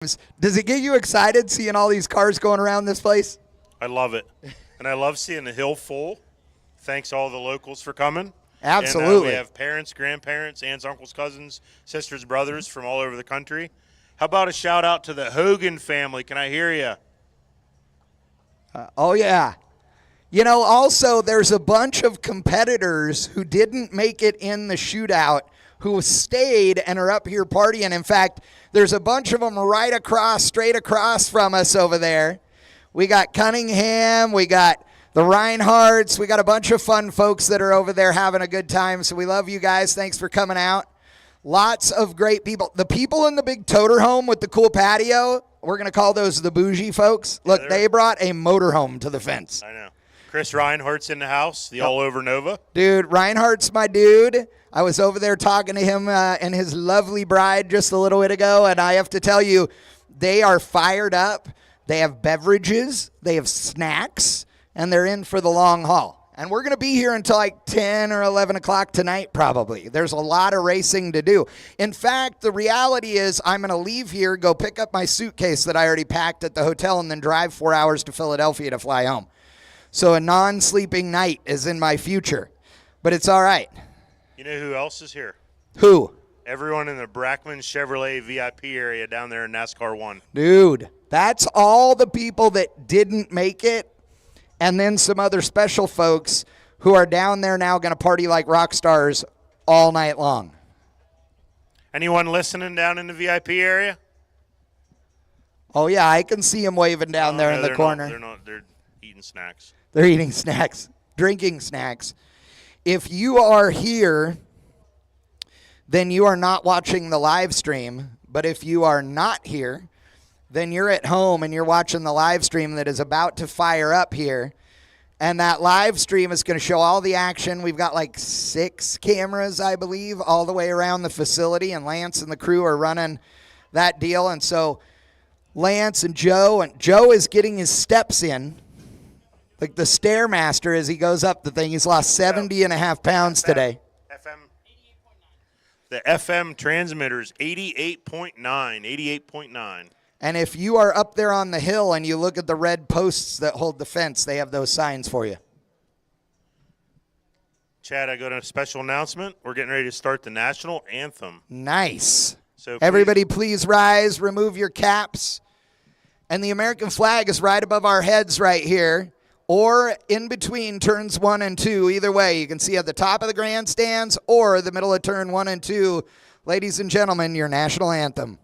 Does it get you excited seeing all these cars going around this place? I love it. And I love seeing the hill full. Thanks all the locals for coming. Absolutely. And, we have parents, grandparents, aunts, uncles, cousins, sisters, brothers from all over the country. How about a shout out to the Hogan family? Can I hear you? Oh, yeah. You know, also there's a bunch of competitors who didn't make it in the shootout who stayed and are up here partying. In fact, there's a bunch of them right across, straight across from us over there. We got Cunningham, we got the Reinhardts, we got a bunch of fun folks that are over there having a good time. So we love you guys. Thanks for coming out. Lots of great people. The people in the big toter home with the cool patio, we're going to call those the bougie folks. Look, they brought a motorhome to the fence. I know. Chris Reinhardt's in the house, the All Over Nova. Dude, Reinhardt's my dude. I was over there talking to him and his lovely bride just a little bit ago, and I have to tell you, they are fired up. They have beverages, they have snacks, and they're in for the long haul. And we're going to be here until like 10 or 11 o'clock tonight probably. There's a lot of racing to do. In fact, the reality is I'm going to leave here, go pick up my suitcase that I already packed at the hotel, and then drive 4 hours to Philadelphia to fly home. So a non-sleeping night is in my future, but it's all right. You know who else is here? Who? Everyone in the Brackman Chevrolet VIP area down there in NASCAR 1. Dude, that's all the people that didn't make it, and then some other special folks who are down there now going to party like rock stars all night long. Anyone listening down in the VIP area? Oh, yeah, I can see them waving down there in the corner. They're eating snacks. They're eating snacks, drinking snacks. If you are here, then you are not watching the live stream. But if you are not here, then you're at home and you're watching the live stream that is about to fire up here. And that live stream is going to show all the action. We've got like 6 cameras, I believe, all the way around the facility. And Lance and the crew are running that deal. And so Lance and Joe is getting his steps in. Like the Stairmaster as he goes up the thing. He's lost 70.5 pounds today. The FM transmitter's 88.9. And if you are up there on the hill and you look at the red posts that hold the fence, they have those signs for you. Chad, I got a special announcement. We're getting ready to start the national anthem. Nice. So everybody please rise, remove your caps. And the American flag is right above our heads right here, or in between turns 1 and 2. Either way, you can see at the top of the grandstands or the middle of turn 1 and 2. Ladies and gentlemen, your national anthem.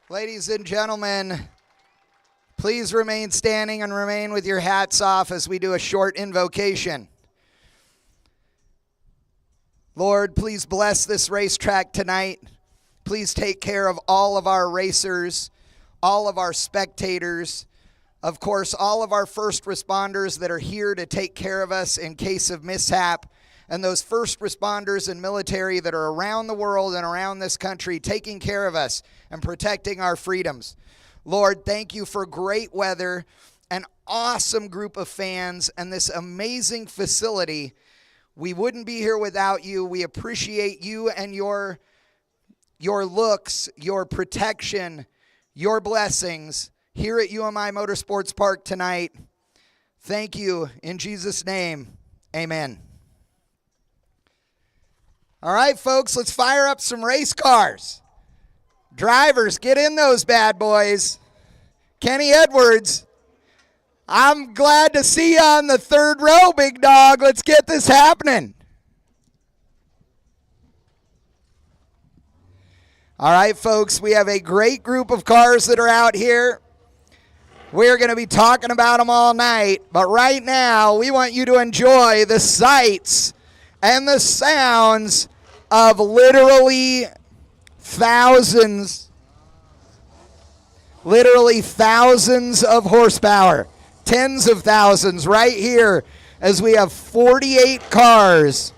Ladies and gentlemen, please remain standing and remain with your hats off as we do a short invocation. Lord, please bless this racetrack tonight. Please take care of all of our racers, all of our spectators, of course, all of our first responders that are here to take care of us in case of mishap, and those first responders and military that are around the world and around this country taking care of us and protecting our freedoms. Lord, thank you for great weather, an awesome group of fans, and this amazing facility. We wouldn't be here without you. We appreciate you and your looks, your protection, your blessings here at UMI Motorsports Park tonight. Thank you. In Jesus' name, amen. All right, folks, let's fire up some race cars. Drivers, get in those bad boys. Kenny Edwards, I'm glad to see you on the third row, big dog. Let's get this happening. All right, folks, we have a great group of cars that are out here. We're going to be talking about them all night, but right now we want you to enjoy the sights and the sounds of literally thousands of horsepower, tens of thousands right here as we have 48 cars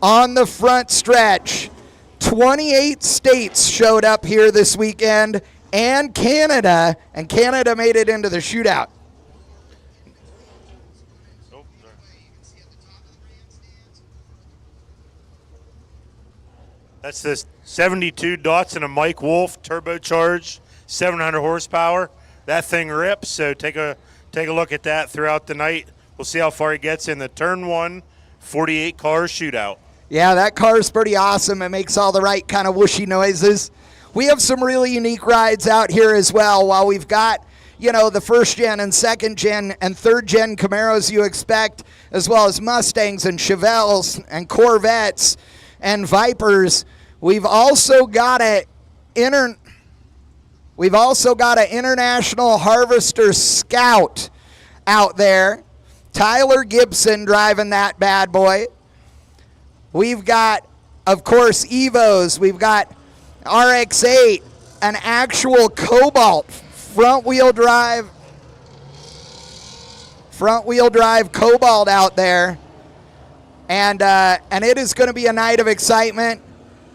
on the front stretch. 28 states showed up here this weekend, and Canada made it into the shootout. That's the 72 Datsun, a Mike Wolf turbocharged, 700 horsepower. That thing rips, so take a look at that throughout the night. We'll see how far he gets in the turn 1 48 car shootout. Yeah, that car is pretty awesome. It makes all the right kind of whooshy noises. We have some really unique rides out here as well. While we've got, the first gen and second gen and third gen Camaros you expect, as well as Mustangs and Chevelles and Corvettes and Vipers, we've also got an International Harvester Scout out there. Tyler Gibson driving that bad boy. We've got, of course, Evos. We've got RX-8, an actual Cobalt front-wheel drive Cobalt out there. And it is going to be a night of excitement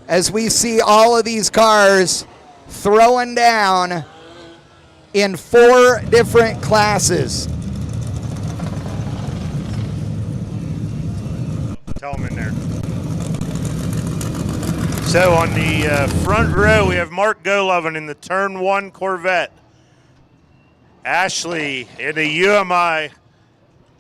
as we see all of these cars throwing down in 4 different classes. Tell them in there. So on the front row, we have Mark Golovin in the turn 1 Corvette. Ashley in the UMI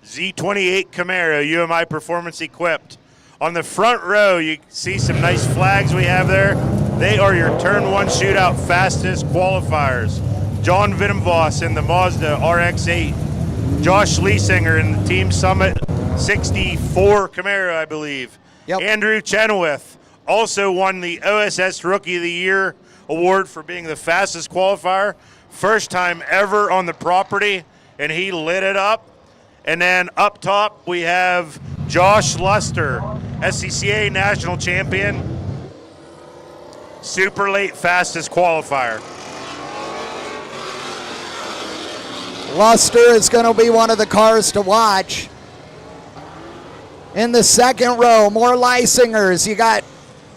Z28 Camaro, UMI Performance Equipped. On the front row, you see some nice flags we have there. They are your turn 1 shootout fastest qualifiers. John Vittenvoss in the Mazda RX-8. Josh Leesinger in the Team Summit 64 Camaro, I believe. Yep. Andrew Chenoweth also won the OSS Rookie of the Year award for being the fastest qualifier. First time ever on the property, and he lit it up. And then up top, we have Josh Luster, SCCA National Champion, super late fastest qualifier. Luster is going to be one of the cars to watch. In the second row, more Leisingers. You got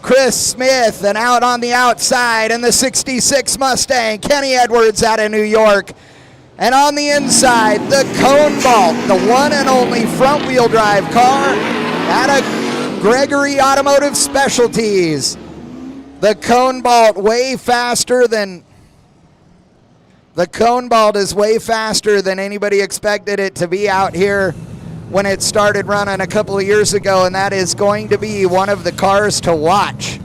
Chris Smith, and out on the outside in the 66 Mustang, Kenny Edwards out of New York. And on the inside, the Cone Vault, the one and only front-wheel drive car out of Gregory Automotive Specialties. The Cone Vault is way faster than anybody expected it to be out here when it started running a couple of years ago, and that is going to be one of the cars to watch.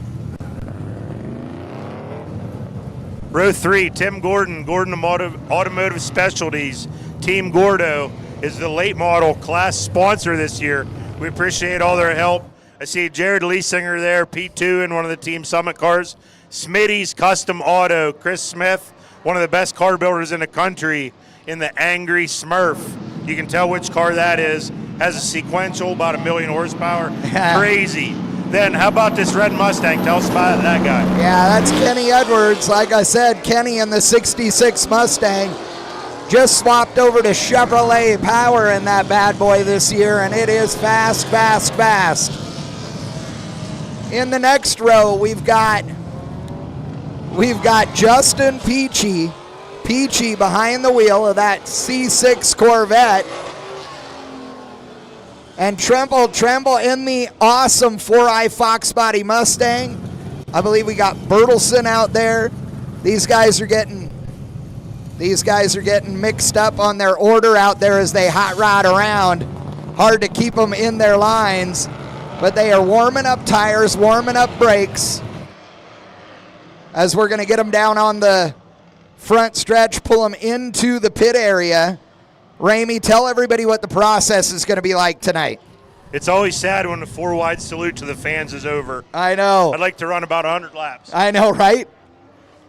Row 3, Tim Gordon, Gordon Automotive Specialties. Team Gordo is the late model class sponsor this year. We appreciate all their help. I see Jared Leesinger there, P2 in one of the Team Summit cars. Smitty's Custom Auto, Chris Smith, one of the best car builders in the country, in the Angry Smurf. You can tell which car that is. Has a sequential, about 1 million horsepower. Crazy. Then how about this red Mustang? Tell us about that guy. Yeah, that's Kenny Edwards. Like I said, Kenny in the 66 Mustang just swapped over to Chevrolet power in that bad boy this year, and it is fast, fast, fast. In the next row, we've got Justin Peachy Peachy behind the wheel of that C6 Corvette. And Tremble in the awesome 4i Fox Body Mustang. I believe we got Bertelson out there. These guys are getting mixed up on their order out there as they hot rod around. Hard to keep them in their lines, but they are warming up tires, warming up brakes, as we're going to get them down on the front stretch, pull them into the pit area. Ramey, tell everybody what the process is going to be like tonight. It's always sad when the 4-wide salute to the fans is over. I know. I'd like to run about 100 laps. I know, right?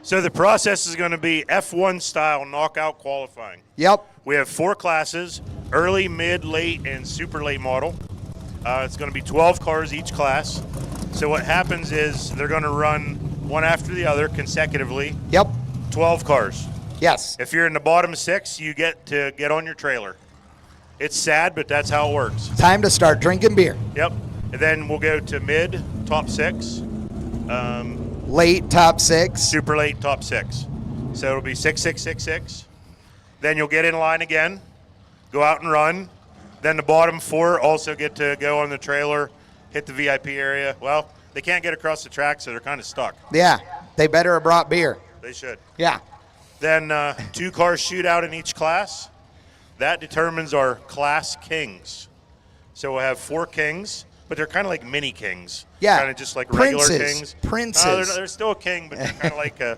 So the process is going to be F1 style knockout qualifying. Yep. We have 4 classes: early, mid, late, and super late model. It's going to be 12 cars each class. So what happens is they're going to run one after the other consecutively. Yep. 12 cars. Yes. If you're in the bottom 6, you get to get on your trailer. It's sad, but that's how it works. Time to start drinking beer. Yep. And then we'll go to mid, top 6. Late, top 6. Super late, top 6. So it'll be 6, 6, 6, 6. Then you'll get in line again, go out and run. Then the bottom 4 also get to go on the trailer, hit the VIP area. Well, they can't get across the track, so they're kind of stuck. Yeah, they better have brought beer. They should. Yeah. Then 2-car shootout in each class. That determines our class kings. So we'll have 4 kings, but they're kind of like mini kings. Yeah. Kind of just like regular kings. Princes. No, they're still a king, but they're kind of like a,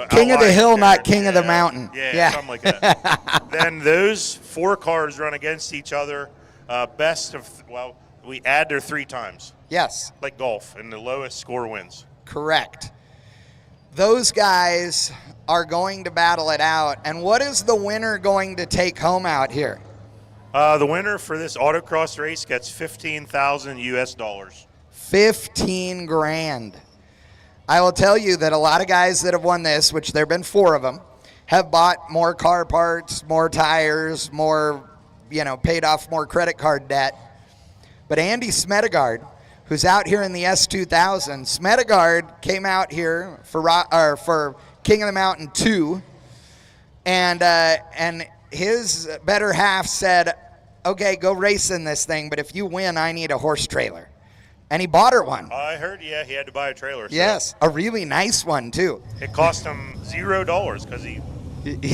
king of the hill, not king of the yeah, mountain. Yeah, something like that. Then those 4 cars run against each other. We add their 3 times. Yes. Like golf, and the lowest score wins. Correct. Those guys are going to battle it out. And what is the winner going to take home out here? The winner for this autocross race gets $15,000 US. 15 grand. I will tell you that a lot of guys that have won this, which there have been 4 of them, have bought more car parts, more tires, more, paid off more credit card debt. But Andy Smedegard, who's out here in the S2000, Smedegard came out here for King of the Mountain 2, and his better half said, okay, go race in this thing, but if you win, I need a horse trailer. And he bought her one. I heard, he had to buy a trailer. So yes, a really nice one, too. It cost him $0 because he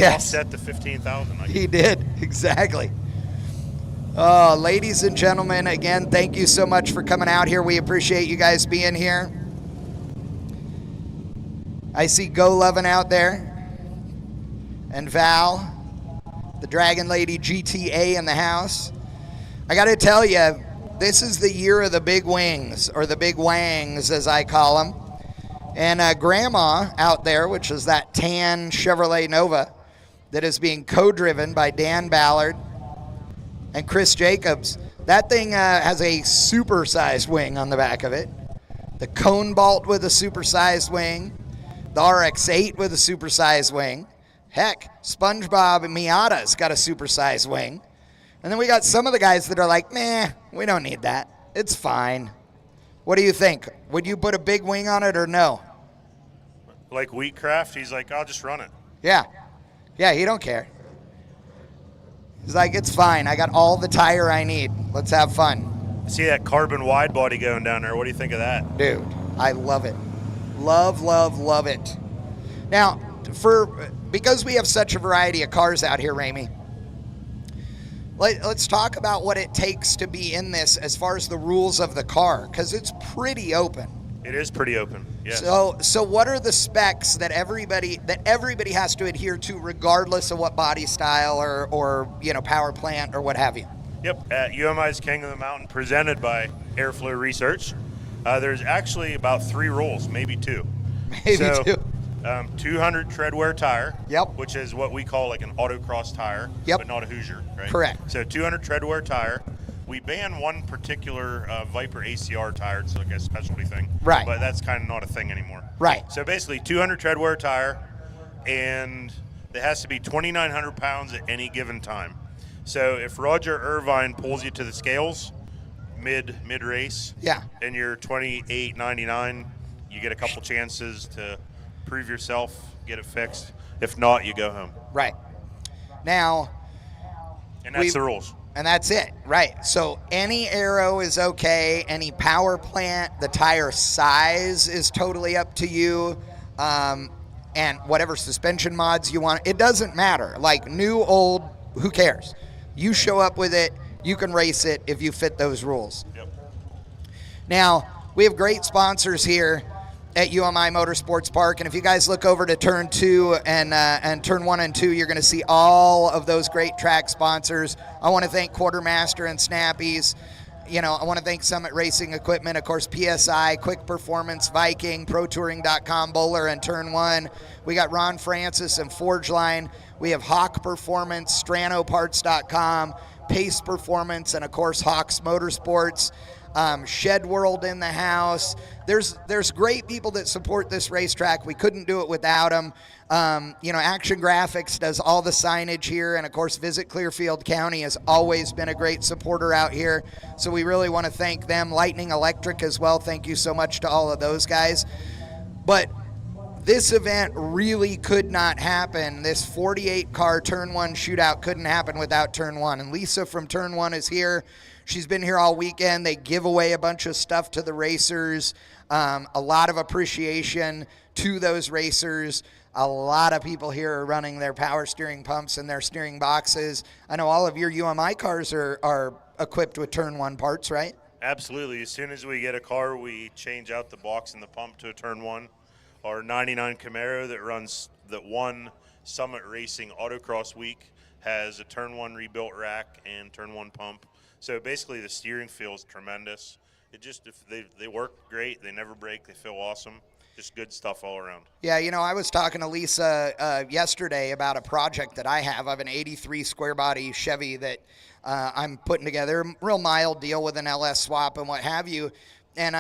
offset the $15,000. He did, exactly. Ladies and gentlemen, again, thank you so much for coming out here. We appreciate you guys being here. I see Go Lovin' out there. And Val, the Dragon Lady GTA in the house. I got to tell you, this is the year of the big wings, or the big wangs, as I call them. And Grandma out there, which is that tan Chevrolet Nova that is being co-driven by Dan Ballard and Chris Jacobs. That thing has a super-sized wing on the back of it. The Cone Bolt with a super-sized wing. The RX-8 with a super-sized wing. Heck, SpongeBob Miata's got a super-sized wing. And then we got some of the guys that are like, nah, we don't need that. It's fine. What do you think? Would you put a big wing on it or no? Like Wheatcraft, he's like, I'll just run it. Yeah. Yeah, he don't care. He's like, it's fine. I got all the tire I need. Let's have fun. See that carbon wide body going down there. What do you think of that? Dude, I love it. Love, love, love it. Now, because we have such a variety of cars out here, Ramey, let's talk about what it takes to be in this as far as the rules of the car, because it's pretty open. It is pretty open, yes. So what are the specs that everybody has to adhere to, regardless of what body style or power plant or what have you? Yep, at UMI's King of the Mountain, presented by Airflow Research, there's actually about 3 rules, maybe 2. Maybe 2. 200 tread wear tire, yep, which is what we call like an autocross tire, yep, but not a Hoosier, right? Correct. So 200 tread wear tire. We ban one particular Viper ACR tire. It's like a specialty thing. Right. But that's kind of not a thing anymore. Right. So basically 200 tread wear tire, and it has to be 2,900 pounds at any given time. So if Roger Irvine pulls you to the scales mid race, yeah, and you're 28.99, you get a couple chances to prove yourself, get it fixed. If not, you go home. Right. Now, And that's the rules. and that's it, right? So any aero is okay. Any power plant, the tire size is totally up to you. And whatever suspension mods you want, it doesn't matter. Like new, old, who cares? You show up with it, you can race it if you fit those rules. Yep. Now, we have great sponsors here at UMI Motorsports Park, and if you guys look over to turn 2 and turn 1 and 2, you're going to see all of those great track sponsors. I want to thank Quartermaster and Snappies. You know, I want to thank Summit Racing Equipment, of course, PSI, Quick Performance, Viking, ProTouring.com, Bowler, and Turn 1. We got Ron Francis and Forgeline. We have Hawk Performance, StranoParts.com, Pace Performance, and, of course, Hawks Motorsports. Shed World in the house. There's great people that support this racetrack. We couldn't do it without them. You know, Action Graphics does all the signage here, and of course, Visit Clearfield County has always been a great supporter out here. So we really want to thank them. Lightning Electric as well. Thank you so much to all of those guys. But this event really could not happen. This 48-car Turn 1 shootout couldn't happen without Turn 1. And Lisa from Turn 1 is here. She's been here all weekend. They give away a bunch of stuff to the racers. A lot of appreciation to those racers. A lot of people here are running their power steering pumps and their steering boxes. I know all of your UMI cars are equipped with Turn 1 parts, right? Absolutely. As soon as we get a car, we change out the box and the pump to a Turn 1. Our 99 Camaro that won Summit Racing Autocross Week has a Turn 1 rebuilt rack and Turn 1 pump. So basically the steering feels tremendous. They work great. They never break. They feel awesome. Just good stuff all around. Yeah, you know, I was talking to Lisa yesterday about a project that I have. I have an 83 square body Chevy that I'm putting together. Real mild deal with an LS swap and what have you. And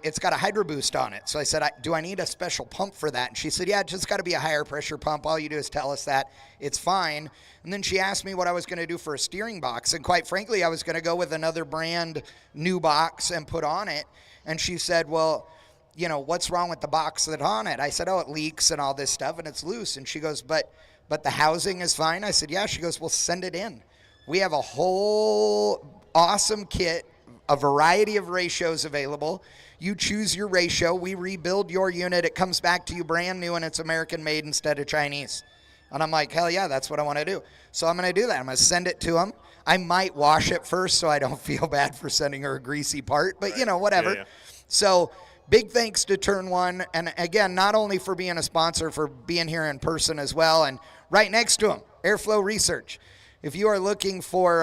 it's got a Hydro Boost on it. So I said, do I need a special pump for that? And she said, yeah, it's just got to be a higher pressure pump. All you do is tell us that. It's fine. And then she asked me what I was going to do for a steering box. And quite frankly, I was going to go with another brand new box and put on it. And she said, well, you know, what's wrong with the box that's on it? I said, oh, it leaks and all this stuff and it's loose. And she goes, but the housing is fine. I said, yeah. She goes, well, send it in. We have a whole awesome kit, a variety of ratios available. You choose your ratio. We rebuild your unit. It comes back to you brand new, and it's American made instead of Chinese. And I'm like, hell yeah, that's what I want to do. So I'm going to do that. I'm going to send it to them. I might wash it first so I don't feel bad for sending her a greasy part, but, you know, whatever. Yeah. So big thanks to Turn 1. And, again, not only for being a sponsor, for being here in person as well. And right next to them, Airflow Research. If you are looking for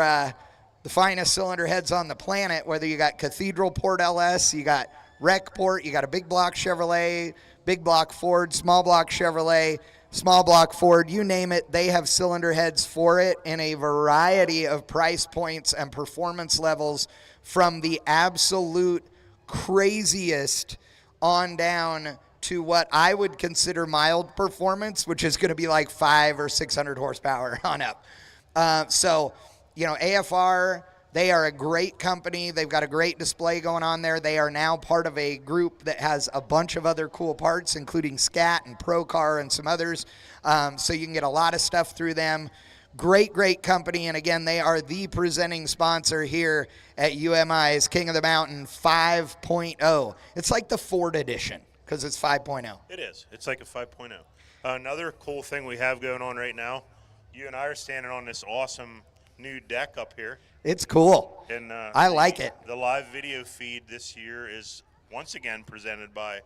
the finest cylinder heads on the planet, whether you got Cathedral Port LS, you got Rec Port, you got a big block Chevrolet, big block Ford, small block Chevrolet, small block Ford, you name it, they have cylinder heads for it in a variety of price points and performance levels, from the absolute craziest on down to what I would consider mild performance, which is going to be like 500 or 600 horsepower on up. So, you know, AFR, they are a great company. They've got a great display going on there. They are now part of a group that has a bunch of other cool parts, including SCAT and Procar and some others. So you can get a lot of stuff through them. Great, great company. And again, they are the presenting sponsor here at UMI's King of the Mountain 5.0. It's like the Ford edition because it's 5.0. It is. It's like a 5.0. Another cool thing we have going on right now, you and I are standing on this awesome new deck up here. It's cool. And I like it. The live video feed this year is once again presented by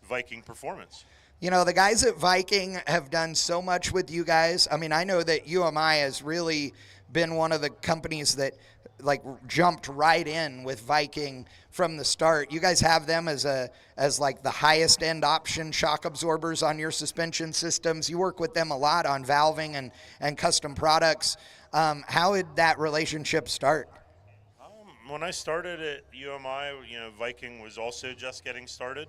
Viking Performance. You know, the guys at Viking have done so much with you guys. I mean, I know that UMI has really been one of the companies that like jumped right in with Viking from the start. You guys have them as like the highest end option shock absorbers on your suspension systems. You work with them a lot on valving and custom products. How did that relationship start? When I started at UMI, you know, Viking was also just getting started,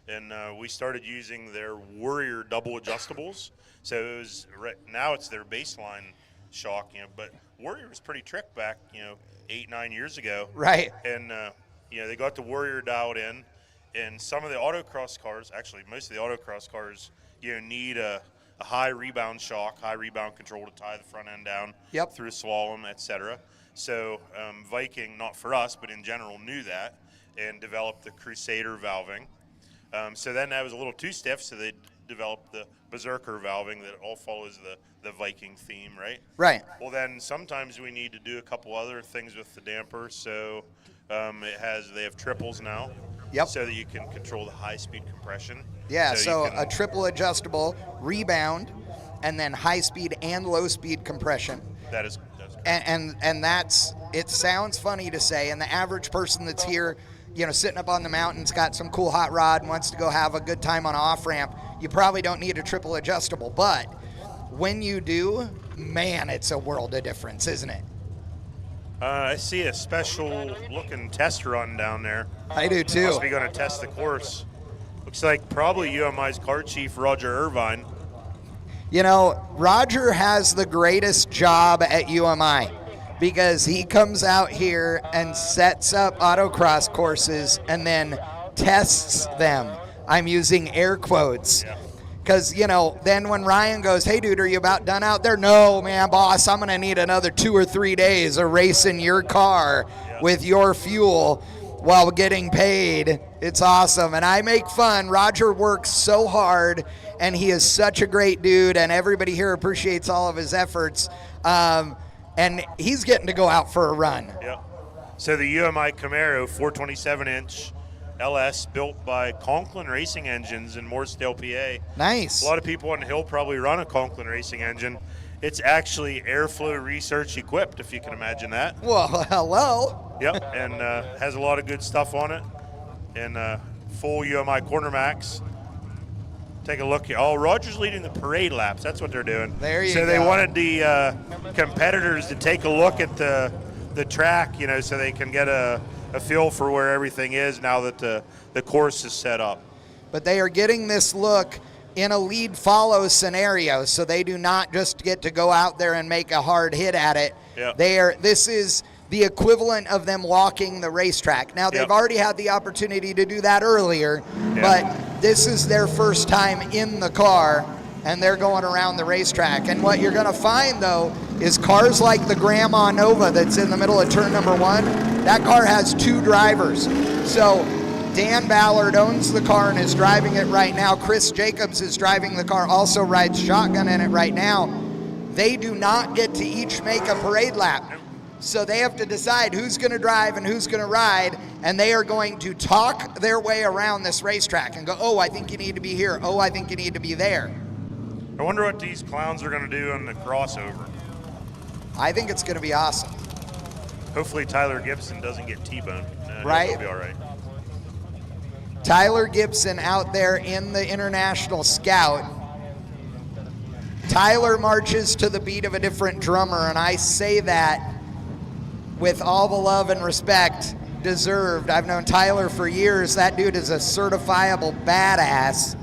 and we started using their Warrior double adjustables. So it was now it's their baseline shock, you know, but Warrior was pretty tricked back, you know, 8-9 years ago. Right. And you know, they got the Warrior dialed in, and some of the autocross cars, actually most of the autocross cars, you know, need a a high rebound shock, high rebound control to tie the front end down through slalom, etc. So Viking, not for us, but in general, knew that and developed the Crusader valving. So then that was a little too stiff, so they developed the Berserker valving that all follows the Viking theme, right? Right. Well, then sometimes we need to do a couple other things with the damper. So they have triples now, so that you can control the high-speed compression. Yeah, so a triple adjustable rebound, and then high-speed and low-speed compression. That's and that's, it sounds funny to say, and the average person that's here, you know, sitting up on the mountain's got some cool hot rod and wants to go have a good time on off-ramp, you probably don't need a triple adjustable. But when you do, man, it's a world of difference, isn't it? I see a special-looking test run down there. I do, too. Must be going to test the course. Looks like probably UMI's car chief, Roger Irvine. You know, Roger has the greatest job at UMI because he comes out here and sets up autocross courses and then tests them. I'm using air quotes. Because, you know, then when Ryan goes, hey, dude, are you about done out there? No, man, boss, I'm going to need another 2 or 3 days of racing your car with your fuel while getting paid. It's awesome. And I make fun. Roger works so hard, and he is such a great dude, and everybody here appreciates all of his efforts. And he's getting to go out for a run. Yep. So the UMI Camaro 427-inch LS built by Conklin Racing Engines in Morrisdale, PA. Nice. A lot of people on the hill probably run a Conklin Racing engine. It's actually airflow research equipped, if you can imagine that. Well, hello. Yep, and has a lot of good stuff on it. And full UMI corner max. Take a look here. Oh, Roger's leading the parade laps. That's what they're doing. There you go. So they wanted the competitors to take a look at the track, you know, so they can get a feel for where everything is now that the course is set up. But they are getting this look in a lead-follow scenario, so they do not just get to go out there and make a hard hit at it. This is the equivalent of them walking the racetrack. Now, they've already had the opportunity to do that earlier, but this is their first time in the car, and they're going around the racetrack. And what you're going to find, though, is cars like the Grandma Nova that's in the middle of turn number 1, that car has 2 drivers. So Dan Ballard owns the car and is driving it right now. Chris Jacobs is driving the car, also rides shotgun in it right now. They do not get to each make a parade lap. So they have to decide who's going to drive and who's going to ride, and they are going to talk their way around this racetrack and go, oh, I think you need to be here. Oh, I think you need to be there. I wonder what these clowns are going to do on the crossover. I think it's going to be awesome. Hopefully Tyler Gibson doesn't get T-boned. Right. He'll be all right. Tyler Gibson out there in the International Scout. Tyler marches to the beat of a different drummer, and I say that with all the love and respect deserved. I've known Tyler for years. That dude is a certifiable badass.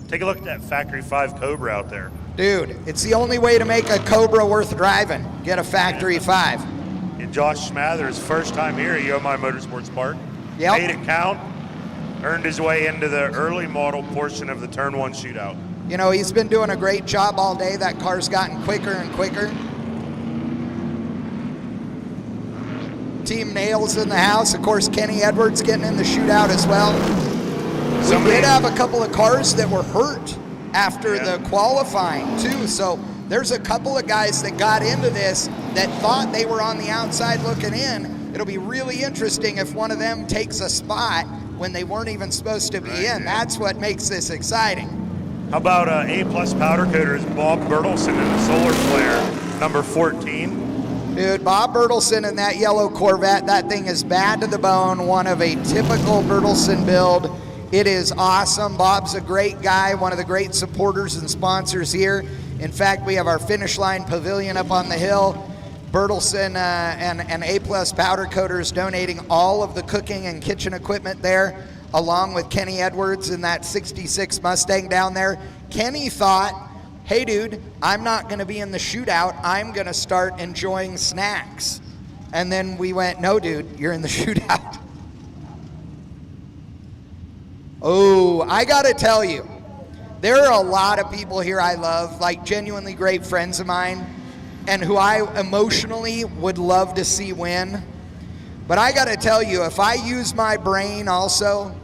Take a look at that Factory 5 Cobra out there. Dude, it's the only way to make a Cobra worth driving. Get a Factory 5. And Josh Smathers, first time here at UMI Motorsports Park. Made it count. Earned his way into the early model portion of the Turn 1 shootout. You know, he's been doing a great job all day. That car's gotten quicker and quicker. Team Nails in the house. Of course, Kenny Edwards getting in the shootout as well. We did have a couple of cars that were hurt after the qualifying too. So there's a couple of guys that got into this that thought they were on the outside looking in. It'll be really interesting if one of them takes a spot when they weren't even supposed to be in. That's what makes this exciting. How about A-plus powder coaters Bob Bertelsen in the Solar Flare, number 14? Dude, Bob Bertelsen in that yellow Corvette, that thing is bad to the bone, one of a typical Bertelsen build. It is awesome. Bob's a great guy, one of the great supporters and sponsors here. In fact, we have our finish line pavilion up on the hill. Bertelsen and A-plus powder coaters donating all of the cooking and kitchen equipment there, along with Kenny Edwards in that 66 Mustang down there. Kenny thought, hey dude, I'm not gonna be in the shootout, I'm gonna start enjoying snacks. And then we went, no dude, you're in the shootout. Oh, I gotta tell you, there are a lot of people here I love, like genuinely great friends of mine, and who I emotionally would love to see win. But I got to tell you, if I use my brain also,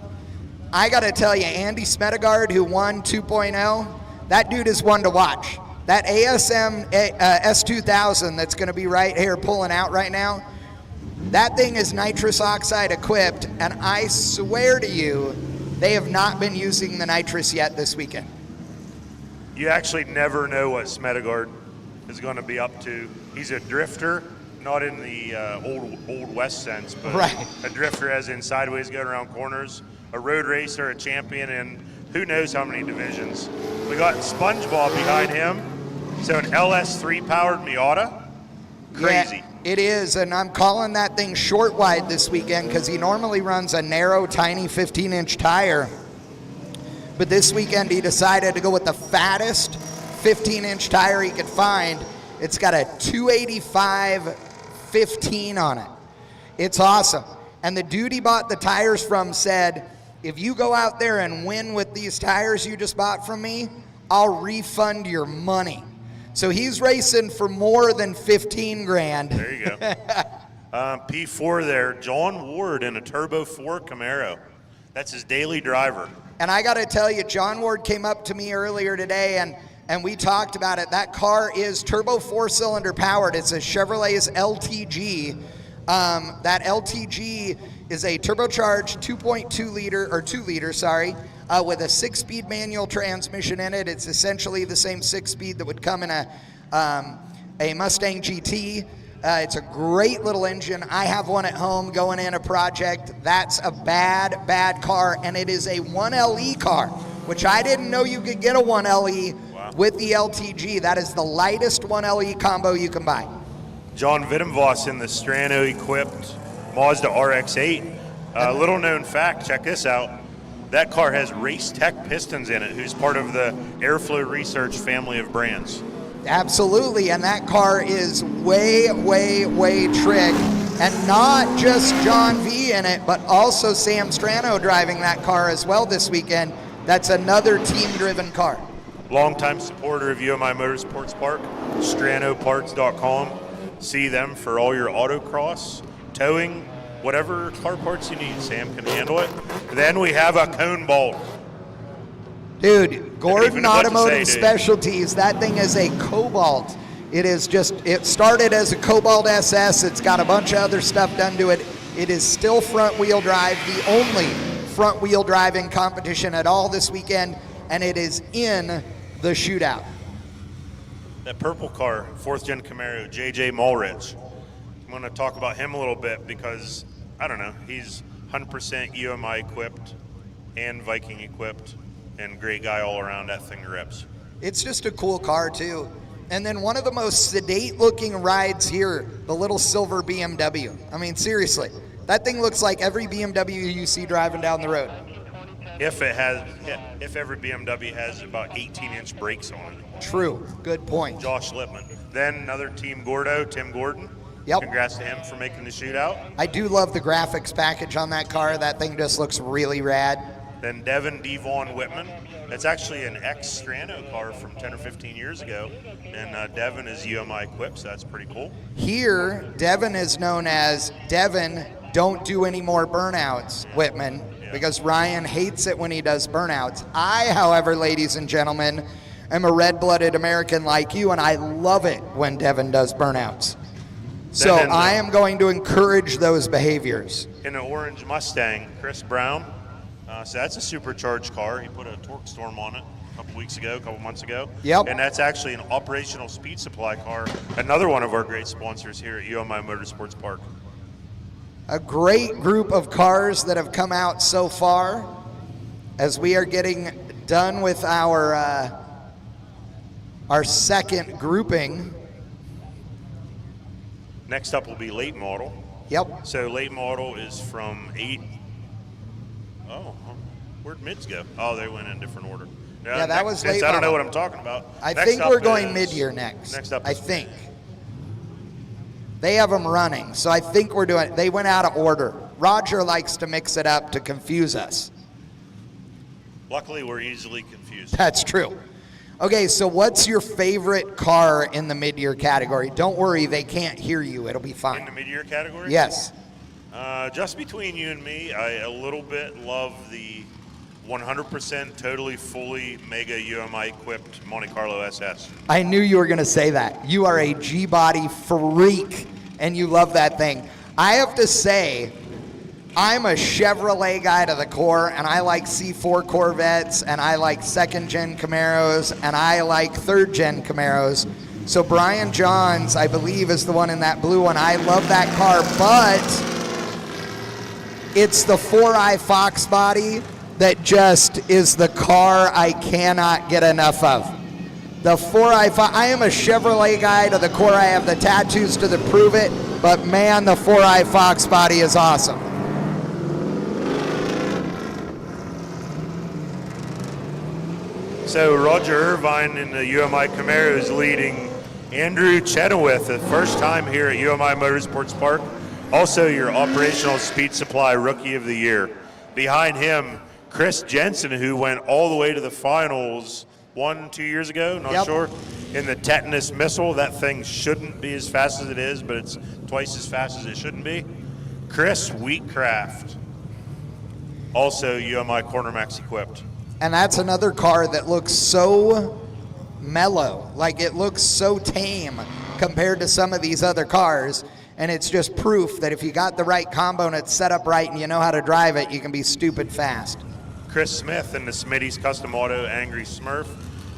I got to tell you, Andy Smedegaard, who won 2.0, that dude is one to watch. That ASM S2000 that's going to be right here pulling out right now, that thing is nitrous oxide equipped, and I swear to you, they have not been using the nitrous yet this weekend. You actually never know what Smedegaard is going to be up to. He's a drifter, not in the old West sense, but right. A drifter as in sideways going around corners, a road racer, a champion, and who knows how many divisions. We got SpongeBob behind him, so an LS3 powered Miata. Crazy. Yeah, it is, and I'm calling that thing short wide this weekend because he normally runs a narrow, tiny 15-inch tire. But this weekend he decided to go with the fattest 15-inch tire he could find. It's got a 285 15 on it. It's awesome. And the dude he bought the tires from said, if you go out there and win with these tires you just bought from me, I'll refund your money. So he's racing for more than 15 grand. There you go. P4 there, John Ward in a Turbo 4 Camaro. That's his daily driver. And I got to tell you, John Ward came up to me earlier today and we talked about it. That car is turbo 4-cylinder powered. It's a Chevrolet's LTG. That LTG is a turbocharged 2.2 liter, or 2 liter, sorry, with a 6-speed manual transmission in it. It's essentially the same 6-speed that would come in a Mustang GT. It's a great little engine. I have one at home going in a project. That's a bad car, and it is a 1LE car, which I didn't know you could get a 1LE with the LTG. That is the lightest 1LE combo you can buy. John Vittenvoss in the Strano-equipped Mazda RX-8. Little known fact, check this out. That car has Race Tech pistons in it, who's part of the Airflow Research family of brands. Absolutely, and that car is way trick. And not just John V in it, but also Sam Strano driving that car as well this weekend. That's another team-driven car. Longtime supporter of UMI Motorsports Park, stranoparts.com. See them for all your autocross, towing, whatever car parts you need. Sam can handle it. Then we have a cone bolt. Dude, Gordon Automotive Specialties, that thing is a Cobalt. It started as a Cobalt SS. It's got a bunch of other stuff done to it. It is still front wheel drive, the only front wheel drive in competition at all this weekend, and it is in the shootout. That purple car, 4th gen Camaro, JJ Mulrich. I'm going to talk about him a little bit because, I don't know, he's 100% UMI equipped and Viking equipped and great guy all around. That thing rips. It's just a cool car too. And then one of the most sedate looking rides here, the little silver BMW. I mean, seriously, that thing looks like every BMW you see driving down the road. If every BMW has about 18-inch brakes on it. True. Good point. Josh Lippman. Then another Team Gordo, Tim Gordon. Yep. Congrats to him for making the shootout. I do love the graphics package on that car. That thing just looks really rad. Then Devin Devon Whitman. That's actually an ex-Strano car from 10 or 15 years ago. And Devin is UMI equipped, so that's pretty cool. Here, Devin is known as Devin Don't Do Any More Burnouts, Whitman, because Ryan hates it when he does burnouts. I, however, ladies and gentlemen, am a red-blooded American like you, and I love it when Devin does burnouts. So I am going to encourage those behaviors. In an orange Mustang, Chris Brown. So that's a supercharged car. He put a Torque Storm on it a couple months ago. Yep. And that's actually an operational speed supply car. Another one of our great sponsors here at UMI Motorsports Park. A great group of cars that have come out so far as we are getting done with our second grouping. Next up will be late model. Yep. So late model is from 8. Oh, where'd mids go? Oh, they went in different order. Yeah, that was late model. I don't know what I'm talking about. I think we're going mid-year next. Next up I think. They have them running, so I think we're doing, they went out of order. Roger likes to mix it up to confuse us. Luckily, we're easily confused. That's true. Okay, so what's your favorite car in the mid-year category? Don't worry, they can't hear you. It'll be In fine. the mid-year category? Yes. Just between you and me, I a little bit love the 100% totally fully mega UMI equipped Monte Carlo SS. I knew you were going to say that. You are a G-body freak, and you love that thing. I have to say, I'm a Chevrolet guy to the core, and I like C4 Corvettes, and I like second-gen Camaros, and I like third-gen Camaros. So Brian Johns, I believe, is the one in that blue one. I love that car, but it's the 4i Fox body that just is the car I cannot get enough of. The 4i Fox, I am a Chevrolet guy to the core. I have the tattoos to prove it, but man, the 4i Fox body is awesome. So Roger Irvine in the UMI Camaro is leading Andrew Chenoweth, the first time here at UMI Motorsports Park. Also your Operational Speed Supply Rookie of the Year. Behind him, Chris Jensen, who went all the way to the finals 1-2 years ago, not sure, in the Tetanus Missile. That thing shouldn't be as fast as it is, but it's twice as fast as it shouldn't be. Chris Wheatcraft, also UMI Cornermax equipped. And that's another car that looks so mellow, like it looks so tame compared to some of these other cars. And it's just proof that if you got the right combo and it's set up right and you know how to drive it, you can be stupid fast. Chris Smith in the Smitty's Custom Auto Angry Smurf.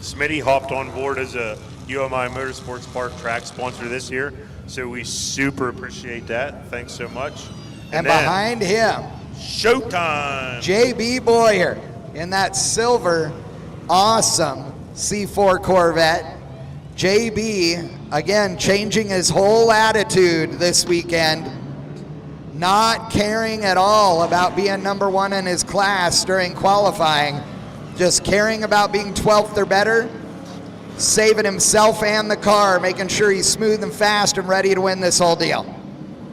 Smitty hopped on board as a UMI Motorsports Park track sponsor this year, so we super appreciate that. Thanks so much. And behind him, Showtime! JB Boyer in that silver, awesome C4 Corvette. JB, again, changing his whole attitude this weekend, not caring at all about being number one in his class during qualifying, just caring about being 12th or better, saving himself and the car, making sure he's smooth and fast and ready to win this whole deal.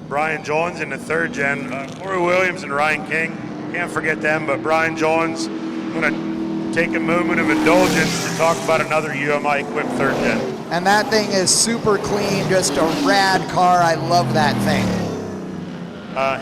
Brian Johns in the third gen, Corey Williams and Ryan King, can't forget them, but Brian Johns, I'm going to take a moment of indulgence to talk about another UMI equipped third gen. And that thing is super clean, just a rad car. I love that thing.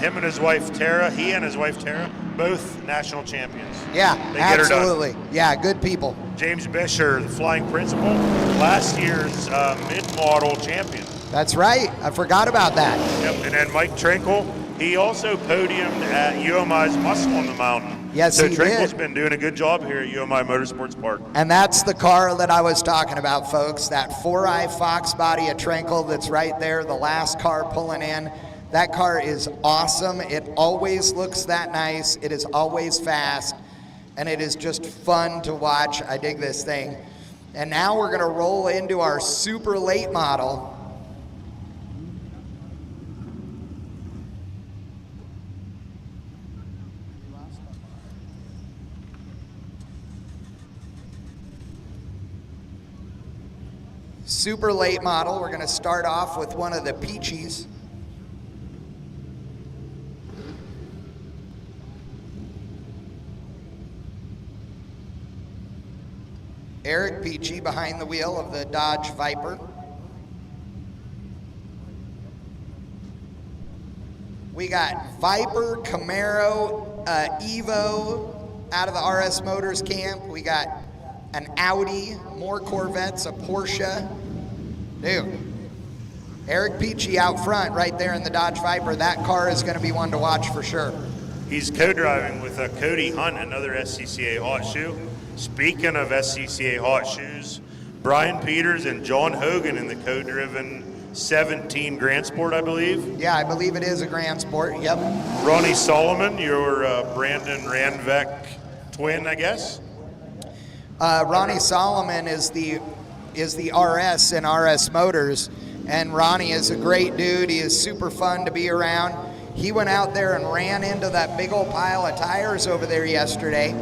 Him and his wife Tara, he and his wife Tara, both national champions. Yeah, They get her done. absolutely. Yeah, good people. James Bisher, the flying principal, last year's mid-model champion. That's right. I forgot about that. Yep, and then Mike Trinkle, he also podiumed at UMI's Muscle on the Mountain. Yes, so he Trinkle's did. been doing a good job here at UMI Motorsports Park. And that's the car that I was talking about, folks. That 4i Fox body at Trinkle that's right there, the last car pulling in. That car is awesome. It always looks that nice. It is always fast. And it is just fun to watch. I dig this thing. And now we're going to roll into our super late model. Super late model. We're going to start off with one of the Peachies. Eric Peachy behind the wheel of the Dodge Viper. We got Viper, Camaro, Evo out of the RS Motors camp. We got an Audi, more Corvettes, a Porsche. Dude, Eric Peachy out front right there in the Dodge Viper. That car is going to be one to watch for sure. He's co-driving with Cody Hunt, another SCCA hot shoe. Speaking of SCCA hot shoes, Brian Peters and John Hogan in the co-driven 17 Grand Sport, I believe. Yeah, I believe it is a Grand Sport, yep. Ronnie Solomon, your Brandon Randvek twin, I guess. Ronnie Solomon is the RS in RS Motors, and Ronnie is a great dude. He is super fun to be around. He went out there and ran into that big old pile of tires over there yesterday.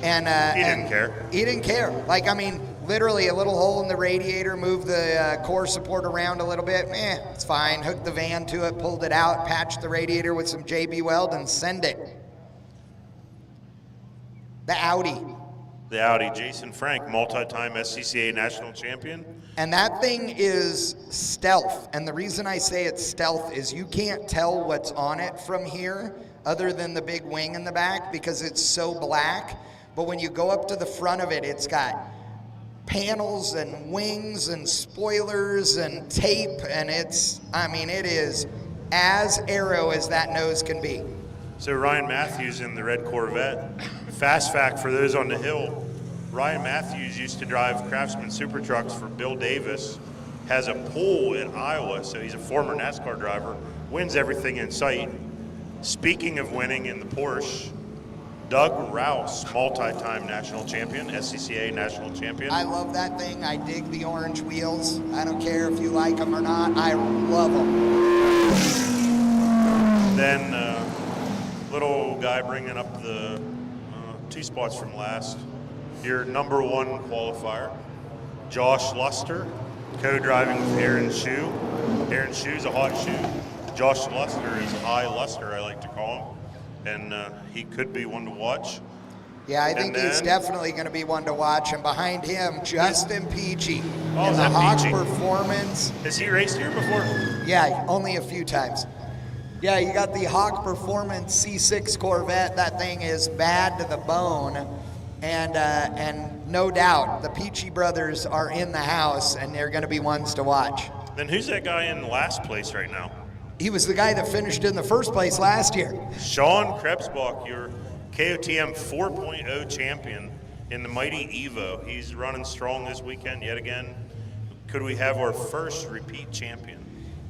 And he didn't care. He didn't care. Like, I mean, literally a little hole in the radiator, move the core support around a little bit. It's fine. Hooked the van to it, pulled it out, patched the radiator with some JB Weld, and send it. The Audi. the Audi. Jason Frank, multi-time SCCA national champion. And that thing is stealth. And the reason I say it's stealth is you can't tell what's on it from here other than the big wing in the back because it's so black. But when you go up to the front of it, it's got panels and wings and spoilers and tape. And it is as aero as that nose can be. So Ryan Matthews in the red Corvette. Fast fact for those on the hill, Ryan Matthews used to drive Craftsman Super Trucks for Bill Davis, has a pole in Iowa, so he's a former NASCAR driver, wins everything in sight. Speaking of winning in the Porsche, Doug Rouse, multi-time national champion, SCCA national champion. I love that thing. I dig the orange wheels. I don't care if you like them or not. I love them. Then little guy bringing up the 2 spots from last. Your number 1 qualifier, Josh Luster, co-driving with Aaron Shue. Aaron Shue's a hot shoe. Josh Luster is High Luster, I like to call him. And he could be one to watch. Yeah, I think he's definitely going to be one to watch. And behind him, Justin Peachy in the Hawk Performance. Has he raced here before? Yeah, only a few times. Yeah, you got the Hawk Performance C6 Corvette. That thing is bad to the bone. And no doubt, the Peachy brothers are in the house, and they're going to be ones to watch. Then who's that guy in last place right now? He was the guy that finished in the first place last year. Sean Krebsbach, your KOTM 4.0 champion in the mighty Evo. He's running strong this weekend yet again. Could we have our first repeat champion?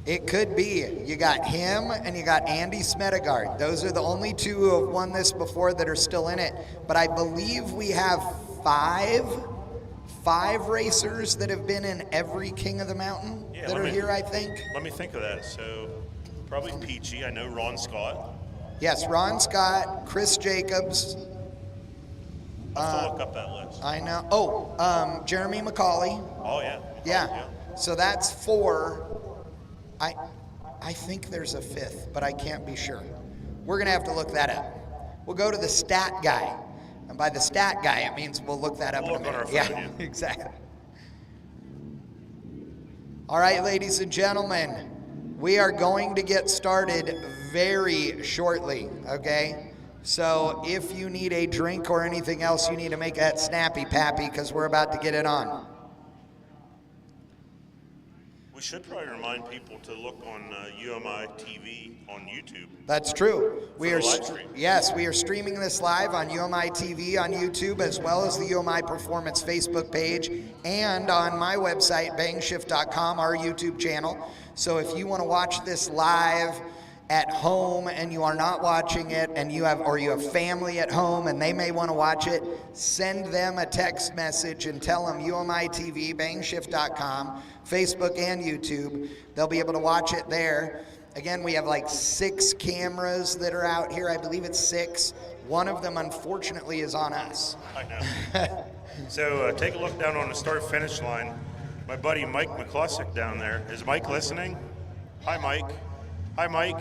It could be. You got him and you got Andy Smedegard. Those are the only 2 who have won this before that are still in it. But I believe we have five racers that have been in every King of the Mountain that are here, I think. Let me think of that. So probably Peachy. I know Ron Scott. Yes, Ron Scott, Chris Jacobs. I'll have to look up that list. I know. Oh, Jeremy McCauley. Oh, yeah. Yeah. So that's 4. I think there's a 5th, but I can't be sure. We're going to have to look that up. We'll go to the stat guy. And by the stat guy, it means we'll look that up in a minute. Yeah, exactly. All right, ladies and gentlemen, we are going to get started very shortly, okay? So if you need a drink or anything else, you need to make that snappy pappy because we're about to get it on. We should probably remind people to look on UMI TV on YouTube. That's true. We are yes, we are streaming this live on UMI TV on YouTube as well as the UMI Performance Facebook page and on my website bangshift.com, our YouTube channel. So if you want to watch this live at home and you are not watching it and you have family at home and they may want to watch it, send them a text message and tell them UMI TV, bangshift.com, Facebook and YouTube. They'll be able to watch it there. Again, we have like 6 cameras that are out here. I believe it's 6. One of them, unfortunately, is on us. I know. So take a look down on the start-finish line. My buddy Mike McClusick down there. Is Mike listening? Hi, Mike. Hi, Mike.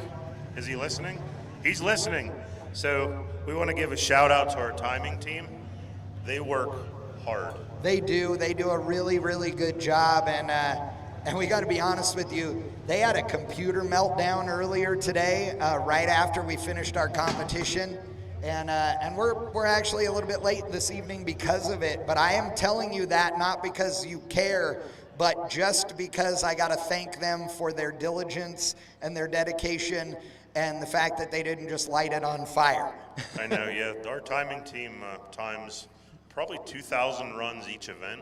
Is he listening? He's listening. So we want to give a shout out to our timing team. They work hard. They do. They do a really, really good job. And we got to be honest with you, they had a computer meltdown earlier today, right after we finished our competition. And we're actually a little bit late this evening because of it. But I am telling you that not because you care, but just because I got to thank them for their diligence and their dedication and the fact that they didn't just light it on fire. I know, yeah. Our timing team times probably 2,000 runs each event.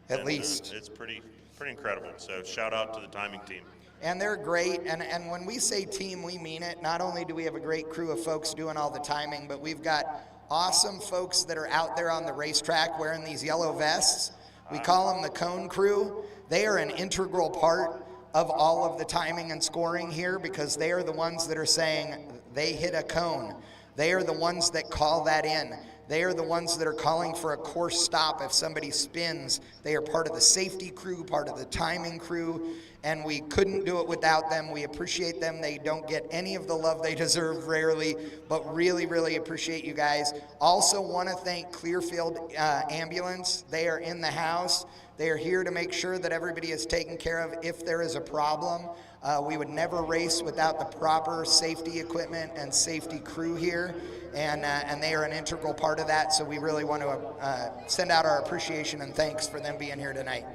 At least. It's pretty incredible. So shout out to the timing team. And they're great. And when we say team, we mean it. Not only do we have a great crew of folks doing all the timing, but we've got awesome folks that are out there on the racetrack wearing these yellow vests. We call them the cone crew. They are an integral part of all of the timing and scoring here because they are the ones that are saying they hit a cone. They are the ones that call that in. They are the ones that are calling for a course stop if somebody spins. They are part of the safety crew, part of the timing crew, and we couldn't do it without them. We appreciate them. They don't get any of the love they deserve rarely, but really, really appreciate you guys. Also want to thank Clearfield Ambulance. They are in the house. They are here to make sure that everybody is taken care of if there is a problem. We would never race without the proper safety equipment and safety crew here, and they are an integral part of that, so we really want to send out our appreciation and thanks for them being here tonight.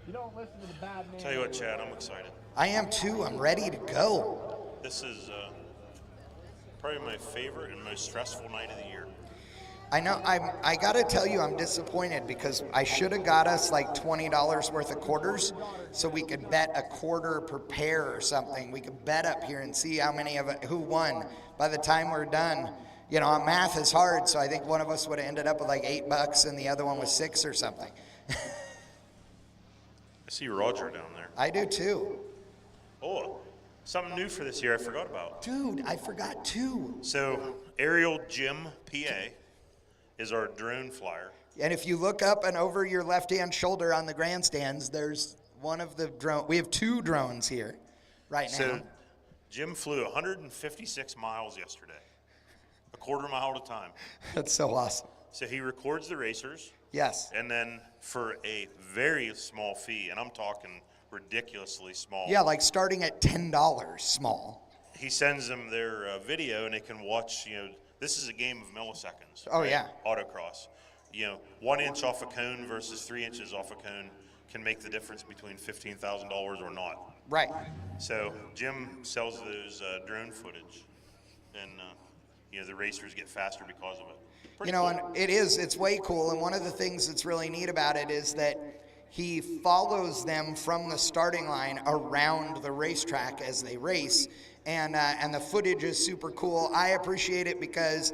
You don't listen to the bad man. Tell you what, Chad, I'm excited. I am too. I'm ready to go. This is probably my favorite and most stressful night of the year. I know. I gotta tell you, I'm disappointed because I should have got us like $20 worth of quarters, so we could bet a quarter per pair or something. We could bet up here and see how many of it, who won. By the time we're done, you know, math is hard, so I think one of us would have ended up with like $8 and the other one was $6 or something. I see Roger down there. I do too. Oh, something new for this year I forgot about. Dude, I forgot too. So, Aerial Jim PA is our drone flyer. And if you look up and over your left-hand shoulder on the grandstands, there's one of the drone. We have 2 drones here right now. So, Jim flew 156 miles yesterday, a quarter mile at a time. That's so awesome. So he records the racers. Yes. And then for a very small fee, and I'm talking ridiculously small. Yeah, like starting at $10 small. He sends them their video, and they can watch, you know, this is a game of milliseconds. Oh, right? yeah. Autocross. You know, 1 inch off a cone versus 3 inches off a cone can make the difference between $15,000 or not. Right. So Jim sells those drone footage, and you know, the racers get faster because of it. Pretty You know, cool. and it's way cool. And one of the things that's really neat about it is that he follows them from the starting line around the racetrack as they race. And the footage is super cool. I appreciate it because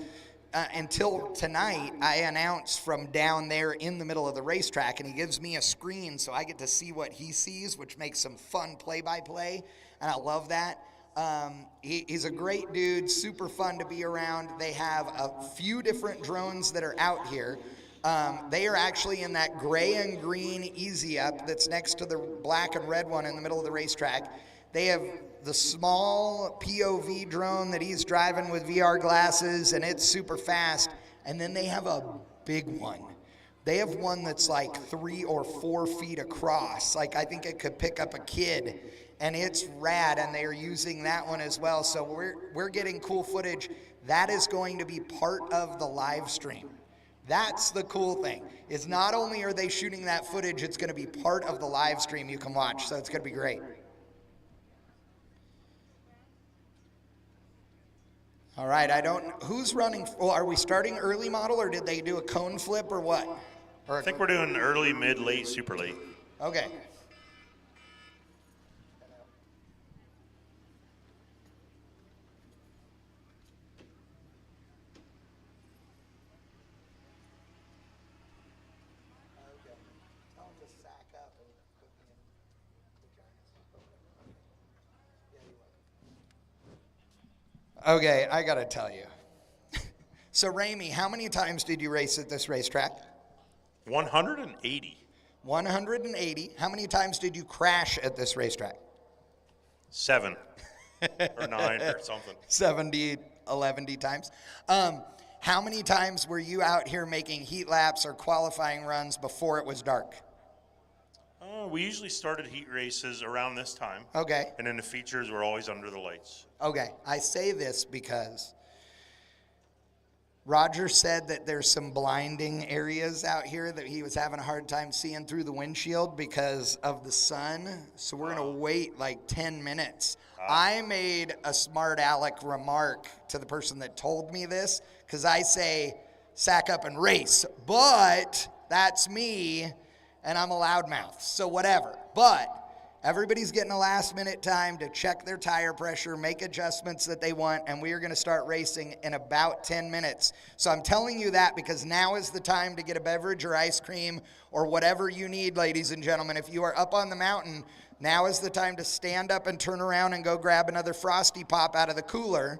until tonight, I announced from down there in the middle of the racetrack, and he gives me a screen so I get to see what he sees, which makes some fun play-by-play, and I love that. He's a great dude, super fun to be around. They have a few different drones that are out here. They are actually in that gray and green Easy Up that's next to the black and red one in the middle of the racetrack. They have the small POV drone that he's driving with VR glasses, and it's super fast. And then they have a big one. They have one that's like 3 or 4 feet across. Like, I think it could pick up a kid, and it's rad, and they are using that one as well. So we're getting cool footage. That is going to be part of the live stream. That's the cool thing, is not only are they shooting that footage, it's going to be part of the live stream you can watch, so it's going to be great. All right, who's running? Well, are we starting early model, or did they do a cone flip, or what? I think we're doing early, mid, late, super late. Okay. Okay, I gotta tell you. So, Ramey, how many times did you race at this racetrack? 180. 180. How many times did you crash at this racetrack? 7 or 9 or something. 70, 11 times. How many times were you out here making heat laps or qualifying runs before it was dark? We usually started heat races around this time. Okay. And then the features were always under the lights. Okay. I say this because Roger said that there's some blinding areas out here that he was having a hard time seeing through the windshield because of the sun. So we're going to wait like 10 minutes. I made a smart aleck remark to the person that told me this because I say, sack up and race. But that's me, and I'm a loudmouth, so whatever. But everybody's getting a last-minute time to check their tire pressure, make adjustments that they want, and we are going to start racing in about 10 minutes. So I'm telling you that because now is the time to get a beverage or ice cream or whatever you need, ladies and gentlemen. If you are up on the mountain, now is the time to stand up and turn around and go grab another Frosty Pop out of the cooler.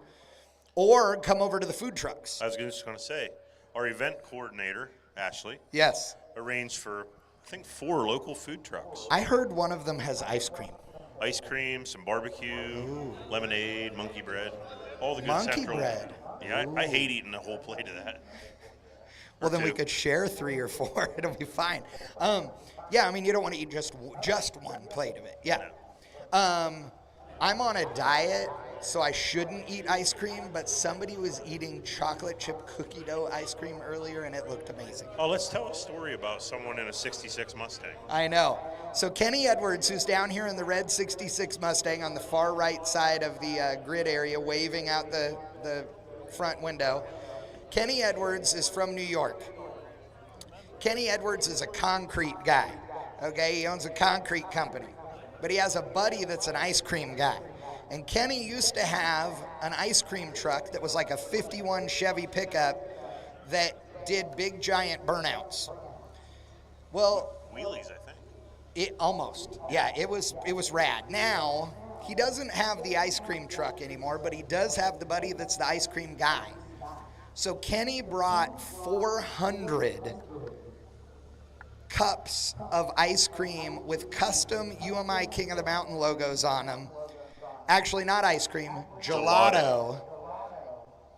or come over to the food trucks. I was just going to say, our event coordinator, Ashley, Yes. arranged for, I think, 4 local food trucks. I heard one of them has ice cream. Ice cream, some barbecue, lemonade, monkey bread, all the good Monkey central. bread. Yeah, I hate eating a whole plate of that. Well, then we 2. could share 3 or 4. It'll be fine. Yeah, I mean, you don't want to eat just one plate of it. Yeah. I'm on a diet, so I shouldn't eat ice cream, but somebody was eating chocolate chip cookie dough ice cream earlier, and it looked amazing. Oh, let's tell a story about someone in a 66 Mustang. I know. So Kenny Edwards, who's down here in the red 66 Mustang on the far right side of the grid area, waving out the front window. Kenny Edwards is from New York. Kenny Edwards is a concrete guy, okay? He owns a concrete company, but he has a buddy that's an ice cream guy. And Kenny used to have an ice cream truck that was like a 51 Chevy pickup that did big giant burnouts. Well, Wheelies, I think. it almost, yeah, it was rad. Now, he doesn't have the ice cream truck anymore, but he does have the buddy that's the ice cream guy. So Kenny brought 400 cups of ice cream with custom UMI King of the Mountain logos on them. Actually, not ice cream, gelato.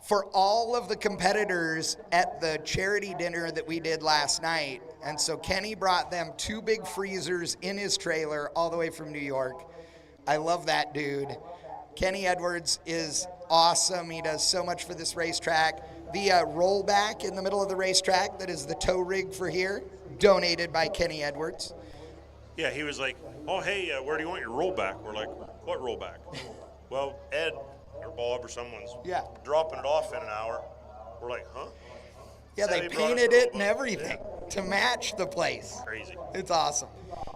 For all of the competitors at the charity dinner that we did last night. And so Kenny brought them 2 big freezers in his trailer all the way from New York. I love that dude. Kenny Edwards is awesome. He does so much for this racetrack. The rollback in the middle of the racetrack that is the tow rig for here, donated by Kenny Edwards. Yeah, he was like, oh, hey, where do you want your rollback? We're like, what rollback? Well, Ed or Bob or someone's dropping it off in an hour. We're like, huh? Yeah, So they he brought us painted a it and rollback. everything to match the place. Crazy. It's awesome.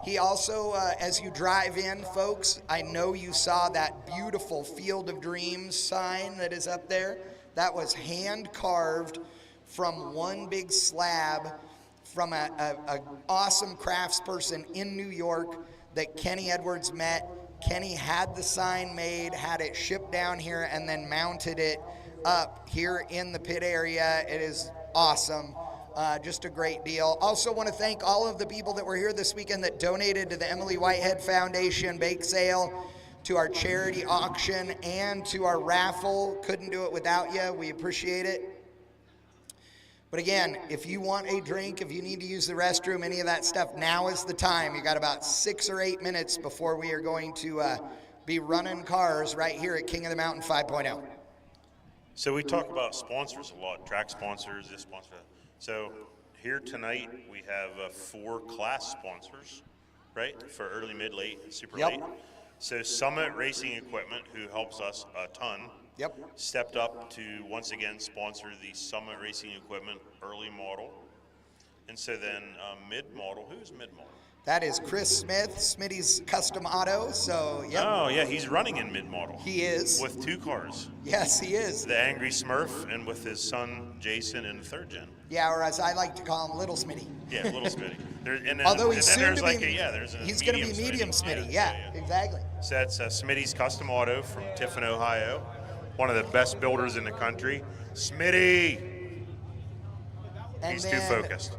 He also, as you drive in, folks, I know you saw that beautiful Field of Dreams sign that is up there. That was hand carved from one big slab from a awesome craftsperson in New York that Kenny Edwards met. Kenny had the sign made, had it shipped down here, and then mounted it up here in the pit area. It is awesome. Just a great deal. Also want to thank all of the people that were here this weekend that donated to the Emily Whitehead Foundation bake sale, to our charity auction, and to our raffle. Couldn't do it without you. We appreciate it. But again, if you want a drink, if you need to use the restroom, any of that stuff, now is the time. You got about 6 or 8 minutes before we are going to be running cars right here at King of the Mountain 5.0. So we talk about sponsors a lot, track sponsors, this sponsor. So here tonight we have 4 class sponsors, right, for early, mid, late, and super late. So Summit Racing Equipment, who helps us a ton, stepped up to once again sponsor the Summit Racing Equipment early model. And so then mid-model, who's mid-model? That is Chris Smith, Smitty's Custom Auto. So, Oh, yeah, he's running in mid-model. He is. With 2 cars. Yes, he is. The Angry Smurf and with his son Jason in the 3rd gen. Yeah, or as I like to call him, Little Smitty. Yeah, Little Smitty. Although he's soon to be, there's a he's going to be medium Smitty. Yeah, exactly. So that's Smitty's Custom Auto from Tiffin, Ohio. One of the best builders in the country. Smitty! And He's then, too focused.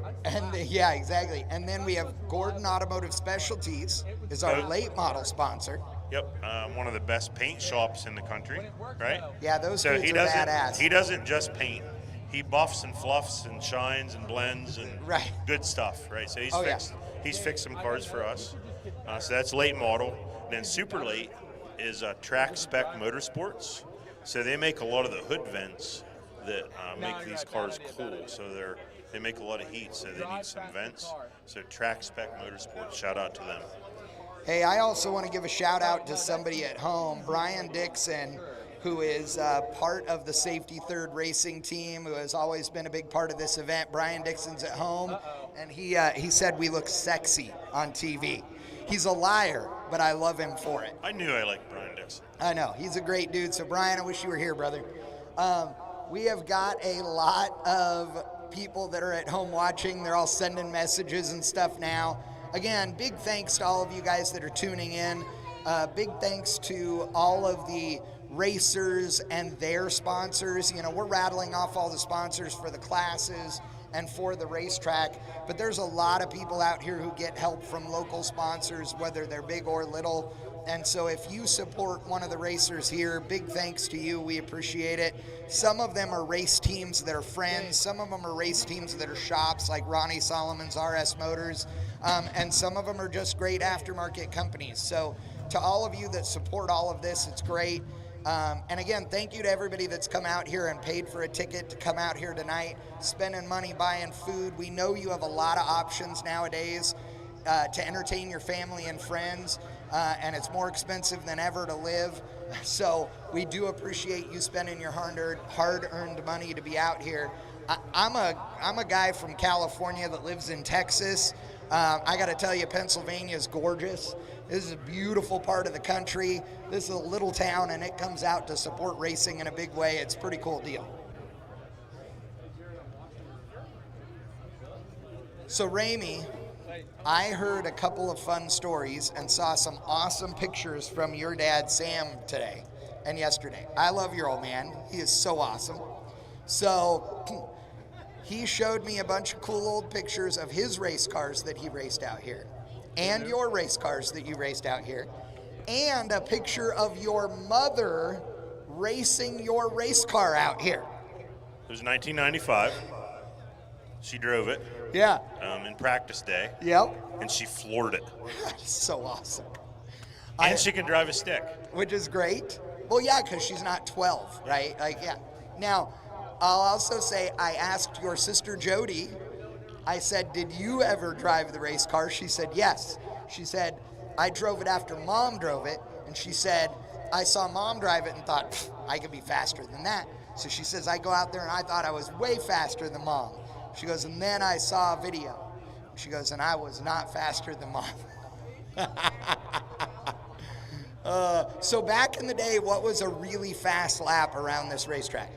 Yeah, exactly. And then we have Gordon Automotive Specialties is our late model sponsor. Yep, one of the best paint shops in the country, right? Yeah, those so dudes are badass. He doesn't just paint. He buffs and fluffs and shines and blends and good stuff, right? So he's fixed some cars for us. So that's late model. And then super late is Track Spec Motorsports. So they make a lot of the hood vents that make these cars cool. So they make a lot of heat, so they need some vents. So Track Spec Motorsports, shout out to them. Hey, I also want to give a shout out to somebody at home, Brian Dixon, who is part of the Safety Third Racing team, who has always been a big part of this event. Brian Dixon's at home, and he said we look sexy on TV. He's a liar, but I love him for it. I knew I liked Brian Dixon. I know, he's a great dude. So Brian, I wish you were here, brother. We have got a lot of people that are at home watching. They're all sending messages and stuff now. Again, big thanks to all of you guys that are tuning in. Big thanks to all of the racers and their sponsors. You know, we're rattling off all the sponsors for the classes and for the racetrack, but there's a lot of people out here who get help from local sponsors, whether they're big or little. And so if you support one of the racers here, big thanks to you. We appreciate it. Some of them are race teams that are friends. Some of them are race teams that are shops, like Ronnie Solomon's RS Motors. And some of them are just great aftermarket companies. So to all of you that support all of this, it's great. And again, thank you to everybody that's come out here and paid for a ticket to come out here tonight, spending money, buying food. We know you have a lot of options nowadays to entertain your family and friends, and it's more expensive than ever to live. So we do appreciate you spending your hard-earned money to be out here. I'm a guy from California that lives in Texas. I got to tell you, Pennsylvania is gorgeous. This is a beautiful part of the country. This is a little town, and it comes out to support racing in a big way. It's a pretty cool deal. So, Ramey, I heard a couple of fun stories and saw some awesome pictures from your dad, Sam, today and yesterday. I love your old man. He is so awesome. So, he showed me a bunch of cool old pictures of his race cars that he raced out here, and your race cars that you raced out here, and a picture of your mother racing your race car out here. It was 1995. She drove it. Yeah. In practice day. Yep. And she floored it. So awesome. And she can drive a stick. Which is great. Well, yeah, because she's not 12, right? Like, yeah. Now, I'll also say I asked your sister Jody, I said, did you ever drive the race car? She said, yes. She said, I drove it after Mom drove it. And she said, I saw Mom drive it and thought, I could be faster than that. So she says, I go out there and I thought I was way faster than Mom. She goes, and then I saw a video. She goes, and I was not faster than Mom. So back in the day, what was a really fast lap around this racetrack?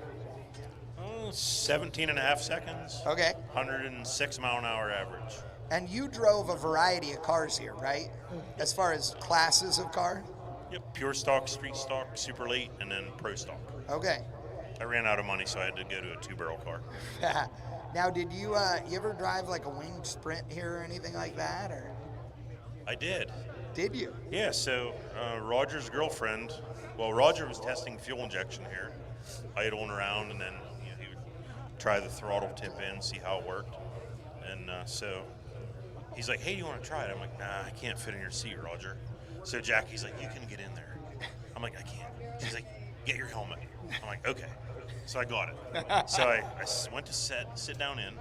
17 and a half seconds. Okay. 106 mile an hour average. And you drove a variety of cars here, right? As far as classes of car? Yep, pure stock, street stock, super late, and then pro stock. Okay. I ran out of money, so I had to go to a 2-barrel car. Now, did you ever drive like a winged sprint here or anything like that? Or? I did. Did you? Yeah, so Roger's girlfriend, well, Roger was testing fuel injection here, idling around, and then he would try the throttle tip in, see how it worked. And so he's like, hey, you want to try it? I'm like, nah, I can't fit in your seat, Roger. So Jackie's like, you can get in there. I'm like, I can't. She's like, get your helmet. I'm like, okay. So I got it. So I went to sit down in.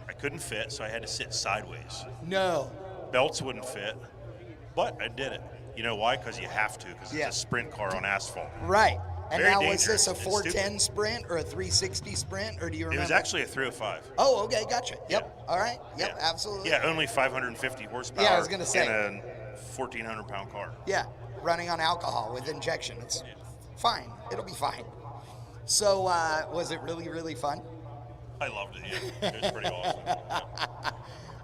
I couldn't fit, so I had to sit sideways. No. Belts wouldn't fit, but I did it. You know why? Because you have to, because it's a sprint car on asphalt. Right. And Very now, dangerous. was this a 410 sprint or a 360 sprint, or do you remember? It was actually a 305. Oh, okay, gotcha. Yep. Yeah. All right. Yep, Yeah. absolutely. Yeah, only 550 horsepower. Yeah, I was gonna say. In a 1,400-pound car. Yeah, running on alcohol with injection. It's fine. It'll be fine. So, was it really, really fun? I loved it, yeah. It was pretty awesome. Yeah.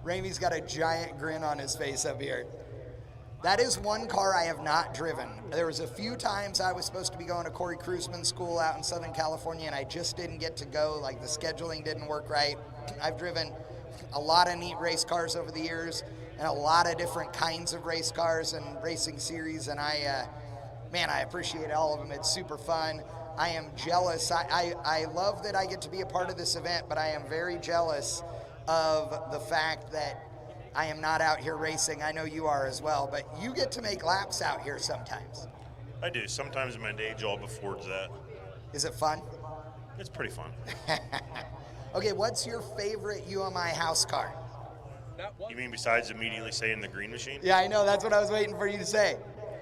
Ramey's got a giant grin on his face up here. That is one car I have not driven. There was a few times I was supposed to be going to Corey Cruisman School out in Southern California, and I just didn't get to go. Like, the scheduling didn't work right. I've driven a lot of neat race cars over the years and a lot of different kinds of race cars and racing series, and I appreciate all of them. It's super fun. I am jealous. I love that I get to be a part of this event, but I am very jealous of the fact that I am not out here racing. I know you are as well, but you get to make laps out here sometimes. I do. Sometimes my day job affords that. Is it fun? It's pretty fun. Okay, what's your favorite UMI house car? You mean besides immediately saying the green machine? Yeah, I know. That's what I was waiting for you to say.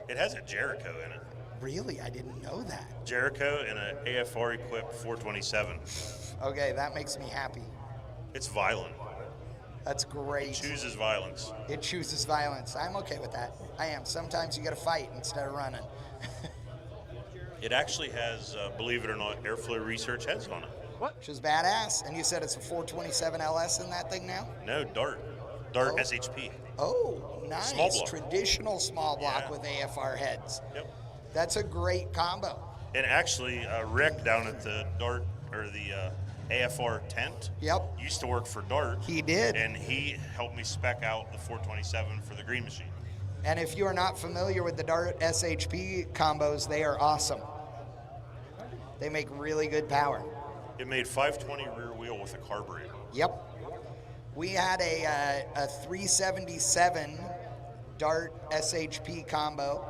It has a Jericho in it. Really? I didn't know that. Jericho and an AFR-equipped 427. Okay, that makes me happy. It's violent. That's great. It chooses violence. It chooses violence. I'm okay with that. I am. Sometimes you got to fight instead of running. It actually has, believe it or not, airflow research heads on it. Which is badass. And you said it's a 427 LS in that thing now? No, Dart SHP. Oh, nice. Small block. Traditional small block with AFR heads. Yep. That's a great combo. And actually, Rick down at the Dart or the AFR tent used to work for Dart. He did. And he helped me spec out the 427 for the green machine. And if you are not familiar with the Dart SHP combos, they are awesome. They make really good power. It made 520 rear wheel with a carburetor. Yep. We had a 377 Dart SHP combo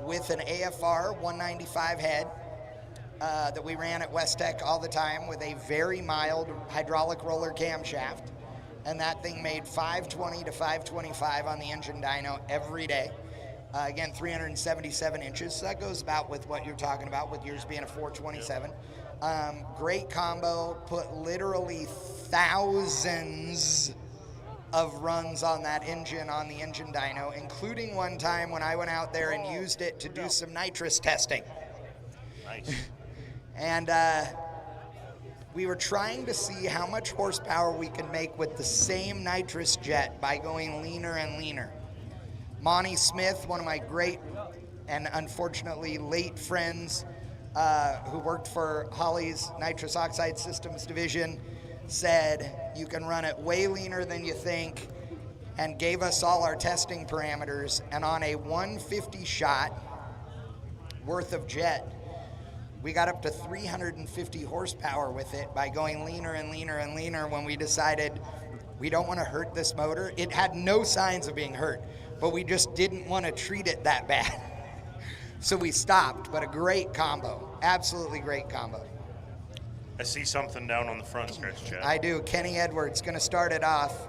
with an AFR 195 head that we ran at West Tech all the time with a very mild hydraulic roller camshaft. And that thing made 520 to 525 on the engine dyno every day. Again, 377 inches. So that goes about with what you're talking about, with yours being a 427. Great combo. Put literally thousands of runs on that engine on the engine dyno, including one time when I went out there and used it to do some nitrous testing. Nice. And we were trying to see how much horsepower we could make with the same nitrous jet by going leaner and leaner. Monty Smith, one of my great and unfortunately late friends who worked for Holley's Nitrous Oxide Systems division, said you can run it way leaner than you think, and gave us all our testing parameters. And on a 150 shot worth of jet, we got up to 350 horsepower with it by going leaner and leaner and leaner when we decided we don't want to hurt this motor. It had no signs of being hurt, but we just didn't want to treat it that bad. So we stopped, but a great combo. Absolutely great combo. I see something down on the front stretch, Chad. I do. Kenny Edwards going to start it off.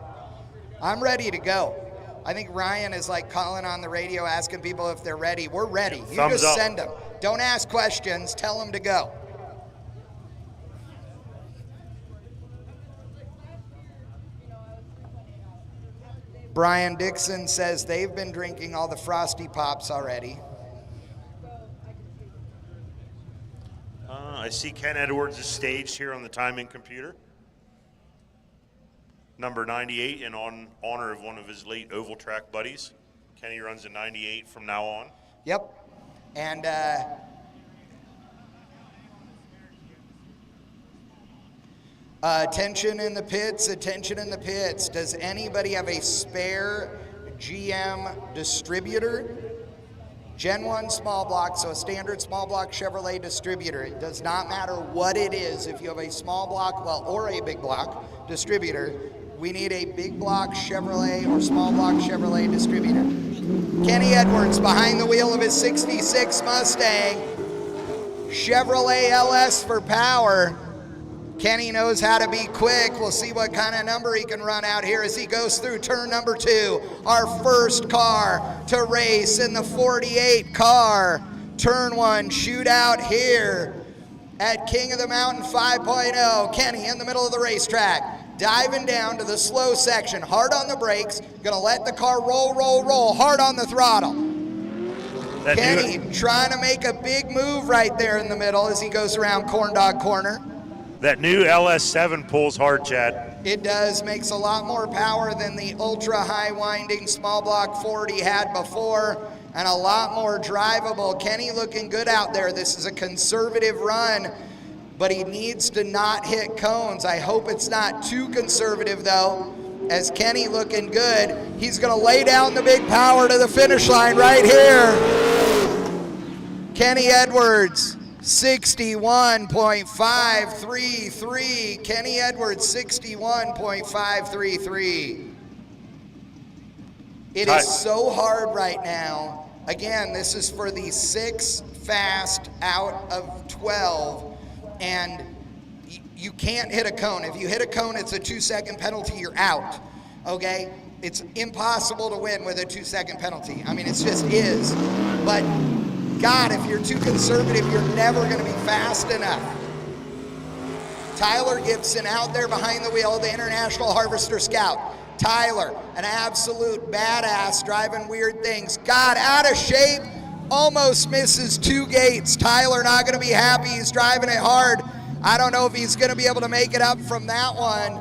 I'm ready to go. I think Ryan is like calling on the radio asking people if they're ready. We're ready. You Thumbs just up. send them. Don't ask questions. Tell them to go. Brian Dixon says they've been drinking all the Frosty Pops already. I see Ken Edwards is staged here on the timing computer. Number 98 in honor of one of his late oval track buddies. Kenny runs a 98 from now on. Yep. And attention in the pits, attention in the pits. Does anybody have a spare GM distributor? Gen 1 small block, so a standard small block Chevrolet distributor. It does not matter what it is. If you have a small block, well, or a big block distributor, we need a big block Chevrolet or small block Chevrolet distributor. Kenny Edwards behind the wheel of his 66 Mustang. Chevrolet LS for power. Kenny knows how to be quick. We'll see what kind of number he can run out here as he goes through turn number 2. Our first car to race in the 48 car. Turn 1 shootout here at King of the Mountain 5.0. Kenny in the middle of the racetrack, diving down to the slow section, hard on the brakes, gonna let the car roll, hard on the throttle. Kenny trying to make a big move right there in the middle as he goes around Corn Dog Corner. That new LS7 pulls hard, Chad. It does, makes a lot more power than the ultra high winding small block Ford he had before, and a lot more drivable. Kenny looking good out there. This is a conservative run, but he needs to not hit cones. I hope it's not too conservative though, as Kenny looking good. He's gonna lay down the big power to the finish line right here. Kenny Edwards, 61.533. Kenny Edwards, 61.533. It is so hard right now. Again, this is for the 6 fast out of 12, and you can't hit a cone. If you hit a cone, it's a 2-second penalty, you're out, okay? It's impossible to win with a 2-second penalty. I mean, it just is. But God, if you're too conservative, you're never going to be fast enough. Tyler Gibson out there behind the wheel of the International Harvester Scout. Tyler, an absolute badass, driving weird things. God, out of shape, almost misses 2 gates. Tyler not going to be happy. He's driving it hard. I don't know if he's going to be able to make it up from that one.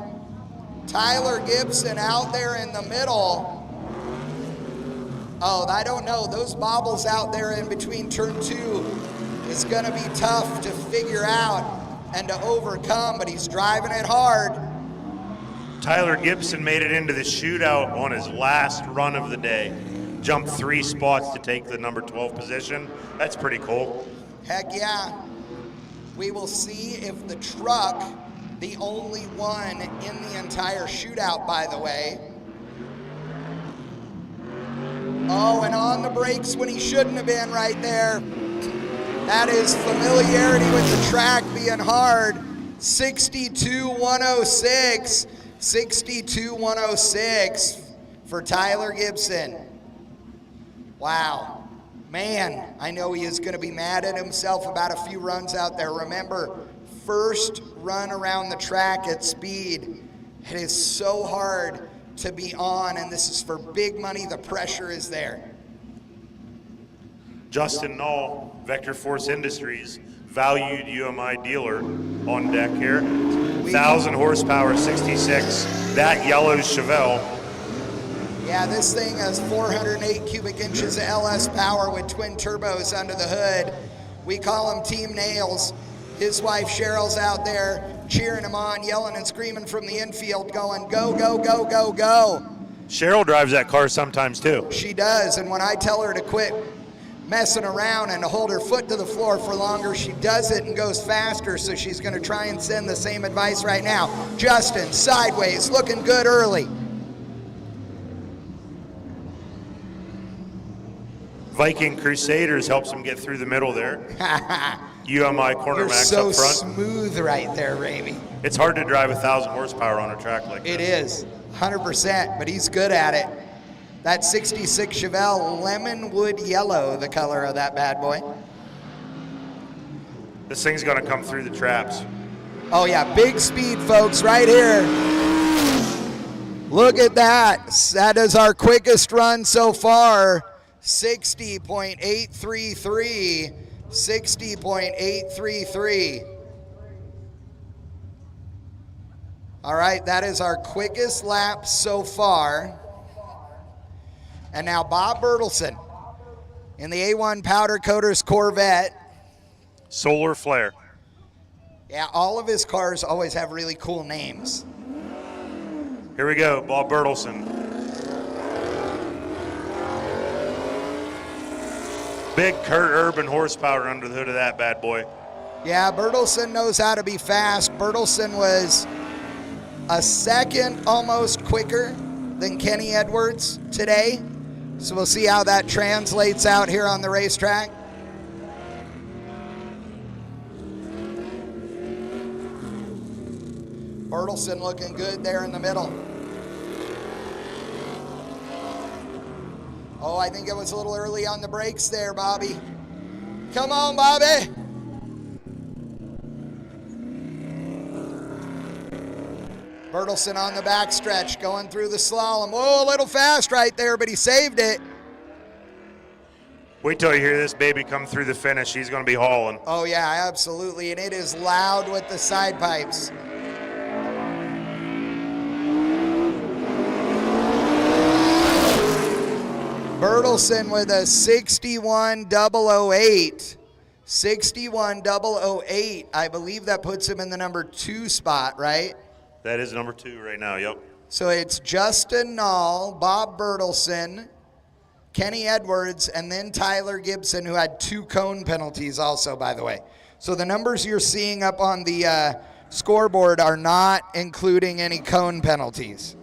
Tyler Gibson out there in the middle. Oh, I don't know. Those bobbles out there in between turn 2 is going to be tough to figure out and to overcome, but he's driving it hard. Tyler Gibson made it into the shootout on his last run of the day. Jumped 3 spots to take the number 12 position. That's pretty cool. Heck yeah. We will see if the truck, the only one in the entire shootout, by the way. Oh, and on the brakes when he shouldn't have been right there. That is familiarity with the track being hard. 62-106. 62-106 for Tyler Gibson. Wow. Man, I know he is going to be mad at himself about a few runs out there. Remember, first run around the track at speed. It is so hard to be on, and this is for big money. The pressure is there. Justin Knoll, Vector Force Industries, valued UMI dealer on deck here. 1,000 horsepower, 66. That yellow Chevelle. Yeah, this thing has 408 cubic inches of LS power with twin turbos under the hood. We call him Team Nails. His wife Cheryl's out there cheering him on, yelling and screaming from the infield, going, go, go, go, go, go. Cheryl drives that car sometimes too. She does, and when I tell her to quit messing around and to hold her foot to the floor for longer, she does it and goes faster, so she's going to try and send the same advice right now. Justin, sideways, looking good early. Viking Crusaders helps him get through the middle there. UMI corner You're max so up front. smooth right there, Ramey. It's hard to drive 1,000 horsepower on a track like that. It is, 100%, but he's good at it. That 66 Chevelle, lemon wood yellow, the color of that bad boy. This thing's going to come through the traps. Oh yeah, big speed, folks, right here. Look at that. That is our quickest run so far. 60.833. 60.833. All right, that is our quickest lap so far. And now Bob Bertelsen in the A1 Powder Coaters Corvette. Solar Flare. Yeah, all of his cars always have really cool names. Here we go, Bob Bertelsen. Big Kurt Urban horsepower under the hood of that bad boy. Yeah, Bertelsen knows how to be fast. Bertelsen was a second almost quicker than Kenny Edwards today. So we'll see how that translates out here on the racetrack. Bertelsen looking good there in the middle. Oh, I think it was a little early on the brakes there, Bobby. Come on, Bobby. Bertelsen on the backstretch, going through the slalom. Whoa, a little fast right there, but he saved it. Wait till you hear this baby come through the finish. He's going to be hauling. Oh, yeah, absolutely, and it is loud with the side pipes. Bertelsen with a 61,008. 61,008. I believe that puts him in the number 2 spot, right? That is number 2 right now, yep. So it's Justin Knoll, Bob Bertelsen, Kenny Edwards, and then Tyler Gibson, who had 2 cone penalties also, by the way. So the numbers you're seeing up on the scoreboard are not including any cone penalties.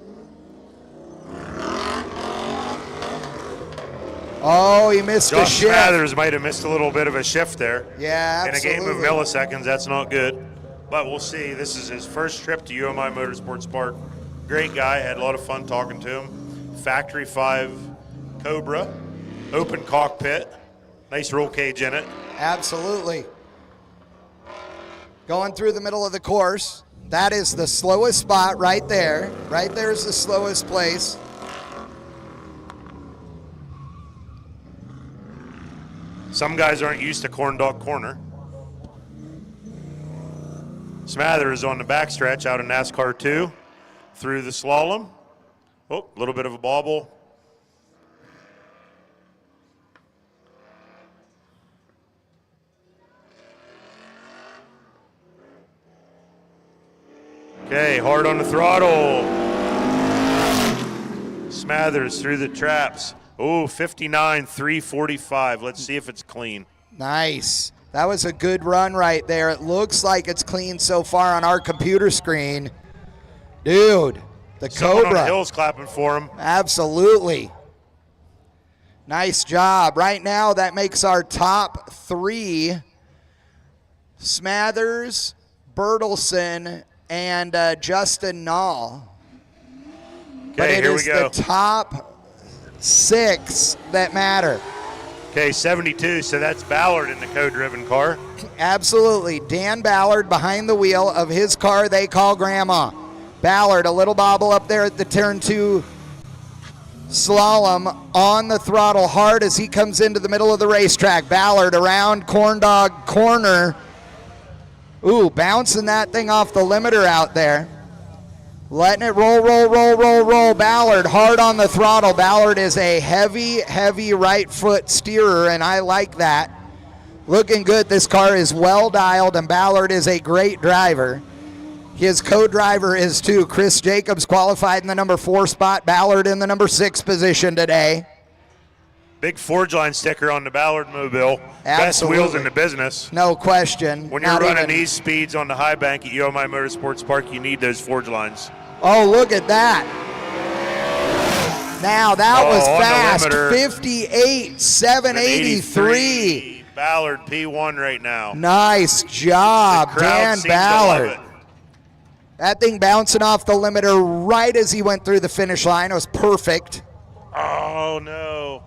Oh, he missed a Josh shift. Mathers might have missed a little bit of a shift there. Yeah, absolutely. In a game of milliseconds, that's not good. But we'll see. This is his first trip to UMI Motorsports Park. Great guy. Had a lot of fun talking to him. Factory 5 Cobra. Open cockpit. Nice roll cage in it. Absolutely. Going through the middle of the course. That is the slowest spot right there. Right there is the slowest place. Some guys aren't used to corn dog corner. Smathers on the backstretch out of NASCAR 2 through the slalom. Oh, a little bit of a bobble. Okay, hard on the throttle. Smathers through the traps. Oh, 59.345. Let's see if it's clean. Nice. That was a good run right there. It looks like it's clean so far on our computer screen. Dude, the Someone Cobra. on the hill's clapping for him. Absolutely. Nice job. Right now, that makes our top 3 Smathers, Bertelsen, and Justin Nall. But Okay, it here we is go. the top 6 that matter. Okay, 72, so that's Ballard in the co-driven car. Absolutely. Dan Ballard behind the wheel of his car they call Grandma. Ballard, a little bobble up there at the turn 2 slalom, on the throttle hard as he comes into the middle of the racetrack. Ballard around Corn Dog corner. Ooh, bouncing that thing off the limiter out there. Letting it roll, roll, roll, roll, roll. Ballard hard on the throttle. Ballard is a heavy, heavy right foot steerer, and I like that. Looking good. This car is well dialed, and Ballard is a great driver. His co-driver is too. Chris Jacobs qualified in the number 4 spot. Ballard in the number 6 position today. Big Forge Line sticker on the Ballard Mobile. Absolutely. Best wheels in the business. No question. When you're Not running even- these speeds on the high bank at UMI Motorsports Park, you need those Forge Lines. Oh, look at that. Now, that was on the fast. limiter. 58,783. Ballard P1 right now. Nice job, The crowd Dan seems to love Ballard. it. That thing bouncing off the limiter right as he went through the finish line. It was perfect. Oh, no.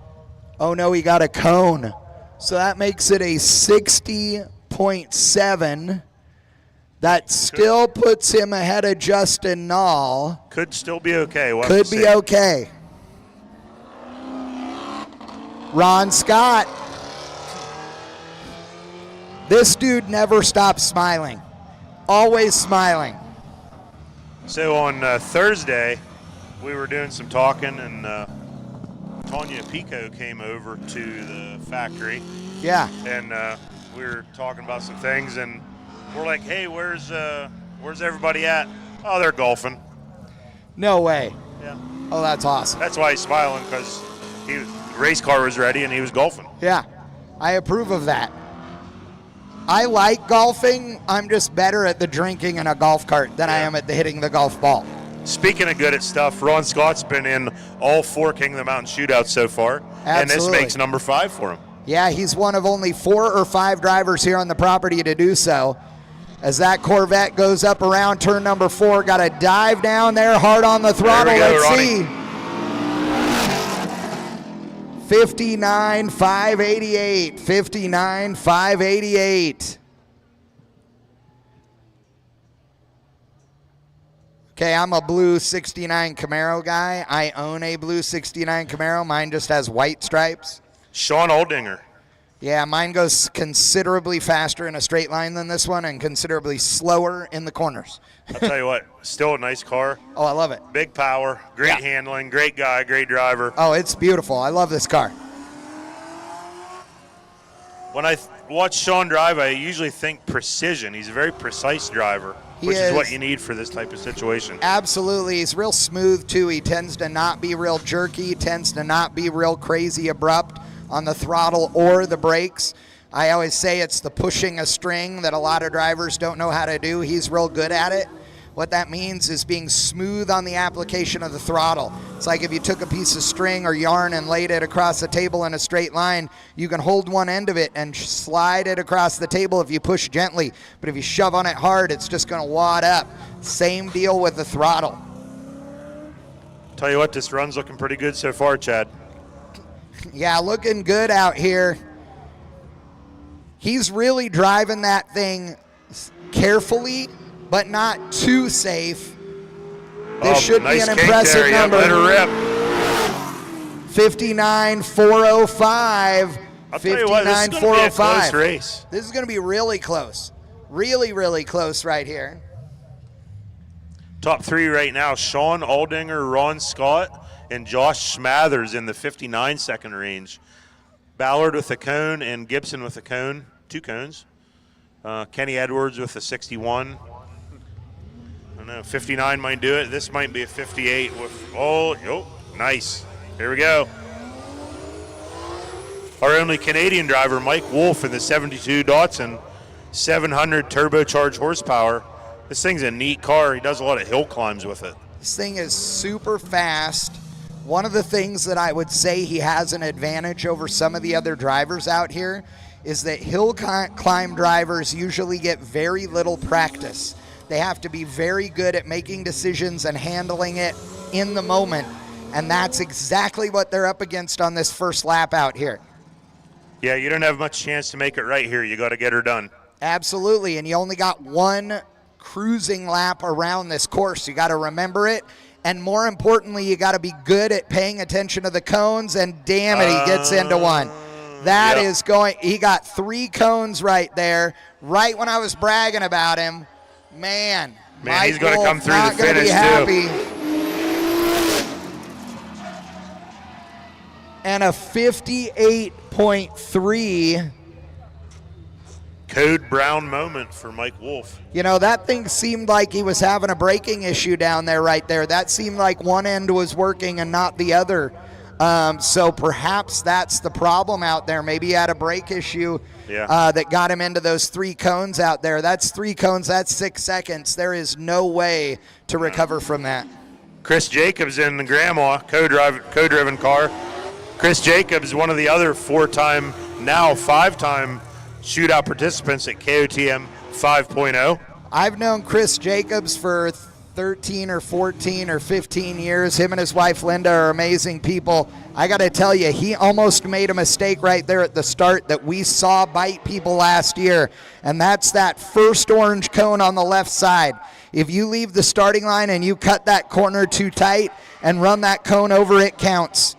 Oh, no, he got a cone. So that makes it a 60.7. That still puts him ahead of Justin Nall. Could still be okay. We'll have Could to be see. okay. Ron Scott. This dude never stops smiling. Always smiling. So on Thursday, we were doing some talking, and Tanya Pico came over to the factory, Yeah. and we were talking about some things, and we're like, "Hey, where's everybody at?" "Oh, they're golfing." No way. Yeah. Oh, that's awesome. That's why he's smiling, because the race car was ready and he was golfing. Yeah. I approve of that. I like golfing. I'm just better at the drinking in a golf cart than I am at the hitting the golf ball. Speaking of good at stuff, Ron Scott's been in all 4 King of the Mountain shootouts so far, and this Absolutely. makes number 5 for him. Yeah, he's one of only 4 or 5 drivers here on the property to do so. As that Corvette goes up around turn number 4, got to dive down there hard on the throttle. There we go, Let's Ronnie. see. 59,588. 59,588. Okay, I'm a blue 69 Camaro guy. I own a blue 69 Camaro. Mine just has white stripes. Sean Oldinger. Yeah, mine goes considerably faster in a straight line than this one and considerably slower in the corners. I'll tell you what, still a nice car. Oh, I love it. Big power, great handling, great guy, great driver. Oh, it's beautiful. I love this car. When I watch Sean drive, I usually think precision. He's a very precise driver, which is what you need for this type of situation. Absolutely. He's real smooth, too. He tends to not be real jerky, tends to not be real crazy abrupt on the throttle or the brakes. I always say it's the pushing a string that a lot of drivers don't know how to do. He's real good at it. What that means is being smooth on the application of the throttle. It's like if you took a piece of string or yarn and laid it across the table in a straight line, you can hold one end of it and slide it across the table if you push gently. But if you shove on it hard, it's just going to wad up. Same deal with the throttle. Tell you what, this run's looking pretty good so far, Chad. Yeah, looking good out here. He's really driving that thing carefully, but not too safe. This should be an impressive number. Let her rip. 59,405. I'll tell you what, this is going to be a close race. This is going to be really close. Really, really close right here. Top 3 right now, Sean Aldinger, Ron Scott, and Josh Smathers in the 59-second range. Ballard with a cone and Gibson with a cone, 2 cones. Kenny Edwards with a 61. don't know, 59 might do it. This might be a 58 with, oh, nice. Here we go. Our only Canadian driver, Mike Wolf, in the 72 Datsun, 700 turbocharged horsepower. This thing's a neat car. He does a lot of hill climbs with it. This thing is super fast. One of the things that I would say he has an advantage over some of the other drivers out here is that hill climb drivers usually get very little practice. They have to be very good at making decisions and handling it in the moment, and that's exactly what they're up against on this first lap out here. Yeah, you don't have much chance to make it right here. You got to get her done. Absolutely, and you only got one cruising lap around this course. You got to remember it, and more importantly, you got to be good at paying attention to the cones, and damn it, he gets into one. That is going, he got 3 cones right there, right when I was bragging about him. Man, he's going to come through the finish too. And a 58.3. Code Brown moment for Mike Wolf. You know, that thing seemed like he was having a braking issue down there right there. That seemed like one end was working and not the other. So perhaps that's the problem out there. Maybe he had a brake issue that got him into those 3 cones out there. That's 3 cones. That's 6 seconds. There is no way to recover from that. Chris Jacobs in the Grandma co-driven car. Chris Jacobs, one of the other 4-time, now 5-time shootout participants at KOTM 5.0. I've known Chris Jacobs for 13 or 14 or 15 years. Him and his wife Linda are amazing people. I got to tell you, he almost made a mistake right there at the start that we saw bite people last year, and that's that first orange cone on the left side. If you leave the starting line and you cut that corner too tight and run that cone over, it counts.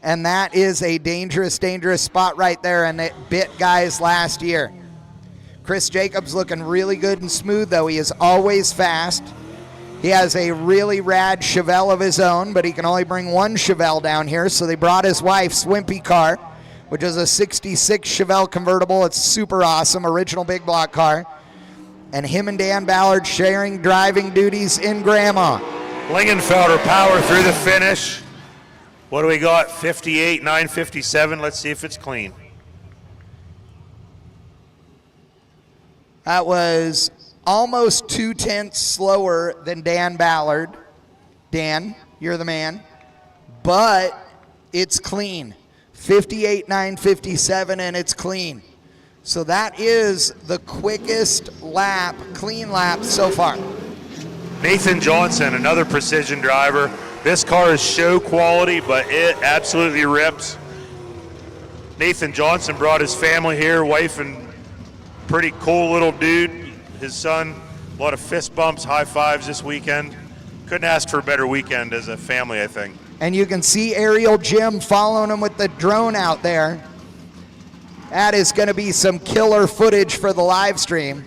And that is a dangerous, dangerous spot right there, and it bit guys last year. Chris Jacobs looking really good and smooth, though. He is always fast. He has a really rad Chevelle of his own, but he can only bring one Chevelle down here, so they brought his wife's Wimpy car, which is a 66 Chevelle convertible. It's super awesome, original big block car. And him and Dan Ballard sharing driving duties in Grandma. Lingenfelder power through the finish. What do we got? 58, 957. Let's see if it's clean. That was almost 2/10 slower than Dan Ballard. Dan, you're the man. But it's clean. 58, 957, and it's clean. So that is the quickest lap, clean lap so far. Nathan Johnson, another precision driver. This car is show quality, but it absolutely rips. Nathan Johnson brought his family here, wife and pretty cool little dude. His son, a lot of fist bumps, high fives this weekend. Couldn't ask for a better weekend as a family, I think. And you can see Ariel Jim following him with the drone out there. That is going to be some killer footage for the live stream.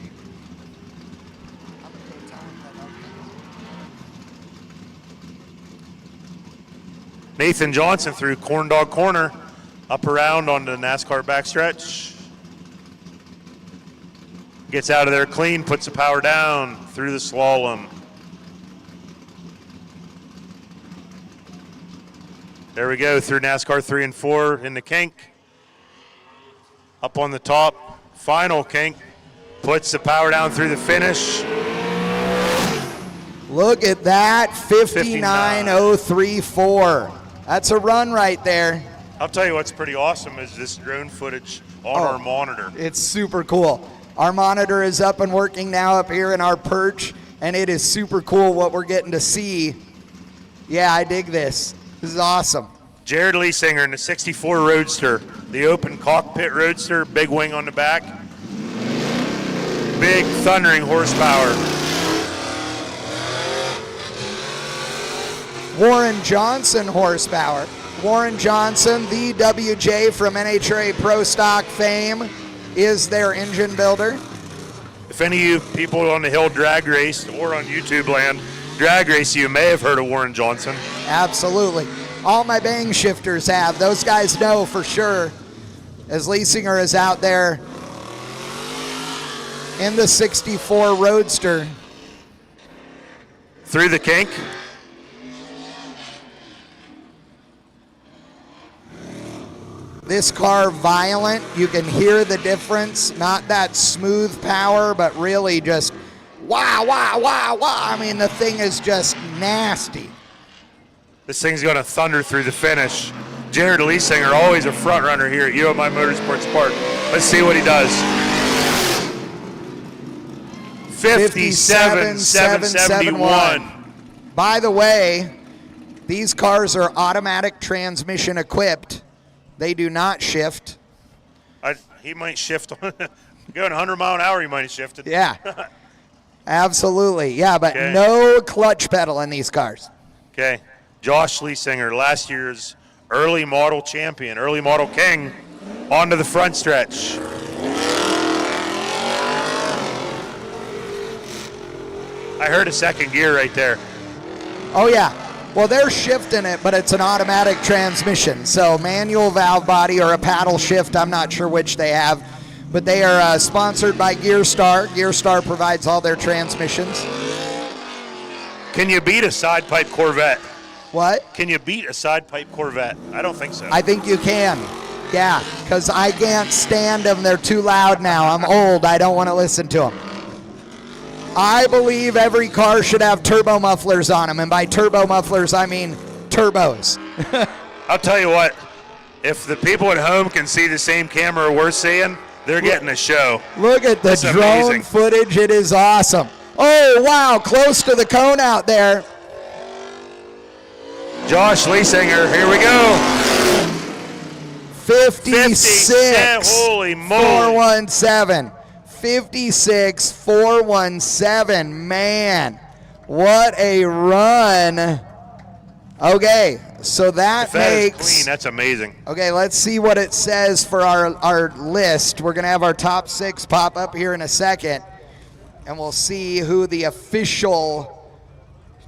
Nathan Johnson through Corn Dog Corner, up around on the NASCAR backstretch. Gets out of there clean, puts the power down through the slalom. There we go, through NASCAR 3 and 4 in the kink. Up on the top, final kink. Puts the power down through the finish. Look at that, 59.034. That's a run right there. I'll tell you what's pretty awesome is this drone footage on our monitor. It's super cool. Our monitor is up and working now up here in our perch, and it is super cool what we're getting to see. Yeah, I dig this. This is awesome. Jared Leesinger in the 64 Roadster, the open cockpit Roadster, big wing on the back. Big thundering horsepower. Warren Johnson horsepower. Warren Johnson, the WJ from NHRA Pro Stock fame, is their engine builder. If any of you people on the Hill drag race or on YouTube land drag race, you may have heard of Warren Johnson. Absolutely. All my bang shifters have. Those guys know for sure. As Leesinger is out there in the 64 Roadster. through the kink. This car violent. You can hear the difference. Not that smooth power, but really just wow, wow, wow, wow. I mean, the thing is just nasty. This thing's going to thunder through the finish. Jared Leesinger, always a front runner here at UMI Motorsports Park. Let's see what he does. 57,771. By the way, these cars are automatic transmission equipped. They do not shift. He might shift. Going 100 mile an hour, he might have shifted. Yeah, absolutely. Yeah, but Okay. no clutch pedal in these cars. Okay. Josh Leesinger, last year's early model champion, early model king, onto the front stretch. I heard a second gear right there. Oh, yeah. Well, they're shifting it, but it's an automatic transmission. So manual valve body or a paddle shift, I'm not sure which they have. But they are sponsored by Gearstar. Gearstar provides all their transmissions. Can you beat a side pipe Corvette? What? Can you beat a side pipe Corvette? I don't think so. I think you can. Yeah, because I can't stand them. They're too loud now. I'm old. I don't want to listen to them. I believe every car should have turbo mufflers on them. And by turbo mufflers, I mean turbos. I'll tell you what, if the people at home can see the same camera we're seeing, they're getting a show. Look at the That's drone amazing. footage. It is awesome. Oh, wow, close to the cone out there. Josh Leesinger, here we go. 56. Holy moly. 417. 56, 417. Man, what a run. Okay, so that If that is makes... clean, that's amazing. Okay, let's see what it says for our list. We're going to have our top 6 pop up here in a second, and we'll see who the official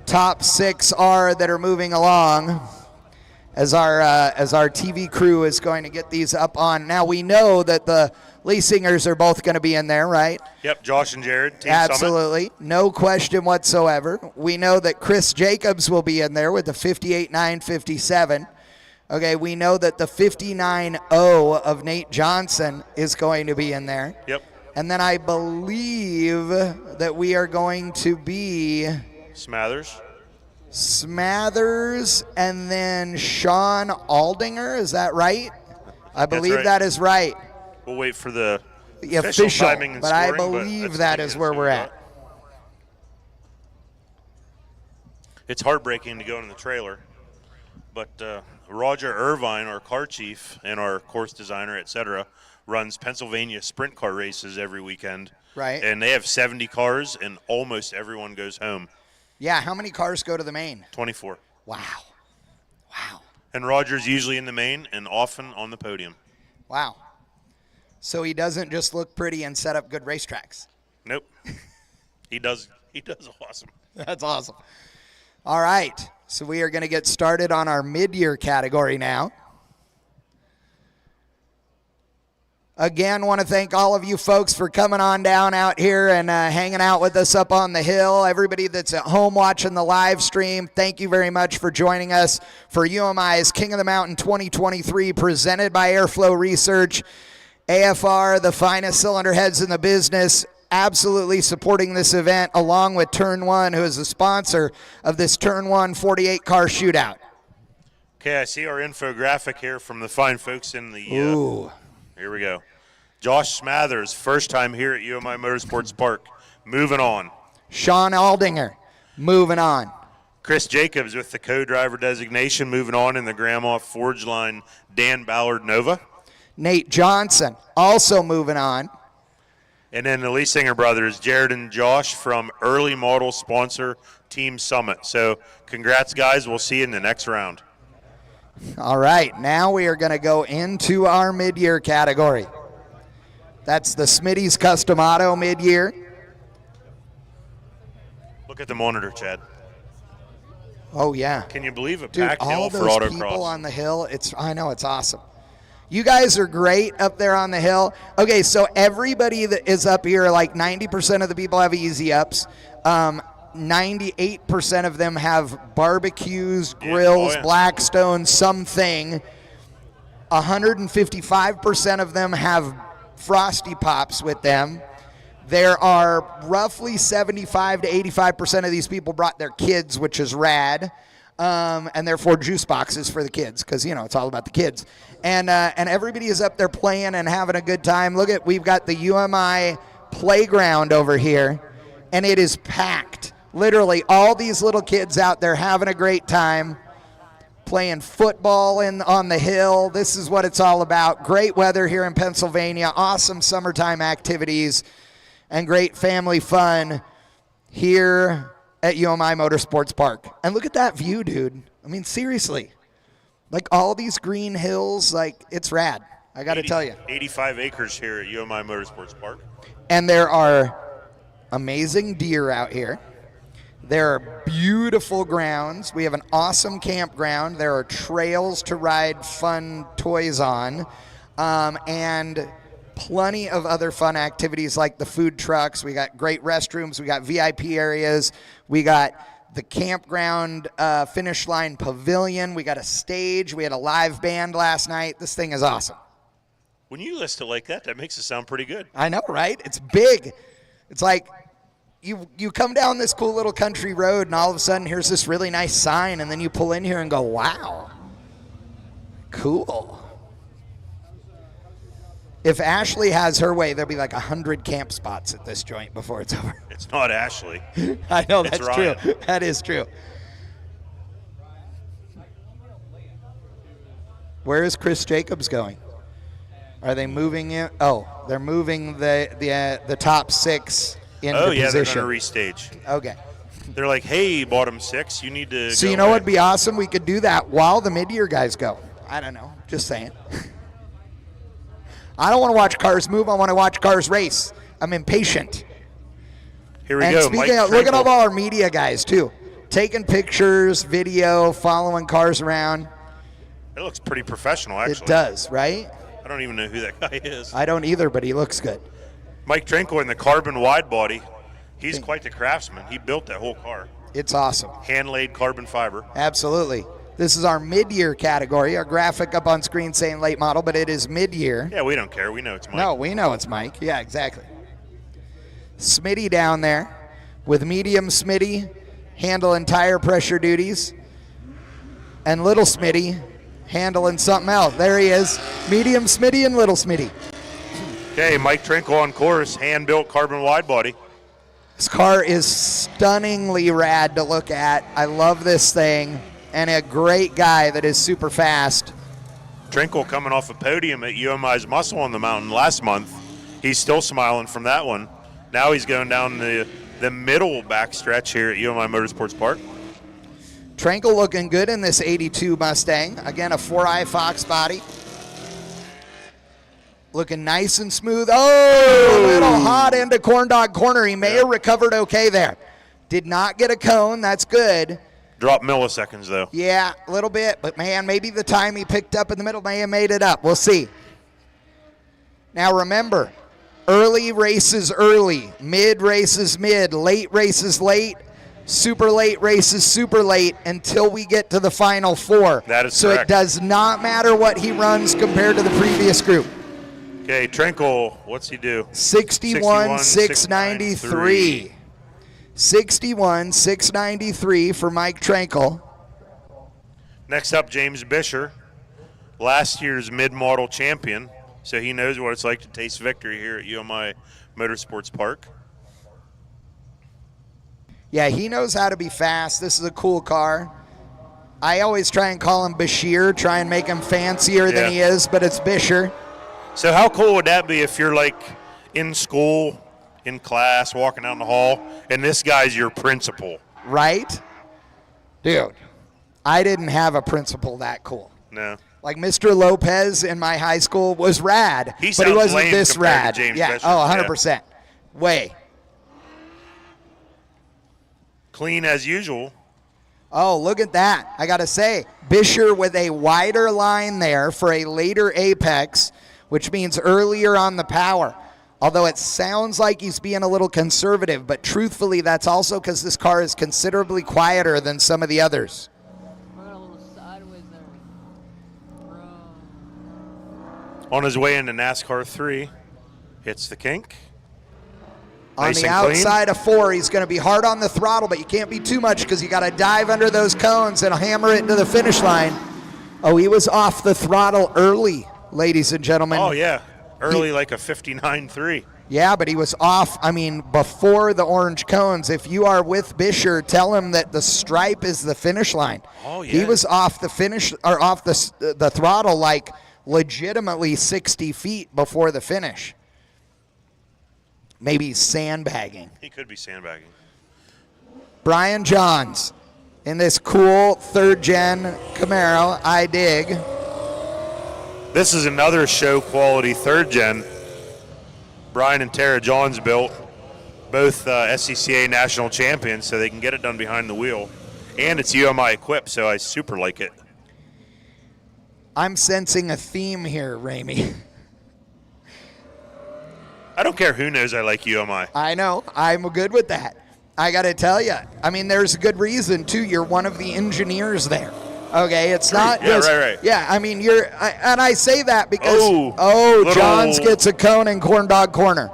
top 6 are that are moving along as our TV crew is going to get these up on. Now, we know that the Leesingers are both going to be in there, right? Yep, Josh and Jared, Team Absolutely. Summit. No question whatsoever. We know that Chris Jacobs will be in there with the 58.957. Okay, we know that the 59.0 of Nate Johnson is going to be in there. Yep. And then I believe that we are going to be Smathers and then Sean Aldinger. Is that right? I believe right. that is right. We'll wait for the Official, timing and but I scoring, believe that's that the is thing where that's we're gonna at. go. It's heartbreaking to go in the trailer, but Roger Irvine, our car chief and our course designer, etc., runs Pennsylvania sprint car races every weekend. Right. And they have 70 cars, and almost everyone goes home. Yeah, how many cars go to the main? 24. Wow. Wow. And Roger's usually in the main and often on the podium. Wow. So he doesn't just look pretty and set up good racetracks. Nope. He does awesome. That's awesome. All right. So we are going to get started on our mid-year category now. Again, want to thank all of you folks for coming on down out here and hanging out with us up on the hill. Everybody that's at home watching the live stream, thank you very much for joining us for UMI's King of the Mountain 2023, presented by Airflow Research. AFR, the finest cylinder heads in the business, absolutely supporting this event, along with Turn 1, who is the sponsor of this Turn 1 48-car shootout. Okay, I see our infographic here from the fine folks in the... Ooh. Here we go. Josh Smathers, first time here at UMI Motorsports Park. Moving on. Sean Aldinger, moving on. Chris Jacobs with the co-driver designation, moving on in the Grandma Forge Line Dan Ballard Nova. Nate Johnson, also moving on. And then the Leesinger brothers, Jared and Josh from early model sponsor Team Summit. So congrats, guys. We'll see you in the next round. All right, now we are going to go into our mid-year category. That's the Smitty's Custom Auto mid-year. Look at the monitor, Chad. Oh, yeah. Can you believe a Dude, packed hill all for those autocross? people on the hill, I know, it's awesome. You guys are great up there on the hill. Okay, so everybody that is up here, like 90% of the people have easy ups. 98% of them have barbecues, grills, Blackstone, something. 155% of them have Frosty Pops with them. There are roughly 75 to 85% of these people brought their kids, which is rad. And therefore juice boxes for the kids, because it's all about the kids. And everybody is up there playing and having a good time. Look at, we've got the UMI playground over here, and it is packed. Literally all these little kids out there having a great time, playing football on the hill. This is what it's all about. Great weather here in Pennsylvania, awesome summertime activities, and great family fun here at UMI Motorsports Park. And look at that view, dude. I mean, seriously. Like all these green hills, like it's rad. I got to tell you. 85 acres here at UMI Motorsports Park. And there are amazing deer out here. There are beautiful grounds. We have an awesome campground. There are trails to ride fun toys on. And plenty of other fun activities like the food trucks. We got great restrooms. We got VIP areas. We got the campground finish line pavilion. We got a stage. We had a live band last night. This thing is awesome. When you list it like that makes it sound pretty good. I know, right? It's big. It's like you come down this cool little country road, and all of a sudden here's this really nice sign, and then you pull in here and go, wow, cool. If Ashley has her way, there'll be like 100 camp spots at this joint before it's over. It's not Ashley. I know, that's Ryan. true. That is true. Where is Chris Jacobs going? Are they moving it? Oh, they're moving the top 6 into position. Oh, yeah, they're going to restage. Okay. They're like, hey, bottom 6, you need to So go you know away. what'd be awesome? We could do that while the mid-year guys go. I don't know. Just saying. I don't want to watch cars move. I want to watch cars race. I'm impatient. Here we and go. Speaking of, look at all our media guys, too. Taking pictures, video, following cars around. It looks pretty professional, actually. It does, right? I don't even know who that guy is. I don't either, but he looks good. Mike Trinkle in the carbon wide body. He's quite the craftsman. He built that whole car. It's awesome. Hand-laid carbon fiber. Absolutely. This is our mid-year category. Our graphic up on screen saying late model, but it is mid-year. Yeah, we don't care. We know it's Mike. No, we know it's Mike. Yeah, exactly. Smitty down there with medium Smitty handling tire pressure duties, and little Smitty handling something else. There he is. Medium Smitty and little Smitty. Okay, Mike Trinkle on course, hand-built carbon wide body. This car is stunningly rad to look at. I love this thing, and a great guy that is super fast. Trinkle coming off a podium at UMI's Muscle on the Mountain last month. He's still smiling from that one. Now he's going down the middle backstretch here at UMI Motorsports Park. Trinkle looking good in this 82 Mustang. Again, a 4i Fox body. Looking nice and smooth. Oh, a little hot into Corn Dog Corner. He may have recovered okay there. Did not get a cone. That's good. Dropped milliseconds, though. Yeah, a little bit. But, man, maybe the time he picked up in the middle may have made it up. We'll see. Now, remember, early races early, mid races mid, late races late, super late races super late until we get to the final 4. That is so correct. It does not matter what he runs compared to the previous group. Okay, Trinkle, what's he do? 61,693. 61,693 for Mike Trinkle. Next up, James Bisher, last year's mid-model champion, so he knows what it's like to taste victory here at UMI Motorsports Park. Yeah, he knows how to be fast. This is a cool car. I always try and call him Bashir, try and make him fancier than he is, but it's Bisher. So how cool would that be if you're like in school, in class, walking down the hall, and this guy's your principal? Right? Dude, I didn't have a principal that cool. No. Like Mr. Lopez in my high school was rad, He but he sounds wasn't lame this compared to rad. James Yeah, Fisher. 100%. Way. Clean as usual. Oh, look at that. I got to say, Bisher with a wider line there for a later apex, which means earlier on the power. Although it sounds like he's being a little conservative, but truthfully, that's also because this car is considerably quieter than some of the others. We're a little sideways there. Bro. On his way into NASCAR 3, hits the kink. On Nice the and clean. outside of 4, he's going to be hard on the throttle, but you can't be too much because you got to dive under those cones and hammer it into the finish line. Oh, he was off the throttle early, ladies and gentlemen. Oh, yeah. Early, like a 59.3. Yeah, but he was off, before the orange cones. If you are with Bisher, tell him that the stripe is the finish line. Oh, yeah. He was off the finish, or off the throttle like legitimately 60 feet before the finish. Maybe sandbagging. He could be sandbagging. Brian Johns in this cool third-gen Camaro, I dig. This is another show quality third gen. Brian and Tara Johns built, both SCCA national champions, so they can get it done behind the wheel. And it's UMI equipped, so I super like it. I'm sensing a theme here, Ramey. I don't care who knows I like UMI. I know. I'm good with that. I got to tell you. There's a good reason, too. You're one of the engineers there. Okay, it's not just... Right. Yeah, and I say that because... Little- Johns gets a cone in Corn Dog Corner.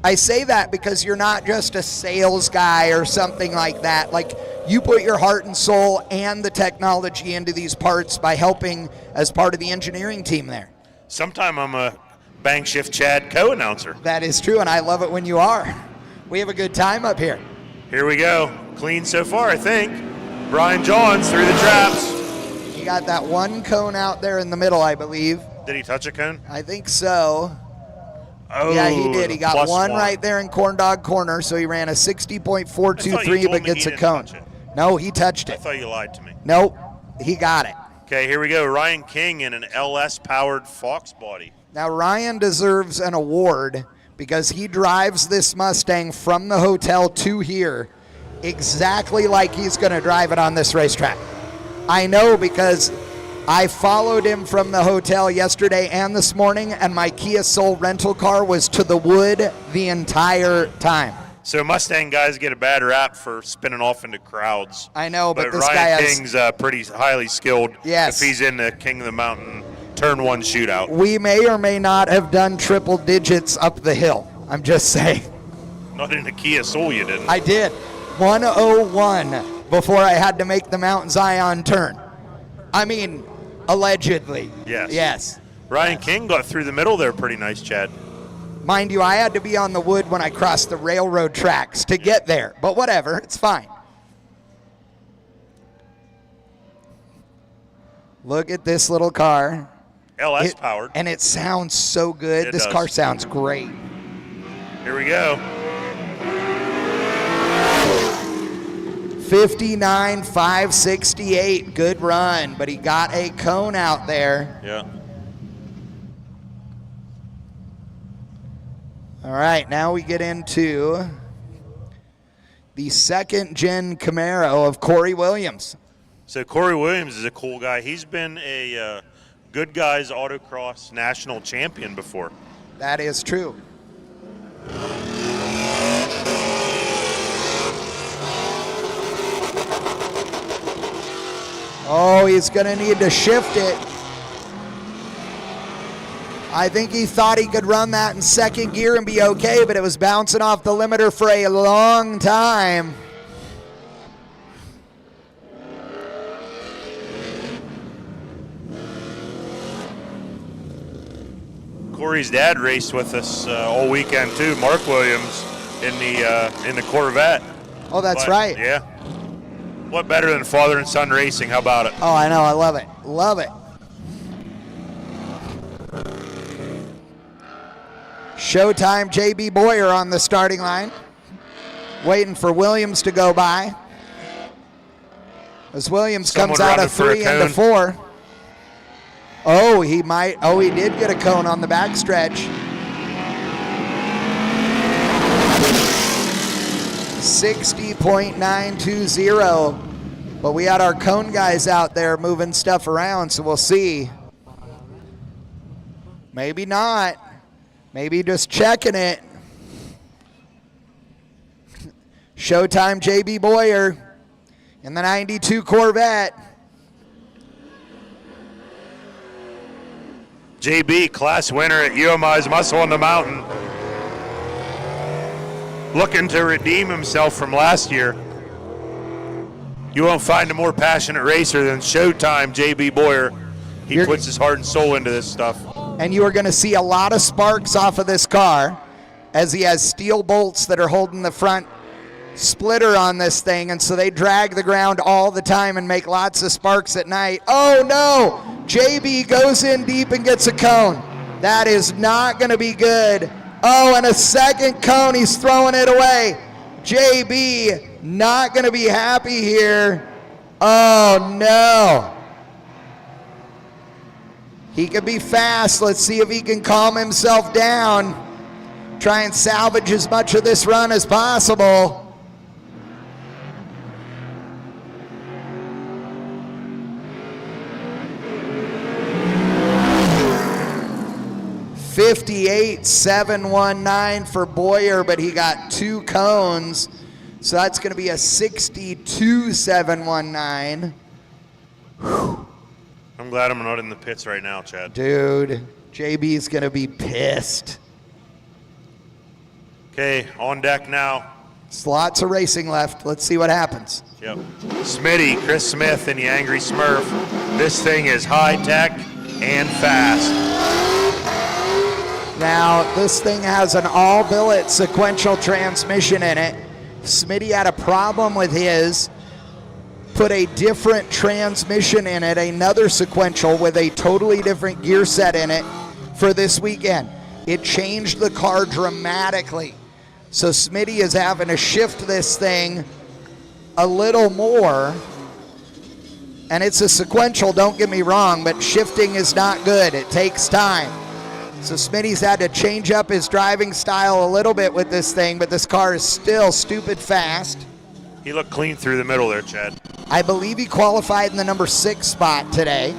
I say that because you're not just a sales guy or something like that. Like, you put your heart and soul and the technology into these parts by helping as part of the engineering team there. Sometime I'm a Bang Shift Chad co-announcer. That is true, and I love it when you are. We have a good time up here. Here we go. Clean so far, I think. Brian Johns through the traps. He got that one cone out there in the middle, I believe. Did he touch a cone? I think so. Oh, Yeah, he did. He got plus one right there in Corn Dog Corner, so he ran a I thought you 60.423, told but me gets he a didn't cone. touch it. No, he touched I it. thought you lied to me. Nope, he got it. Okay, here we go. Ryan King in an LS-powered Fox body. Now, Ryan deserves an award because he drives this Mustang from the hotel to here exactly like he's going to drive it on this racetrack. I know because I followed him from the hotel yesterday and this morning, and my Kia Soul rental car was to the wood the entire time. So Mustang guys get a bad rap for spinning off into crowds. I know, but this Ryan guy has... King's pretty highly skilled. Yes. If he's in the King of the Mountain Turn 1 shootout. We may or may not have done triple digits up the hill. I'm just saying. Not in the Kia Soul, you didn't. I did. 101 before I had to make the Mount Zion turn. Allegedly. Yes. Yes. Ryan King got through the middle there pretty nice, Chad. Mind you, I had to be on the wood when I crossed the railroad tracks to get there. But whatever, it's fine. Look at this little car. LS powered. And it sounds so good. This car sounds great. Here we go. 59,568. Good run, but he got a cone out there. Yeah. All right, now we get into the second-gen Camaro of Corey Williams. So Corey Williams is a cool guy. He's been a Good Guys Autocross national champion before. That is true. Oh, he's going to need to shift it. I think he thought he could run that in second gear and be okay, but it was bouncing off the limiter for a long time. Corey's dad raced with us all weekend too, Mark Williams, in the Corvette. Oh, that's right. Yeah. What better than father and son racing? How about it? Oh, I know. I love it. Love it. Showtime JB Boyer on the starting line. Waiting for Williams to go by. As Williams comes out of 3 into 4. Oh, he might. Oh, he did get a cone on the backstretch. 60.920. But we had our cone guys out there moving stuff around, so we'll see. Maybe not. Maybe just checking it. Showtime JB Boyer in the 92 Corvette. JB, class winner at UMI's Muscle on the Mountain. Looking to redeem himself from last year. You won't find a more passionate racer than Showtime JB Boyer. He puts his heart and soul into this stuff. And you are going to see a lot of sparks off of this car as he has steel bolts that are holding the front splitter on this thing, and so they drag the ground all the time and make lots of sparks at night. Oh no! JB goes in deep and gets a cone. That is not going to be good. Oh, and a second cone. He's throwing it away. JB not going to be happy here. Oh no. He could be fast. Let's see if he can calm himself down. Try and salvage as much of this run as possible. $58,719 for Boyer, but he got 2 cones. So that's going to be a $62,719. I'm glad I'm not in the pits right now, Chad. Dude, JB's going to be pissed. Okay, on deck now. There's lots of racing left. Let's see what happens. Yep. Smitty, Chris Smith, and the Angry Smurf. This thing is high tech and fast. Now, this thing has an all-billet sequential transmission in it. Smitty had a problem with his. Put a different transmission in it, another sequential with a totally different gear set in it for this weekend. It changed the car dramatically. So Smitty is having to shift this thing a little more. And it's a sequential, don't get me wrong, but shifting is not good. It takes time. So Smitty's had to change up his driving style a little bit with this thing, but this car is still stupid fast. He looked clean through the middle there, Chad. I believe he qualified in the number 6 spot today.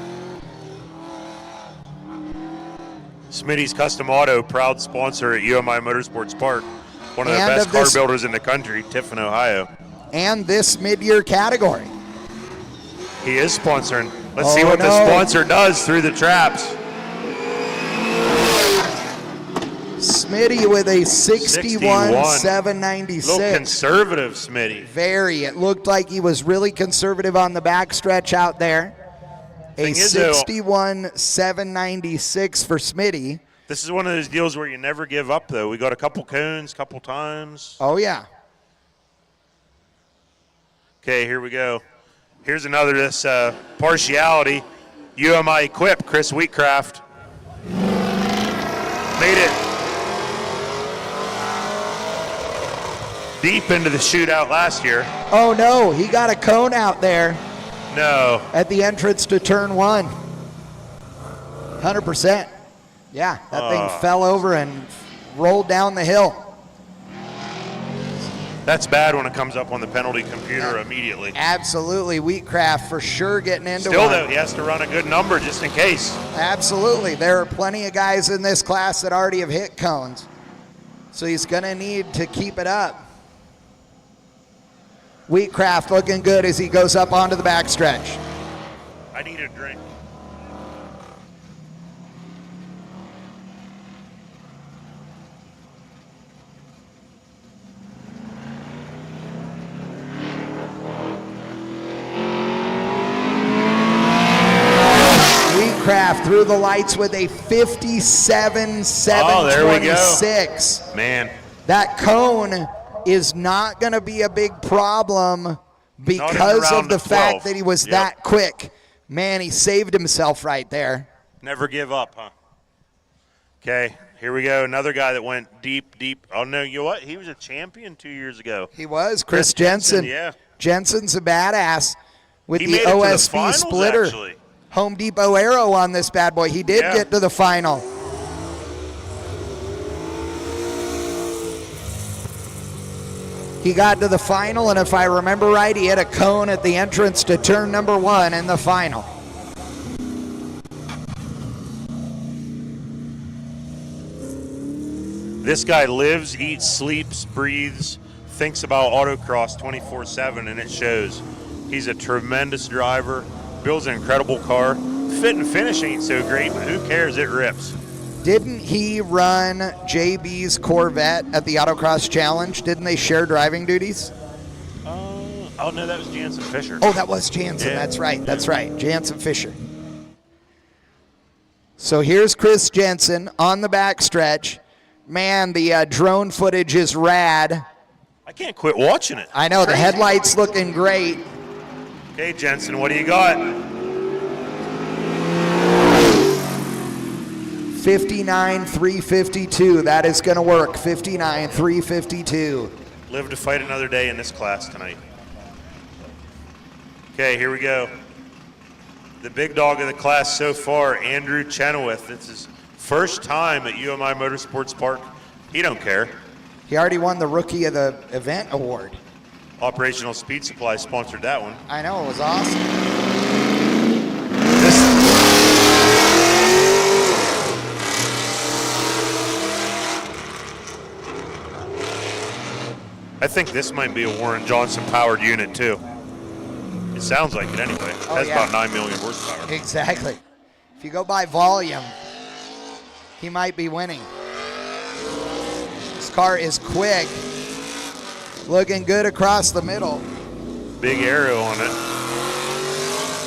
Smitty's Custom Auto, proud sponsor at UMI Motorsports Park. One of the best car builders in the country, Tiffin, Ohio. And this mid-year category. He is sponsoring. Let's see what the sponsor does through the traps. Smitty with a 61,796. Little conservative, Smitty. Very. It looked like he was really conservative on the backstretch out there. A 61,796 for Smitty. This is one of those deals where you never give up, though. We got a couple cones, couple times. Oh, yeah. Okay, here we go. Here's another this partiality. UMI Equip, Chris Wheatcraft. Made it deep into the shootout last year. Oh, no. He got a cone out there. No. At the entrance to turn 1. 100%. Yeah, that thing fell over and rolled down the hill. That's bad when it comes up on the penalty computer immediately. Absolutely. Wheatcraft for sure getting into Still, one. though, he has to run a good number just in case. Absolutely. There are plenty of guys in this class that already have hit cones. So he's going to need to keep it up. Wheatcraft looking good as he goes up onto the backstretch. I need a drink. Wheatcraft through the lights with a 57,726. Oh, man. That cone is not going to be a big problem because of the fact that he was that quick. Man, he saved himself right there. Never give up, huh? Okay, here we go. Another guy that went deep, deep. Oh, no, you know what? He was a champion 2 years ago. He was. Chris Jensen. Yeah. Jensen's a badass with He the made it to the OSB finals, splitter. actually. Home Depot Aero on this bad boy. He did get to the final. He got to the final, and if I remember right, he hit a cone at the entrance to turn number 1 in the final. This guy lives, eats, sleeps, breathes, thinks about autocross 24/7, and it shows. He's a tremendous driver, builds an incredible car. Fit and finish ain't so great, but who cares? It rips. Didn't he run JB's Corvette at the Autocross Challenge? Didn't they share driving duties? Oh, no, that was Jansen Fisher. Oh, that was Jansen. Yeah. That's right. That's right. Jansen Fisher. So here's Chris Jensen on the backstretch. Man, the drone footage is rad. I can't quit watching it. I know, the headlights looking great. Okay, Jensen, what do you got? 59,352. That is going to work. 59,352. Live to fight another day in this class tonight. Okay, here we go. The big dog of the class so far, Andrew Chenoweth. It's his first time at UMI Motorsports Park. He don't care. He already won the Rookie of the Event award. Operational Speed Supply sponsored that one. I know, it was awesome. I think this might be a Warren Johnson powered unit too. It sounds like it anyway. It has about 9 million horsepower. Exactly. If you go by volume, he might be winning. This car is quick. Looking good across the middle. Big aero on it.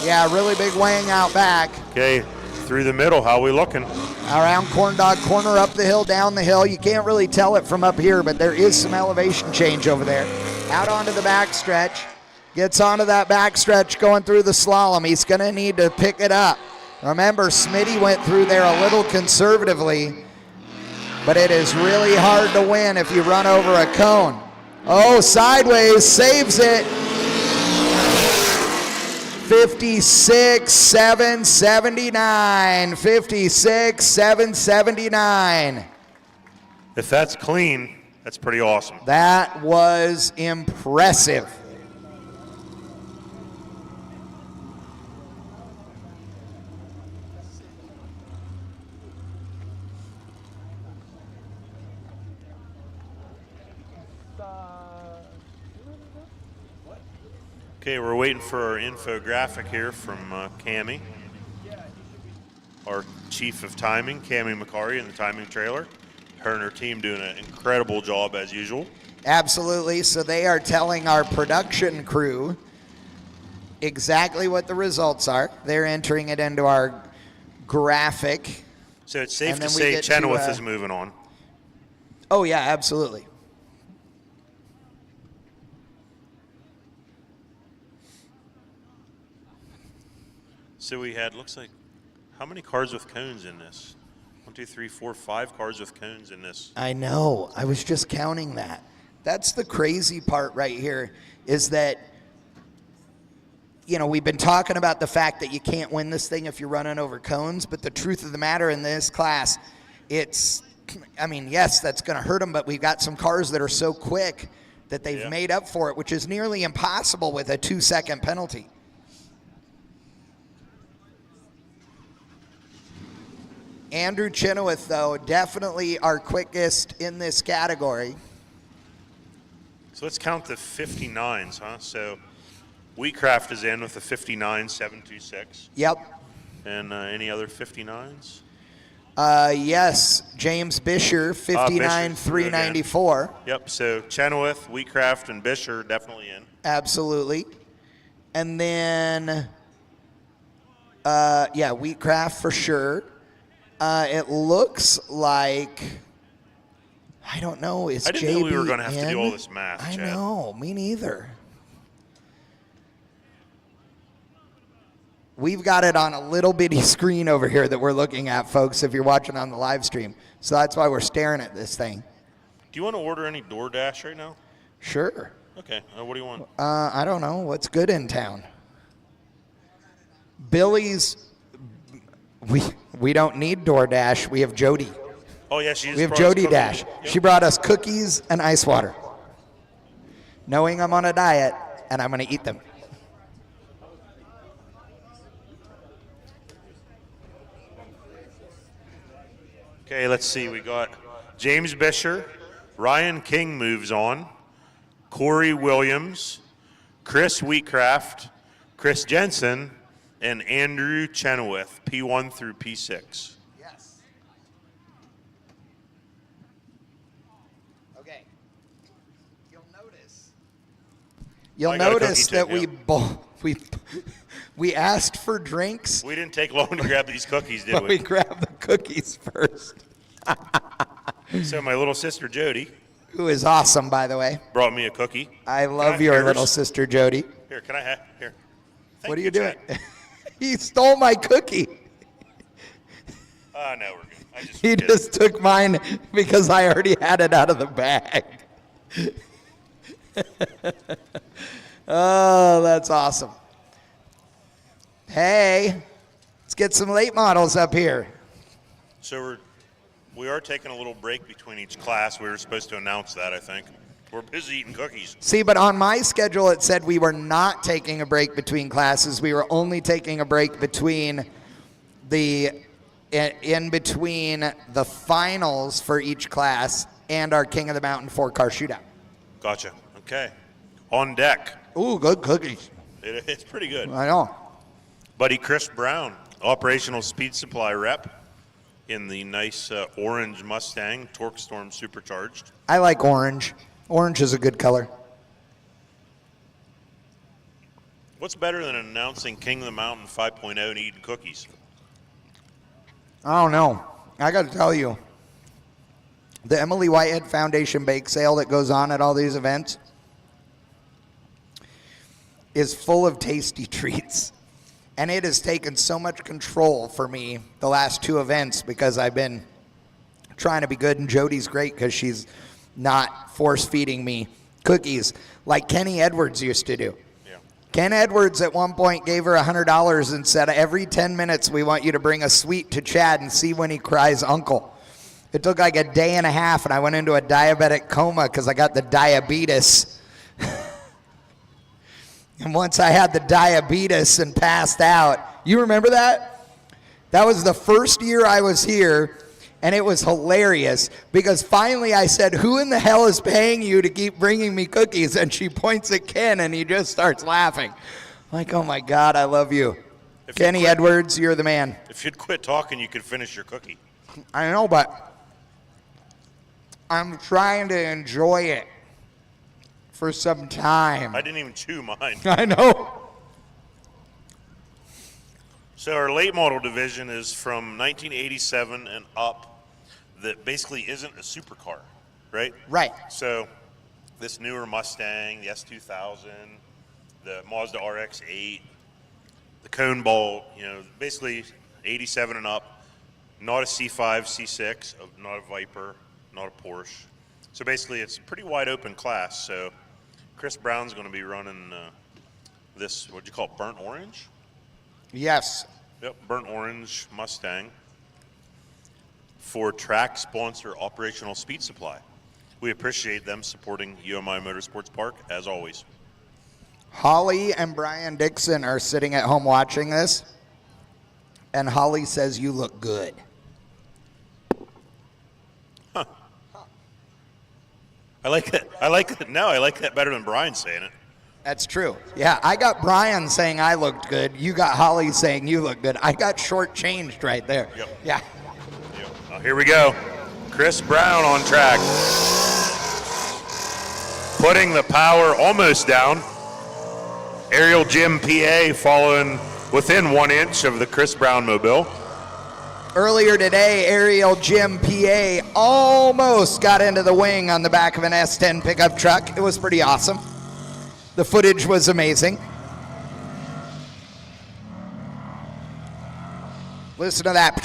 Yeah, really big wing out back. Okay, through the middle, how we looking? Around Corn Dog Corner, up the hill, down the hill. You can't really tell it from up here, but there is some elevation change over there. Out onto the backstretch. Gets onto that backstretch going through the slalom. He's going to need to pick it up. Remember, Smitty went through there a little conservatively, but it is really hard to win if you run over a cone. Oh, sideways, saves it. 56,779. 56,779. If that's clean, that's pretty awesome. That was impressive. Okay, we're waiting for our infographic here from Cammie, our chief of timing, Cammie McCarry in the timing trailer. Her and her team doing an incredible job as usual. Absolutely. So they are telling our production crew exactly what the results are. They're entering it into our graphic. So it's safe And to then we say get to, Chenoweth is moving on. Oh, yeah, absolutely. So we had, looks like, how many cars with cones in this? 1, 2, 3, 4, 5 cars with cones in this. I know. I was just counting that. That's the crazy part right here, is that, you know, we've been talking about the fact that you can't win this thing if you're running over cones, but the truth of the matter in this class, it's, I mean, yes, that's going to hurt them, but we've got some cars that are so quick that they've made up for it, which is nearly impossible with a 2-second penalty. Andrew Chenoweth, though, definitely our quickest in this category. So let's count the 59s, huh? So Wheatcraft is in with a 59.726. Yep. And any other 59s? Yes, James Bisher, 59,394. Yep, so Chenoweth, Wheatcraft, and Bisher definitely in. Absolutely. And then, yeah, Wheatcraft for sure. It looks like, I don't know, is JB I didn't know we were going to have in? to do all this math, I Chad. know, me neither. We've got it on a little bitty screen over here that we're looking at, folks, if you're watching on the live stream. So that's why we're staring at this thing. Do you want to order any DoorDash right now? Sure. Okay, what do you want? I don't know. What's good in town? Billy's, we don't need DoorDash. We have Jody. Oh, yeah, she's We have Jody Dash. Yep. She brought us cookies and ice water, knowing I'm on a diet and I'm going to eat them. Okay, let's see. We got James Bisher, Ryan King moves on, Corey Williams, Chris Wheatcraft, Chris Jensen, and Andrew Chenoweth, P1 through P6. Yes. Okay. You'll notice that we asked for drinks. We didn't take long to grab these cookies, did But we? we grabbed the cookies first. So my little sister Jody, Who is awesome, by the way. brought me a cookie. I love your yours? little sister, Jody. Here, can I have? Here. Thank What are you doing? Chad. He stole my cookie. No, we're good. He just took mine because I already had it out of the bag. Oh, that's awesome. Hey, let's get some late models up here. So we are taking a little break between each class. We were supposed to announce that, I think. We're busy eating cookies. See, but on my schedule, it said we were not taking a break between classes. We were only taking a break between in between the finals for each class and our King of the Mountain 4-car shootout. Gotcha. Okay. On deck. Ooh, good cookies. It's pretty good. I know. Buddy Chris Brown, Operational Speed Supply rep in the nice orange Mustang, Torque Storm Supercharged. I like orange. Orange is a good color. What's better than announcing King of the Mountain 5.0 and eating cookies? I don't know. I got to tell you, the Emily Whitehead Foundation bake sale that goes on at all these events is full of tasty treats. And it has taken so much control for me the last 2 events because I've been trying to be good, and Jody's great because she's not force-feeding me cookies like Kenny Edwards used to do. Yeah. Ken Edwards at one point gave her $100 and said, every 10 minutes we want you to bring a sweet to Chad and see when he cries uncle. It took like a day and a half, and I went into a diabetic coma because I got the diabetes. And once I had the diabetes and passed out, you remember that? That was the first year I was here, and it was hilarious because finally I said, who in the hell is paying you to keep bringing me cookies? And she points at Ken, and he just starts laughing. I'm like, oh my God, I love you. Kenny Edwards, you're the man. If you'd quit talking, you could finish your cookie. I know, but I'm trying to enjoy it for some time. I didn't even chew mine. I know. So our late model division is from 1987 and up that basically isn't a supercar, right? Right. So this newer Mustang, the S2000, the Mazda RX-8, the Cone Bolt, basically 87 and up, not a C5, C6, not a Viper, not a Porsche. So basically it's a pretty wide open class. So Chris Brown's going to be running this, what'd you call it, burnt orange? Yes. Yep, burnt orange Mustang for track sponsor Operational Speed Supply. We appreciate them supporting UMI Motorsports Park, as always. Holly and Brian Dixon are sitting at home watching this, and Holly says you look good. Huh. I like that. I like that better than Brian saying it. That's true. Yeah, I got Brian saying I looked good. You got Holly saying you look good. I got shortchanged right there. Yep. Yeah. Yep. Oh, here we go. Chris Brown on track. Putting the power almost down. Aerial Jim PA following within 1 inch of the Chris Brown mobile. Earlier today, Aerial Jim PA almost got into the wing on the back of an S10 pickup truck. It was pretty awesome. The footage was amazing. Listen to that.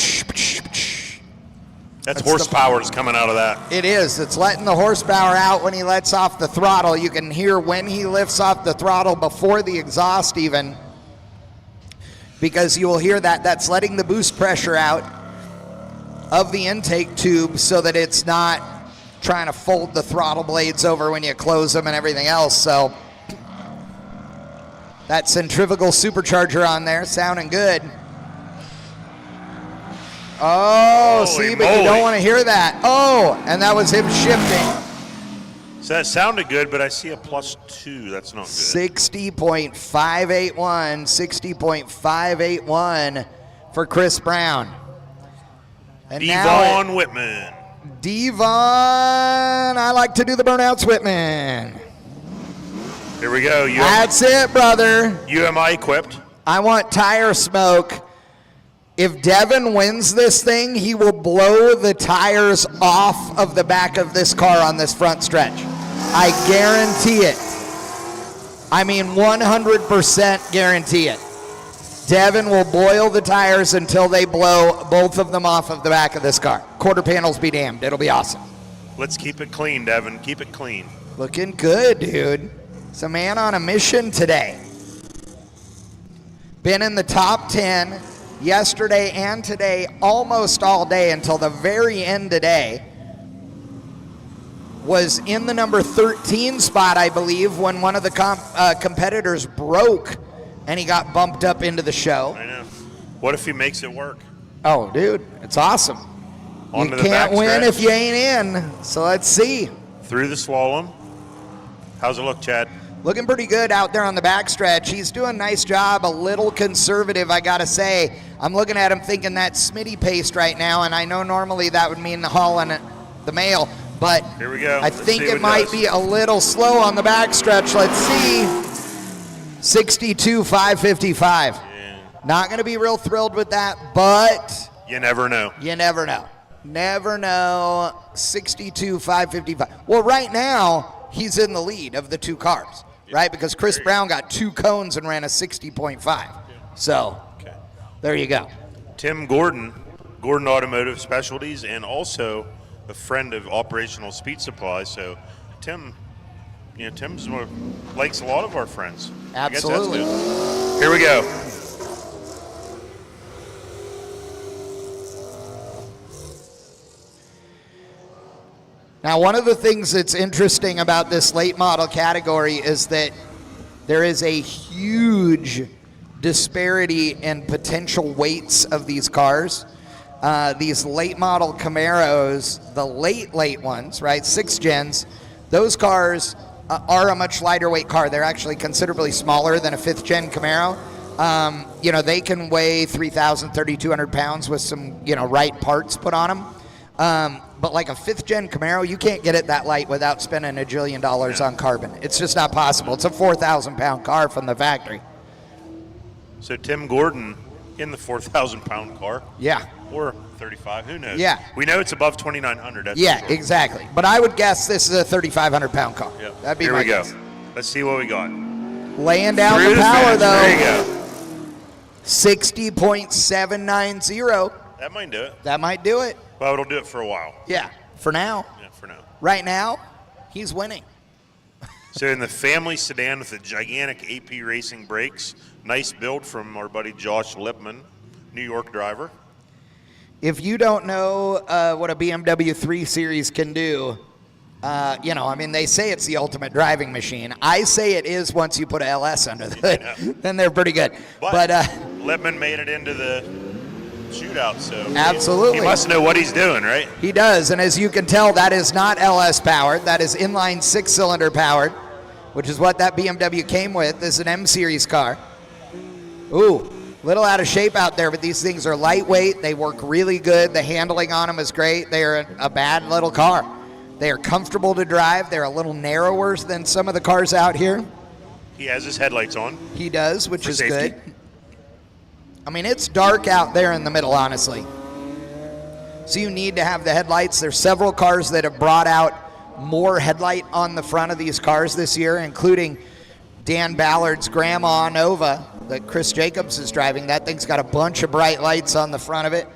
That's horsepower is coming out of that. It is. It's letting the horsepower out when he lets off the throttle. You can hear when he lifts off the throttle before the exhaust even, because you will hear that. That's letting the boost pressure out of the intake tube so that it's not trying to fold the throttle blades over when you close them and everything else. So that centrifugal supercharger on there sounding good. Oh, see, but you moly. don't want to hear that. Oh, and that was him shifting. So that sounded good, but I see a +2. That's not good. 60.581, 60.581 for Chris Brown. And Devon Whitman. Devon, I like to do the burnouts, Whitman. Here we go. That's it, brother. UMI equipped. I want tire smoke. If Devin wins this thing, he will blow the tires off of the back of this car on this front stretch. I guarantee it. I mean 100% guarantee it. Devin will boil the tires until they blow both of them off of the back of this car. Quarter panels be damned. It'll be awesome. Let's keep it clean, Devin. Keep it clean. Looking good, dude. It's a man on a mission today. Been in the top 10 yesterday and today, almost all day until the very end today. Was in the number 13 spot, I believe, when one of the competitors broke and he got bumped up into the show. I know. What if he makes it work? Oh, dude, it's awesome. Onto You the can't back win stretch. if you ain't in, so let's see. Through the slalom. How's it look, Chad? Looking pretty good out there on the backstretch. He's doing a nice job, a little conservative, I gotta say. I'm looking at him thinking that's Smitty paced right now, and I know normally that would mean hauling the mail, but Here we go. I Let's think see it what might does. be a little slow on the backstretch. Let's see. 62.555. Yeah. Not gonna be real thrilled with that, but You never know. you never know. Never know. 62.555. Well, right now, he's in the lead of the two cars, right? Because Chris Brown got 2 cones and ran a 60.5. So, Okay. there you go. Tim Gordon, Gordon Automotive Specialties, and also a friend of Operational Speed Supply. So, Tim, Tim's likes a lot of our friends. I guess that's Absolutely. good. Here we go. Now, one of the things that's interesting about this late model category is that there is a huge disparity in potential weights of these cars. These late model Camaros, the late ones, right, 6 gens, those cars are a much lighter weight car. They're actually considerably smaller than a 5th gen Camaro. They can weigh 3,000, 3,200 pounds with some, right parts put on them. But like a 5th gen Camaro, you can't get it that light without spending $1 jillion on carbon. It's just not possible. It's a 4,000 pound car from the factory. So, Tim Gordon in the 4,000 pound car. Yeah. Or 35, who knows? Yeah. We know it's above 2,900. That's Yeah, for sure. exactly. But I would guess this is a 3,500 pound car. Yep. That'd be Here my we go. guess. Let's see what we got. Laying down Through the power, fence. though. There you go. 60.790. That might do it. That might do it. Well, it'll do it for a while. Yeah, for now. Yeah, for now. Right now, he's winning. So in the family sedan with the gigantic AP Racing brakes, nice build from our buddy Josh Lipman, New York driver. If you don't know what a BMW 3 Series can do, they say it's the ultimate driving machine. I say it is once you put a LS under the hood. Then they're pretty good. But Lipman made it into the shootout, so absolutely. he must know what he's doing, right? He does, and as you can tell, that is not LS powered. That is inline 6-cylinder powered, which is what that BMW came with. This is an M Series car. Ooh, little out of shape out there, but these things are lightweight. They work really good. The handling on them is great. They are a bad little car. They are comfortable to drive. They're a little narrower than some of the cars out here. He has his headlights on. He does, which For is safety. good. I mean, it's dark out there in the middle, honestly. So you need to have the headlights. There's several cars that have brought out more headlight on the front of these cars this year, including Dan Ballard's Grandma Nova that Chris Jacobs is driving. That thing's got a bunch of bright lights on the front of it.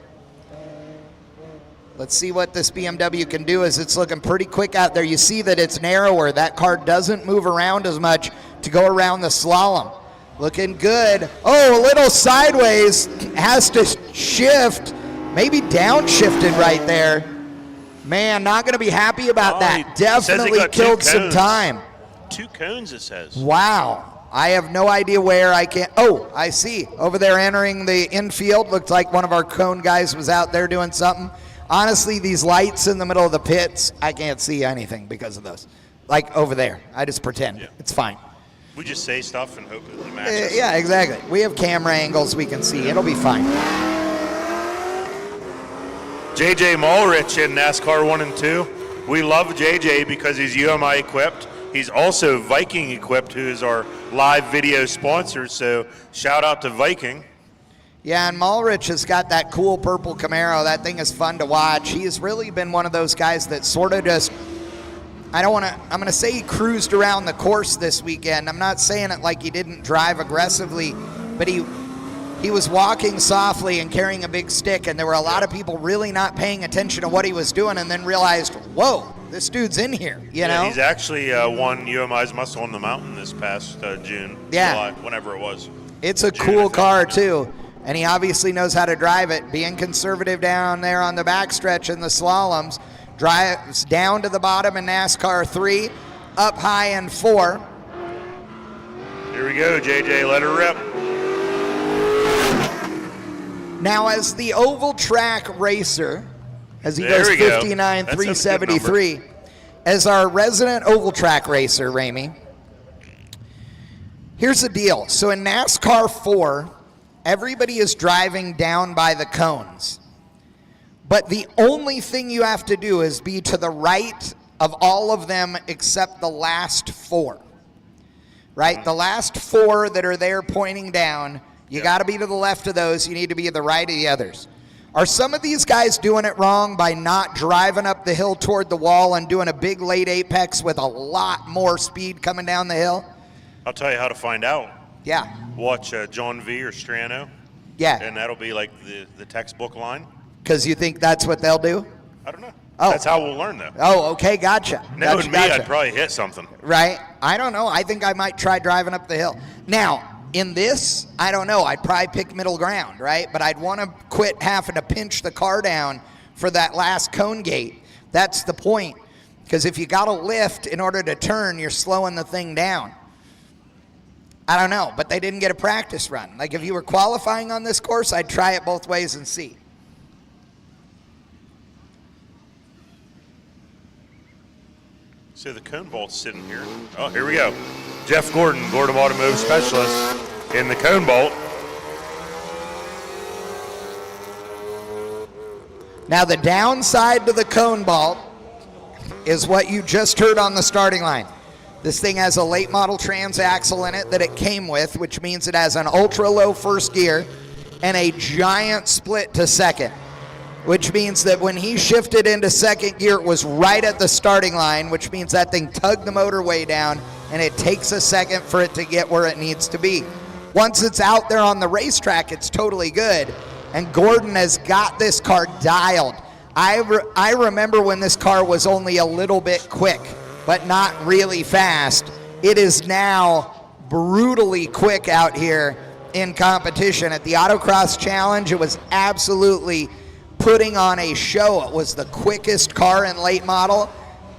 Let's see what this BMW can do as it's looking pretty quick out there. You see that it's narrower. That car doesn't move around as much to go around the slalom. Looking good. Oh, a little sideways. Has to shift. Maybe downshifted right there. Man, not going to be happy about that. He says he Definitely got 2 killed some cones. time. 2 cones, it says. Wow. I have no idea where. I can't. Oh, I see. Over there entering the infield. Looked like one of our cone guys was out there doing something. Honestly, these lights in the middle of the pits, I can't see anything because of those. Like over there. I just pretend. Yeah. It's fine. We just say stuff and hope it matches. Yeah, exactly. We have camera angles we can see. It'll be fine. JJ Mulrich in NASCAR 1 and 2. We love JJ because he's UMI equipped. He's also Viking equipped, who is our live video sponsor. So shout out to Viking. Yeah, and Mulrich has got that cool purple Camaro. That thing is fun to watch. He's really been one of those guys that sort of just, I'm going to say he cruised around the course this weekend. I'm not saying it like he didn't drive aggressively, but he was walking softly and carrying a big stick, and there were a lot of people really not paying attention to what he was doing and then realized, whoa, this dude's in here, you know? He's actually won UMI's Muscle on the Mountain this past June, July, whenever it was. It's a cool car, too, and he obviously knows how to drive it. Being conservative down there on the backstretch in the slaloms, drives down to the bottom in NASCAR 3, up high in 4. Here we go, JJ, let her rip. Now, as the oval track racer, as he goes 59.373, as our resident oval track racer, Ramey, here's the deal. So in NASCAR 4, everybody is driving down by the cones. But the only thing you have to do is be to the right of all of them except the last 4. Right? The last 4 that are there pointing down, you got to be to the left of those. You need to be to the right of the others. Are some of these guys doing it wrong by not driving up the hill toward the wall and doing a big late apex with a lot more speed coming down the hill? I'll tell you how to find out. Yeah. Watch John V. or Strano. Yeah. And that'll be like the textbook line. Because you think that's what they'll do? I don't know. Oh. That's how we'll learn, though. Oh, okay, gotcha. Knowing me, I'd probably hit something. Right? I don't know. I think I might try driving up the hill. Now, in this, I don't know. I'd probably pick middle ground, right? But I'd want to quit having to pinch the car down for that last cone gate. That's the point. Because if you got to lift in order to turn, you're slowing the thing down. I don't know, but they didn't get a practice run. Like if you were qualifying on this course, I'd try it both ways and see. So the cone bolt's sitting here. Oh, here we go. Jeff Gordon, Gordon Automotive Specialist in the cone bolt. Now the downside to the cone bolt is what you just heard on the starting line. This thing has a late model transaxle in it that it came with, which means it has an ultra low first gear and a giant split to second, which means that when he shifted into second gear, it was right at the starting line, which means that thing tugged the motor way down, and it takes a second for it to get where it needs to be. Once it's out there on the racetrack, it's totally good, and Gordon has got this car dialed. I remember when this car was only a little bit quick, but not really fast. It is now brutally quick out here in competition. At the Autocross Challenge, it was absolutely putting on a show. It was the quickest car in late model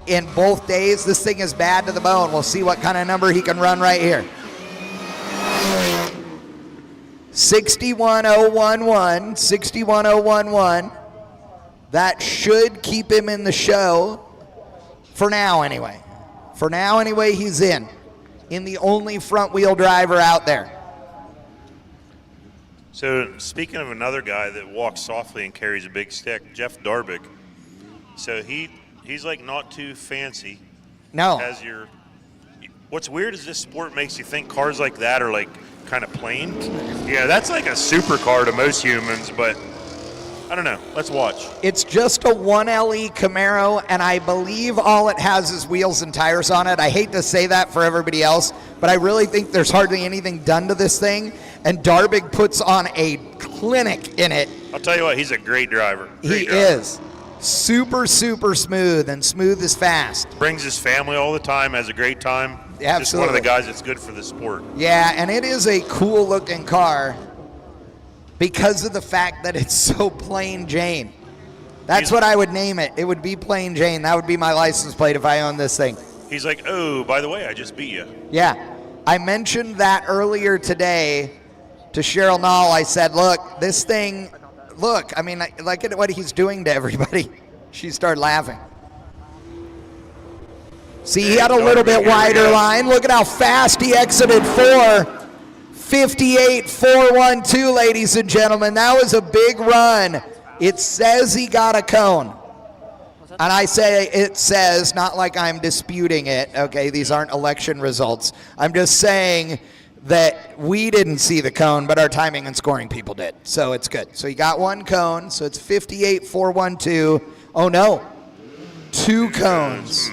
in both days. This thing is bad to the bone. We'll see what kind of number he can run right here. 61011, 61011. That should keep him in the show for now anyway. For now anyway, he's in the only front wheel driver out there. So speaking of another guy that walks softly and carries a big stick, Jeff Darbick. So he's like not too fancy. No. What's weird is this sport makes you think cars like that are like kind of plain. Yeah, that's like a supercar to most humans, but I don't know. Let's watch. It's just a 1LE Camaro, and I believe all it has is wheels and tires on it. I hate to say that for everybody else, but I really think there's hardly anything done to this thing, and Darbick puts on a clinic in it. I'll tell you what, he's a great driver. He is. Super, super smooth, and smooth as fast. Brings his family all the time, has a great time. Absolutely. Just one of the guys that's good for the sport. Yeah, and it is a cool-looking car because of the fact that it's so plain Jane. That's what I would name it. It would be plain Jane. That would be my license plate if I owned this thing. He's like, oh, by the way, I just beat you. Yeah. I mentioned that earlier today to Cheryl Nall. I said, look, this thing, look, I mean, look at what he's doing to everybody. She started laughing. See, he had a little bit wider line. Look at how fast he exited 4:58.412, ladies and gentlemen. That was a big run. It says he got a cone. And I say it says, not like I'm disputing it, okay? These aren't election results. I'm just saying that we didn't see the cone, but our timing and scoring people did. So it's good. So he got one cone, so it's 58.412. Oh, no. 2 cones.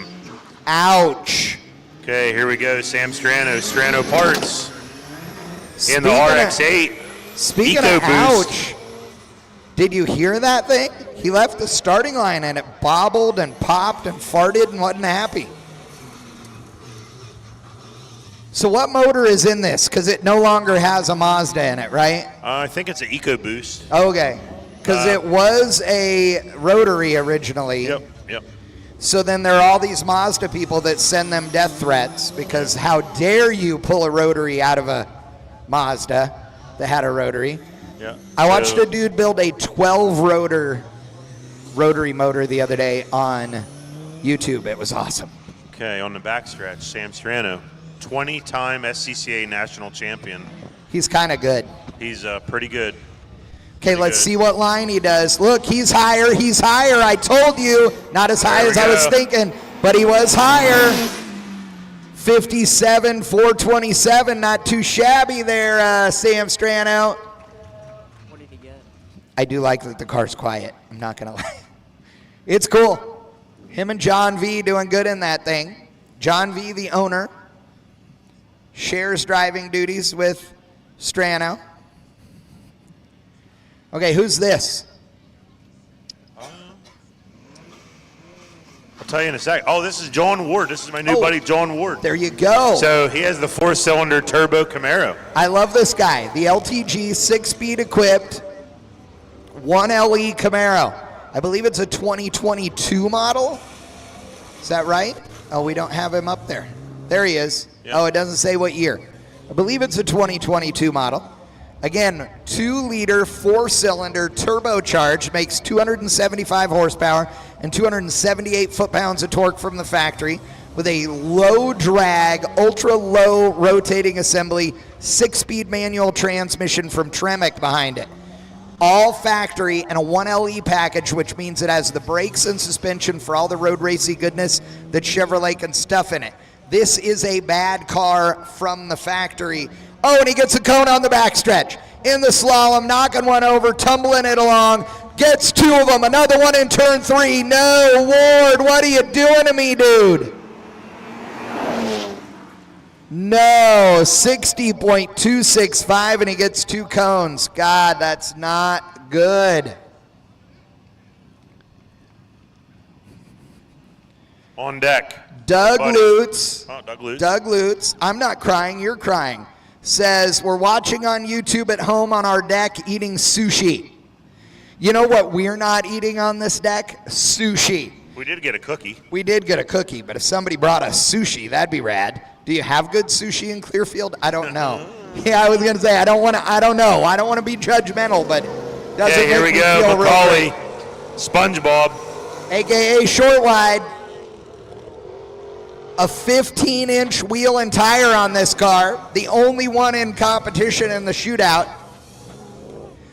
Ouch. Okay, here we go. Sam Strano Parts in the RX-8. Speaking of ouch, did you hear that thing? He left the starting line and it bobbled and popped and farted and wasn't happy. So what motor is in this? Because it no longer has a Mazda in it, right? I think it's an EcoBoost. Okay. Because it was a rotary originally. Yep. So then there are all these Mazda people that send them death threats because how dare you pull a rotary out of a Mazda that had a rotary. Yeah. I watched a dude build a 12-rotor rotary motor the other day on YouTube. It was awesome. Okay, on the backstretch, Sam Strano, 20-time SCCA national champion. He's kind of good. He's pretty good. Okay, let's see what line he does. Look, he's higher. I told you. Not as high as I was thinking, but he was higher. 57.427. Not too shabby there, Sam Strano. What did he get? I do like that the car's quiet. I'm not going to lie. It's cool. Him and John V doing good in that thing. John V, the owner, shares driving duties with Strano. Okay, who's this? I'll tell you in a sec. Oh, this is John Ward. This is my new buddy, John Ward. There you go. So he has the 4-cylinder turbo Camaro. I love this guy. The LTG 6-speed equipped 1LE Camaro. I believe it's a 2022 model. Is that right? Oh, we don't have him up there. There he is. Yep. Oh, it doesn't say what year. I believe it's a 2022 model. Again, 2-liter, 4-cylinder, turbocharged, makes 275 horsepower and 278 foot-pounds of torque from the factory with a low-drag, ultra-low rotating assembly, 6-speed manual transmission from Tremec behind it. All factory and a 1LE package, which means it has the brakes and suspension for all the road racy goodness that Chevrolet can stuff in it. This is a bad car from the factory. Oh, and he gets a cone on the backstretch. In the slalom, knocking one over, tumbling it along. Gets 2 of them. Another one in turn 3. No, Ward, what are you doing to me, dude? No, 60.265, and he gets 2 cones. God, that's not good. On deck. Doug Lutz. Oh, Doug Lutz. Doug Lutz. I'm not crying, you're crying. Says, we're watching on YouTube at home on our deck eating sushi. You know what we're not eating on this deck? Sushi. We did get a cookie. We did get a cookie, but if somebody brought us sushi, that'd be rad. Do you have good sushi in Clearfield? I don't know. Yeah, I was going to say, I don't know. I don't want to be judgmental, but doesn't here we make me go, feel Macaulay, real SpongeBob. AKA short wide. A 15-inch wheel and tire on this car. The only one in competition in the shootout.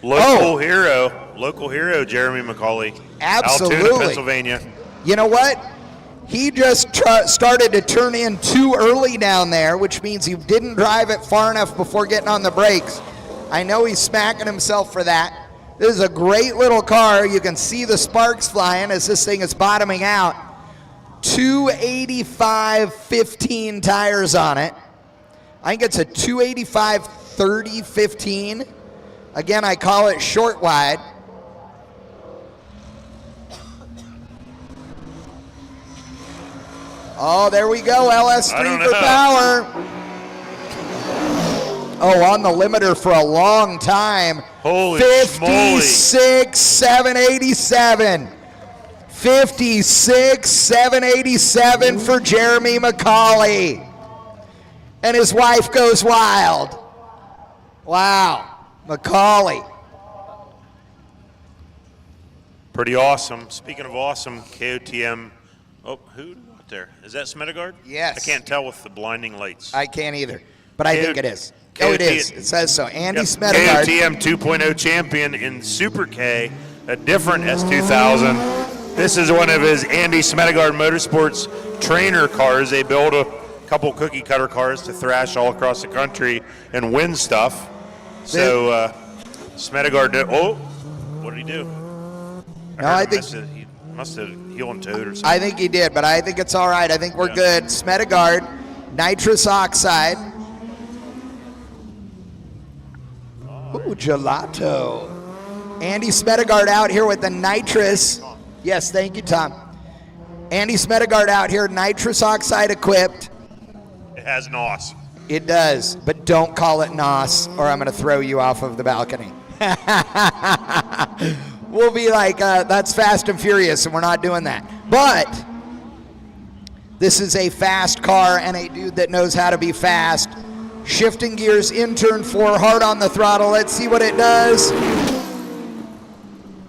Local hero, Jeremy Macaulay. Absolutely. Altoona, Pennsylvania. You know what? He just started to turn in too early down there, which means he didn't drive it far enough before getting on the brakes. I know he's smacking himself for that. This is a great little car. You can see the sparks flying as this thing is bottoming out. 285 15 tires on it. I think it's a 285 30 15. Again, I call it short wide. Oh, there we go, LS3 for power. Oh, on the limiter for a long time. Holy 56,787. 56,787 for Jeremy Macaulay. And his wife goes wild. Wow. Macaulay. Pretty awesome. Speaking of awesome, KOTM. Oh, who out there? Is that Smedegard? Yes. I can't tell with the blinding lights. I can't either, but I think it is. Oh, it is. It says so. Andy Smedegard. KOTM 2.0 champion in Super K, a different S2000. This is one of his Andy Smedegard Motorsports trainer cars. They build a couple cookie cutter cars to thrash all across the country and win stuff. So Smedegard did. Oh, what did he do? I think he must have heel and toed or something. I think he did, but I think it's all right. I think we're good. Smedegard, nitrous oxide. Ooh, gelato. Andy Smedegard out here with the nitrous. Yes, thank you, Tom. Andy Smedegard out here, nitrous oxide equipped. It has NOS. It does, but don't call it NOS or I'm going to throw you off of the balcony. We'll be like, that's Fast and Furious, and we're not doing that. But this is a fast car and a dude that knows how to be fast. Shifting gears in turn 4, hard on the throttle. Let's see what it does.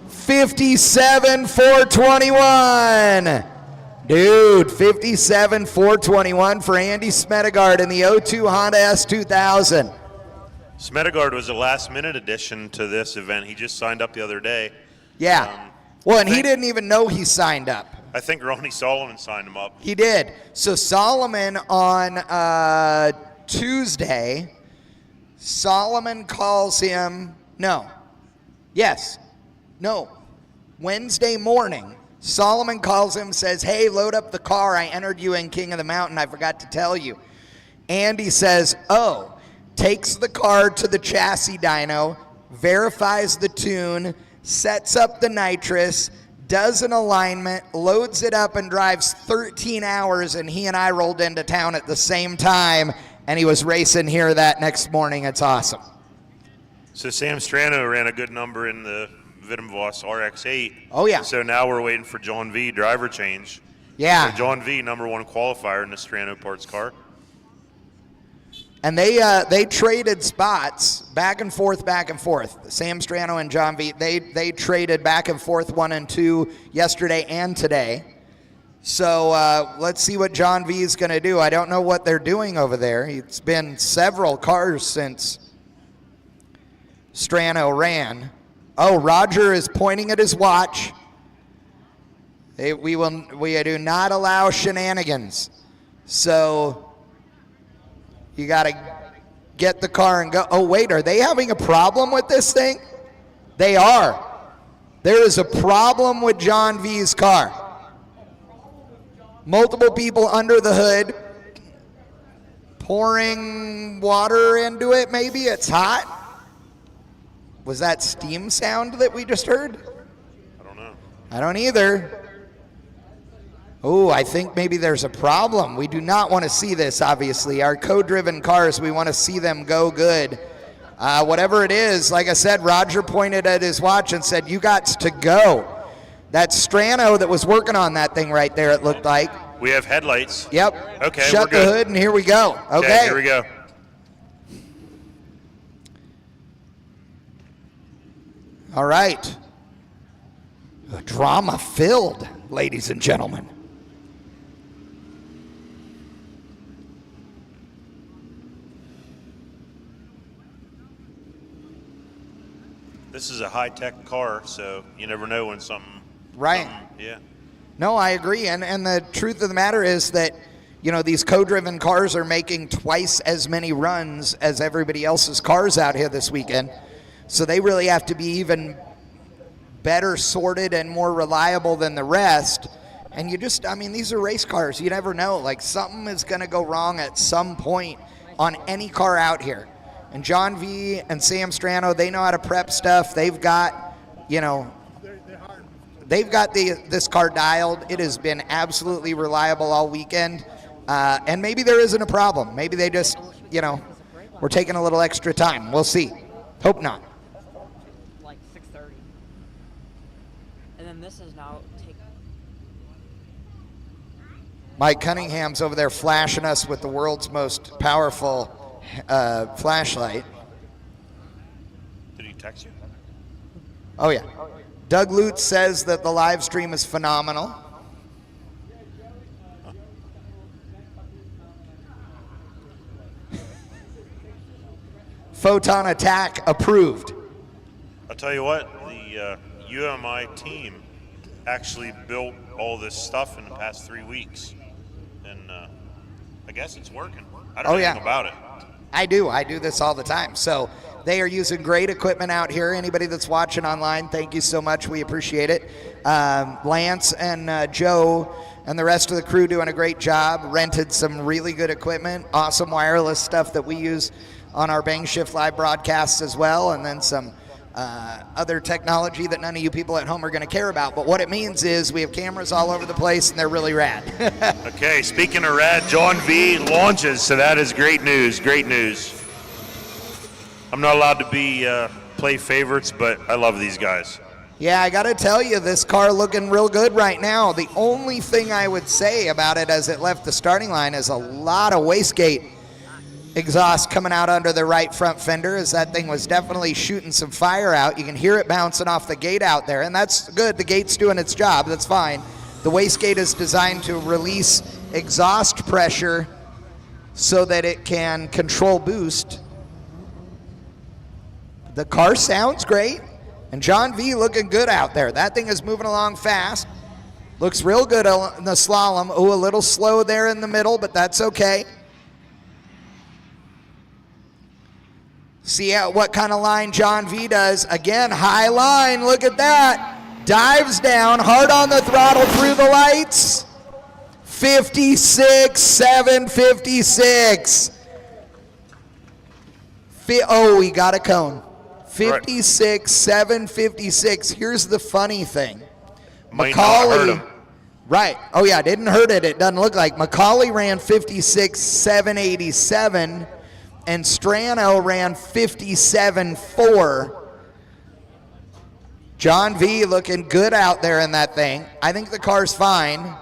57,421. Dude, 57,421 for Andy Smedegard in the 02 Honda S2000. Smedegard was a last-minute addition to this event. He just signed up the other day. Yeah. Well, and he didn't even know he signed up. I think Ronnie Solomon signed him up. He did. So Solomon on Tuesday, Solomon calls him, Wednesday morning, Solomon calls him, says, hey, load up the car. I entered you in King of the Mountain. I forgot to tell you. Andy says, oh, takes the car to the chassis dyno, verifies the tune, sets up the nitrous, does an alignment, loads it up, and drives 13 hours, and he and I rolled into town at the same time, and he was racing here that next morning. It's awesome. So Sam Strano ran a good number in the Vidimvoss RX-8. Oh, yeah. So now we're waiting for John V. driver change. Yeah. So John V. #1 qualifier in the Strano parts car. And they traded spots back and forth. Sam Strano and John V. They traded back and forth 1 and 2 yesterday and today. So let's see what John V is going to do. I don't know what they're doing over there. It's been several cars since Strano ran. Oh, Roger is pointing at his watch. We do not allow shenanigans. So you got to get the car and go. Oh, wait, are they having a problem with this thing? They are. There is a problem with John V's car. Multiple people under the hood pouring water into it, maybe. It's hot. Was that steam sound that we just heard? I don't know. I don't either. Oh, I think maybe there's a problem. We do not want to see this, obviously. Our co-driven cars, we want to see them go good. Whatever it is, like I said, Roger pointed at his watch and said, you got to go. That's Strano that was working on that thing right there, it looked like. We have headlights. Yep. Okay, Shut we're the good. hood and here we go. Okay. Here we go. All right. Drama-filled, ladies and gentlemen. This is a high-tech car, so you never know when something. Right. Yeah. No, I agree. And the truth of the matter is that, you know, these co-driven cars are making twice as many runs as everybody else's cars out here this weekend. So they really have to be even better sorted and more reliable than the rest. And you just, I mean, these are race cars. You never know. Like, something is going to go wrong at some point on any car out here. And John V and Sam Strano, they know how to prep stuff. They've got, you know, they've got this car dialed. It has been absolutely reliable all weekend. And maybe there isn't a problem. Maybe they just, you know, we're taking a little extra time. We'll see. Hope not. Like 6:30. And then this is now taking. Mike Cunningham's over there flashing us with the world's most powerful flashlight. Did he text you? Oh, yeah. Doug Lutz says that the live stream is phenomenal. Photon Attack approved. I'll tell you what, the UMI team actually built all this stuff in the past 3 weeks. And I guess it's working. I don't know anything about it. I do this all the time. So they are using great equipment out here. Anybody that's watching online, thank you so much. We appreciate it. Lance and Joe and the rest of the crew doing a great job. Rented some really good equipment, awesome wireless stuff that we use on our Bang Shift live broadcasts as well, and then some other technology that none of you people at home are going to care about. But what it means is we have cameras all over the place, and they're really rad. Okay, speaking of rad, John V launches, so that is great news, great news. I'm not allowed to play favorites, but I love these guys. Yeah, I got to tell you, this car looking real good right now. The only thing I would say about it as it left the starting line is a lot of wastegate exhaust coming out under the right front fender, as that thing was definitely shooting some fire out. You can hear it bouncing off the gate out there, and that's good. The gate's doing its job. That's fine. The wastegate is designed to release exhaust pressure so that it can control boost. The car sounds great, and John V looking good out there. That thing is moving along fast. Looks real good in the slalom. Oh, a little slow there in the middle, but that's okay. See what kind of line John V does. Again, high line, look at that. Dives down, hard on the throttle through the lights. 56, 756. Oh, he got a cone. 56, 756. Here's the funny thing. Macaulay, right. Oh, yeah, didn't hurt it. It doesn't look like. Macaulay ran 56, 787. And Strano ran 57.4. John V looking good out there in that thing. I think the car's fine.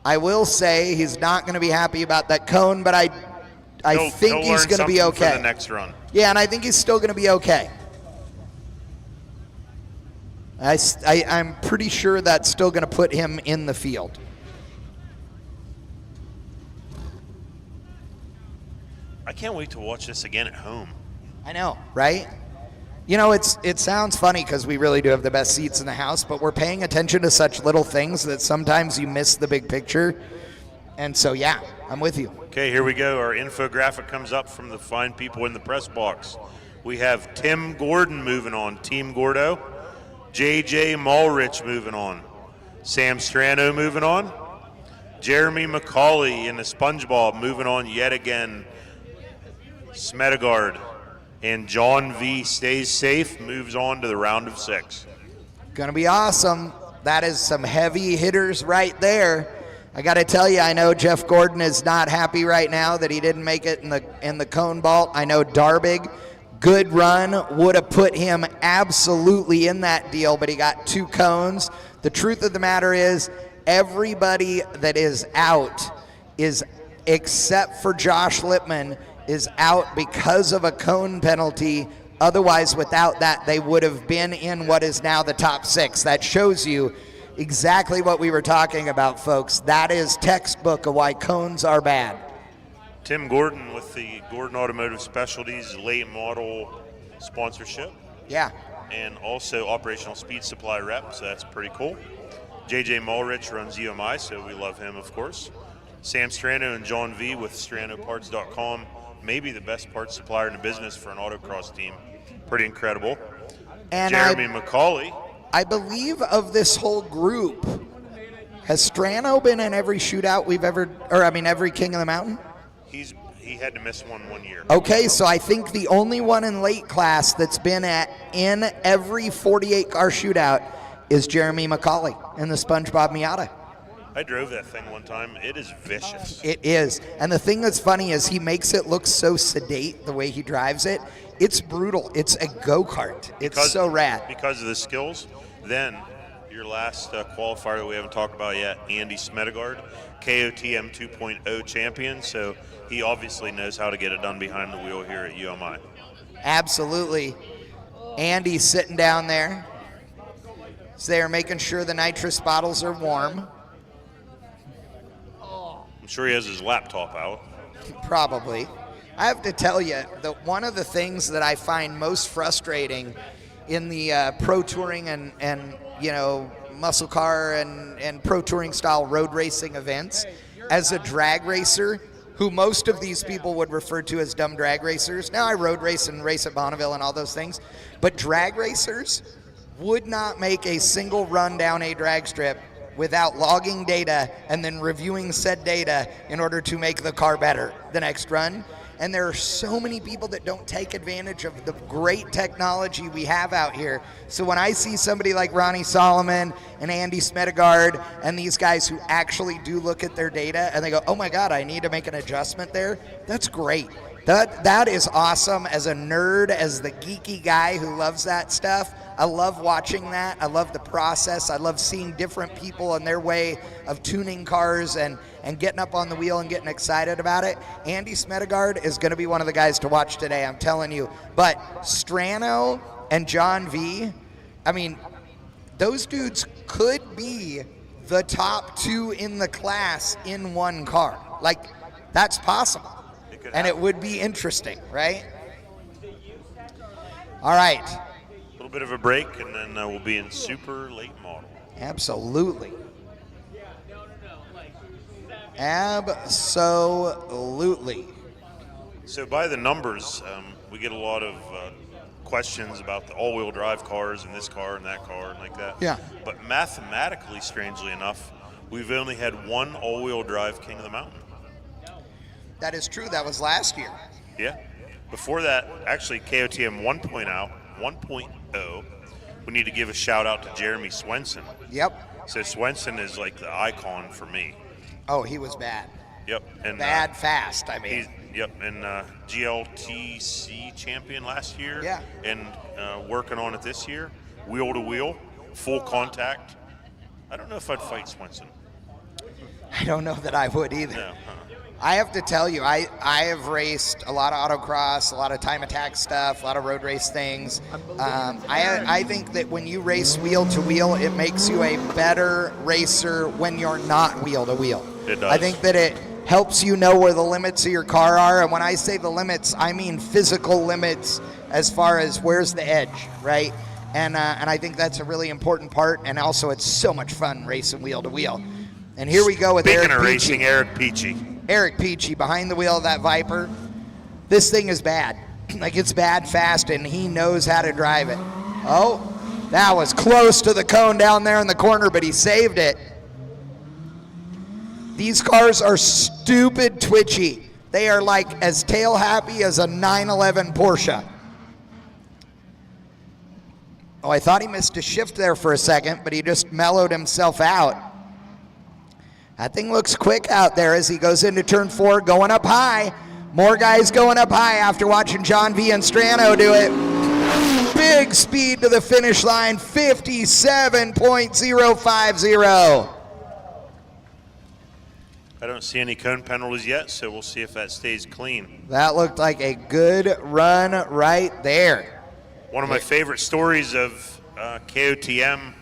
I will say he's not going to be happy about that cone, but I think he's going to be okay. For the next run. Yeah, and I think he's still going to be okay. I'm pretty sure that's still going to put him in the field. I can't wait to watch this again at home. I know, right? You know, it sounds funny because we really do have the best seats in the house, but we're paying attention to such little things that sometimes you miss the big picture. And so, yeah, I'm with you. Okay, here we go. Our infographic comes up from the fine people in the press box. We have Tim Gordon moving on, Team Gordo. JJ Mulrich moving on. Sam Strano moving on. Jeremy McCauley in the SpongeBob moving on yet again. Smedegard and John V stays safe, moves on to the round of 6. Gonna be awesome. That is some heavy hitters right there. I gotta tell you, I know Jeff Gordon is not happy right now that he didn't make it in the cone vault. I know Darbig, good run, would have put him absolutely in that deal, but he got 2 cones. The truth of the matter is, everybody that is out is, except for Josh Lippman, is out because of a cone penalty. Otherwise, without that, they would have been in what is now the top 6. That shows you exactly what we were talking about, folks. That is textbook of why cones are bad. Tim Gordon with the Gordon Automotive Specialties late model sponsorship. Yeah. And also operational speed supply rep, so that's pretty cool. JJ Mulrich runs UMI, so we love him, of course. Sam Strano and John V with StranoParts.com. Maybe the best parts supplier in the business for an autocross team. Pretty incredible. And Jeremy McCauley. I believe of this whole group, has Strano been in every shootout we've ever, every King of the Mountain? He had to miss one year. Okay, so I think the only one in late class that's been in every 48-car shootout is Jeremy McCauley in the SpongeBob Miata. I drove that thing one time. It is vicious. It is. And the thing that's funny is he makes it look so sedate the way he drives it. It's brutal. It's a go-kart. It's so rad. Because of the skills. Then Your last qualifier that we haven't talked about yet, Andy Smedegard, KOTM 2.0 champion. So he obviously knows how to get it done behind the wheel here at UMI. Absolutely. Andy's sitting down there. So they're making sure the nitrous bottles are warm. I'm sure he has his laptop out. Probably. I have to tell you that one of the things that I find most frustrating in the pro touring and you know, muscle car and pro touring style road racing events, as a drag racer, who most of these people would refer to as dumb drag racers. Now I road race and race at Bonneville and all those things, but drag racers would not make a single run down a drag strip without logging data and then reviewing said data in order to make the car better the next run. And there are so many people that don't take advantage of the great technology we have out here. So when I see somebody like Ronnie Solomon and Andy Smedegard and these guys who actually do look at their data and they go, oh my God, I need to make an adjustment there, that's great. That is awesome. As a nerd, as the geeky guy who loves that stuff, I love watching that. I love the process. I love seeing different people and their way of tuning cars and getting up on the wheel and getting excited about it. Andy Smedegard is going to be one of the guys to watch today, I'm telling you. But Strano and John V, I mean, those dudes could be the top two in the class in one car. Like, that's possible. And it would be interesting, right? All right. A little bit of a break, and then we'll be in super late model. Absolutely. Absolutely. So by the numbers, we get a lot of questions about the all-wheel drive cars and this car and that car and like that. Yeah. But mathematically, strangely enough, we've only had one all-wheel drive King of the Mountain. That is true. That was last year. Yeah. Before that, actually, KOTM 1.0, we need to give a shout out to Jeremy Swenson. Yep. So Swenson is like the icon for me. Oh, he was bad. Yep. And bad fast, I mean. And GLTC champion last year. Yeah. And working on it this year, wheel to wheel, full contact. I don't know if I'd fight Swenson. I don't know that I would either. No. I have to tell you, I have raced a lot of autocross, a lot of time attack stuff, a lot of road race things. I think that when you race wheel to wheel, it makes you a better racer when you're not wheel to wheel. It does. I think that it helps you know where the limits of your car are. And when I say the limits, I mean physical limits as far as where's the edge, right? And I think that's a really important part. And also, it's so much fun racing wheel to wheel. And here we go with Speaking Eric of Peachy. racing, Eric Peachy. Eric Peachy behind the wheel of that Viper. This thing is bad. Like, it's bad fast, and he knows how to drive it. Oh, that was close to the cone down there in the corner, but he saved it. These cars are stupid twitchy. They are like as tail happy as a 911 Porsche. Oh, I thought he missed a shift there for a second, but he just mellowed himself out. That thing looks quick out there as he goes into turn 4, going up high. More guys going up high after watching John V and Strano do it. Big speed to the finish line, 57.050. I don't see any cone penalties yet, so we'll see if that stays clean. That looked like a good run right there. One of my favorite stories of KOTM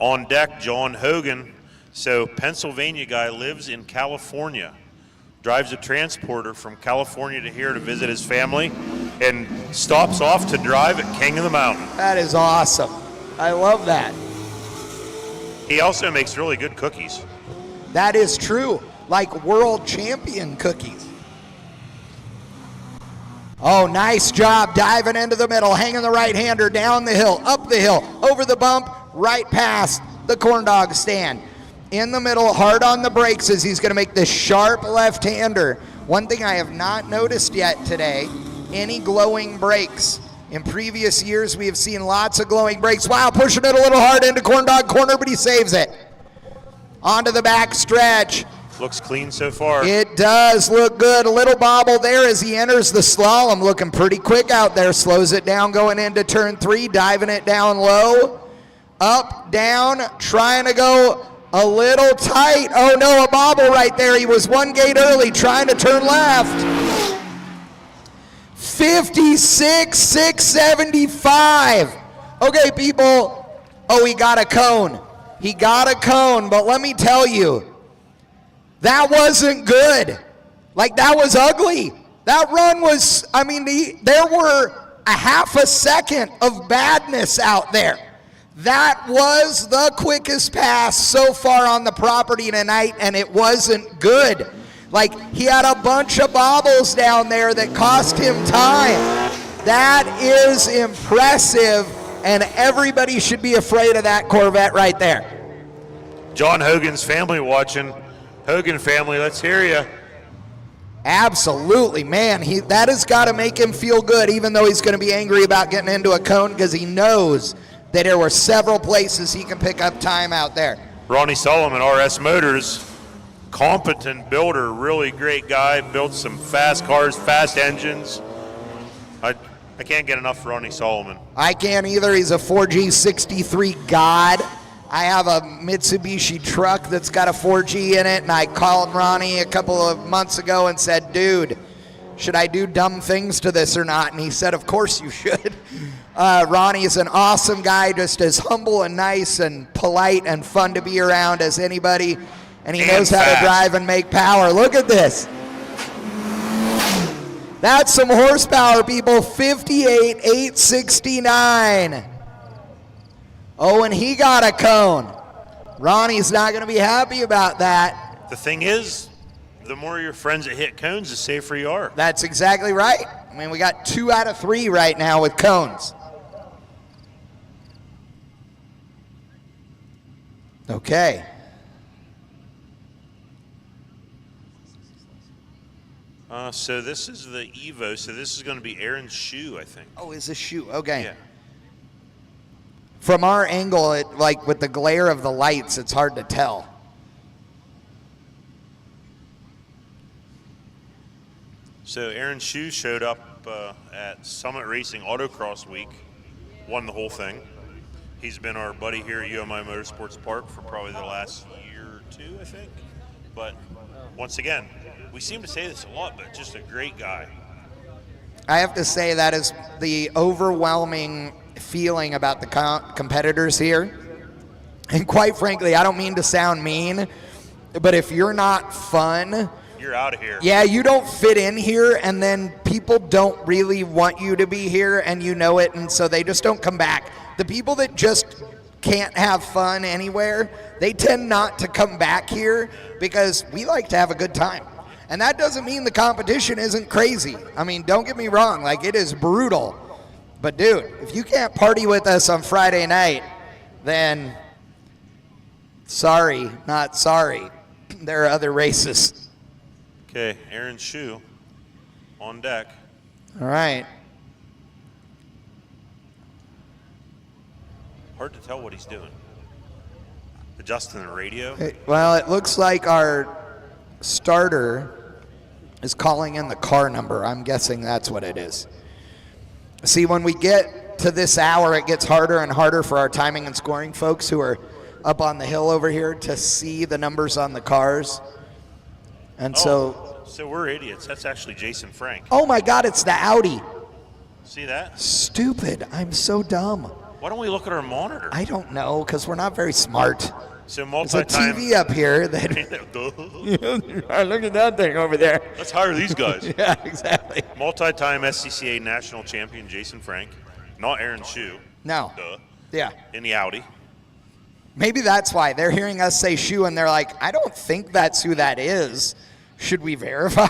on deck, John Hogan. So Pennsylvania guy lives in California, drives a transporter from California to here to visit his family, and stops off to drive at King of the Mountain. That is awesome. I love that. He also makes really good cookies. That is true, like world champion cookies. Oh, nice job diving into the middle, hanging the right-hander down the hill, up the hill, over the bump, right past the corn dog stand. In the middle, hard on the brakes as he's going to make this sharp left-hander. One thing I have not noticed yet today, any glowing brakes. In previous years, we have seen lots of glowing brakes. Wow, pushing it a little hard into corn dog corner, but he saves it. Onto the back stretch. Looks clean so far. It does look good. A little bobble there as he enters the slalom. Looking pretty quick out there. Slows it down going into turn 3, diving it down low. Up, down, trying to go a little tight. Oh no, a bobble right there. He was one gate early, trying to turn left. 56,675. Okay, people. Oh, he got a cone. He got a cone, but let me tell you, that wasn't good. Like, that was ugly. That run was, I mean, there were a half a second of badness out there. That was the quickest pass so far on the property tonight, and it wasn't good. Like, he had a bunch of bobbles down there that cost him time. That is impressive, and everybody should be afraid of that Corvette right there. John Hogan's family watching. Hogan family, let's hear you. Absolutely, man. That has got to make him feel good, even though he's going to be angry about getting into a cone, because he knows that there were several places he can pick up time out there. Ronnie Solomon, RS Motors, competent builder, really great guy, built some fast cars, fast engines. I can't get enough for Ronnie Solomon. I can't either. He's a 4G63 god. I have a Mitsubishi truck that's got a 4G in it, and I called Ronnie a couple of months ago and said, dude, should I do dumb things to this or not? And he said, of course you should. Ronnie is an awesome guy, just as humble and nice and polite and fun to be around as anybody, and he knows how to drive and make power. Look at this. That's some horsepower, people. 58,869. Oh, and he got a cone. Ronnie's not going to be happy about that. The thing is, the more your friends that hit cones, the safer you are. That's exactly right. I mean, we got 2 out of 3 right now with cones. Okay. So this is the Evo, so this is going to be Aaron's shoe, I think. Oh, it's a shoe. Okay. Yeah. From our angle, like with the glare of the lights, it's hard to tell. So Aaron Shue showed up at Summit Racing Autocross Week, won the whole thing. He's been our buddy here at UMI Motorsports Park for probably the last year or 2, I think. But once again, we seem to say this a lot, but just a great guy. I have to say that is the overwhelming feeling about the competitors here. And quite frankly, I don't mean to sound mean, but if you're not fun, you're out of here. Yeah, you don't fit in here, and then people don't really want you to be here, and you know it, and so they just don't come back. The people that just can't have fun anywhere, they tend not to come back here because we like to have a good time. And that doesn't mean the competition isn't crazy. I mean, don't get me wrong, like, it is brutal. But dude, if you can't party with us on Friday night, then sorry, not sorry. There are other races. Okay, Aaron Shue on deck. All right. Hard to tell what he's doing. Adjusting the radio. Well, it looks like our starter is calling in the car number. I'm guessing that's what it is. See, when we get to this hour, it gets harder and harder for our timing and scoring folks who are up on the hill over here to see the numbers on the cars. And so we're idiots. That's actually Jason Frank. Oh my God, it's the Audi. See that? Stupid. I'm so dumb. Why don't we look at our monitor? I don't know, because we're not very smart. So There's a TV up here that look at that thing over there. Let's hire these guys. Yeah, exactly. Multi-time SCCA national champion Jason Frank, not Aaron Shue. No. Duh. Yeah. In the Audi. Maybe that's why they're hearing us say Shue and they're like, I don't think that's who that is. Should we verify?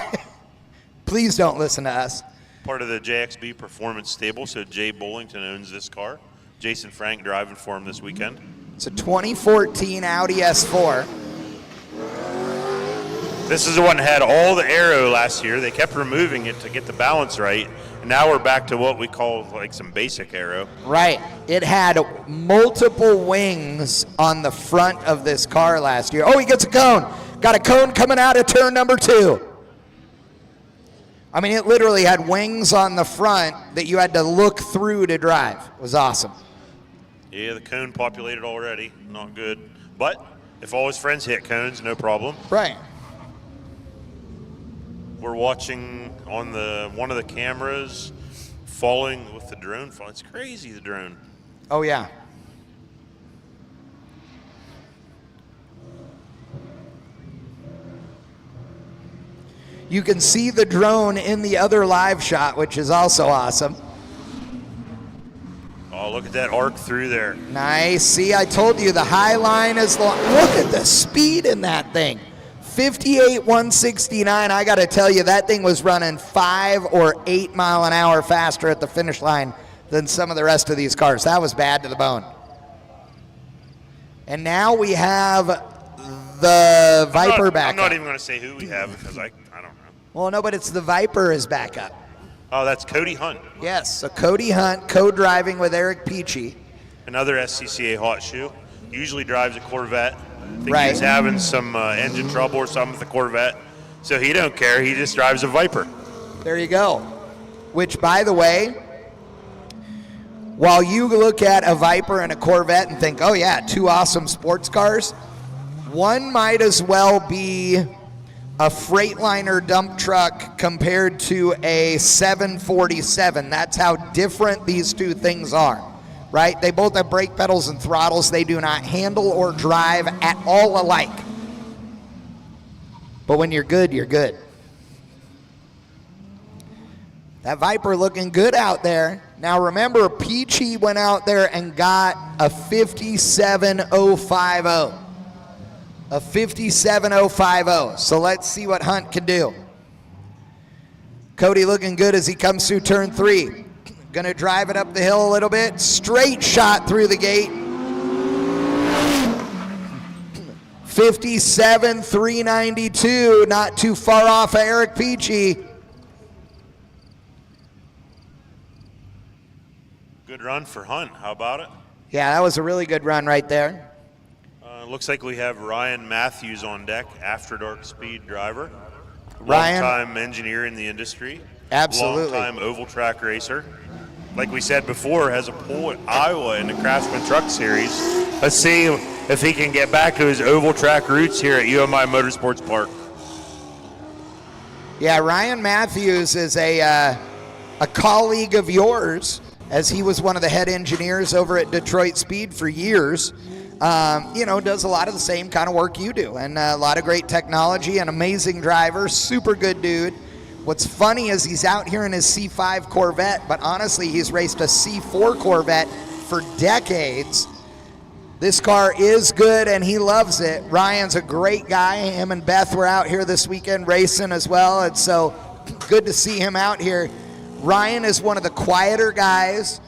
Please don't listen to us. Part of the JXB Performance stable, so Jay Bullington owns this car. Jason Frank driving for him this weekend. It's a 2014 Audi S4. This is the one that had all the aero last year. They kept removing it to get the balance right. And now we're back to what we call like some basic aero. Right. It had multiple wings on the front of this car last year. Oh, he gets a cone. Got a cone coming out of turn number 2. I mean, it literally had wings on the front that you had to look through to drive. It was awesome. Yeah, the cone populated already. Not good. But if all his friends hit cones, no problem. Right. We're watching on one of the cameras falling with the drone. It's crazy, the drone. Oh, yeah. You can see the drone in the other live shot, which is also awesome. Oh, look at that arc through there. Nice. See, I told you the high line is long. Look at the speed in that thing. 58,169. I got to tell you, that thing was running 5 or 8 mile an hour faster at the finish line than some of the rest of these cars. That was bad to the bone. And now we have the Viper back up. I'm not even going to say who we have because I don't know. Well, no, but it's the Viper is back up. Oh, that's Cody Hunt. Yes, so Cody Hunt co-driving with Eric Peachy. Another SCCA hot shoe. Usually drives a Corvette. I think Right. he's having some engine trouble or something with the Corvette. So he don't care. He just drives a Viper. There you go. Which, by the way, while you look at a Viper and a Corvette and think, oh yeah, 2 awesome sports cars, one might as well be a Freightliner dump truck compared to a 747. That's how different these two things are, right? They both have brake pedals and throttles. They do not handle or drive at all alike. But when you're good, you're good. That Viper looking good out there. Now remember, Peachy went out there and got a 57050. A 57050. So let's see what Hunt can do. Cody looking good as he comes through turn 3. Gonna drive it up the hill a little bit. Straight shot through the gate. 57,392. Not too far off of Eric Peachy. Good run for Hunt. How about it? Yeah, that was a really good run right there. Looks like we have Ryan Matthews on deck, After Dark Speed driver. Ryan. Long-time engineer in the industry. Absolutely. Long-time oval track racer. Like we said before, has a pole at Iowa in the Craftsman Truck Series. Let's see if he can get back to his oval track roots here at UMI Motorsports Park. Yeah, Ryan Matthews is a colleague of yours, as he was one of the head engineers over at Detroit Speed for years. Does a lot of the same kind of work you do, and a lot of great technology, an amazing driver, super good dude. What's funny is he's out here in his C5 Corvette, but honestly, he's raced a C4 Corvette for decades. This car is good, and he loves it. Ryan's a great guy. Him and Beth were out here this weekend racing as well, and so good to see him out here. Ryan is one of the quieter guys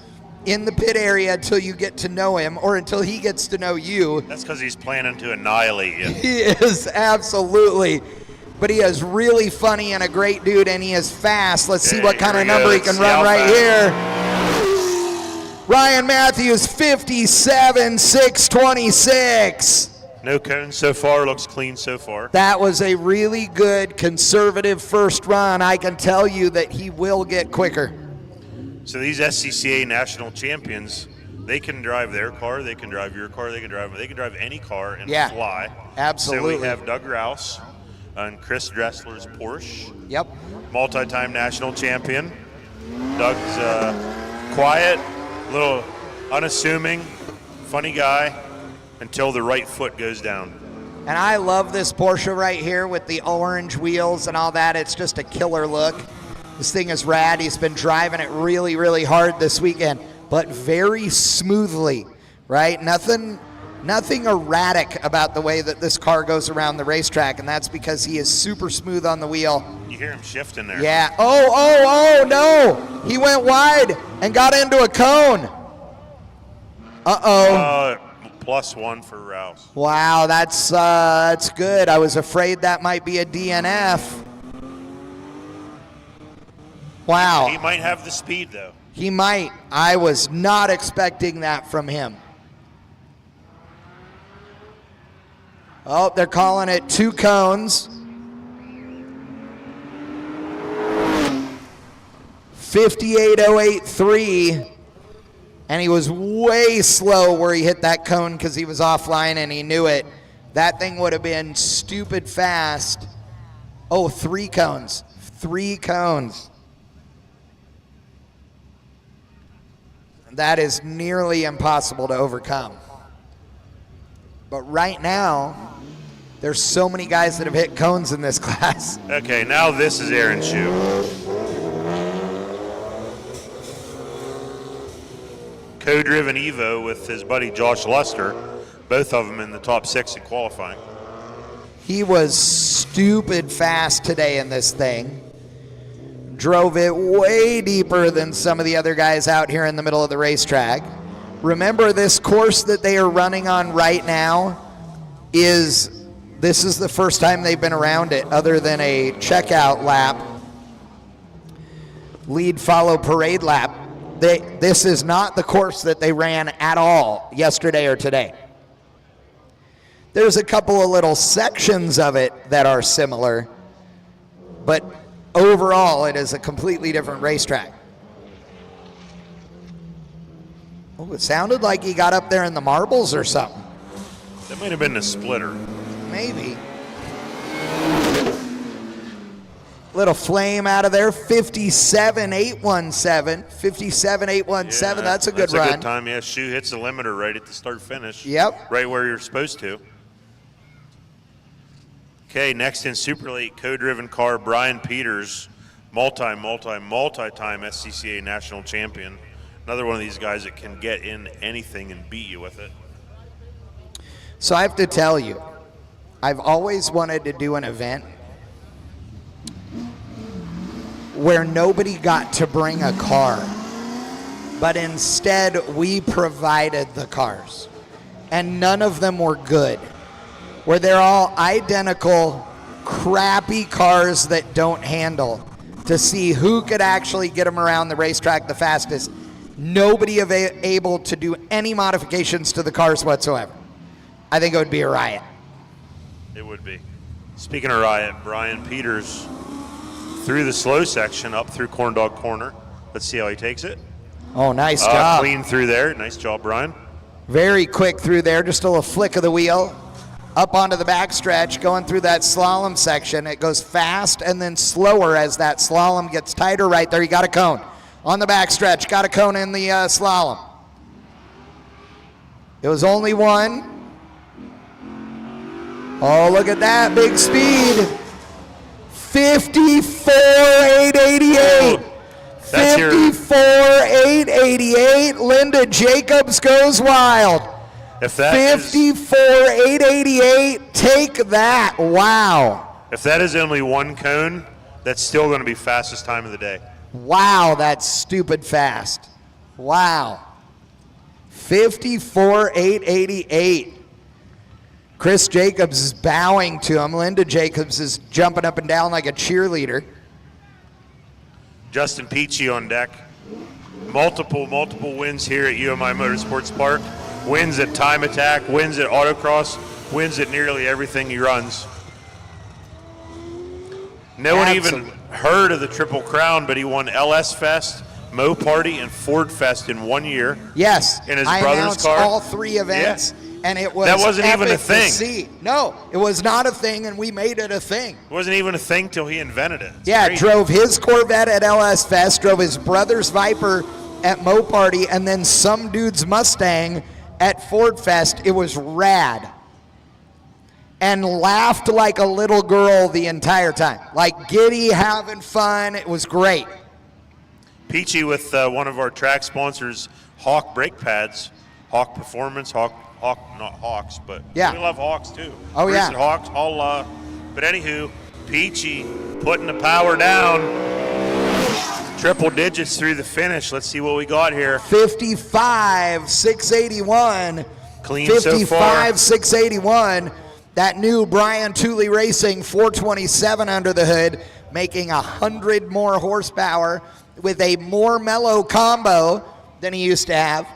in the pit area until you get to know him, or until he gets to know you. That's because he's planning to annihilate you. He is, absolutely. But he is really funny and a great dude, and he is fast. Let's see what kind of number he can run right here. Ryan Matthews, 57,626. No cones so far, looks clean so far. That was a really good conservative first run. I can tell you that he will get quicker. So these SCCA national champions, they can drive their car, they can drive your car, they can drive any car and fly. Absolutely. So we have Doug Rouse and Chris Dressler's Porsche. Yep. Multi-time national champion. Doug's quiet, a little unassuming, funny guy until the right foot goes down. And I love this Porsche right here with the orange wheels and all that. It's just a killer look. This thing is rad. He's been driving it really, really hard this weekend, but very smoothly, right? Nothing erratic about the way that this car goes around the racetrack, and that's because he is super smooth on the wheel. You hear him shifting there. Yeah. Oh, no. He went wide and got into a cone. Uh-oh. +1 for Rouse. Wow, that's good. I was afraid that might be a DNF. Wow. He might have the speed, though. He might. I was not expecting that from him. Oh, they're calling it 2 cones. 58,083. And he was way slow where he hit that cone because he was offline and he knew it. That thing would have been stupid fast. Oh, 3 cones. 3 cones. That is nearly impossible to overcome. But right now, there's so many guys that have hit cones in this class. Okay, now this is Aaron's shoe. Co-driven Evo with his buddy Josh Luster, both of them in the top 6 in qualifying. He was stupid fast today in this thing. Drove it way deeper than some of the other guys out here in the middle of the racetrack. Remember, this course that they are running on right now this is the first time they've been around it other than a checkout lap, lead, follow, parade lap. This is not the course that they ran at all yesterday or today. There's a couple of little sections of it that are similar, but overall it is a completely different racetrack. Oh, it sounded like he got up there in the marbles or something. That might have been a splitter. Maybe. Little flame out of there, 57.817. 57.817, that's a good run. That's a good time, yeah. Shoe hits the limiter right at the start finish. Yep. Right where you're supposed to. Okay, next in Super Late co-driven car, Brian Peters, multi-time SCCA national champion. Another one of these guys that can get in anything and beat you with it. So I have to tell you, I've always wanted to do an event where nobody got to bring a car, but instead we provided the cars, and none of them were good, where they're all identical, crappy cars that don't handle, to see who could actually get them around the racetrack the fastest. Nobody able to do any modifications to the cars whatsoever. I think it would be a riot. It would be. Speaking of riot, Brian Peters through the slow section up through Corn Dog Corner. Let's see how he takes it. Oh, nice job. Clean through there. Nice job, Brian. Very quick through there. Just a little flick of the wheel. Up onto the backstretch, going through that slalom section. It goes fast and then slower as that slalom gets tighter right there. You got a cone. On the backstretch, got a cone in the slalom. It was only one. Oh, look at that, big speed. 54.888. 54.888. Linda Jacobs goes wild. If that 54.888. Take that. Wow. If that is only one cone, that's still going to be fastest time of the day. Wow, that's stupid fast. Wow. 54.888. Chris Jacobs is bowing to him. Linda Jacobs is jumping up and down like a cheerleader. Justin Peachy on deck. Multiple wins here at UMI Motorsports Park. Wins at Time Attack, wins at autocross, wins at nearly everything he runs. No one even heard of the Triple Crown, but he won LS Fest, Mo Party, and Ford Fest in 1 year. Yes, in his I brother's announced car. all 3 events. Yeah. And it was that wasn't even a epic thing. To see. No, it was not a thing, and we made it a thing. It wasn't even a thing till he invented it. It's yeah, crazy. Drove his Corvette at LS Fest, drove his brother's Viper at Mo Party, and then some dude's Mustang at Ford Fest. It was rad. And laughed like a little girl the entire time. Like giddy, having fun. It was great. Peachy with one of our track sponsors, Hawk Brake Pads. Hawk Performance, Hawk, not Hawks, but yeah. We love Hawks too. Oh, Bruce yeah. and Hawks, all, but anywho, Peachy putting the power down. Triple digits through the finish. Let's see what we got here. 55.681. Clean so far. 55.681. That new Brian Tooley Racing 427 under the hood, making 100 more horsepower with a more mellow combo than he used to have.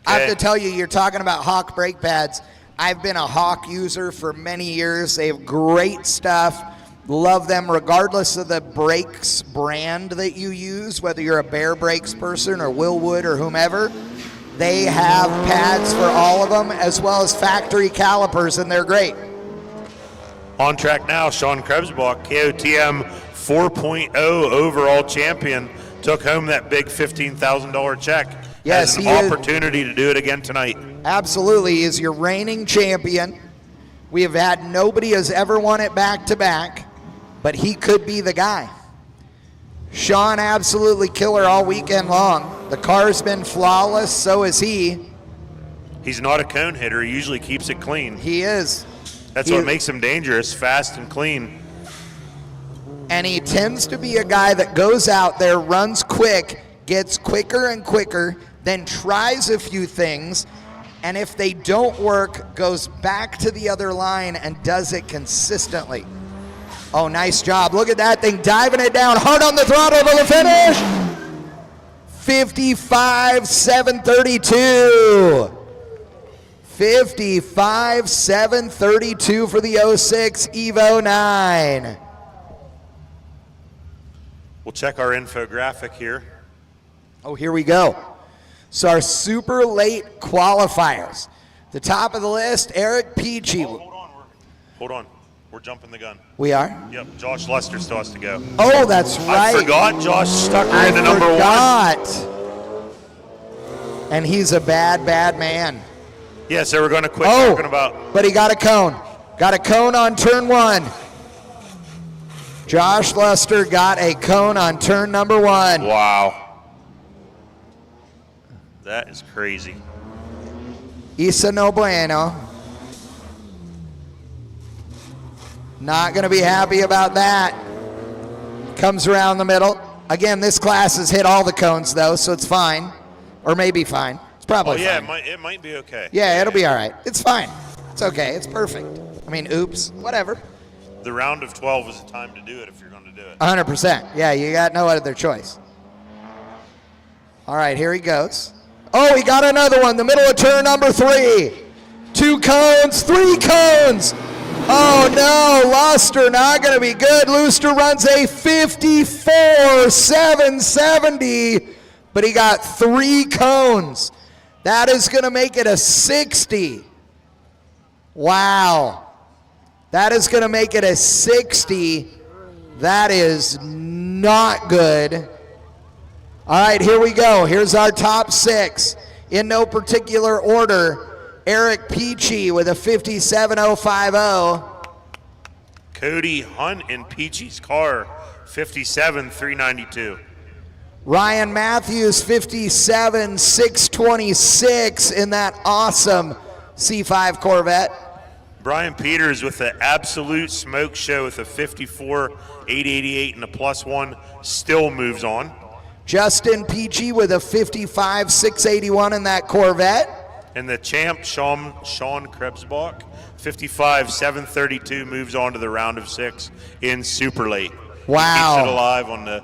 I have to tell you, you're talking about Hawk brake pads. I've been a Hawk user for many years. They have great stuff. Love them regardless of the brakes brand that you use, whether you're a Bear Brakes person or Willwood or whomever. They have pads for all of them, as well as factory calipers, and they're great. On track now, Sean Krebsbach, KOTM 4.0 overall champion, took home that big $15,000 check. Yes, has an opportunity to do it again tonight. Absolutely, he is your reigning champion. We have had nobody has ever won it back-to-back, but he could be the guy. Sean, absolutely killer all weekend long. The car's been flawless, so is he. He's not a cone hitter. He usually keeps it clean. He is. That's what makes him dangerous, fast and clean. And he tends to be a guy that goes out there, runs quick, gets quicker and quicker, then tries a few things, and if they don't work, goes back to the other line and does it consistently. Oh, nice job. Look at that thing, diving it down, hard on the throttle to the finish. 55,732. 55,732 for the 06 Evo 9. We'll check our infographic here. Oh, here we go. So our super late qualifiers. The top of the list, Eric Peachy. Oh, hold on. We're jumping the gun. We are? Yep, Josh Lester still has to go. Oh, that's right. I forgot Josh stuck her into number one. And he's a bad, bad man. Yeah, so we're going to quit talking about. But he got a cone. Got a cone on turn one. Josh Lester got a cone on turn number one. Wow. That is crazy. Isa no bueno. Not going to be happy about that. Comes around the middle. Again, this class has hit all the cones, though, so it's fine. Or maybe fine. It's probably fine. It might be okay. Yeah, it'll be all right. It's fine. It's okay. It's perfect. I mean, oops. Whatever. The round of 12 is the time to do it if you're going to do it. 100%. Yeah, you got no other choice. All right, here he goes. Oh, he got another one. The middle of turn number 3. 2 cones, 3 cones. Oh, no. Luster not going to be good. Luster runs a 54,770, but he got 3 cones. That is going to make it a 60. Wow. That is going to make it a 60. That is not good. All right, here we go. Here's our top 6. In no particular order, Eric Peachy with a 57,050. Cody Hunt in Peachy's car, 57,392. Ryan Matthews, 57,626 in that awesome C5 Corvette. Brian Peters with the absolute smoke show with a 54,888 and a +1, still moves on. Justin Peachy with a 55,681 in that Corvette. And the champ, Sean Krebsbach, 55,732, moves on to the round of 6 in super late. Wow. He keeps it alive on the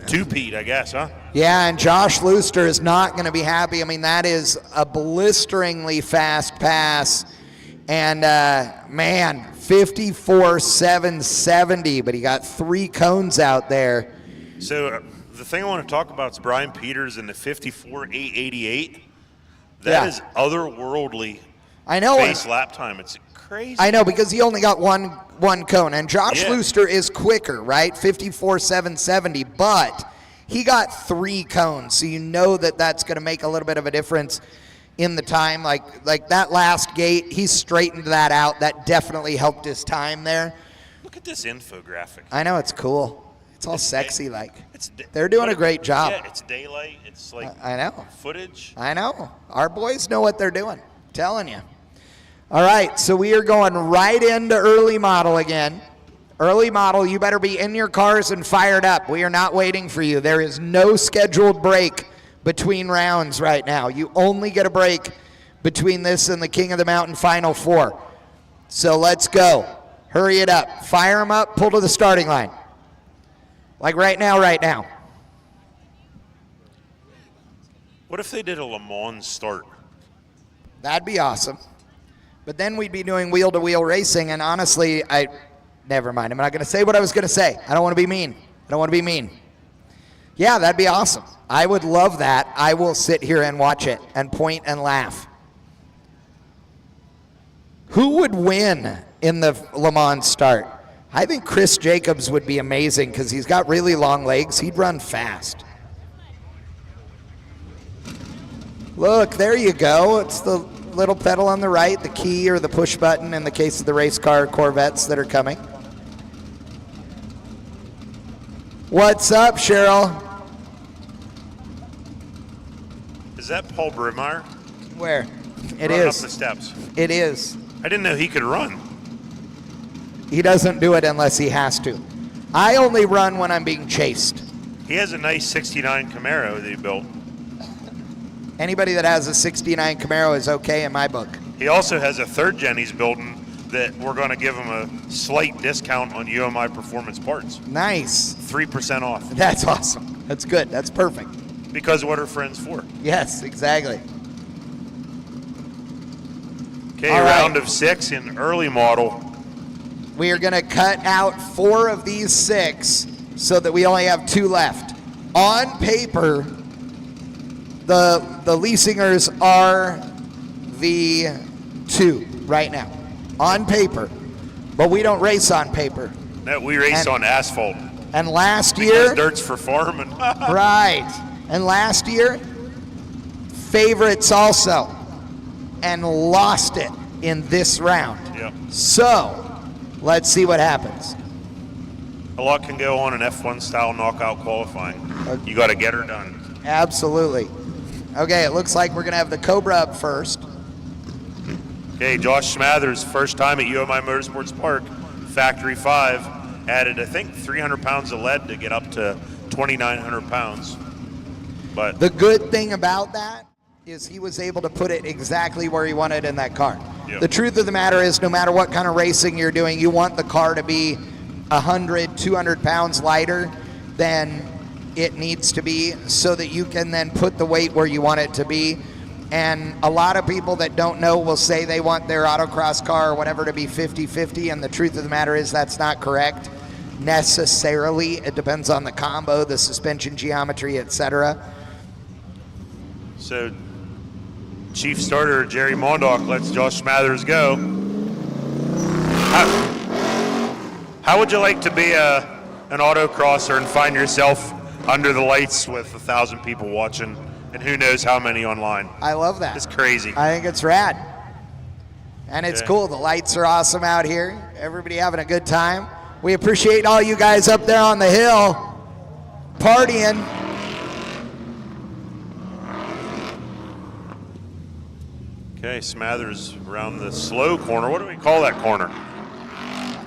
two-peat, I guess, huh? Yeah, and Josh Luster is not going to be happy. I mean, that is a blisteringly fast pass. And, man, 54,770, but he got 3 cones out there. So the thing I want to talk about is Brian Peters in the 54,888. That Yeah. is otherworldly. I know. Base lap time. It's crazy. I know, because he only got one cone. And Josh Yeah. Luster is quicker, right? 54,770, but he got 3 cones. So you know that that's going to make a little bit of a difference in the time. Like that last gate, he straightened that out. That definitely helped his time there. Look at this infographic. I know, it's cool. It's all sexy like. It's They're doing a great job. Yeah, it's daylight. It's like I know. footage. I know. Our boys know what they're doing. I'm telling you. All right, so we are going right into early model again. Early model, you better be in your cars and fired up. We are not waiting for you. There is no scheduled break between rounds right now. You only get a break between this and the King of the Mountain Final 4. So let's go. Hurry it up. Fire them up. Pull to the starting line. Like right now. What if they did a Le Mans start? That'd be awesome. But then we'd be doing wheel-to-wheel racing, and honestly, Never mind. I'm not going to say what I was going to say. I don't want to be mean. I don't want to be mean. Yeah, that'd be awesome. I would love that. I will sit here and watch it and point and laugh. Who would win in the Le Mans start? I think Chris Jacobs would be amazing because he's got really long legs. He'd run fast. Look, there you go. It's the little pedal on the right, the key or the push button in the case of the race car Corvettes that are coming. What's up, Cheryl? Is that Paul Brimeyer? Where? It Running is. up the steps. It is. I didn't know he could run. He doesn't do it unless he has to. I only run when I'm being chased. He has a nice 69 Camaro that he built. Anybody that has a 69 Camaro is okay in my book. He also has a third gen he's building that we're going to give him a slight discount on UMI performance parts. Nice. 3% off. That's awesome. That's good. That's perfect. Because what are friends for? Yes, exactly. Okay, All right. round of 6 in early model. We are going to cut out 4 of these 6 so that we only have 2 left. On paper, the Leasingers are the 2 right now. On paper. But we don't race on paper. No, we race on asphalt. And last Because year, dirt's for farming. right. And last year, favorites also, and lost it in this round. Yep. So, let's see what happens. A lot can go on in F1 style knockout qualifying. You got to get her done. Absolutely. Okay, it looks like we're going to have the Cobra up first. Okay, Josh Smathers, first time at UMI Motorsports Park, Factory 5, added, I think, 300 pounds of lead to get up to 2,900 pounds. But The good thing about that is he was able to put it exactly where he wanted in that car. Yep. The truth of the matter is, no matter what kind of racing you're doing, you want the car to be 100, 200 pounds lighter than it needs to be so that you can then put the weight where you want it to be. And a lot of people that don't know will say they want their autocross car or whatever to be 50-50, and the truth of the matter is that's not correct necessarily. It depends on the combo, the suspension geometry, etc. so Chief Starter Jerry Mondock lets Josh Smathers go. How would you like to be an autocrosser and find yourself under the lights with 1,000 people watching and who knows how many online? I love that. It's crazy. I think it's rad. And it's Yeah. cool. The lights are awesome out here. Everybody having a good time. We appreciate all you guys up there on the hill partying. Okay, Smathers around the slow corner. What do we call that corner?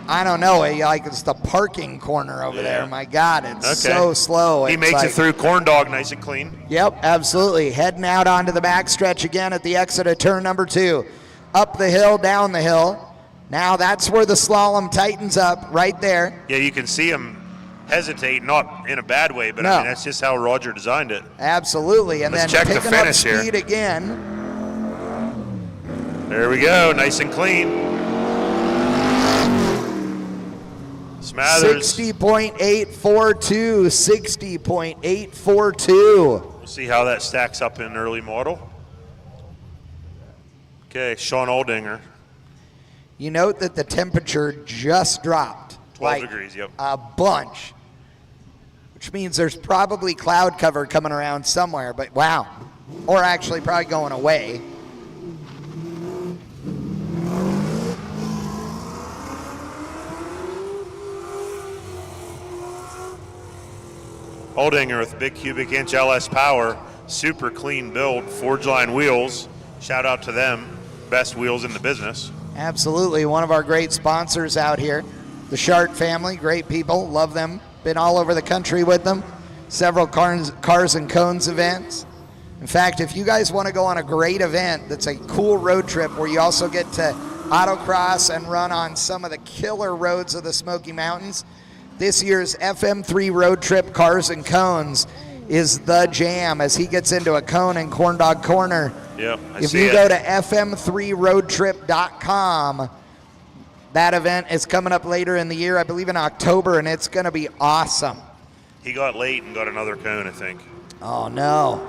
I don't know. It's the parking corner over Yeah. there. My God, it's Okay. so slow. He It's makes like- it through Corn Dog nice and clean. Yep, absolutely. Heading out onto the backstretch again at the exit of turn number 2. Up the hill, down the hill. Now that's where the slalom tightens up, right there. Yeah, you can see him hesitate, not in a bad way, but No. I mean, that's just how Roger designed it. Absolutely. And Let's then check the picking up finish here. speed again. There we go, nice and clean. Smathers, 60.842, 60.842. we'll see how that stacks up in early model. Okay, Sean Aldinger, You note that the temperature just dropped. 12 like degrees, yep. A bunch. Which means there's probably cloud cover coming around somewhere, but wow. Or actually probably going away. Aldinger with big cubic inch LS power, super clean build, forge line wheels. Shout out to them, best wheels in the business. Absolutely, one of our great sponsors out here. The Shart family, great people, love them. Been all over the country with them. Several Cars and Cones events. In fact, if you guys want to go on a great event that's a cool road trip where you also get to autocross and run on some of the killer roads of the Smoky Mountains, this year's FM3 road trip Cars and Cones is the jam as he gets into a cone in Corn Dog Corner. Yep, If you go to fm3roadtrip.com, That event is coming up later in the year, I believe in October, and it's going to be awesome. He got late and got another cone, I think. Oh, no.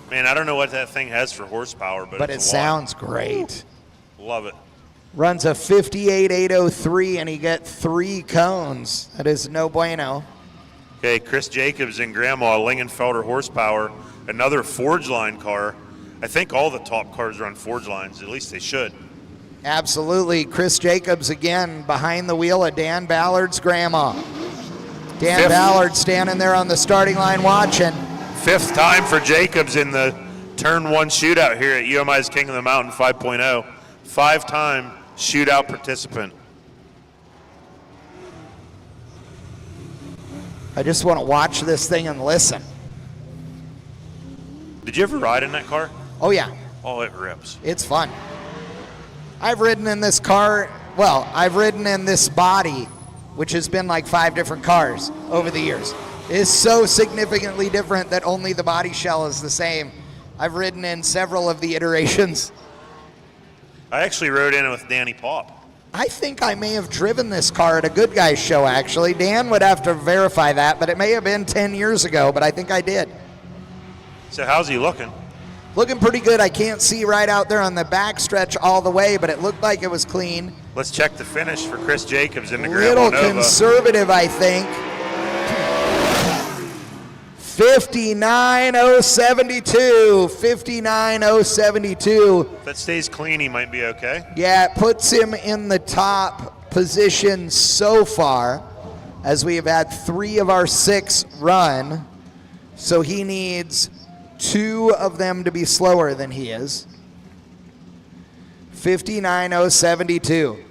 Man, I don't know what that thing has for horsepower, but it it's a lot. sounds great. Love it. Runs a 58.803, and he got 3 cones. That is no bueno. Okay, Chris Jacobs and Grandma, Lingenfelder horsepower, another Forge Line car. I think all the top cars run Forge Lines, at least they should. Absolutely. Chris Jacobs again behind the wheel of Dan Ballard's grandma. Dan Fifth. Ballard standing there on the starting line watching. 5th time for Jacobs in the Turn 1 shootout here at UMI's King of the Mountain 5.0. 5-time shootout participant. I just want to watch this thing and listen. Did you ever ride in that car? Oh, yeah. Oh, it rips. It's fun. I've ridden in this car, well, I've ridden in this body, which has been like 5 different cars over the years. It is so significantly different that only the body shell is the same. I've ridden in several of the iterations. I actually rode in it with Danny Pop. I think I may have driven this car at a Good Guys show, actually. Dan would have to verify that, but it may have been 10 years ago, but I think I did. So how's he looking? Looking pretty good. I can't see right out there on the back stretch all the way, but it looked like it was clean. Let's check the finish for Chris Jacobs in the Little Grandma Nova. conservative, I think. 59.072. 59.072. If that stays clean, he might be okay. Yeah, it puts him in the top position so far, as we have had 3 of our 6 run. So he needs 2 of them to be slower than he is. 59.072.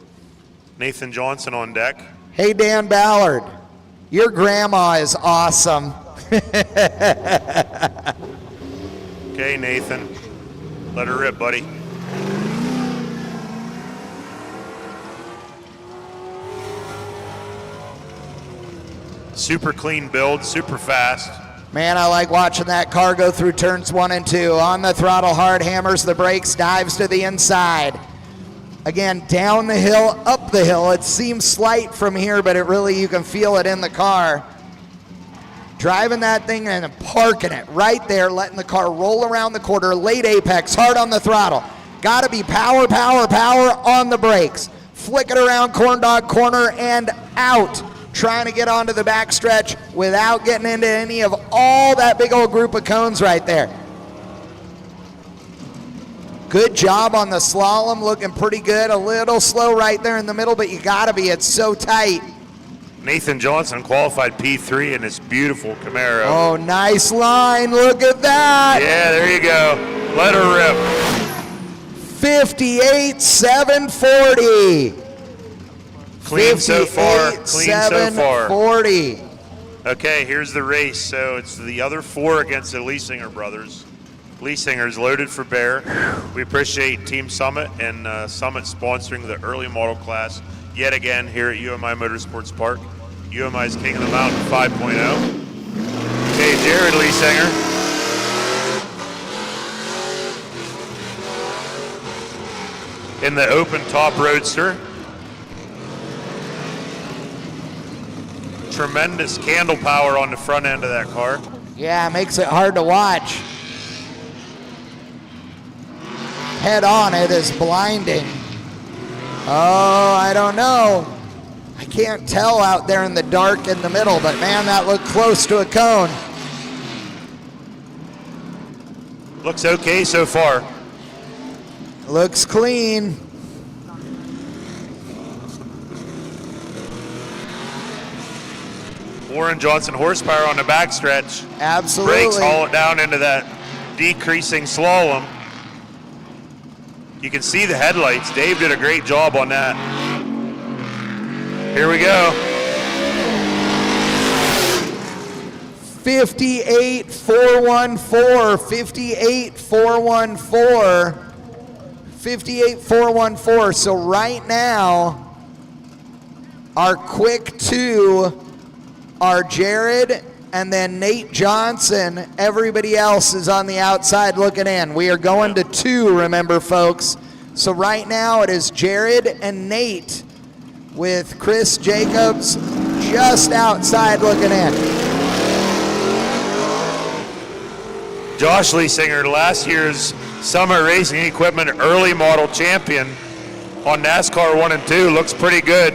Nathan Johnson on deck. Hey, Dan Ballard, your grandma is awesome. Okay, Nathan. Let her rip, buddy. Super clean build, super fast. Man, I like watching that car go through turns 1 and 2. On the throttle hard, hammers the brakes, dives to the inside. Again, down the hill, up the hill. It seems slight from here, but it really, you can feel it in the car. Driving that thing and parking it right there, letting the car roll around the corner, late apex, hard on the throttle. Got to be power, power, power on the brakes. Flick it around corn dog corner and out. Trying to get onto the back stretch without getting into any of all that big old group of cones right there. Good job on the slalom, looking pretty good. A little slow right there in the middle, but you gotta be, it's so tight. Nathan Johnson qualified P3 in this beautiful Camaro. Oh, nice line, look at that. Yeah, there you go. Let her rip. 58.740. Clean so far, clean so far. 58.740. Okay, here's the race. So it's the other 4 against the Leesinger brothers. Leesinger's loaded for bear. We appreciate Team Summit and Summit sponsoring the early model class yet again here at UMI Motorsports Park. UMI's King of the Mountain 5.0. Okay, Jared Leesinger. In the open top roadster. Tremendous candle power on the front end of that car. Yeah, it makes it hard to watch. Head on, it is blinding. Oh, I don't know. I can't tell out there in the dark in the middle, but man, that looked close to a cone. Looks okay so far. Looks clean. Warren Johnson horsepower on the backstretch. Absolutely. Brakes haul it down into that decreasing slalom. You can see the headlights. Dave did a great job on that. Here we go. 58.414, 58.414, 58.414. So right now, our quick 2 are Jared and then Nate Johnson. Everybody else is on the outside looking in. We are going to 2, remember, folks. So right now it is Jared and Nate with Chris Jacobs just outside looking in. Josh Leesinger, last year's Summit Racing Equipment early model champion on NASCAR 1 and 2, looks pretty good.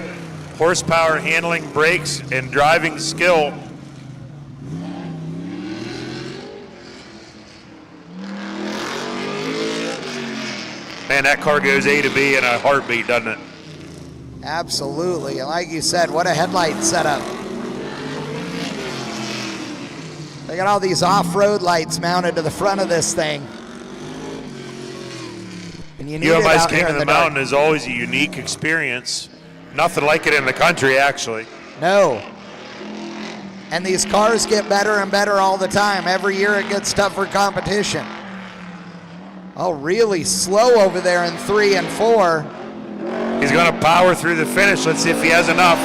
Horsepower, handling, brakes, and driving skill. Man, that car goes A to B in a heartbeat, doesn't it? Absolutely. And like you said, what a headlight setup. They got all these off-road lights mounted to the front of this thing. And you need it UMI's out King here of in the the dark. Mountain is always a unique experience. Nothing like it in the country, actually. No. And these cars get better and better all the time. Every year it gets tougher competition. Oh, really slow over there in 3 and 4. He's going to power through the finish. Let's see if he has enough.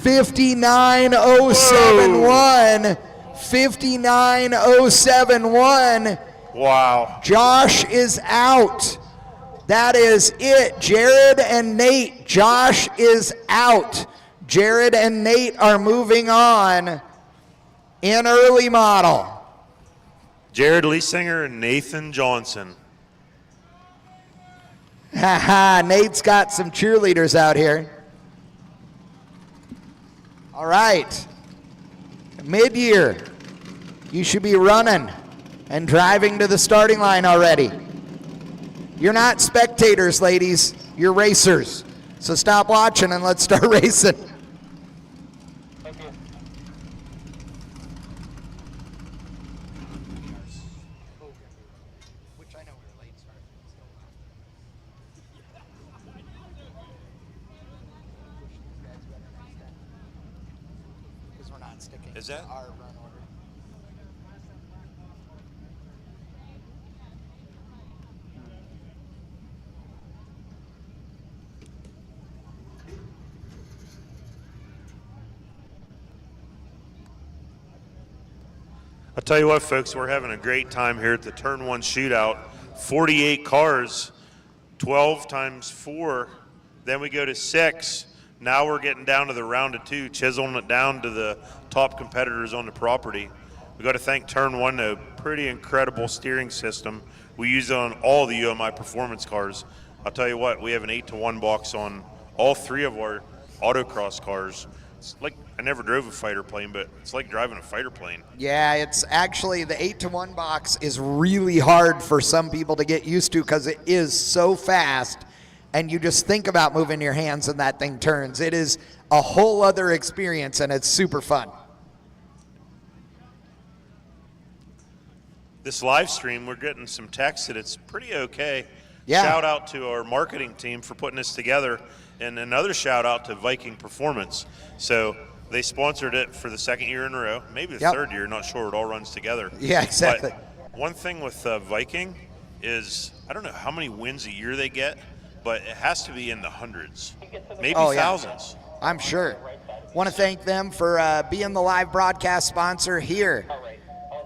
59.071. 59.071. Wow. Josh is out. That is it. Jared and Nate. Josh is out. Jared and Nate are moving on in early model. Jared Leesinger and Nathan Johnson. Haha, Nate's got some cheerleaders out here. All right. Mid-year. You should be running and driving to the starting line already. You're not spectators, ladies. You're racers. So stop watching and let's start racing. Thank you. Which I know we're late start. Because we're not sticking Is that- to our run order. I'll tell you what, folks, we're having a great time here at the Turn 1 shootout. 48 cars, 12 times 4. Then we go to 6. Now we're getting down to the round of 2, chiseling it down to the top competitors on the property. We got to thank Turn 1, though. Pretty incredible steering system. We use it on all the UMI performance cars. I'll tell you what, we have an 8-to-1 box on all 3 of our autocross cars. It's like, I never drove a fighter plane, but it's like driving a fighter plane. Yeah, it's actually the 8-to-1 box is really hard for some people to get used to because it is so fast, and you just think about moving your hands and that thing turns. It is a whole other experience, and it's super fun. This live stream, we're getting some text that it's pretty okay. Yeah. Shout out to our marketing team for putting this together, and another shout out to Viking Performance. So they sponsored it for the 2nd year in a row, maybe the 3rd year, not sure. It all runs together. Yeah, exactly. But one thing with Viking is, I don't know how many wins a year they get, but it has to be in the hundreds, maybe thousands. I'm sure. Want to thank them for being the live broadcast sponsor here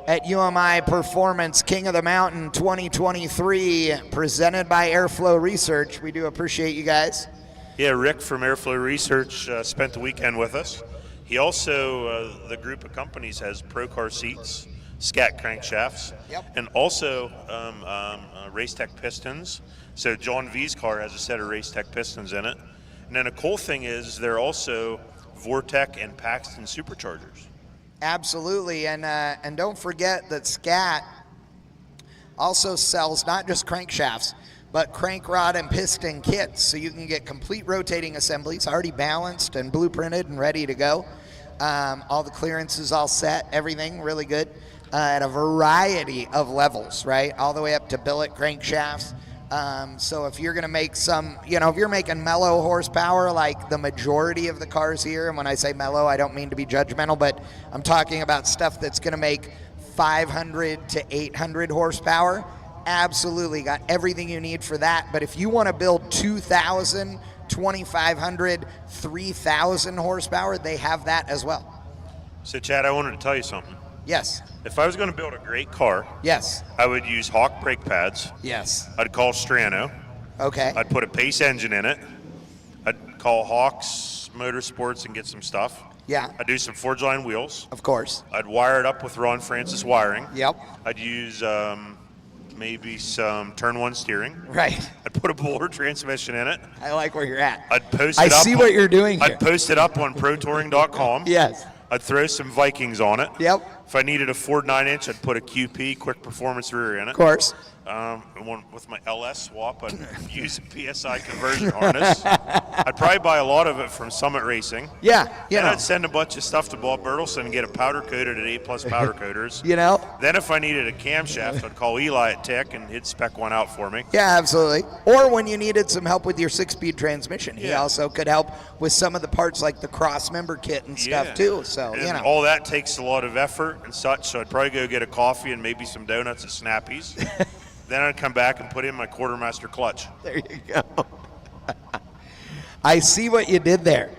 at UMI Performance King of the Mountain 2023, presented by Airflow Research. We do appreciate you guys. Yeah, Rick from Airflow Research spent the weekend with us. He also, the group of companies has Pro Car Seats, Scat Crankshafts, and also Race Tech Pistons. So John V's car has a set of Race Tech Pistons in it. And then a cool thing is they're also Vortec and Paxton superchargers. Absolutely, and don't forget that Scat also sells not just crankshafts, but crank rod and piston kits, so you can get complete rotating assemblies, already balanced and blueprinted and ready to go. All the clearances all set, everything really good, at a variety of levels, right? All the way up to billet crankshafts. So if you're gonna make some, if you're making mellow horsepower like the majority of the cars here, and when I say mellow, I don't mean to be judgmental, but I'm talking about stuff that's gonna make 500 to 800 horsepower, absolutely got everything you need for that. But if you wanna build 2,000 2,500, 3,000 horsepower, they have that as well. So, Chad, I wanted to tell you something. Yes. If I was going to build a great car, Yes. I would use Hawk brake pads. Yes. I'd call Strano. Okay. I'd put a Pace engine in it. I'd call Hawks Motorsports and get some stuff. Yeah. I'd do some forge line wheels. Of course. I'd wire it up with Ron Francis wiring. Yep. I'd use maybe some turn one steering. Right. I'd put a Bowler transmission in it. I like where you're at. I'd post I it up. see what you're doing here. I'd post it up on protouring.com. Yes. I'd throw some Vikings on it. Yep. If I needed a Ford 9-inch, I'd put a QP, quick performance rear in it. Of course. With my LS swap, I'd use a PSI conversion harness. I'd probably buy a lot of it from Summit Racing. Yeah. You Then know. I'd send a bunch of stuff to Bob Bertelson and get it powder coated at A+ powder coaters. You know. Then if I needed a camshaft, I'd call Eli at Tech and he'd spec one out for me. Yeah, absolutely. Or when you needed some help with your 6-speed transmission, he Yeah. also could help with some of the parts like the cross member kit and stuff Yeah. too. So, And you know. all that takes a lot of effort and such, so I'd probably go get a coffee and maybe some donuts at Snappy's. Then I'd come back and put in my quartermaster clutch. There you go. I see what you did there.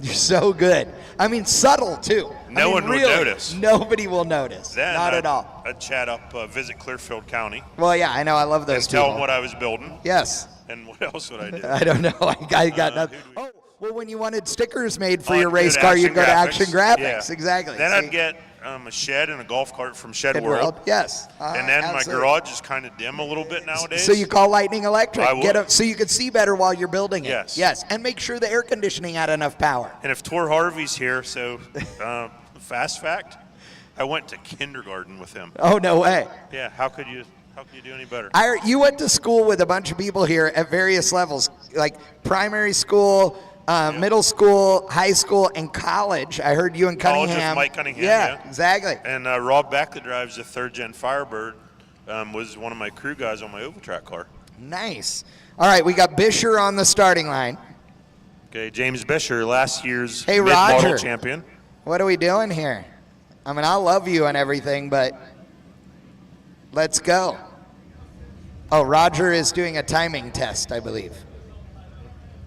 You're so good. I mean, subtle too. No one would really, notice. Nobody will notice. Then Not I'd, at all. I'd chat up, visit Clearfield County, Well, yeah, I know. I love those and tell people. them what I was building. Yes. And what else would I do? I don't know. I got nothing. who do we- Oh, well, when you wanted stickers made for I'd your go race to car, Action you'd go to Action Graphics. Graphics. Yeah. Exactly. Then See? I'd get a shed and a golf cart from Shed Good World. World. Yes. And then absolutely. my garage is kind of dim a little bit nowadays. So you call Lightning Electric. I would. So you could see better while you're building it. Yes. Yes. And make sure the air conditioning had enough power. And if Tor Harvey's here, so fast fact, I went to kindergarten with him. Oh, no way. Yeah, how could you do any better? You went to school with a bunch of people here at various levels, like primary school, middle school, high school, and college. I heard you in College with Cunningham. Mike Cunningham, Yeah, yeah. exactly. And Rob Beck, that drives the 3rd-gen Firebird, was one of my crew guys on my oval track car. Nice. All right, we got Bisher on the starting line. Okay, James Bisher, last year's Hey, mid-model Roger. champion. What are we doing here? I mean, I love you and everything, but let's go. Oh, Roger is doing a timing test, I believe.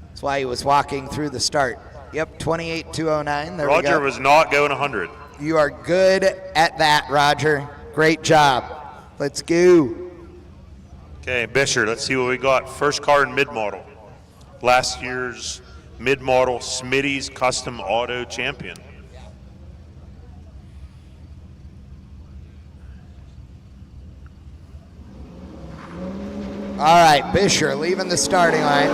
That's why he was walking through the start. Yep, 28.209. There we Roger go. was not going 100. You are good at that, Roger. Great job. Let's go. Okay, Bisher, let's see what we got. First car in mid-model. Last year's mid-model Smitty's Custom Auto Champion. All right, Bisher leaving the starting line.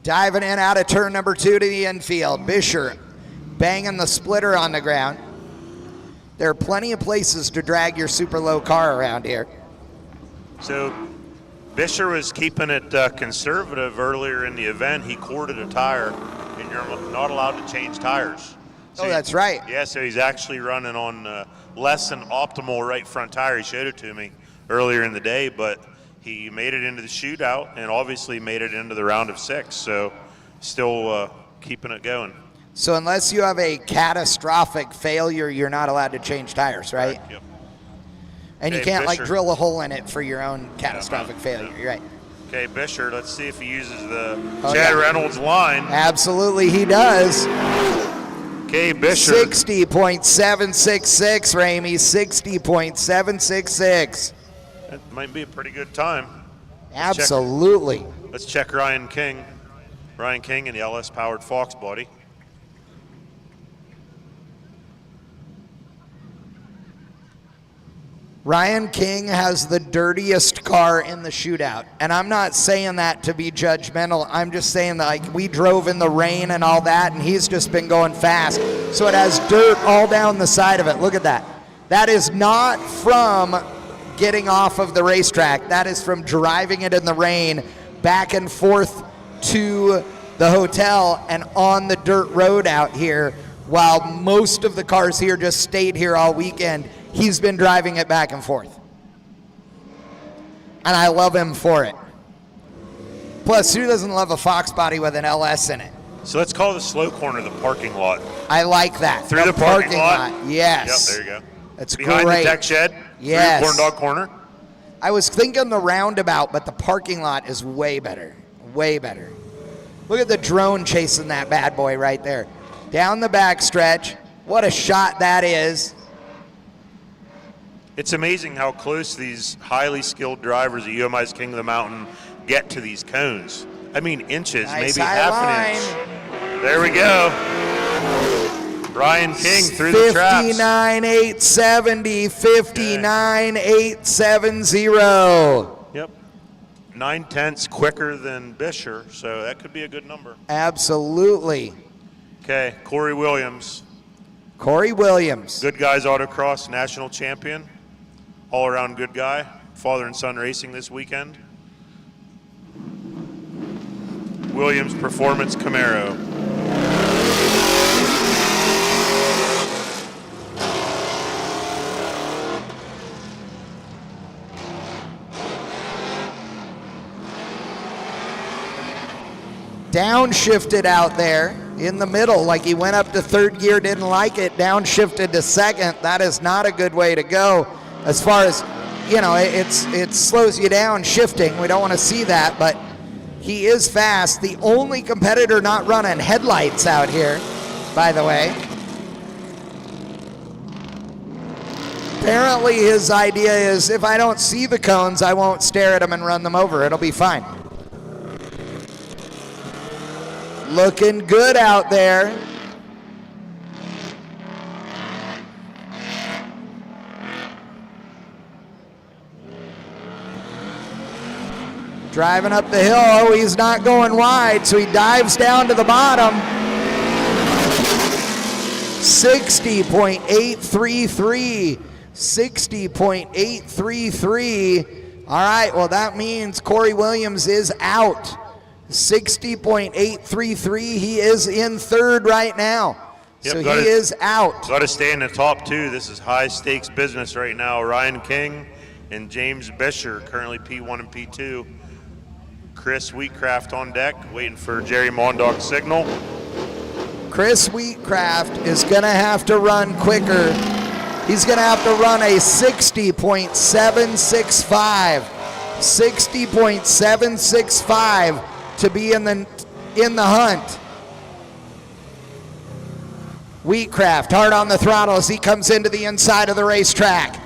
Diving in out of turn number 2 to the infield. Bisher banging the splitter on the ground. There are plenty of places to drag your super low car around here. So Bisher was keeping it conservative earlier in the event. He corded a tire, and you're not allowed to change tires. So Oh, that's right. Yeah, so he's actually running on less than optimal right front tire. He showed it to me earlier in the day, but he made it into the shootout and obviously made it into the round of 6. So still keeping it going. So unless you have a catastrophic failure, you're not allowed to change tires, right? Yep. And you Okay, can't like Bisher. drill a hole in it for your own catastrophic failure. no. You're right. Okay, Bisher, let's see if he uses the Oh, Chad yeah. Reynolds line. Absolutely, he does. Okay, Bisher. 60.766, Ramey. 60.766. That might be a pretty good time. Absolutely. Let's check Ryan King. Ryan King in the LS powered Fox body. Ryan King has the dirtiest car in the shootout. And I'm not saying that to be judgmental. I'm just saying that like we drove in the rain and all that, and he's just been going fast. So it has dirt all down the side of it. Look at that. That is not from getting off of the racetrack. That is from driving it in the rain back and forth to the hotel and on the dirt road out here, while most of the cars here just stayed here all weekend. He's been driving it back and forth. And I love him for it. Plus, who doesn't love a Fox body with an LS in it? So let's call the slow corner the parking lot. I like that. Through the parking lot? Yes. Yep, there you go. That's Behind great. the deck shed? Yes. Through corn dog corner? I was thinking the roundabout, but the parking lot is way better. Way better. Look at the drone chasing that bad boy right there. Down the back stretch. What a shot that is. It's amazing how close these highly skilled drivers at UMI's King of the Mountain get to these cones. I mean, inches, Nice maybe high half line. an inch. There we go. Ryan King through the traps. 59,870, 59,870. Yep. 9/10 quicker than Bisher, so that could be a good number. Absolutely. Okay, Corey Williams. Corey Williams. Good Guys Autocross national champion. All around good guy. Father and son racing this weekend. Williams Performance Camaro. Downshifted out there in the middle, like he went up to third gear, didn't like it, downshifted to second. That is not a good way to go. As far as, you know, it slows you down shifting. We don't want to see that, but he is fast. The only competitor not running headlights out here, by the way. Apparently his idea is if I don't see the cones, I won't stare at them and run them over. It'll be fine. Looking good out there. Driving up the hill. Oh, he's not going wide, so he dives down to the bottom. 60.833. 60.833. All right, well, that means Corey Williams is out. 60.833. He is in third right now. Yep, so he is out. Got to stay in the top two. This is high stakes business right now. Ryan King and James Bisher, currently P1 and P2. Chris Wheatcraft on deck, waiting for Jerry Mondog's signal. Chris Wheatcraft is going to have to run quicker. He's going to have to run a 60.765. 60.765 to be in the hunt. Wheatcraft hard on the throttle as he comes into the inside of the racetrack.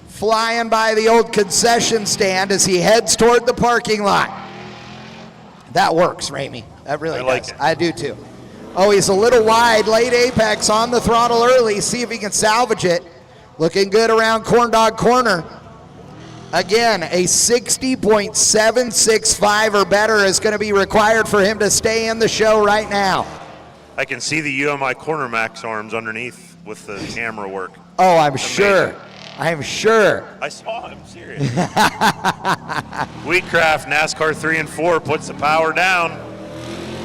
Flying by the old concession stand as he heads toward the parking lot. That works, Ramey. That really does. Like it. I do too. Oh, he's a little wide, late apex on the throttle early. See if he can salvage it. Looking good around Corn Dog Corner. Again, a 60.765 or better is going to be required for him to stay in the show right now. I can see the UMI Corner Max arms underneath with the camera work. Oh, I'm sure. I'm sure. I saw him, serious. Wheatcraft, NASCAR 3 and 4, puts the power down.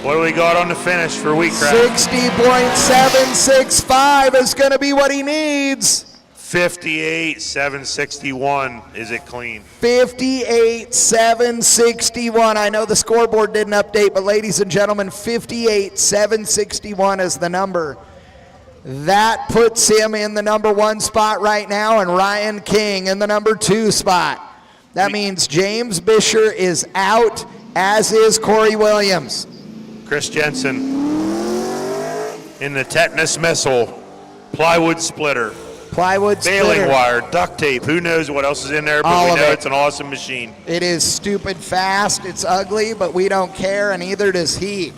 What do we got on the finish for Wheatcraft? 60.765 is going to be what he needs. 58,761. Is it clean? 58,761. I know the scoreboard didn't update, but ladies and gentlemen, 58,761 is the number. That puts him in the number 1 spot right now, and Ryan King in the number 2 spot. That means James Bisher is out, as is Corey Williams. Chris Jensen in the tetanus missile, plywood splitter, Plywood baling splitter. wire, duct tape. Who knows what else is in there, but All we of know it. it's an awesome machine. It is stupid fast, it's ugly, but we don't care, and neither does he.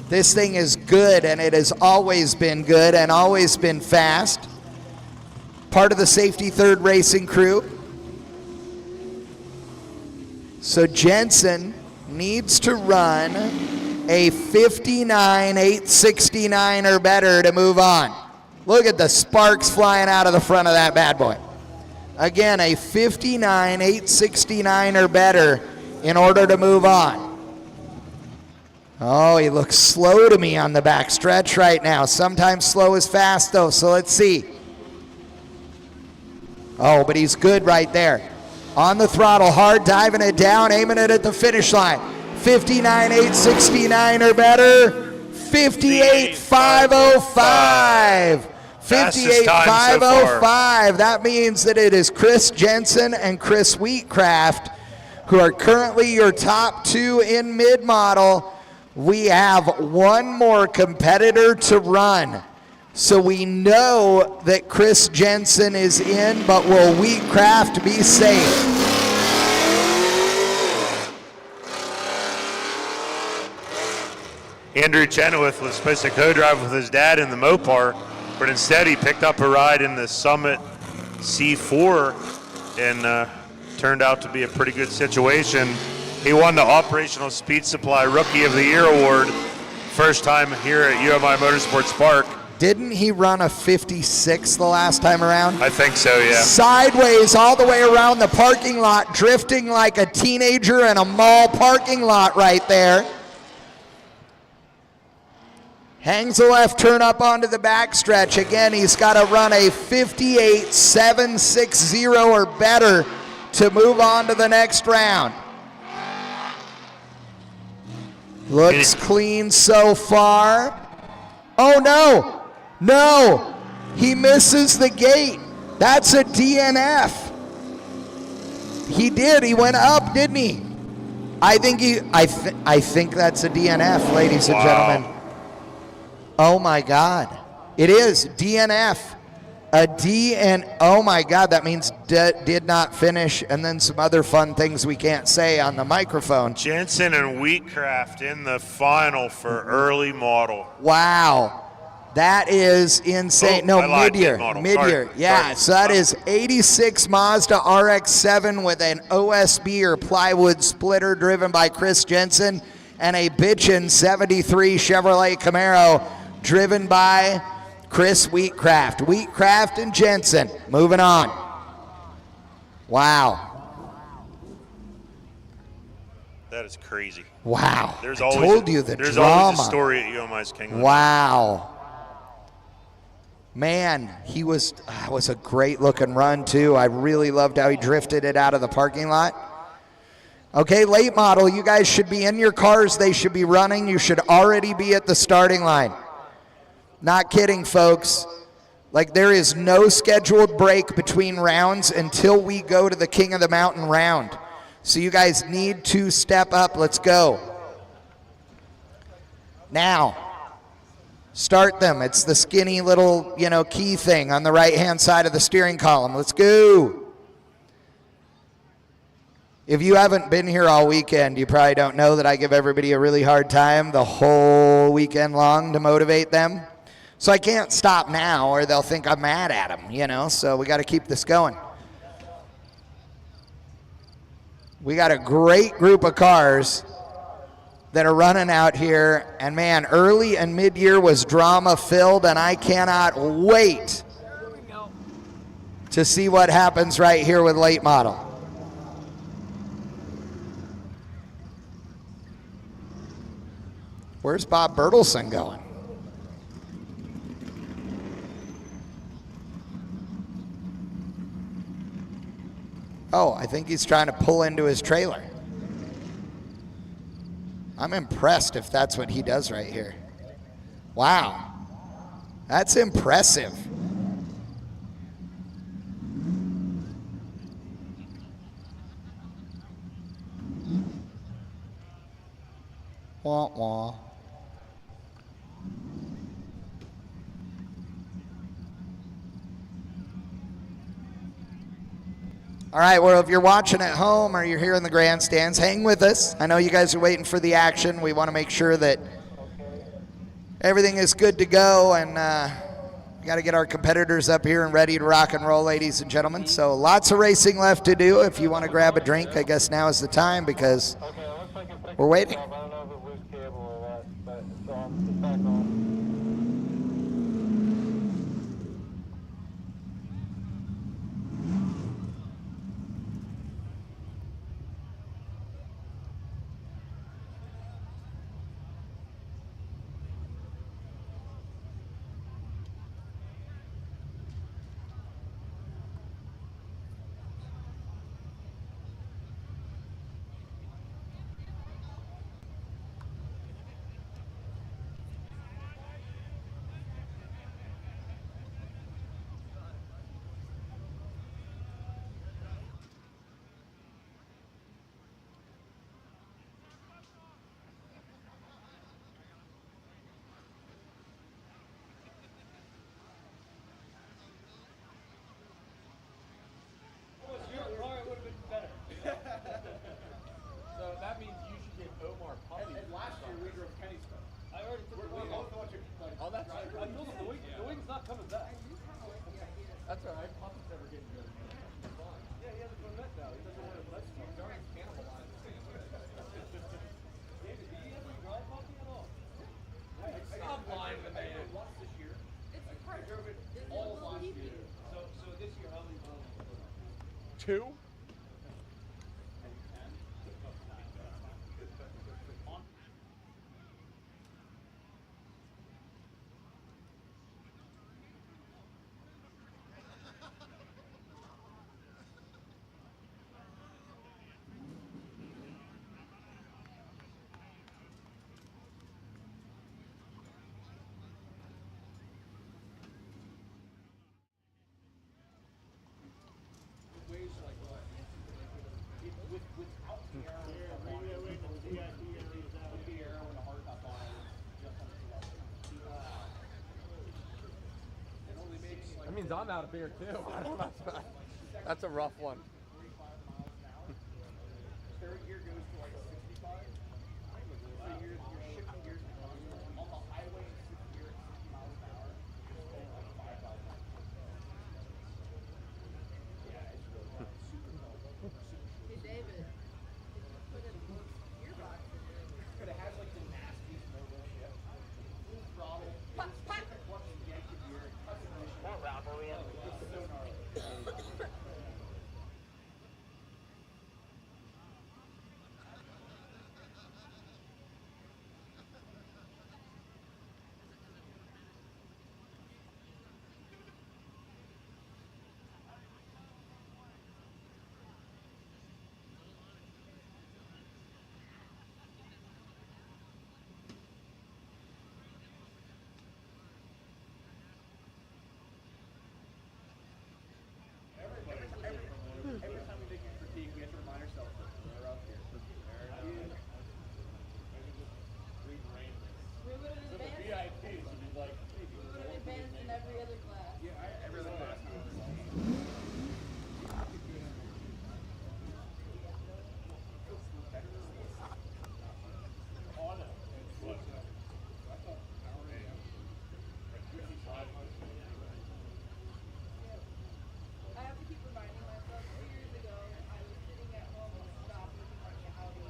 This thing is good, and it has always been good and always been fast. Part of the Safety Third Racing crew. So Jensen needs to run a 59,869 or better to move on. Look at the sparks flying out of the front of that bad boy. Again, a 59,869 or better in order to move on. Oh, he looks slow to me on the back stretch right now. Sometimes slow is fast, though, so let's see. Oh, but he's good right there. On the throttle, hard, diving it down, aiming it at the finish line. 59,869 or better. 58,505. Fastest time so far. 58,505. That means that it is Chris Jensen and Chris Wheatcraft who are currently your top two in mid-model. We have one more competitor to run. So we know that Chris Jensen is in, but will Wheatcraft be safe? Andrew Chenoweth was supposed to co-drive with his dad in the Mopar, but instead he picked up a ride in the Summit C4 and turned out to be a pretty good situation. He won the Operational Speed Supply Rookie of the Year award, first time here at UMI Motorsports Park. Didn't he run a 56 the last time around? I think so, yeah. Sideways all the way around the parking lot, drifting like a teenager in a mall parking lot right there. Hangs a left turn up onto the backstretch. Again, he's got to run a 58.760 or better to move on to the next round. Looks clean so far. Oh no, no, he misses the gate. That's a DNF. He did, he went up, didn't he? I think that's a DNF, ladies and gentlemen. Oh my God, it is DNF. A D and oh my God, that means did not finish, and then some other fun things we can't say on the microphone. Jensen and Wheatcraft in the final for early model. Wow, that is insane. Oh, no, mid-year, yeah. Sorry. So that is 86 Mazda RX-7 with an OSB or plywood splitter driven by Chris Jensen, and a bitchin' 73 Chevrolet Camaro driven by Chris Wheatcraft. Wheatcraft and Jensen. Moving on. Wow. That is crazy. Wow. There's I always told you the there's drama. always a story at UMI's Kingdom. Wow. Man, he was a great looking run too. I really loved how he drifted it out of the parking lot. Okay, late model, you guys should be in your cars. They should be running. You should already be at the starting line. Not kidding, folks. Like, there is no scheduled break between rounds until we go to the King of the Mountain round. So you guys need to step up. Let's go. Now, start them. It's the skinny little, key thing on the right-hand side of the steering column. Let's go. If you haven't been here all weekend, you probably don't know that I give everybody a really hard time the whole weekend long to motivate them. So I can't stop now or they'll think I'm mad at them, so we got to keep this going. We got a great group of cars that are running out here, and man, early and mid-year was drama-filled, and I cannot wait to see what happens right here with late model. Where's Bob Bertelsen going? Oh, I think he's trying to pull into his trailer. I'm impressed if that's what he does right here. Wow, that's impressive. Wah, wah. All right, well, if you're watching at home or you're here in the grandstands, hang with us. I know you guys are waiting for the action. We want to make sure that everything is good to go, and we got to get our competitors up here and ready to rock and roll, ladies and gentlemen. So lots of racing left to do. If you want to grab a drink, I guess now is the time because we're waiting. I don't know if it was cable or what, but so I'm back on. 2? That means I'm out of beer too. I don't know. That's a rough one. Third gear goes to like 65. So you're shifting gears on the highway in 6th gear at 60 miles an hour. You're spending like 5,000. Yeah, it's really super. Hey David, if you put a gearbox in it. But it has like the nastiest mobile shift. Full throttle. Clutch and yank the gear. Cuts the mission. What round are we in? It's so gnarly. Every time we make a critique, we have to remind ourselves that we're up here. We would have advanced. We would have advanced in every other class. Yeah, every other class. I have to keep reminding myself. 2 years ago, I was sitting at home and stopped looking at the Audi.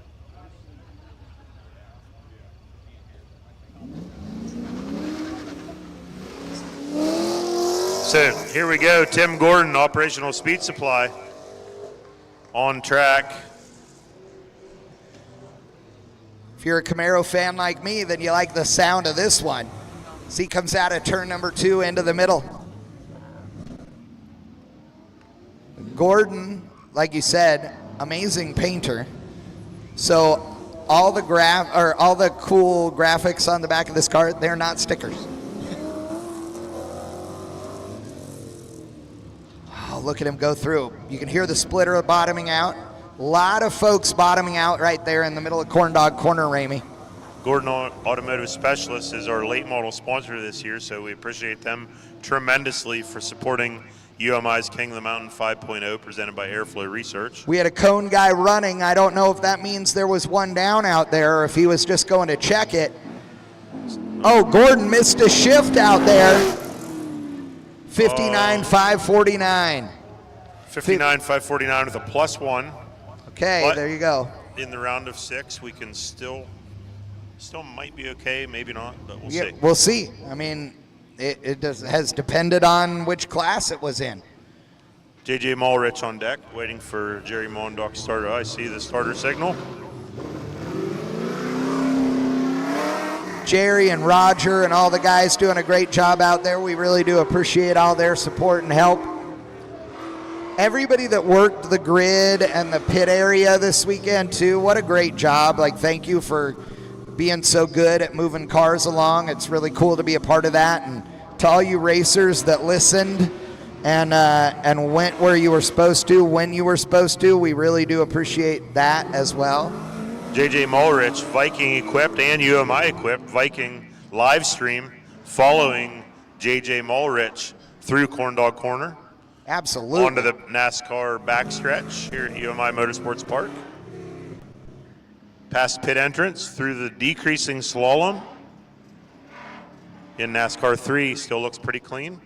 So here we go. Tim Gordon, operational speed supply, on track. If you're a Camaro fan like me, then you like the sound of this one. See, comes out of turn number 2 into the middle. Gordon, like you said, amazing painter. So all the cool graphics on the back of this car, they're not stickers. Oh, look at him go through. You can hear the splitter bottoming out. A lot of folks bottoming out right there in the middle of Corn Dog Corner, Ramey. Gordon Automotive Specialists is our late model sponsor this year, so we appreciate them tremendously for supporting UMI's King of the Mountain 5.0 presented by Airflow Research. We had a cone guy running. I don't know if that means there was one down out there or if he was just going to check it. Oh, Gordon missed a shift out there. 59,549. 59,549 with a +1. Okay, But there you go. in the round of 6, we can still might be okay, maybe not, but we'll Yeah, see. we'll see. I mean, has depended on which class it was in. JJ Mulrich on deck, waiting for Jerry Mondock starter. I see the starter signal. Jerry and Roger and all the guys doing a great job out there. We really do appreciate all their support and help. Everybody that worked the grid and the pit area this weekend too, what a great job. Like, thank you for being so good at moving cars along. It's really cool to be a part of that. And to all you racers that listened and went where you were supposed to, when you were supposed to, we really do appreciate that as well. JJ Mulrich, Viking equipped and UMI equipped, Viking live stream following JJ Mulrich through Corn Dog Corner. Absolutely. Onto the NASCAR backstretch here at UMI Motorsports Park. Past pit entrance through the decreasing slalom. In NASCAR 3, still looks pretty clean.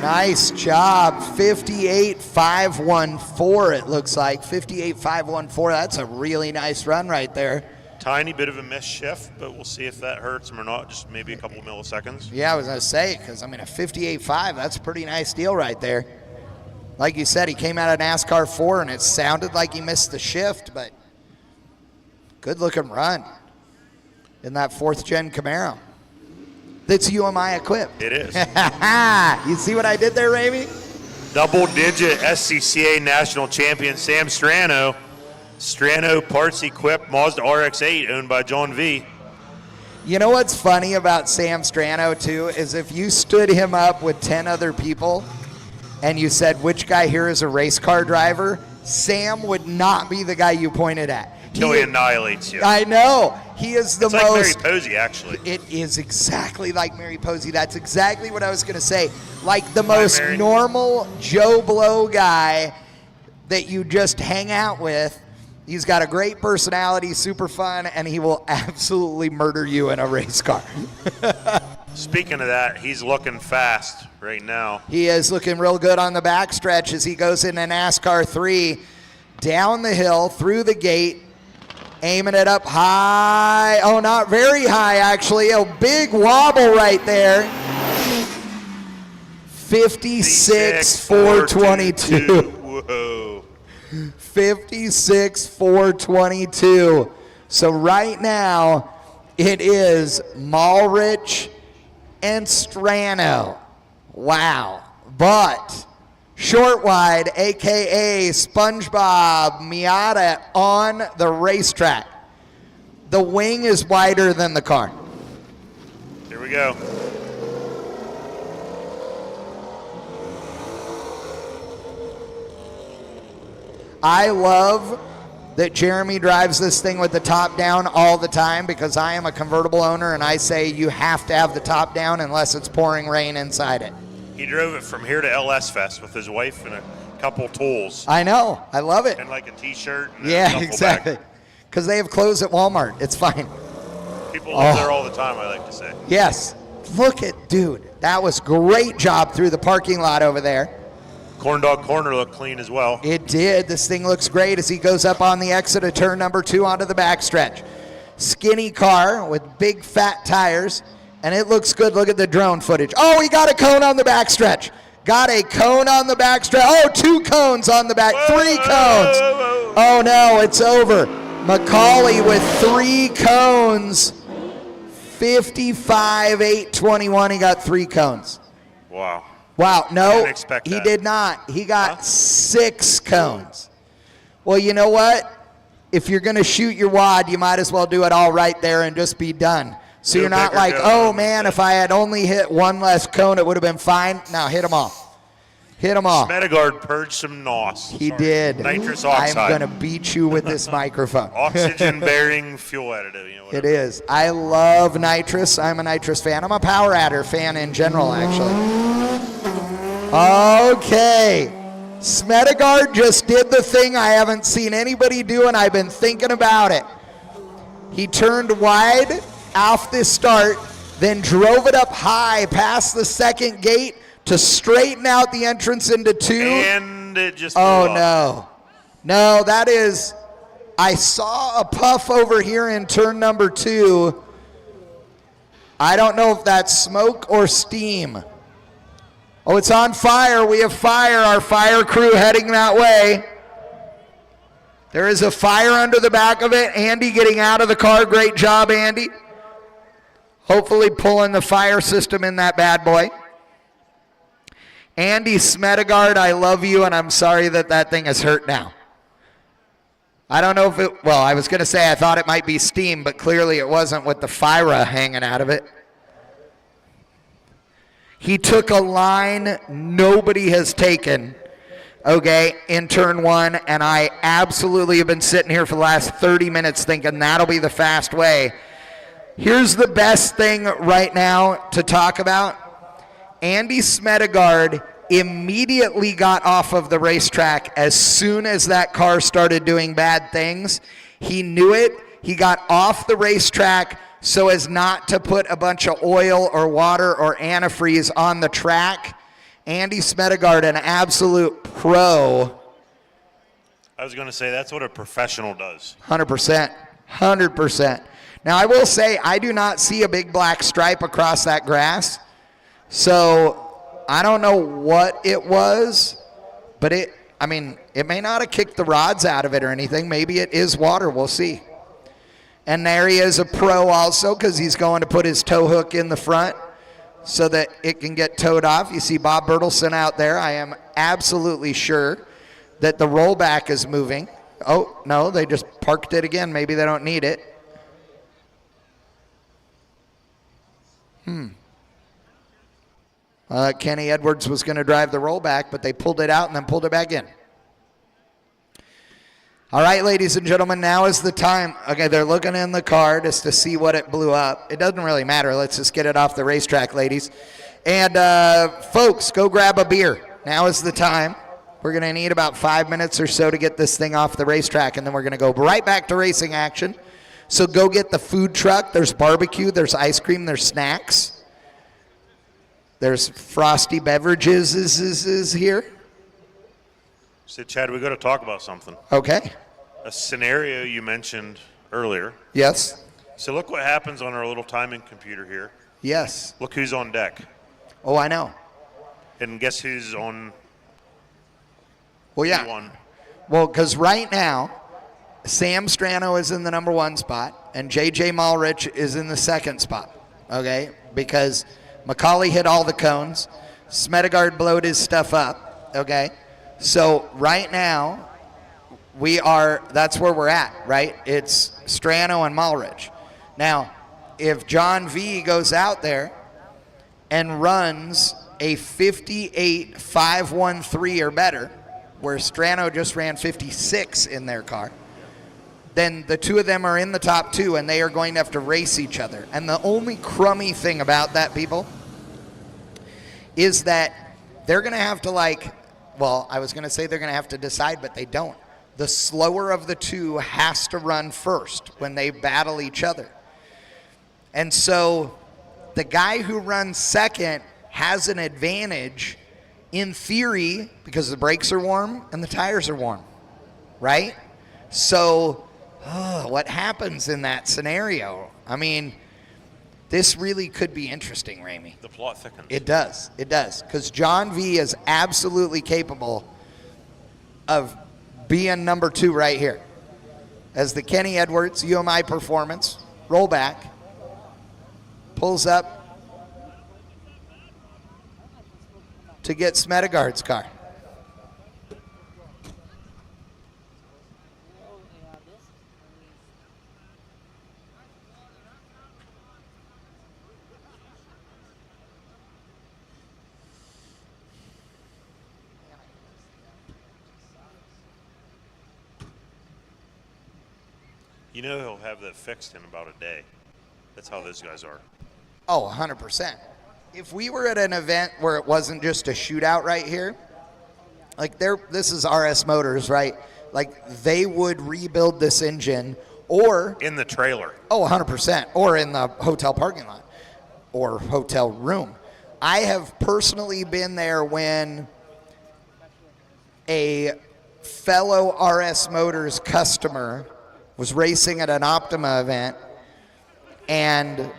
Nice job. 58,514 it looks like. 58,514. That's a really nice run right there. Tiny bit of a missed shift, but we'll see if that hurts him or not. Just maybe a couple milliseconds. Yeah, I was going to say, because, I mean, a 58.5, that's a pretty nice deal right there. Like you said, he came out of NASCAR 4, and it sounded like he missed the shift, but good-looking run in that 4th-gen Camaro. That's UMI equipped. It is. You see what I did there, Ravi? Double-digit SCCA national champion Sam Strano. Strano parts equipped Mazda RX-8 owned by John V. You know what's funny about Sam Strano, too, is if you stood him up with 10 other people and you said, which guy here is a race car driver, Sam would not be the guy you pointed at. Until he annihilates you. I know. He is the it's most. It's like Mary Posey, actually. It is exactly like Mary Posey. That's exactly what I was going to say. Like the most normal Joe Blow guy that you just hang out with. He's got a great personality, super fun, and he will absolutely murder you in a race car. Speaking of that, he's looking fast right now. He is looking real good on the backstretch as he goes into NASCAR 3, down the hill, through the gate, aiming it up high. Oh, not very high, actually. A big wobble right there. 56,422. Whoa. 56,422. So right now, it is Malrich and Strano. Wow. But short wide, a.k.a. SpongeBob Miata on the racetrack. The wing is wider than the car. Here we go. I love that Jeremy drives this thing with the top down all the time because I am a convertible owner and I say you have to have the top down unless it's pouring rain inside it. He drove it from here to LS Fest with his wife and a couple tools. I know. I love it. And like a T-shirt. And yeah, a exactly. Because they have clothes at Walmart. It's fine. People live there all the time, I like to say. Yes. Look at, dude, that was great job through the parking lot over there. Corn Dog Corner looked clean as well. It did. This thing looks great as he goes up on the exit of turn number 2 onto the backstretch. Skinny car with big fat tires, and it looks good. Look at the drone footage. Oh, he got a cone on the backstretch. Got a cone on the backstretch. Oh, 2 cones on the back. 3 cones. Oh, no, it's over. McCauley with 3 cones. 55,821. He got 3 cones. Wow. Wow, no, didn't expect he that. did not. He got 6 cones. Well, you know what? If you're going to shoot your wad, you might as well do it all right there and just be done. So you're not like, oh, man, if I had only hit 1 less cone, it would have been fine. No, hit them all. Hit them all. Smedegaard purged some NOS. He did. Nitrous oxide. I'm going to beat you with this microphone. Oxygen-bearing fuel additive. You know, it is. I love nitrous. I'm a nitrous fan. I'm a Power Adder fan in general, actually. Okay. Smedegaard just did the thing I haven't seen anybody do, and I've been thinking about it. He turned wide off the start, then drove it up high past the second gate to straighten out the entrance into 2. And it just oh, blew up. No. No, that is, I saw a puff over here in turn number 2. I don't know if that's smoke or steam. Oh, it's on fire. We have fire. Our fire crew heading that way. There is a fire under the back of it. Andy getting out of the car. Great job, Andy. Hopefully pulling the fire system in that bad boy. Andy Smedegaard, I love you, and I'm sorry that that thing is hurt now. I don't know if it, well, I was going to say I thought it might be steam, but clearly it wasn't with the fire hanging out of it. He took a line nobody has taken, okay, in turn 1, and I absolutely have been sitting here for the last 30 minutes thinking that'll be the fast way. Here's the best thing right now to talk about. Andy Smedegaard immediately got off of the racetrack as soon as that car started doing bad things. He knew it. He got off the racetrack so as not to put a bunch of oil or water or antifreeze on the track. Andy Smedegaard, an absolute pro. I was going to say that's what a professional does. 100%. 100%. Now, I will say I do not see a big black stripe across that grass. So I don't know what it was, but it may not have kicked the rods out of it or anything. Maybe it is water. We'll see. And there he is, a pro also, because he's going to put his tow hook in the front so that it can get towed off. You see Bob Bertelson out there. I am absolutely sure that the rollback is moving. Oh, no, they just parked it again. Maybe they don't need it. Kenny Edwards was going to drive the rollback, but they pulled it out and then pulled it back in. All right, ladies and gentlemen, now is the time. Okay, they're looking in the car just to see what it blew up. It doesn't really matter. Let's just get it off the racetrack, ladies. And folks, go grab a beer. Now is the time. We're going to need about 5 minutes or so to get this thing off the racetrack, and then we're going to go right back to racing action. So go get the food truck. There's barbecue. There's ice cream. There's snacks. There's frosty beverages is here. So, Chad, we got to talk about something. Okay. A scenario you mentioned earlier. Yes. So look what happens on our little timing computer here. Yes. Look who's on deck. Oh, I know. And guess who's on Well, yeah. P1? Well, because right now, Sam Strano is in the number 1 spot, and J.J. Malrich is in the 2nd spot, okay? Because McCauley hit all the cones. Smedegard blowed his stuff up, okay? So right now, that's where we're at, right? It's Strano and Malrich. Now, if John V goes out there and runs a 58.513 or better, where Strano just ran 56 in their car, then the two of them are in the top 2, and they are going to have to race each other. And the only crummy thing about that, people, is that they're going to have to I was going to say they're going to have to decide, but they don't. The slower of the two has to run first when they battle each other. And so the guy who runs second has an advantage in theory because the brakes are warm and the tires are warm, right? So what happens in that scenario? I mean, this really could be interesting, Ramey. The plot thickens. It does. It does. Because John V is absolutely capable of being number 2 right here. As the Kenny Edwards UMI performance rollback pulls up to get Smedegard's car. You know he'll have that fixed in about a day. That's how those guys are. Oh, 100%. If we were at an event where it wasn't just a shootout right here, this is RS Motors, right? Like, they would rebuild this engine or... In the trailer. Oh, 100%. Or in the hotel parking lot or hotel room. I have personally been there when a fellow RS Motors customer was racing at an Optima event, and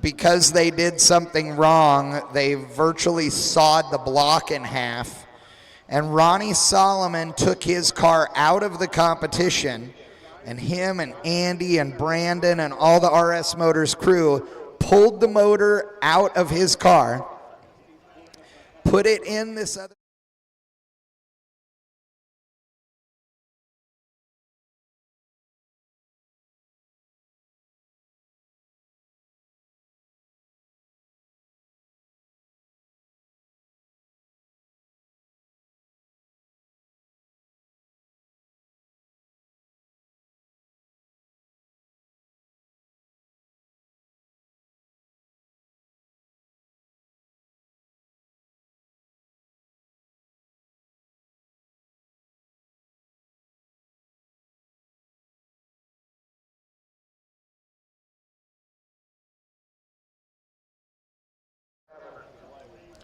because they did something wrong, they virtually sawed the block in half, and Ronnie Solomon took his car out of the competition, and him and Andy and Brandon and all the RS Motors crew pulled the motor out of his car, put it in this other...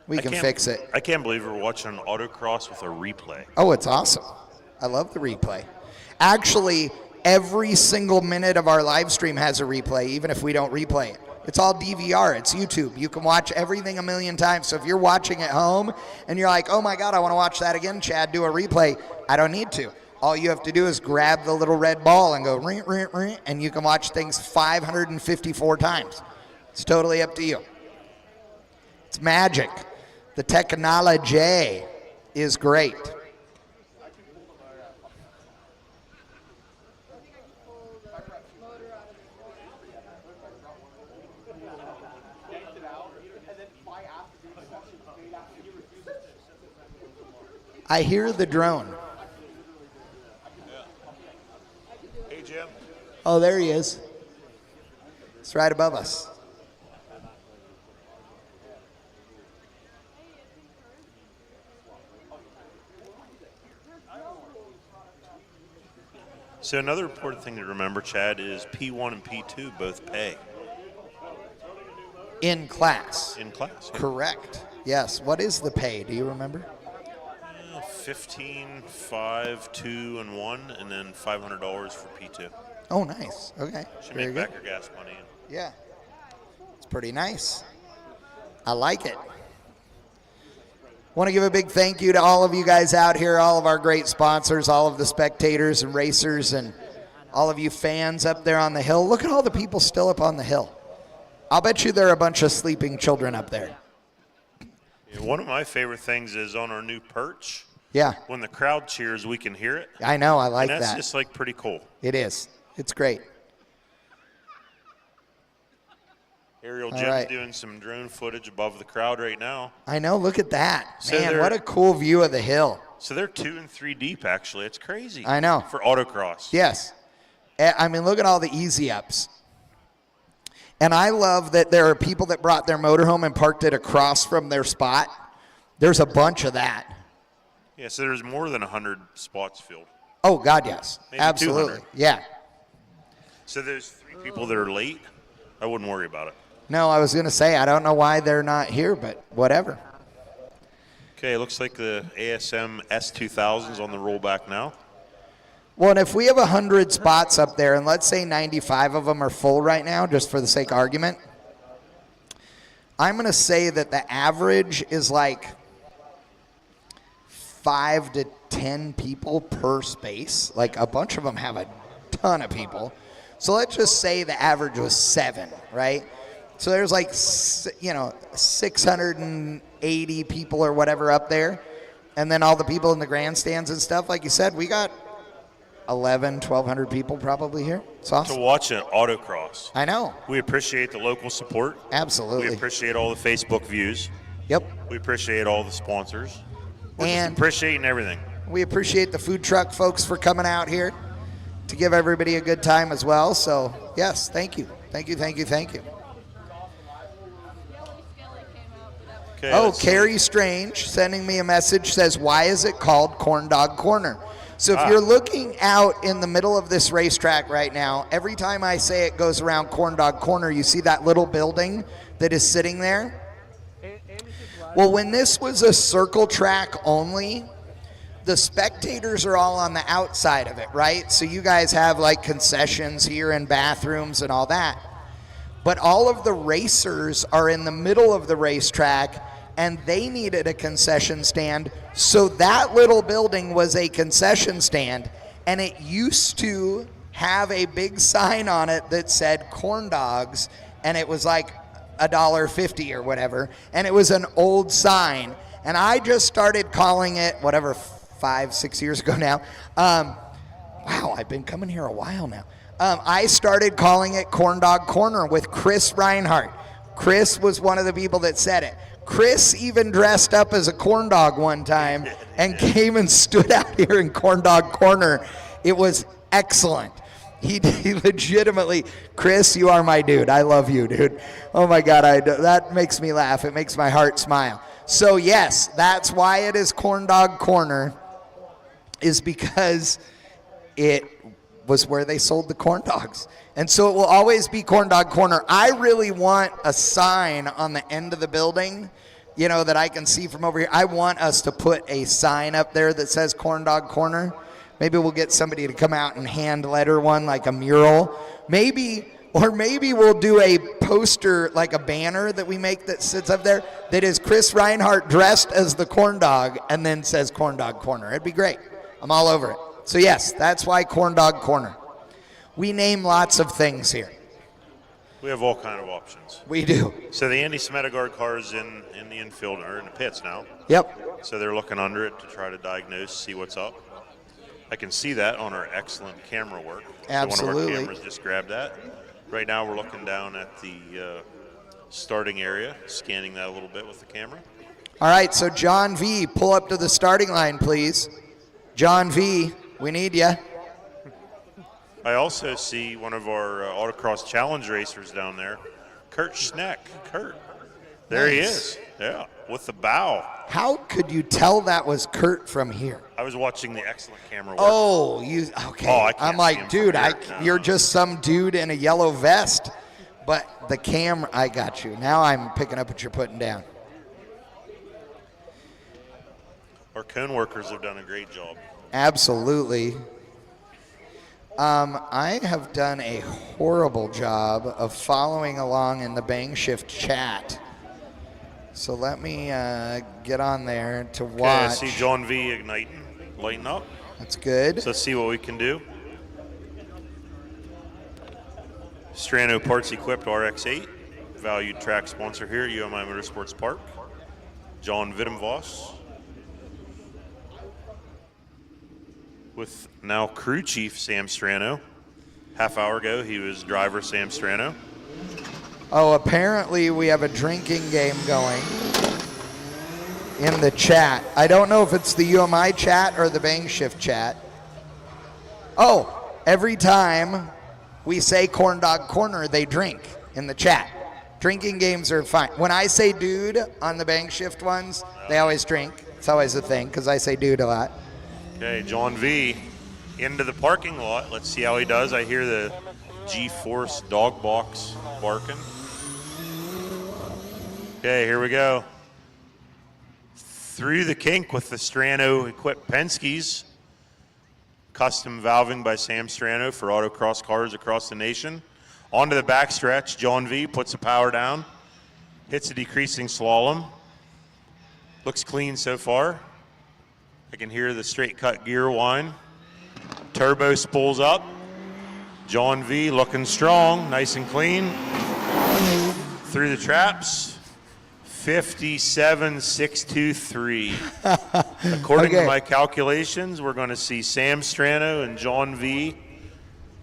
We can fix it. I can't believe we're watching an autocross with a replay. Oh, it's awesome. I love the replay. Actually, every single minute of our live stream has a replay, even if we don't replay it. It's all DVR. It's YouTube. You can watch everything a million times. So if you're watching at home and you're like, oh my God, I want to watch that again, Chad, do a replay. I don't need to. All you have to do is grab the little red ball and go, ring, ring, ring, and you can watch things 554 times. It's totally up to you. It's magic. The technology is great. I hear the drone. Hey, Jim. Oh, there he is. It's right above us. So another important thing to remember, Chad, is P1 and P2 both pay In class. in class. Correct. Yes. What is the pay? Do you remember? 15, 5, 2, and 1, and then $500 for P2. Oh, nice. Okay. Should Very make good. back your gas money. Yeah. It's pretty nice. I like it. Want to give a big thank you to all of you guys out here, all of our great sponsors, all of the spectators and racers, and all of you fans up there on the hill. Look at all the people still up on the hill. I'll bet you there are a bunch of sleeping children up there. Yeah, one of my favorite things is on our new perch. Yeah. When the crowd cheers, we can hear it. I know. I like and that's that. just like pretty cool. It is. It's great. Aerial All Jim's right. doing some drone footage above the crowd right now. I know. Look at that. So Man, they're- what a cool view of the hill. So they're 2 and 3 deep, actually. It's crazy. I know. For autocross. Yes. I mean, look at all the easy ups. And I love that there are people that brought their motorhome and parked it across from their spot. There's a bunch of that. Yeah, so there's more than 100 spots filled. Oh, God, yes. Maybe Absolutely. 200. Yeah. So there's 3 people that are late. I wouldn't worry about it. No, I was going to say, I don't know why they're not here, but whatever. Okay, looks like the ASM S2000's on the rollback now. Well, and if we have 100 spots up there, and let's say 95 of them are full right now, just for the sake of argument, I'm going to say that the average is like 5 to 10 people per space. Like a bunch of them have a ton of people. So let's just say the average was 7, right? So there's like, 680 people or whatever up there. And then all the people in the grandstands and stuff. Like you said, we got 1,200 people probably here. It's To awesome. watch an autocross. I know. We appreciate the local support. We Absolutely. appreciate all the Facebook views. Yep. We appreciate all the sponsors. We're And- just appreciating everything. We appreciate the food truck folks for coming out here to give everybody a good time as well. So, yes, thank you. Thank you, thank you, thank you. Okay, Oh, let's see. Carrie Strange sending me a message, says, why is it called Corn Dog Corner? So if you're looking out in the middle of this racetrack right now, every time I say it goes around Corn Dog Corner, you see that little building that is sitting there? Well, when this was a circle track only, the spectators are all on the outside of it, right? So you guys have like concessions here and bathrooms and all that. But all of the racers are in the middle of the racetrack, and they needed a concession stand. So that little building was a concession stand, and it used to have a big sign on it that said corn dogs, and it was like $1.50 or whatever, and it was an old sign. And I just started calling it, whatever, 5-6 years ago now. Wow, I've been coming here a while now. I started calling it Corn Dog Corner with Chris Reinhardt. Chris was one of the people that said it. Chris even dressed up as a corn dog one time and came and stood out here in Corn Dog Corner. It was excellent. He legitimately, Chris, you are my dude. I love you, dude. Oh my God, that makes me laugh. It makes my heart smile. So yes, that's why it is Corn Dog Corner, is because it was where they sold the corn dogs. And so it will always be Corn Dog Corner. I really want a sign on the end of the building, that I can see from over here. I want us to put a sign up there that says Corn Dog Corner, Maybe we'll get somebody to come out and hand letter one, like a mural. Maybe we'll do a poster, like a banner that we make that sits up there that is Chris Reinhardt dressed as the corn dog and then says Corn Dog Corner. It'd be great. I'm all over it. So yes, that's why Corn Dog Corner. We name lots of things here. We have all kind of options. We do. So the Andy Smedegard car is in the infield or in the pits now. Yep. So they're looking under it to try to diagnose, see what's up. I can see that on our excellent camera work. Absolutely. So one of our cameras just grabbed that. Right now we're looking down at the starting area, scanning that a little bit with the camera. All right, so John V, pull up to the starting line, please. John V, we need you. I also see one of our autocross challenge racers down there, Kurt Schneck. Kurt, there he is. Yeah, with the bow. How could you tell that was Kurt from here? I was watching the excellent camera work. Oh, you okay? Oh, I can't I'm see like, him dude, from here. No. you're just some dude in a yellow vest. But the camera, I got you. Now I'm picking up what you're putting down. Our cone workers have done a great job. Absolutely. I have done a horrible job of following along in the Bang Shift chat. So let me get on there to watch. Okay, I see John V igniting, lighting up. That's good. So let's see what we can do. Strano Parts Equipped RX-8, valued track sponsor here at UMI Motorsports Park. John Vittenvoss. With now crew chief Sam Strano. Half hour ago, he was driver Sam Strano. Oh, apparently we have a drinking game going in the chat. I don't know if it's the UMI chat or the Bang Shift chat. Oh, every time we say Corn Dog Corner, they drink in the chat. Drinking games are fine. When I say dude on the Bang Shift ones, they always drink. It's always a thing because I say dude a lot. Okay, John V into the parking lot. Let's see how he does. I hear the G-Force dog box barking. Okay, here we go. Through the kink with the Strano equipped Penske's. Custom valving by Sam Strano for autocross cars across the nation. Onto the backstretch, John V puts the power down. Hits a decreasing slalom. Looks clean so far. I can hear the straight cut gear whine. Turbo spools up. John V looking strong, nice and clean. Through the traps. 57.623. According to my calculations, we're going to see Sam Strano and John V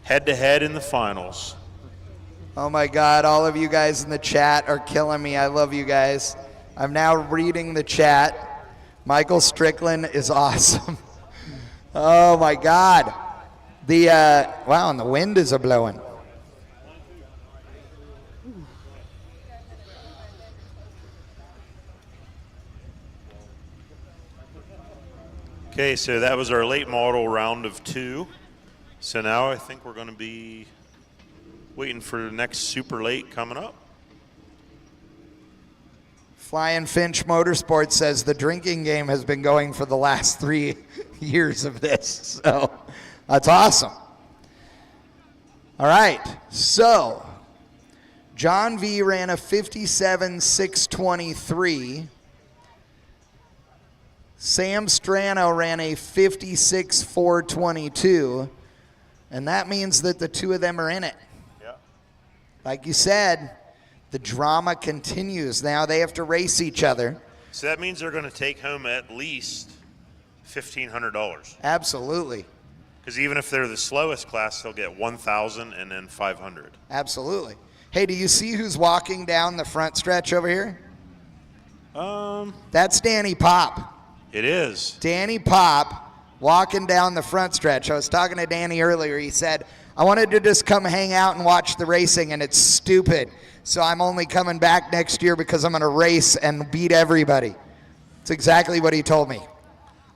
head to head in the finals. Oh my God, all of you guys in the chat are killing me. I love you guys. I'm now reading the chat. Michael Strickland is awesome. Oh my God. Wow, and the wind is a-blowing. Okay, so that was our late model round of 2. So now I think we're going to be waiting for the next super late coming up. Flying Finch Motorsports says the drinking game has been going for the last 3 years of this. So that's awesome. All right, so John V ran a 57.623. Sam Strano ran a 56.422. And that means that the two of them are in it. Yeah. Like you said, the drama continues. Now they have to race each other. So that means they're going to take home at least $1,500. Absolutely. Because even if they're the slowest class, they'll get 1,000 and then 500. Absolutely. Hey, do you see who's walking down the front stretch over here? That's Danny Pop. It is. Danny Pop walking down the front stretch. I was talking to Danny earlier. He said, I wanted to just come hang out and watch the racing, and it's stupid. So I'm only coming back next year because I'm going to race and beat everybody. It's exactly what he told me.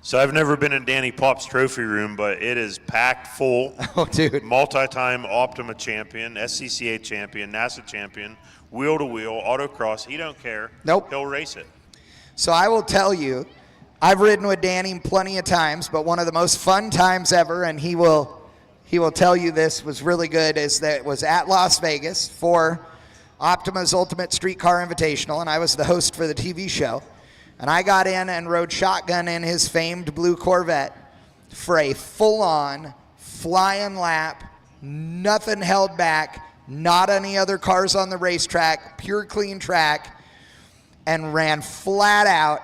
So I've never been in Danny Pop's trophy room, but it is packed full. Oh, dude. Multi-time Optima champion, SCCA champion, NASA champion, wheel-to-wheel, autocross. He don't care. Nope. He'll race it. So I will tell you, I've ridden with Danny plenty of times, but one of the most fun times ever, and he will tell you this was really good, is that it was at Las Vegas for Optima's Ultimate Streetcar Invitational, and I was the host for the TV show. And I got in and rode shotgun in his famed blue Corvette for a full-on flying lap, nothing held back, not any other cars on the racetrack, pure clean track, and ran flat out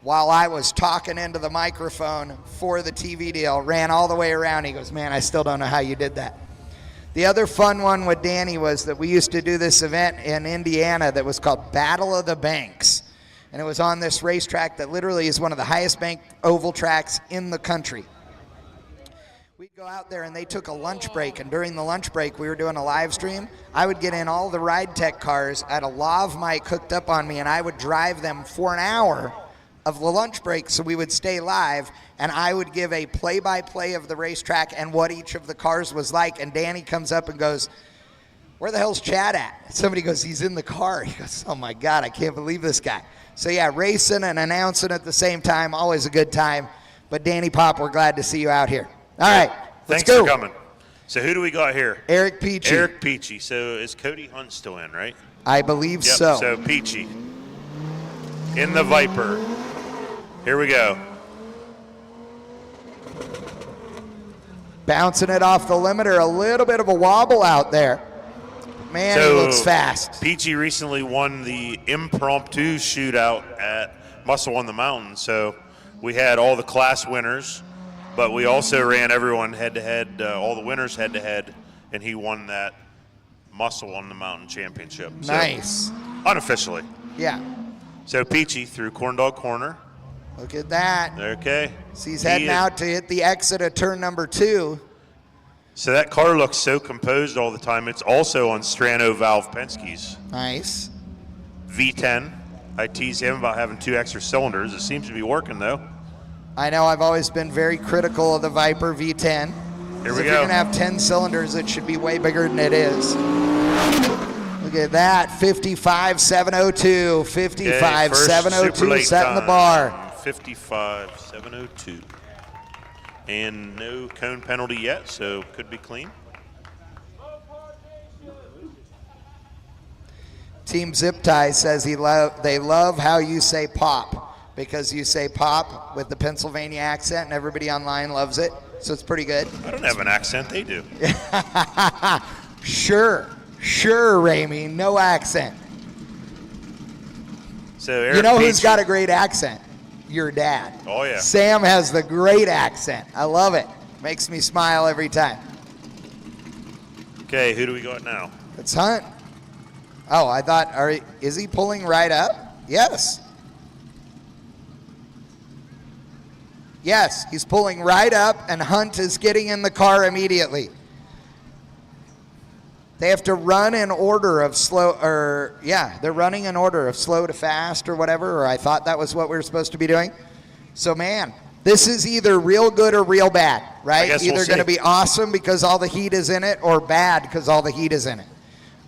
while I was talking into the microphone for the TV deal, ran all the way around. He goes, man, I still don't know how you did that. The other fun one with Danny was that we used to do this event in Indiana that was called Battle of the Banks. And it was on this racetrack that literally is one of the highest banked oval tracks in the country. We'd go out there and they took a lunch break, and during the lunch break we were doing a live stream. I would get in all the ride tech cars, I had a lav mic hooked up on me, and I would drive them for an hour of the lunch break so we would stay live, and I would give a play-by-play of the racetrack and what each of the cars was like. And Danny comes up and goes, where the hell's Chad at? Somebody goes, he's in the car. He goes, oh my God, I can't believe this guy. So yeah, racing and announcing at the same time, always a good time. But Danny Pop, we're glad to see you out here. All right, let's Thanks go. for coming. So who do we got here? Eric Peachy. Eric Peachy. So is Cody Hunt still in, right? I believe Yep. so. So Peachy in the Viper. Here we go. Bouncing it off the limiter, a little bit of a wobble out there. Man, he looks fast. Peachy recently won the impromptu shootout at Muscle on the Mountain. So we had all the class winners, but we also ran everyone head-to-head, all the winners head-to-head, and he won that Muscle on the Mountain championship. So, Nice. unofficially. Yeah. So Peachy through Corndog Corner. Look at that. Okay. So he's heading out to hit the exit of turn number 2. So that car looks so composed all the time. It's also on Strano Valve Penske's. Nice. V10. I tease him about having 2 extra cylinders. It seems to be working though. I know I've always been very critical of the Viper V10. Here we If go. you're going to have 10 cylinders, it should be way bigger than it is. Look at that, 55.702, 55.702, setting the bar. 55.702. And no cone penalty yet, so could be clean. Team Zip Tie says they love how you say pop, because you say pop with the Pennsylvania accent and everybody online loves it, so it's pretty good. I don't have an accent, they do. Sure, Ramey, no accent. So Eric You know who's Peachy- got a great accent? Your dad. Oh, yeah. Sam has the great accent. I love it. Makes me smile every time. Okay, who do we got now? It's Hunt. Oh, I thought, is he pulling right up? Yes. Yes, he's pulling right up, and Hunt is getting in the car immediately. They have to run in order of slow, they're running in order of slow to fast or whatever, or I thought that was what we were supposed to be doing. So, man, this is either real good or real bad, right? guess we'll Either going to see. be awesome because all the heat is in it, or bad because all the heat is in it.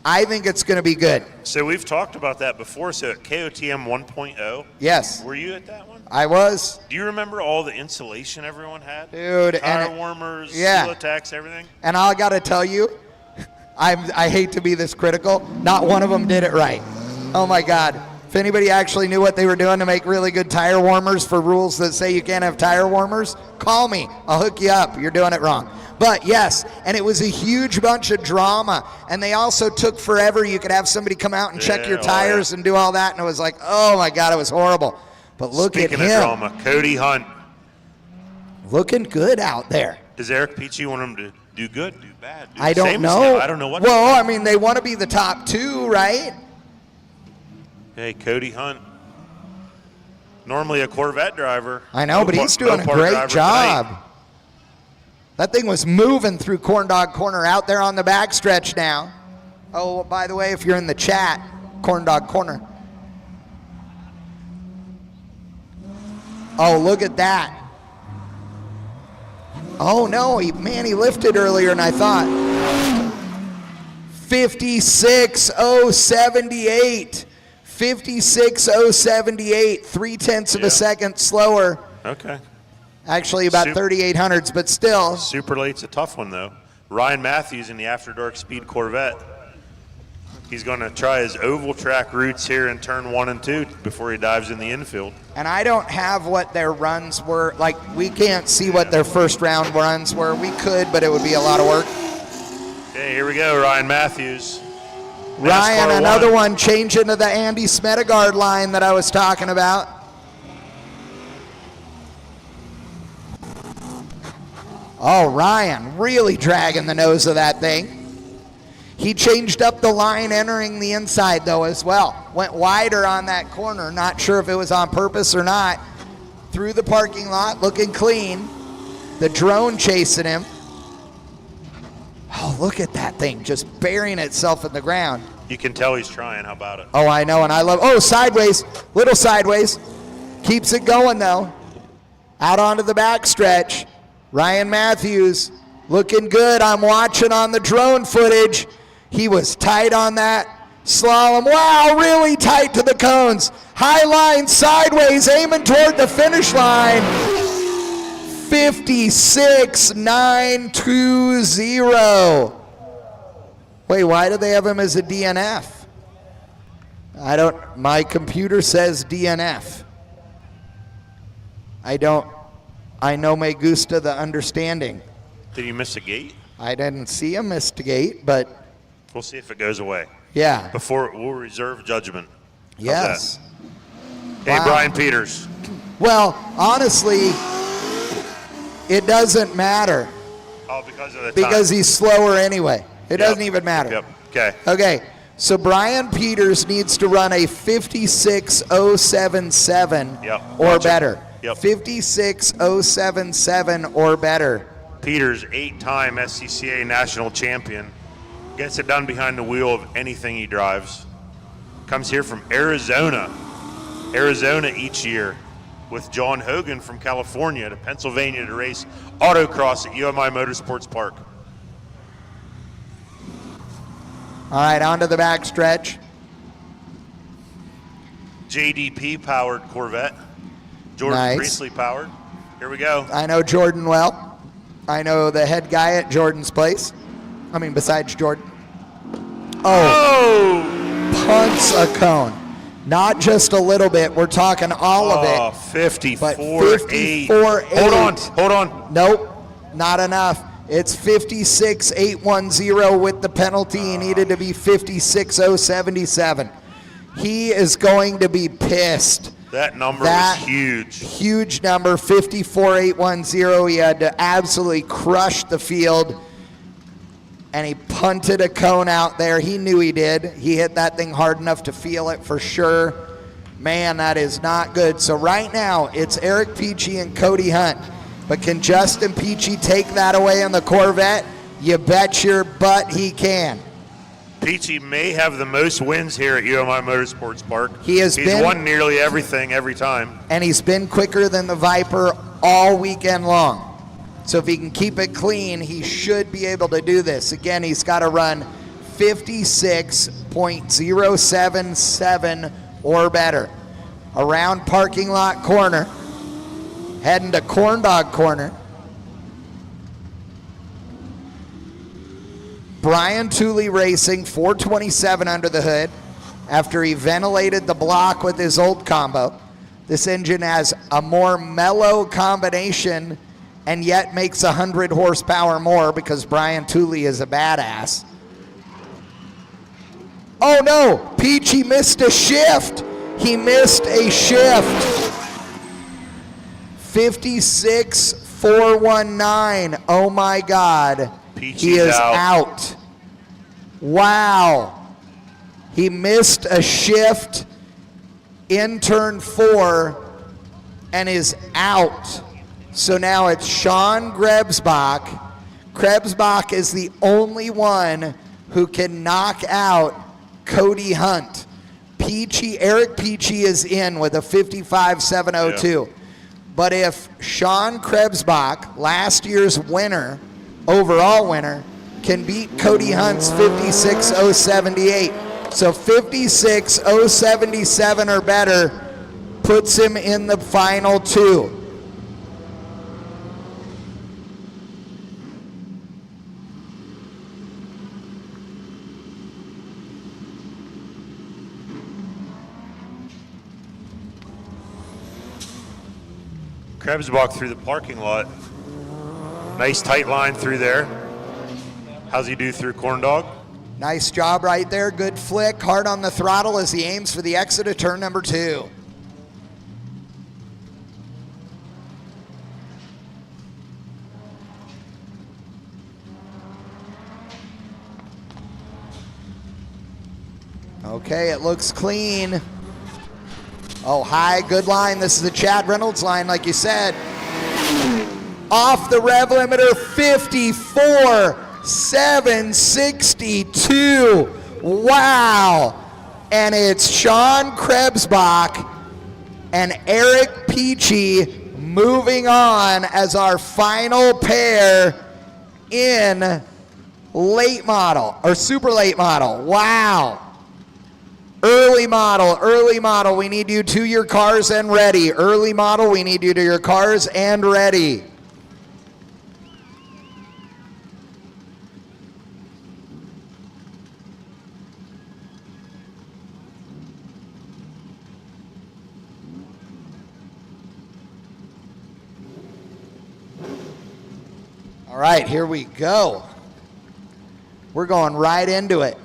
I think it's going to be good. So we've talked about that before. So at KOTM 1.0, Yes, were you at that one? I was. Do you remember all the insulation everyone had? Dude, Tire and warmers, yeah. seal attacks, everything? And I got to tell you, I hate to be this critical, not one of them did it right. Oh my God. If anybody actually knew what they were doing to make really good tire warmers for rules that say you can't have tire warmers, call me. I'll hook you up. You're doing it wrong. But yes, and it was a huge bunch of drama. And they also took forever. You could have somebody come out and check your tires and do all that. And it was like, oh my God, it was horrible. But look Speaking at him. of drama, Cody Hunt. Looking good out there. Does Eric Peachy want him to do good, do bad? Do I the don't same as know. him? I don't know what. Well, I mean, they want to be the top 2, right? Hey, Cody Hunt. Normally a Corvette driver. I know, but he's doing a great job. That thing was moving through Corndog Corner out there on the backstretch now. Oh, by the way, if you're in the chat, Corndog Corner. Oh, look at that. Oh, no, he lifted earlier than I thought. 56.078. 56.078, 0.3 of a second slower. Okay. Actually, about Super- 3,800s, but still. Super late's a tough one, though. Ryan Matthews in the After Dark Speed Corvette. He's going to try his oval track routes here in turn 1 and 2 before he dives in the infield. And I don't have what their runs were. Like, we can't see what their first round runs were. We could, but it would be a lot of work. Okay, here we go, Ryan Matthews. Ryan, NASCAR another 1. one, change into the Andy Smedegaard line that I was talking about. Oh, Ryan really dragging the nose of that thing. He changed up the line entering the inside, though, as well. Went wider on that corner. Not sure if it was on purpose or not. Through the parking lot, looking clean. The drone chasing him. Oh, look at that thing just burying itself in the ground. You can tell he's trying. How about it? Oh, I know, and I love. Oh, sideways. Little sideways. Keeps it going, though. Out onto the back stretch. Ryan Matthews looking good. I'm watching on the drone footage. He was tight on that slalom. Wow, really tight to the cones. High line, sideways, aiming toward the finish line. 56.920. Wait, why do they have him as a DNF? My computer says DNF. I know me gusta the understanding. Did he miss a gate? I didn't see him miss the gate, but We'll see if it goes away. yeah. We'll reserve judgment. How's Yes. that? Hey, Wow. Brian Peters. Well, honestly, it doesn't matter Oh, because of the time. because he's slower anyway. It Yep. doesn't even matter. Yep. Okay. Okay, so Brian Peters needs to run a 56.077 Yep. or Watch it. better. Yep. 56.077 or better. Peters, 8-time SCCA national champion. Gets it done behind the wheel of anything he drives. Comes here from Arizona. Arizona each year with John Hogan from California to Pennsylvania to race autocross at UMI Motorsports Park. All right, onto the back stretch. JDP powered Corvette. Jordan Nice. Priestley powered. Here we go. I know Jordan well. I know the head guy at Jordan's place. I mean, besides Jordan. Oh, punts a cone. Not just a little bit. We're talking all of Oh, it. 54.8. 54.8. Hold on. Nope, not enough. It's 56.810 with the penalty. He needed to be 56.077. He is going to be pissed. That number That- was huge. Huge number, 54.810. He had to absolutely crush the field. And he punted a cone out there. He knew he did. He hit that thing hard enough to feel it for sure. Man, that is not good. So right now, it's Eric Peachy and Cody Hunt. But can Justin Peachy take that away on the Corvette? You bet your butt he can. Peachy may have the most wins here at UMI Motorsports Park. He's been- won nearly everything every time. And he's been quicker than the Viper all weekend long. So if he can keep it clean, he should be able to do this. Again, he's got to run 56.077 or better. Around parking lot corner, heading to Corn Dog Corner. Brian Tooley Racing, 427 under the hood after he ventilated the block with his old combo. This engine has a more mellow combination and yet makes 100 horsepower more because Brian Tooley is a badass. Oh no, Peachy missed a shift. He missed a shift. 56.419. Oh my God. Peachy's He is out. out. Wow. He missed a shift in turn 4 and is out. So now it's Sean Krebsbach. Krebsbach is the only one who can knock out Cody Hunt. Eric Peachy is in with a 55.702. But if Sean Krebsbach, last year's winner, overall winner, can beat Cody Hunt's 56.078, So 56.077 or better puts him in the final two. Krebsbach through the parking lot. Nice tight line through there. How's he do through Corn Dog? Nice job right there. Good flick. Hard on the throttle as he aims for the exit of turn number 2. Okay, it looks clean. Oh, high, good line. This is the Chad Reynolds line, like you said. Off the rev limiter, 54.762. Wow. And it's Sean Krebsbach and Eric Peachy moving on as our final pair in late model, or super late model. Wow. Early model, we need you to your cars and ready. Early model, we need you to your cars and ready. All right, here we go. We're going right into it.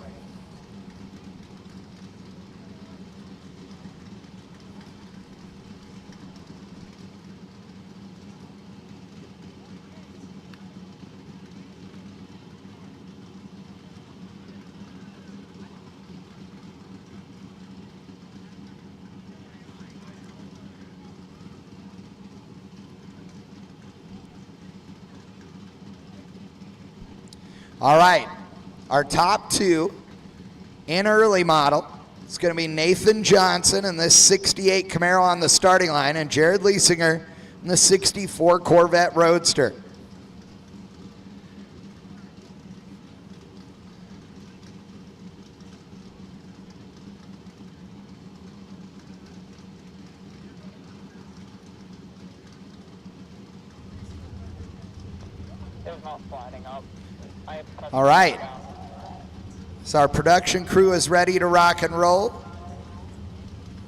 All right, our top two in early model. It's going to be Nathan Johnson in this 68 Camaro on the starting line and Jared Leisinger in the 64 Corvette Roadster. It's not sliding up. All right, so our production crew is ready to rock and roll.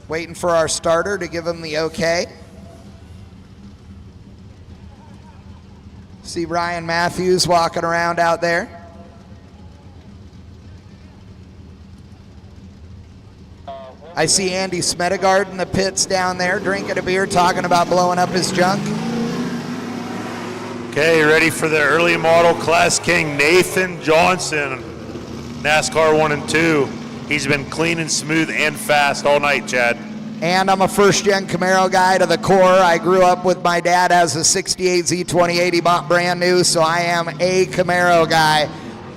Waiting for our starter to give him the okay. See Ryan Matthews walking around out there. I see Andy Smedegard in the pits down there drinking a beer, talking about blowing up his junk. Okay, ready for the early model class king, Nathan Johnson, NASCAR 1 and 2. He's been clean and smooth and fast all night, Chad. And I'm a first-gen Camaro guy to the core. I grew up with my dad as a 68 Z2080, bought brand new, so I am a Camaro guy.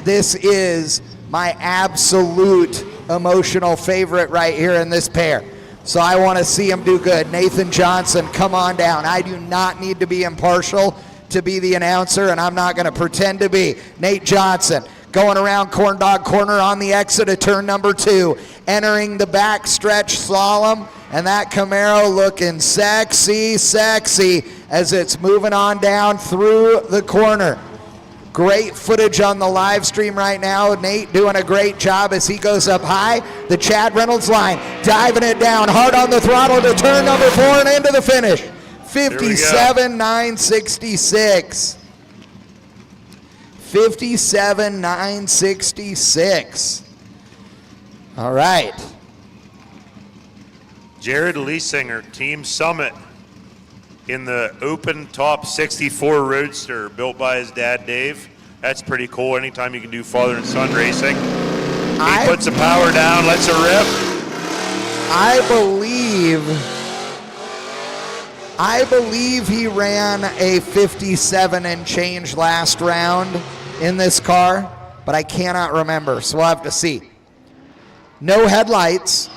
This is my absolute emotional favorite right here in this pair. So I want to see him do good. Nathan Johnson, come on down. I do not need to be impartial to be the announcer, and I'm not going to pretend to be. Nate Johnson going around Corn Dog Corner on the exit of turn number 2, entering the back stretch slalom, and that Camaro looking sexy, sexy as it's moving on down through the corner. Great footage on the live stream right now. Nate doing a great job as he goes up high. The Chad Reynolds line, diving it down, hard on the throttle to turn number 4 and into the finish. 57.966. 57.966. All right. Jared Leisinger, Team Summit, in the open top 64 Roadster built by his dad, Dave. That's pretty cool. Anytime you can do father and son racing. He puts the power down, lets it rip. I believe he ran a 57 and change last round in this car, but I cannot remember, so we'll have to see. No headlights.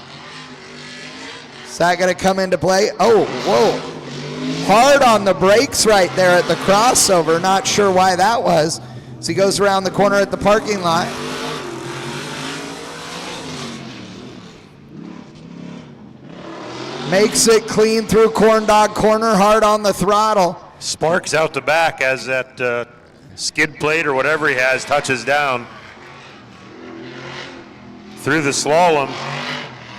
Is that going to come into play? Oh, whoa. Hard on the brakes right there at the crossover. Not sure why that was. So he goes around the corner at the parking lot. Makes it clean through Corn Dog Corner, hard on the throttle. Sparks out the back as that skid plate or whatever he has touches down. Through the slalom.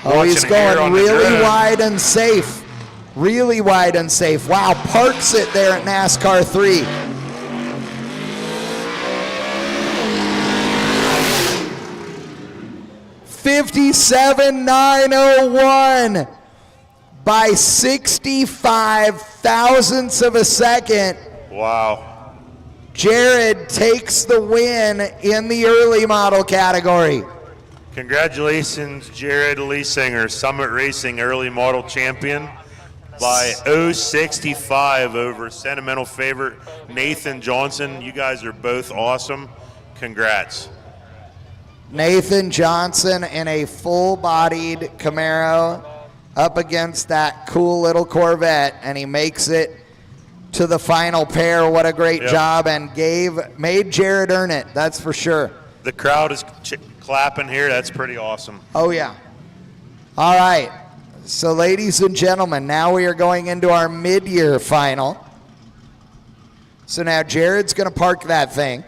Oh, he's Watching here going on the really drone. wide and safe. Really wide and safe. Wow, parks it there at NASCAR 3. .57.901 by 65 thousandths of a second. Wow. Jared takes the win in the early model category. Congratulations, Jared Leesinger, Summit Racing early model champion by 0.65 over sentimental favorite Nathan Johnson. You guys are both awesome. Congrats. Nathan Johnson in a full-bodied Camaro up against that cool little Corvette, and he makes it to the final pair. What a great job, and made Jared earn it, that's for sure. The crowd is clapping here. That's pretty awesome. Oh, yeah. All right. So, ladies and gentlemen, now we are going into our mid-year final. So now Jared's going to park that thing.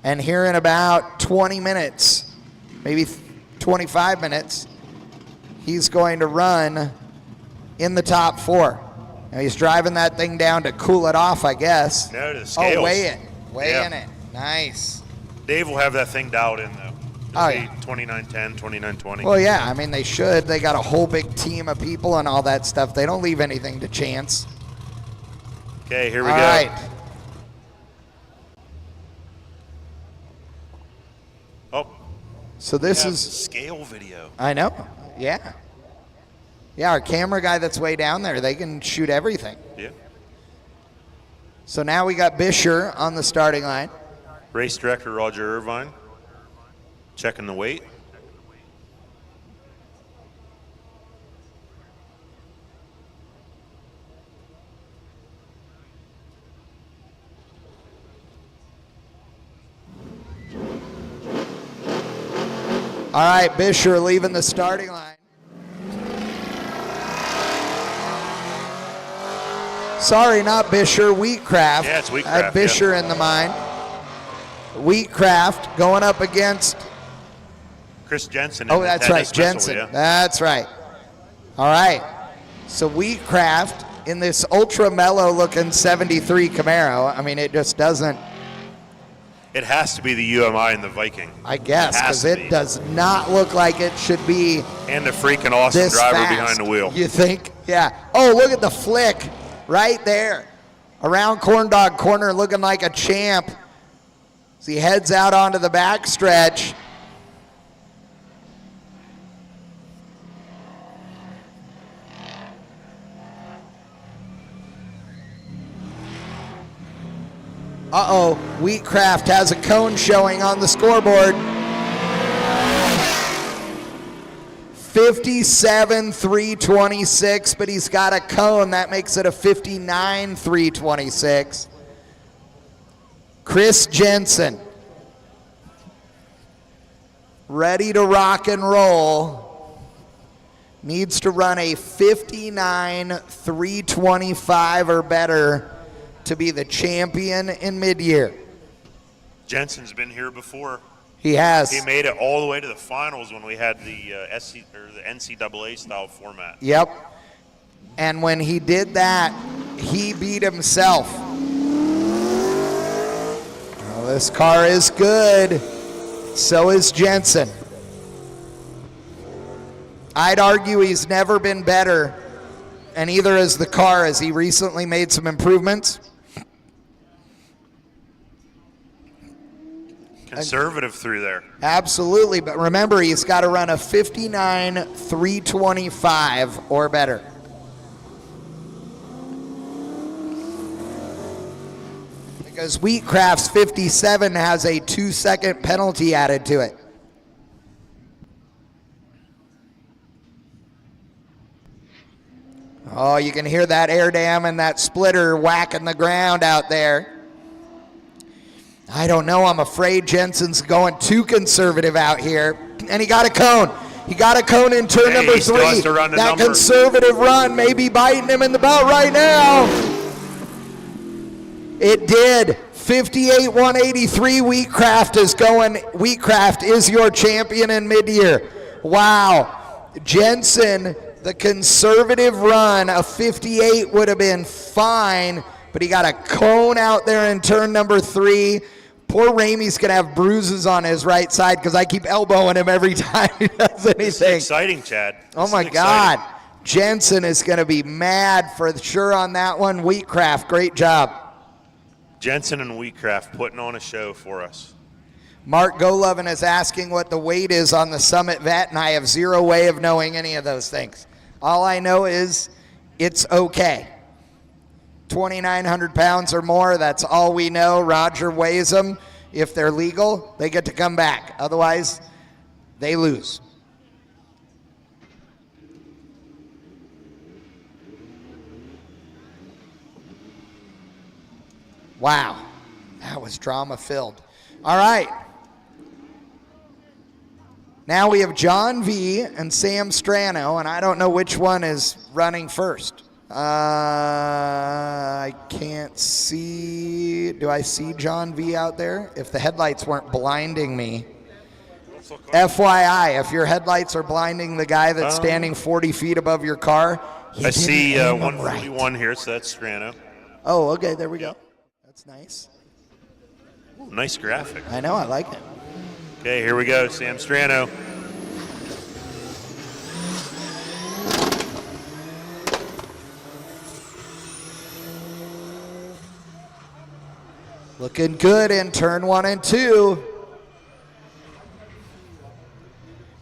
And here in about 20 minutes, maybe 25 minutes, he's going to run in the top 4. Now he's driving that thing down to cool it off, I guess. No, to the scales. Oh, weigh it. Weighing it. Nice. Dave will have that thing dialed in, though. Oh, It'll yeah. be 29.10, 29.20. Well, yeah, I mean, they should. They got a whole big team of people and all that stuff. They don't leave anything to chance. Okay, here we All go. right. Oh, So this yeah, is, scale video. I know, yeah. Yeah, our camera guy that's way down there, they can shoot everything. Yeah. So now we got Bisher on the starting line. Race director Roger Irvine checking the weight. All right, Bisher leaving the starting line. Sorry, not Bisher, Wheatcraft. Yeah, it's Wheatcraft, I had Bisher in the mind. Wheatcraft going up against, Chris Jensen. oh, that's right, Jensen. Yeah. That's right. All right. So Wheatcraft in this ultra mellow looking 73 Camaro. I mean, it just doesn't, It has to be the UMI and the Viking. I guess, Has because to it be. does not look like it should be And the freaking awesome this driver fast. behind the wheel. You think? Yeah. Oh, look at the flick right there. Around Corn Dog Corner looking like a champ. As he heads out onto the back stretch. Uh-oh, Wheatcraft has a cone showing on the scoreboard. 57.326, but he's got a cone. That makes it a 59.326. Chris Jensen, ready to rock and roll, needs to run a 59.325 or better to be the champion in mid-year. Jensen's been here before. He has. He made it all the way to the finals when we had the the NCAA style format. Yep. And when he did that, he beat himself. Well, this car is good. So is Jensen. I'd argue he's never been better, and either is the car, as he recently made some improvements. Conservative through there. Absolutely, but remember, he's got to run a 59.325 or better. Because Wheatcraft's 57 has a 2-second penalty added to it. Oh, you can hear that air dam and that splitter whacking the ground out there. I don't know. I'm afraid Jensen's going too conservative out here. And he got a cone. He got a cone in turn Hey, number he still 3. has to run the That number. conservative run may be biting him in the butt right now. It did. 58-183. Wheatcraft is your champion in mid-year. Wow. Jensen, the conservative run of 58 would have been fine, but he got a cone out there in turn number 3. Poor Ramey's going to have bruises on his right side because I keep elbowing him every time he does anything. This is exciting, Chad. Oh, my God. Jensen is going to be mad for sure on that one. Wheatcraft, great job. Jensen and Wheatcraft putting on a show for us. Mark Golovin is asking what the weight is on the Summit Vet, and I have zero way of knowing any of those things. All I know is it's okay. 2,900 pounds or more, that's all we know. Roger weighs them. If they're legal, they get to come back. Otherwise, they lose. Wow, that was drama-filled. All right. Now we have John V. and Sam Strano, and I don't know which one is running first. I can't see. Do I see John V. out there? If the headlights weren't blinding me. FYI, if your headlights are blinding the guy that's standing 40 feet above your car, I see 141 141 here, so that's Strano. Oh, okay, there we go. That's nice. Ooh, nice graphic. I know, I like it. Okay, here we go, Sam Strano. Looking good in turn 1 and 2.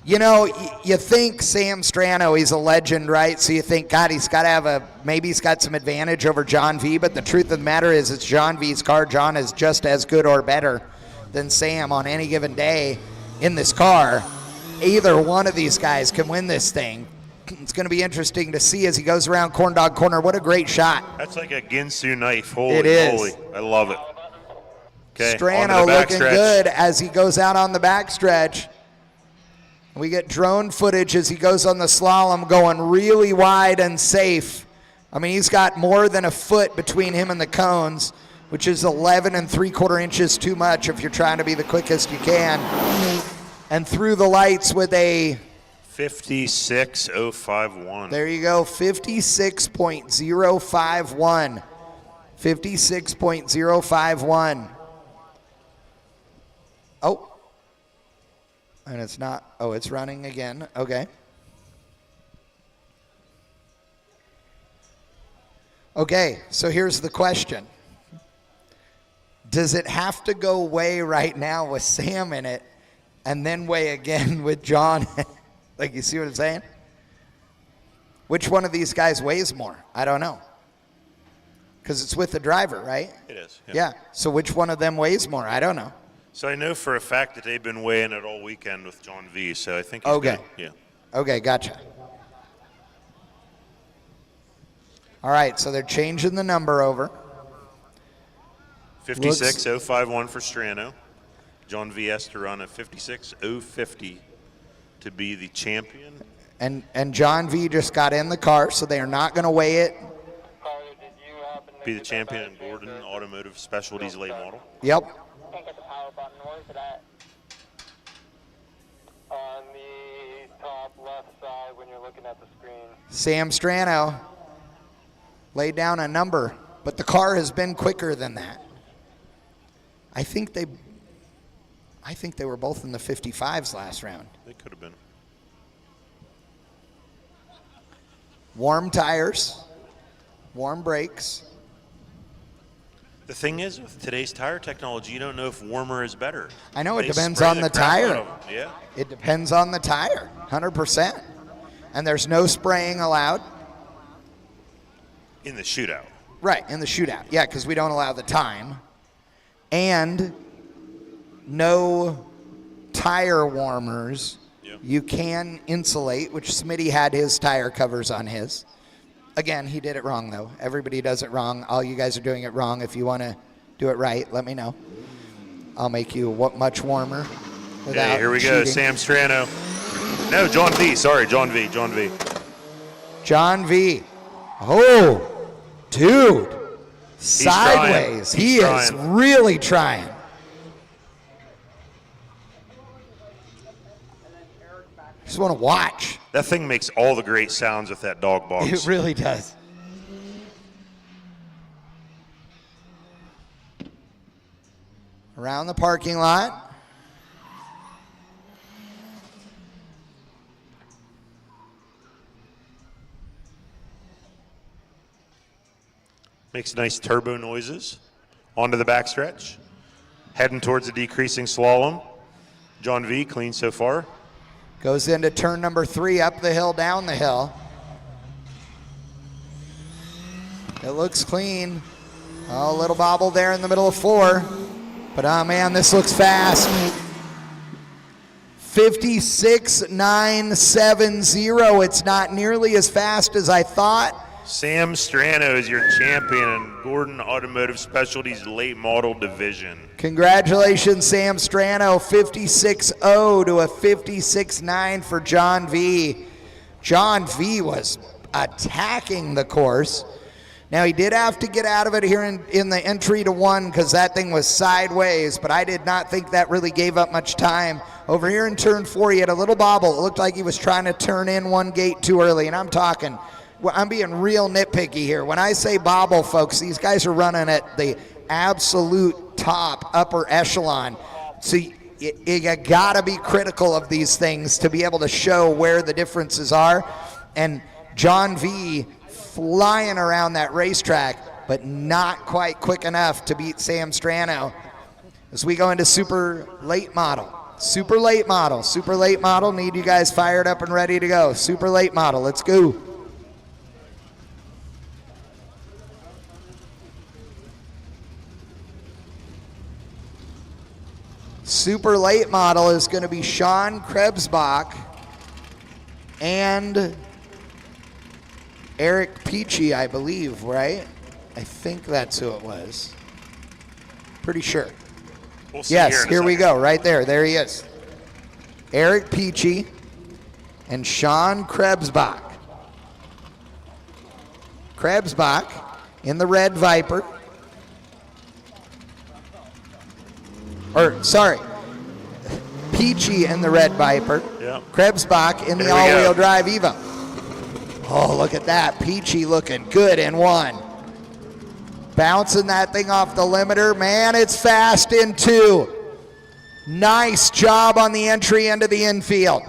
You know, you think Sam Strano, he's a legend, right? So you think, God, he's got to have maybe he's got some advantage over John V, but the truth of the matter is it's John V's car. John is just as good or better than Sam on any given day in this car. Either one of these guys can win this thing. It's going to be interesting to see as he goes around Corn Dog Corner. What a great shot. That's like a Ginsu knife. Holy It is. moly. I love it. Okay, Strano looking good as he goes out on the backstretch. We get drone footage as he goes on the slalom going really wide and safe. I mean, he's got more than a foot between him and the cones, which is 11 3/4 inches too much if you're trying to be the quickest you can. And through the lights with a 56.051. There you go, 56.051. 56.051. Oh. And it's not, it's running again. Okay. Okay, so here's the question. Does it have to go weigh right now with Sam in it and then weigh again with John? Like, you see what I'm saying? Which one of these guys weighs more? I don't know. Because it's with the driver, right? It is. Yeah. So which one of them weighs more? I don't know. So I know for a fact that they've been weighing it all weekend with John V, so I think he's Okay. good. Yeah. Okay, gotcha. All right, so they're changing the number over. 56.051 for Strano. John V has to run a 56.050 to be the champion. And John V just got in the car, so they are not going to weigh it. Be the champion in Gordon Automotive Specialties late model. Yep. Can't get the power button. Where's it at? On the top left side when you're looking at the screen. Sam Strano laid down a number, but the car has been quicker than that. I think they were both in the 55s last round. They could have been. Warm tires, warm brakes. The thing is, with today's tire technology, you don't know if warmer is better. I know, it They depends spray on the crap out tire. of 'em. Yeah. It depends on the tire, 100%. And there's no spraying allowed. In the shootout. Right, in the shootout. Yeah, because we don't allow the time. And no tire warmers. Yep. You can insulate, which Smitty had his tire covers on his. Again, he did it wrong, though. Everybody does it wrong. All you guys are doing it wrong. If you want to do it right, let me know. I'll make you much warmer without Okay, here we go, cheating. Sam Strano. No, John V. Sorry, John V. John V. John V. Oh, dude. Sideways. He is really trying. Just want to watch. That thing makes all the great sounds with that dog box. It really does. Around the parking lot. Makes nice turbo noises. Onto the backstretch. Heading towards the decreasing slalom. John V. clean so far. Goes into turn number 3, up the hill, down the hill. It looks clean. Oh, a little bobble there in the middle of 4. But, oh, man, this looks fast. 56.970. It's not nearly as fast as I thought. Sam Strano is your champion in Gordon Automotive Specialties late model division. Congratulations, Sam Strano. 56.0 to a 56.9 for John V. John V was attacking the course. Now, he did have to get out of it here in the entry to 1 because that thing was sideways, but I did not think that really gave up much time. Over here in turn 4, he had a little bobble. It looked like he was trying to turn in one gate too early, and I'm being real nitpicky here. When I say bobble, folks, these guys are running at the absolute top, upper echelon. So you gotta be critical of these things to be able to show where the differences are. And John V flying around that racetrack, but not quite quick enough to beat Sam Strano. As we go into super late model. Super late model. Super late model. Need you guys fired up and ready to go. Super late model. Let's go. Super late model is going to be Sean Krebsbach and Eric Peachy, I believe, right? I think that's who it was. Pretty sure. We'll see Yes, here we second. go, right there. There he is. Eric Peachy and Sean Krebsbach. Krebsbach in the red Viper. Or, sorry, Peachy in the red Viper. Yeah. Krebsbach in the Here we go. all-wheel drive Evo. Oh, look at that. Peachy looking good in 1. Bouncing that thing off the limiter. Man, it's fast in 2. Nice job on the entry into the infield.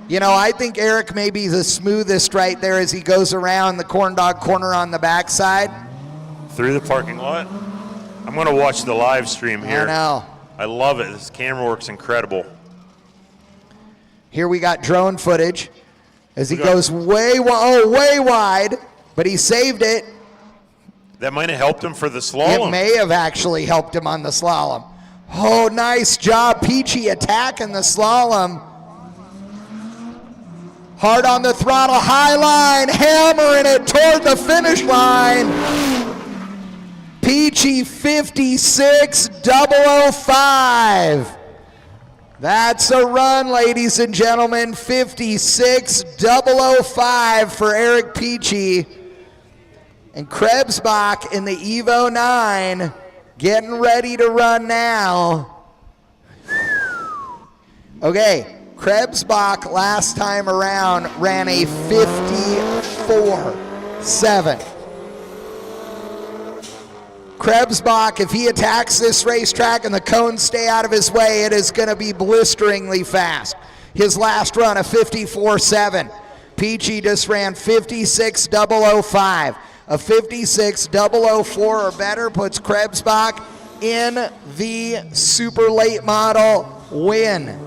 You know, I think Eric may be the smoothest right there as he goes around the corn dog corner on the backside. Through the parking lot. I'm going to watch the live stream here. I know. I love it. This camera work's incredible. Here we got drone footage as he goes way wide, but he saved it. That might have helped him for the slalom. It may have actually helped him on the slalom. Oh, nice job. Peachy attacking the slalom. Hard on the throttle, high line, hammering it toward the finish line. Peachy 56.005. That's a run, ladies and gentlemen. 56.005 for Eric Peachy. And Krebsbach in the Evo 9 getting ready to run now. Okay, Krebsbach last time around ran a 54.7. Krebsbach, if he attacks this racetrack and the cones stay out of his way, it is going to be blisteringly fast. His last run, a 54.7. Peachy just ran 56.005. A 56.004 or better puts Krebsbach in the super late model win.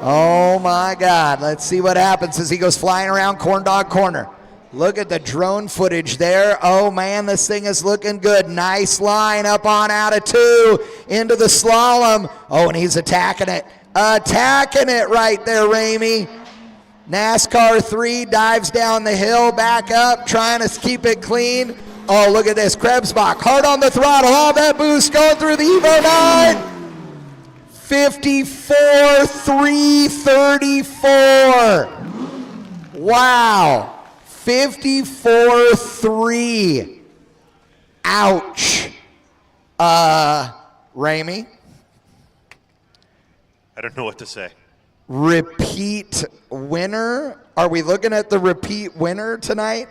Oh my God, let's see what happens as he goes flying around corn dog corner. Look at the drone footage there. Oh man, this thing is looking good. Nice line up on out of 2 into the slalom. Oh, and he's attacking it. Attacking it right there, Ramey. NASCAR 3 dives down the hill, back up, trying to keep it clean. Oh, look at this. Krebsbach hard on the throttle. All that boost going through the Evo 9. 54-3-34. Wow. 54-3. Ouch. Ramey? I don't know what to say. Repeat winner. Are we looking at the repeat winner tonight?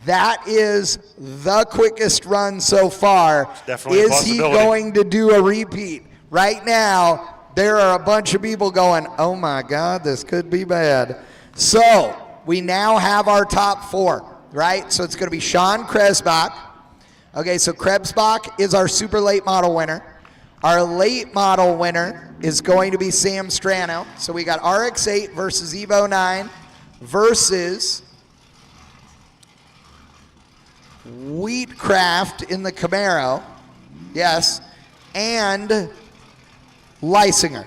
That is the quickest run so far. Definitely a Is he possibility. going to do a repeat? Right now, there are a bunch of people going, oh my God, this could be bad. So we now have our top four, right? So it's going to be Sean Krebsbach. Okay, so Krebsbach is our super late model winner. Our late model winner is going to be Sam Strano. So we got RX-8 versus Evo 9 versus Wheatcraft in the Camaro. Yes. And Leisinger.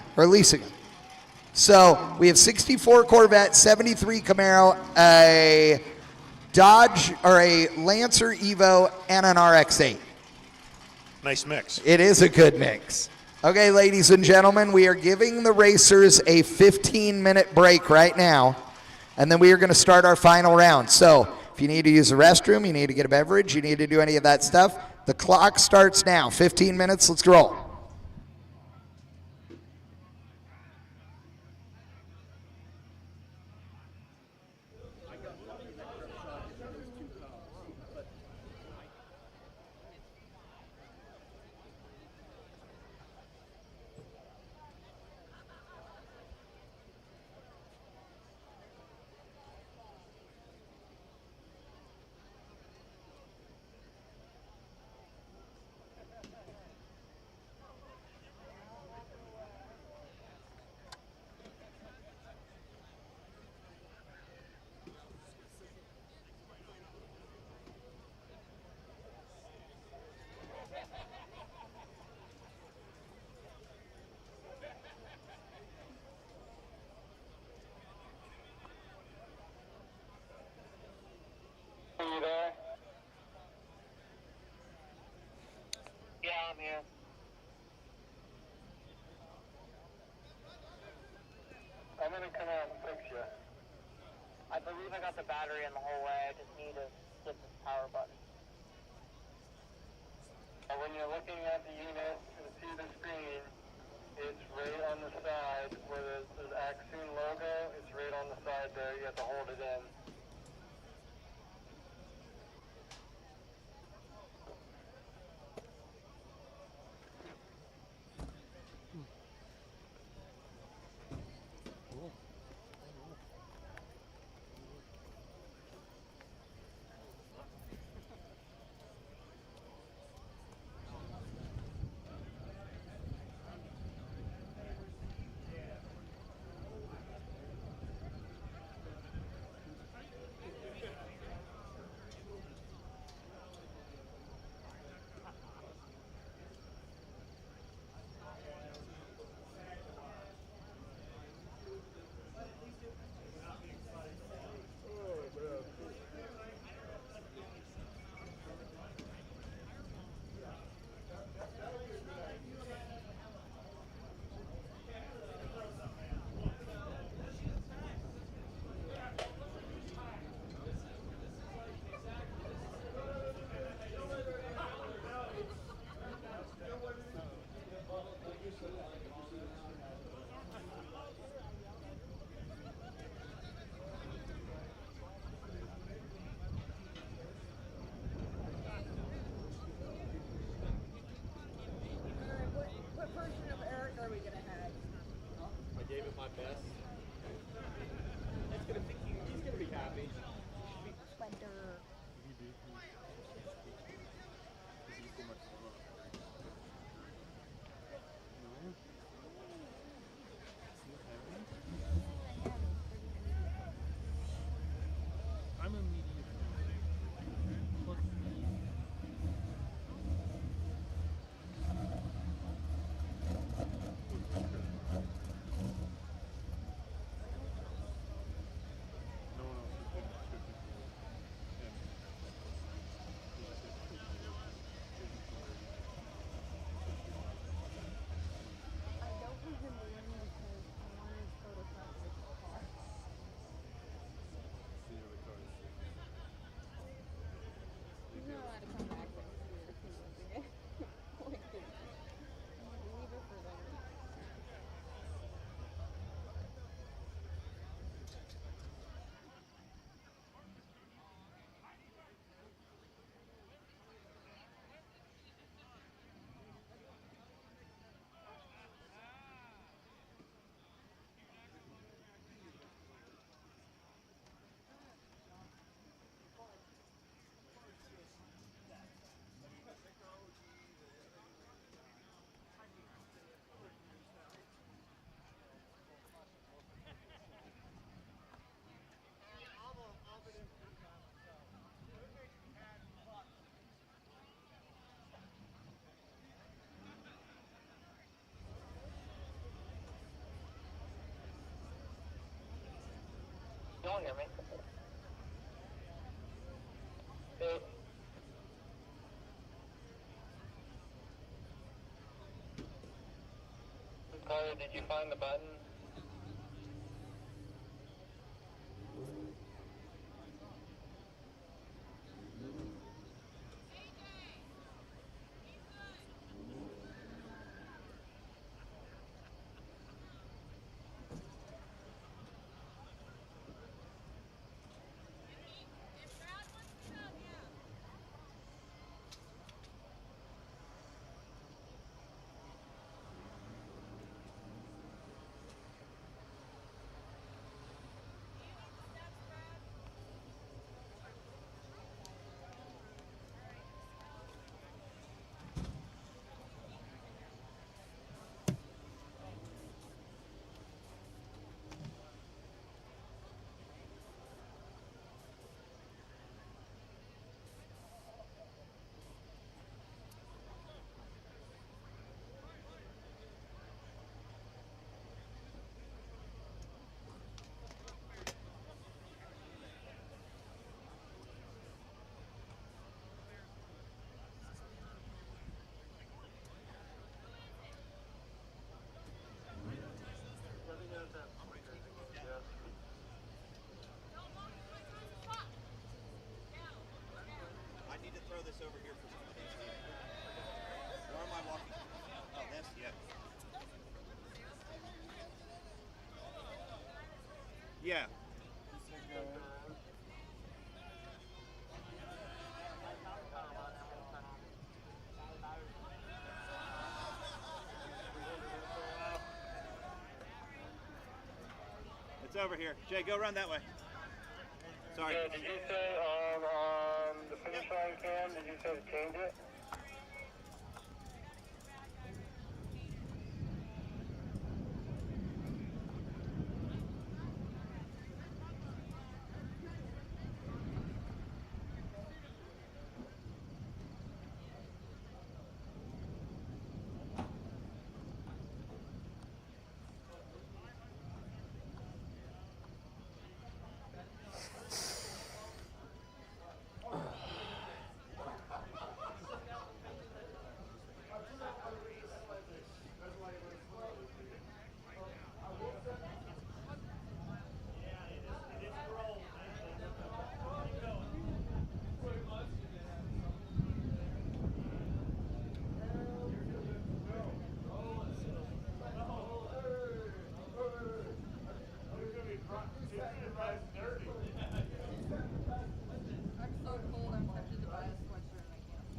So we have 64 Corvette, 73 Camaro, a Dodge or a Lancer Evo, and an RX-8. Nice mix. It is a good mix. Okay, ladies and gentlemen, we are giving the racers a 15-minute break right now, and then we are going to start our final round. So if you need to use the restroom, you need to get a beverage, you need to do any of that stuff, the clock starts now. 15 minutes, let's roll. Are you there? Yeah, I'm here. I'm gonna come out and fix you. I believe I got the battery in the whole way. I just need to hit this power button. And when you're looking at the unit and see the screen, it's right on the side where the Axoon logo. It's right on the side there. You have to hold it in. What version of Eric are we gonna have? I gave it my best. He's gonna be happy. Splendor. I'm a medium. hear me? Hey. Carter, did you find the button? I need to throw this over here for somebody. Where am I walking? Oh, this? Yeah. Yeah. It's over here. Jay, go run that way. Sorry. Yeah, did you say on the finish line cam, did you say to change it? I'm so cold, I'm tempted to buy a sweatshirt and I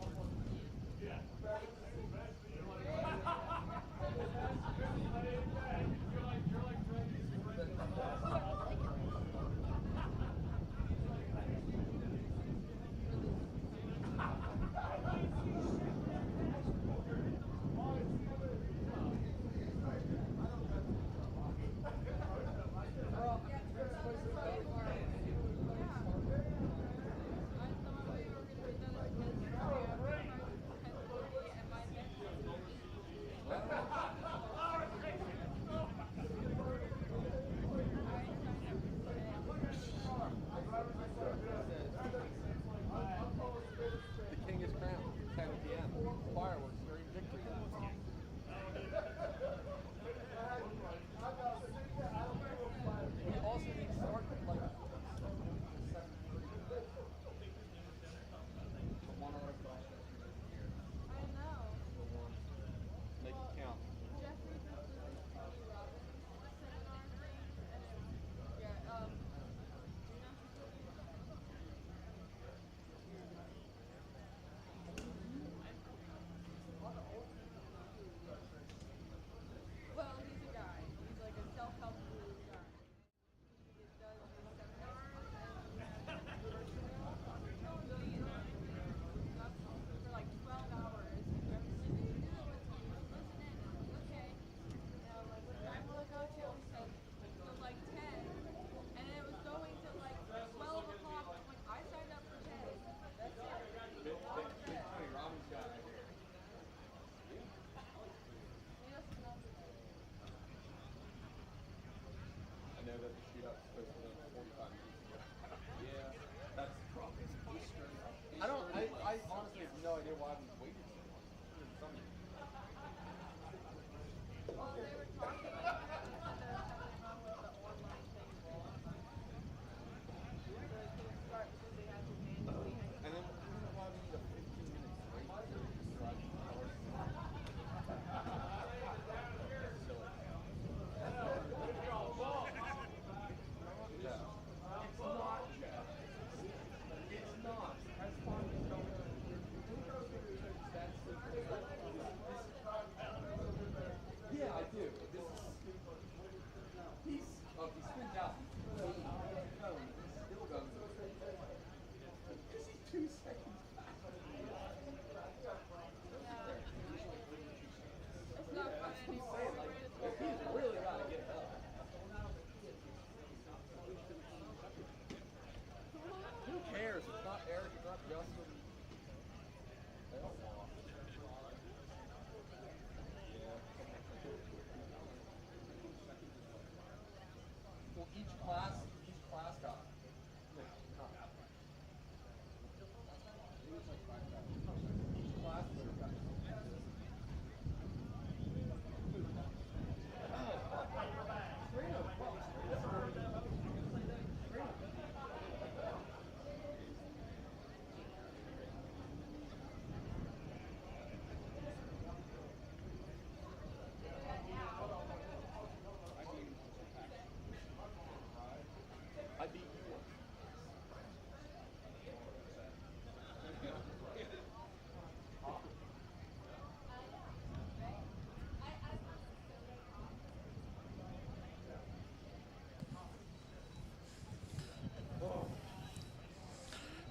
The king is crowned. 10 p.m. Fireworks during victory. We also need to start at like 7:30. One other class. I know. Make it count. Jeff was at the Robin seminar thing, and yeah, well, he's a guy. He's like a self-help guru guy. He does these seminars and for like 12 hours. Every single day, listen in. Okay. And I'm like, what time will it go till? He said, till like 10. And then it was going to like 12 o'clock. I'm like, I signed up for 10. That's it. Tony Robbins guy. He doesn't know. I know that the shootout's supposed to be 45 minutes.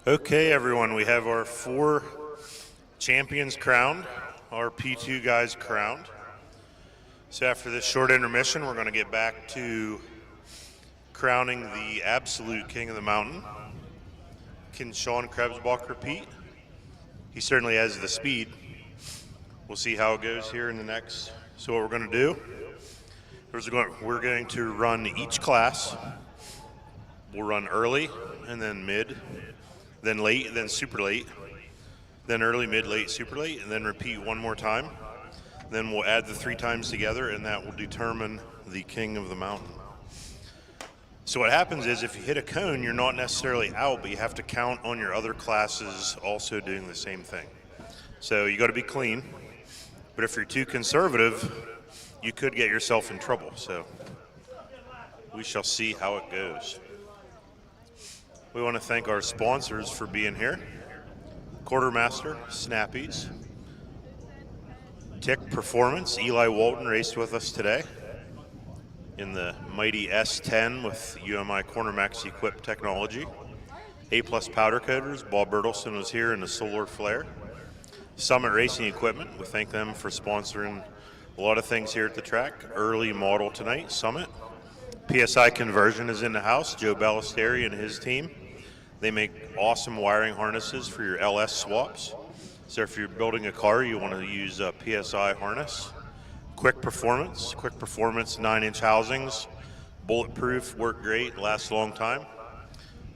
Okay, everyone, we have our 4 champions crowned, our P2 guys crowned. So after this short intermission, we're going to get back to crowning the absolute king of the mountain. Can Sean Krebsbach repeat? He certainly has the speed. We'll see how it goes here in the next. So what we're going to do is we're going to run each class. We'll run early, and then mid, then late, then super late, then early, mid, late, super late, and then repeat one more time. Then we'll add the 3 times together, and that will determine the king of the mountain. So what happens is if you hit a cone, you're not necessarily out, but you have to count on your other classes also doing the same thing. So you got to be clean, but if you're too conservative, you could get yourself in trouble. So we shall see how it goes. We want to thank our sponsors for being here. Quartermaster, Snappies, Tick Performance. Eli Walton raced with us today in the mighty S10 with UMI Cornermax equipped technology. A-plus powder coaters. Bob Bertelson was here in the Solar Flare. Summit Racing Equipment. We thank them for sponsoring a lot of things here at the track. Early model tonight, Summit. PSI Conversion is in the house. Joe Ballesteri and his team. They make awesome wiring harnesses for your LS swaps. So if you're building a car, you want to use a PSI harness. Quick Performance 9-inch housings. Bulletproof, work great, lasts a long time.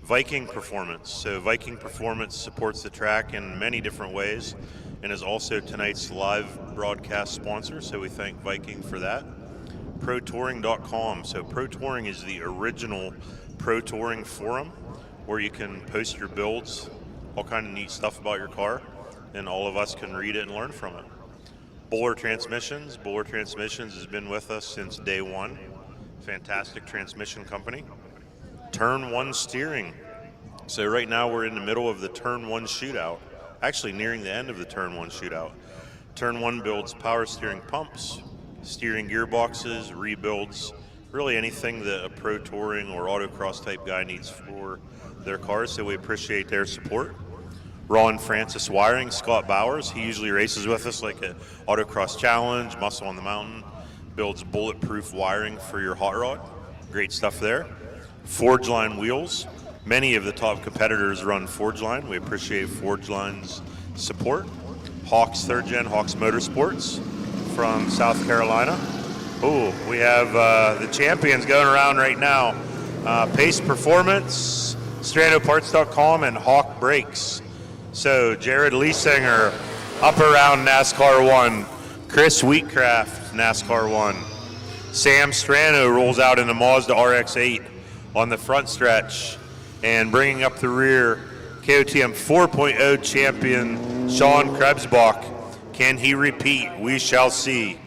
Viking Performance. So Viking Performance supports the track in many different ways and is also tonight's live broadcast sponsor. So we thank Viking for that. ProTouring.com. So Pro Touring is the original Pro Touring forum where you can post your builds, all kind of neat stuff about your car, and all of us can read it and learn from it. Bowler Transmissions. Bowler Transmissions has been with us since day one. Fantastic transmission company. Turn 1 Steering. So right now we're in the middle of the Turn 1 shootout, actually nearing the end of the Turn 1 shootout. Turn 1 builds power steering pumps, steering gearboxes, rebuilds, really anything that a Pro Touring or autocross type guy needs for their cars, so we appreciate their support. Ron Francis Wiring, Scott Bowers, he usually races with us like an autocross challenge, Muscle on the Mountain, builds bulletproof wiring for your hot rod. Great stuff there. Forge Line Wheels, many of the top competitors run Forge Line. We appreciate Forge Line's support. Hawks 3rd Gen, Hawks Motorsports from South Carolina. Oh, we have the champions going around right now. Pace Performance, StranoParts.com, and Hawk Brakes. So Jared Leesinger up around NASCAR 1. Chris Wheatcraft, NASCAR 1. Sam Strano rolls out in a Mazda RX-8 on the front stretch. And bringing up the rear, KOTM 4.0 champion Sean Krebsbach. Can he repeat? We shall see.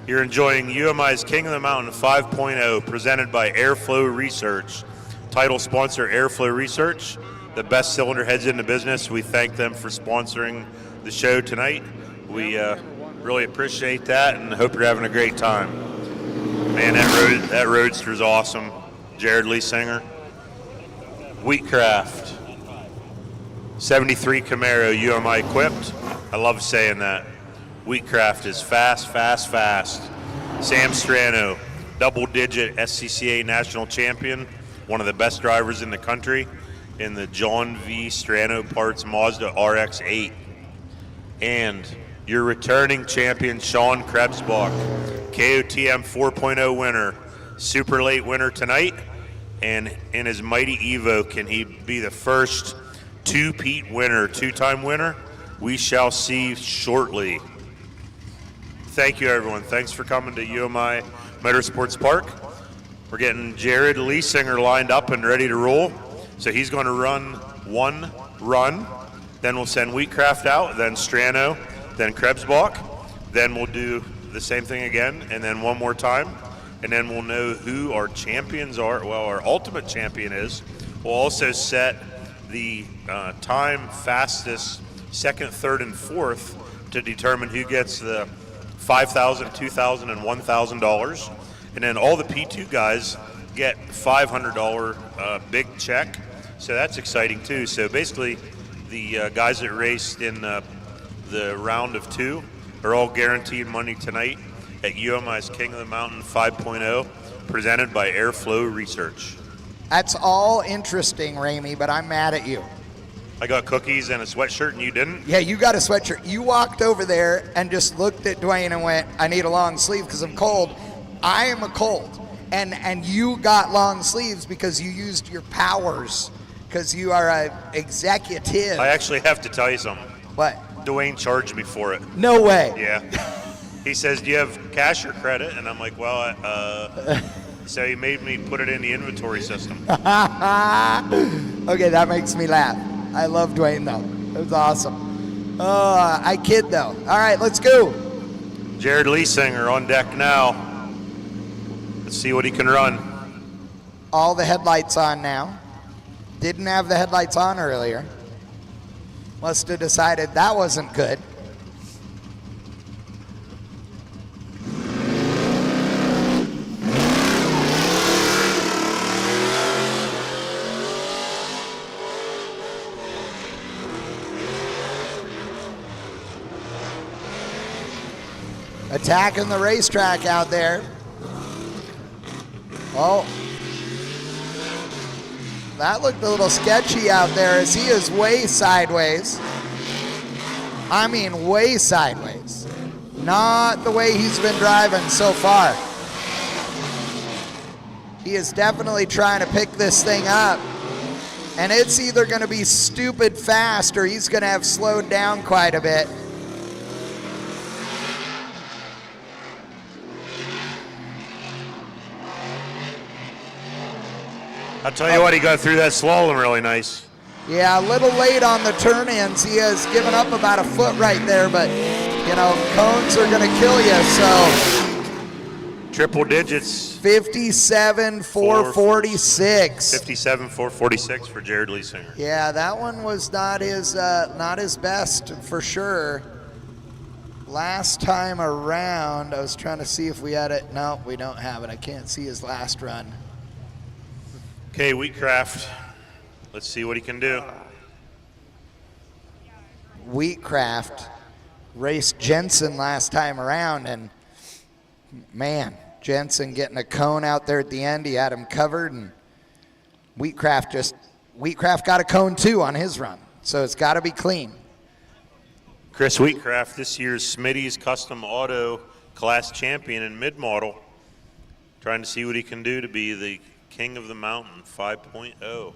You're enjoying UMI's King of the Mountain 5.0 presented by Airflow Research. Title sponsor Airflow Research, the best cylinder heads in the business. We thank them for sponsoring the show tonight. We really appreciate that and hope you're having a great time. Man, that Roadster is awesome. Jared Leesinger. Wheatcraft. 73 Camaro UMI equipped. I love saying that. Wheatcraft is fast, fast, fast. Sam Strano, double-digit SCCA national champion, one of the best drivers in the country in the John V. Strano Parts Mazda RX-8. And your returning champion, Sean Krebsbach, KOTM 4.0 winner, super late winner tonight. And in his mighty Evo, can he be the first two-peat winner, two-time winner? We shall see shortly. Thank you, everyone. Thanks for coming to UMI Motorsports Park. We're getting Jared Leesinger lined up and ready to roll. So he's going to run one run. Then we'll send Wheatcraft out, then Strano, then Krebsbach. Then we'll do the same thing again, and then one more time. And then we'll know who our champions are. Well, our ultimate champion is. We'll also set the time fastest second, third, and fourth to determine who gets the $5,000, $2,000, and $1,000. And then all the P2 guys get $500 big check So that's exciting too. So basically, the guys that raced in the round of 2 are all guaranteed money tonight at UMI's King of the Mountain 5.0, presented by Airflow Research. That's all interesting, Ramey, but I'm mad at you. I got cookies and a sweatshirt, and you didn't? Yeah, you got a sweatshirt. You walked over there and just looked at Dwayne and went, I need a long sleeve because I'm cold. I am a cold. And you got long sleeves because you used your powers, because you are an executive. I actually have to tell you something. What? Dwayne charged me for it. No way. Yeah. He says, do you have cash or credit? And I'm like, well, so he made me put it in the inventory system. Okay, that makes me laugh. I love Dwayne, though. It was awesome. I kid, though. All right, let's go. Jared Leesinger on deck now. Let's see what he can run. All the headlights on now. Didn't have the headlights on earlier. Must have decided that wasn't good. Attacking the racetrack out there. Oh, that looked a little sketchy out there as he is way sideways. I mean, way sideways. Not the way he's been driving so far. He is definitely trying to pick this thing up. And it's either going to be stupid fast or he's going to have slowed down quite a bit. I'll tell you what, he got through that slalom really nice. Yeah, a little late on the turn-ins. He has given up about a foot right there, but, you know, cones are going to kill you, so. Triple digits. 57,446. 57,446 for Jared Leesinger. Yeah, that one was not his best for sure. Last time around, I was trying to see if we had it. No, we don't have it. I can't see his last run. Okay, Wheatcraft. Let's see what he can do. Wheatcraft raced Jensen last time around, and man, Jensen getting a cone out there at the end. He had him covered, and Wheatcraft got a cone too on his run, so it's got to be clean. Chris Wheatcraft, this year's Smitty's Custom Auto Class Champion in mid-model, trying to see what he can do to be the King of the Mountain 5.0.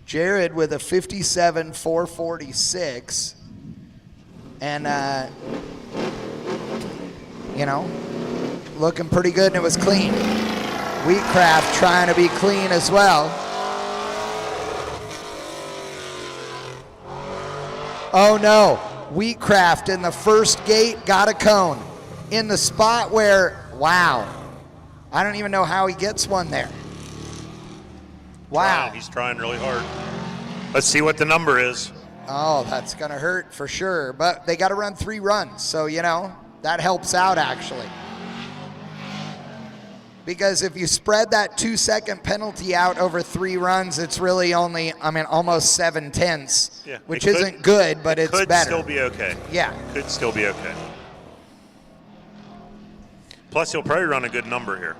Jared with a 57,446, and you know, looking pretty good, and it was clean. Wheatcraft trying to be clean as well. Oh no, Wheatcraft in the first gate got a cone in the spot where, wow, I don't even know how he gets one there. Wow. He's trying really hard. Let's see what the number is. Oh, that's going to hurt for sure. But they got to run 3 runs. So, you know, that helps out actually. Because if you spread that 2-second penalty out over 3 runs, it's really only, I mean, almost 7/10, yeah, which isn't good, but it's better. Could still be okay. Yeah. Could still be okay. Plus, he'll probably run a good number here.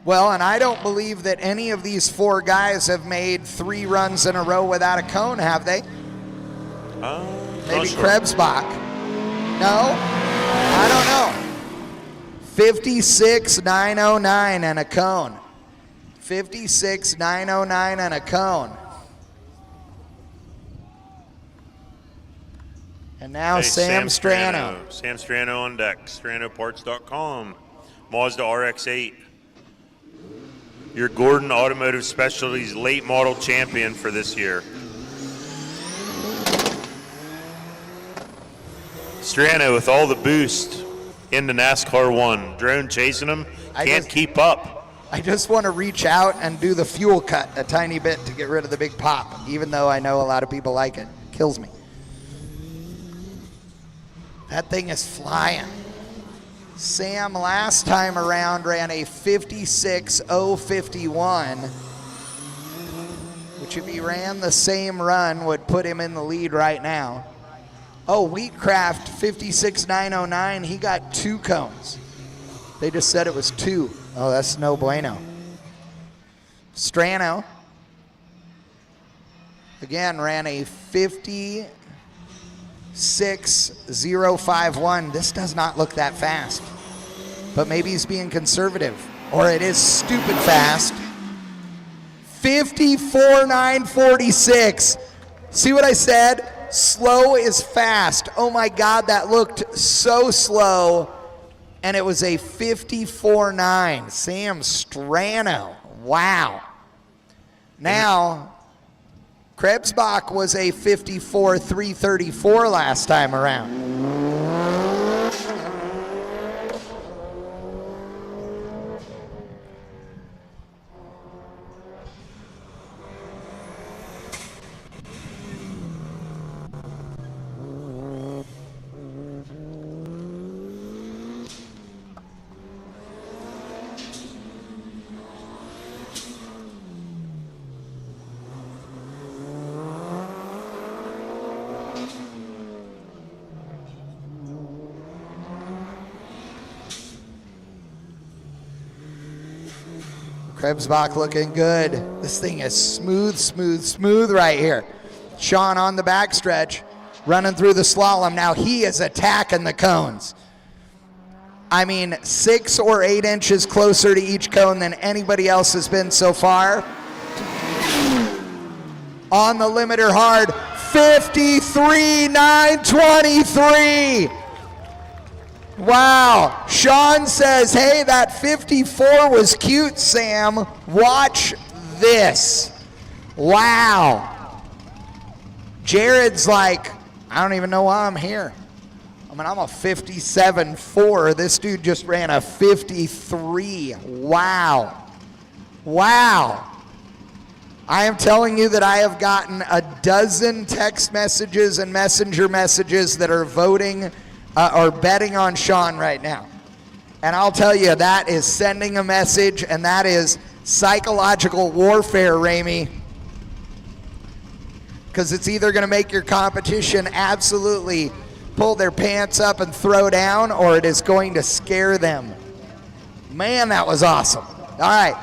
Well, and I don't believe that any of these 4 guys have made 3 runs in a row without a cone, have they? Maybe sure. Krebsbach. No? I don't know. 56,909 and a cone. 56,909 and a cone. And now Sam Strano. Sam Strano on deck. StranoParts.com. Mazda RX-8. Your Gordon Automotive Specialties late model champion for this year. Strano with all the boost into NASCAR 1. Drone chasing him, can't keep up. I just want to reach out and do the fuel cut a tiny bit to get rid of the big pop, even though I know a lot of people like it. Kills me. That thing is flying. Sam last time around ran a 56,051, which which if he ran the same run would put him in the lead right now. Oh, Wheatcraft 56.909, he got 2 cones. They just said it was 2. Oh, that's no bueno. Strano, again, ran a 56.051. This does not look that fast, but maybe he's being conservative, or it is stupid fast. 54.946. See what I said? Slow is fast. Oh my God, that looked so slow. And it was a 54.9. Sam Strano. Wow. Now, Krebsbach was a 54.334 last time around. Krebsbach looking good. This thing is smooth, smooth, smooth right here. Sean on the backstretch, running through the slalom. Now he is attacking the cones. I mean, 6 or 8 inches closer to each cone than anybody else has been so far. On the limiter hard, 53.923. Wow. Sean says, hey, that 54 was cute, Sam. Watch this. Wow. Jared's like, I don't even know why I'm here. I mean, I'm a 57.4. This dude just ran a 53. Wow. Wow. I am telling you that I have gotten a dozen text messages and messenger messages that are voting or betting on Sean right now. And I'll tell you, that is sending a message, and that is psychological warfare, Ramey. Because it's either going to make your competition absolutely pull their pants up and throw down, or it is going to scare them. Man, that was awesome. All right.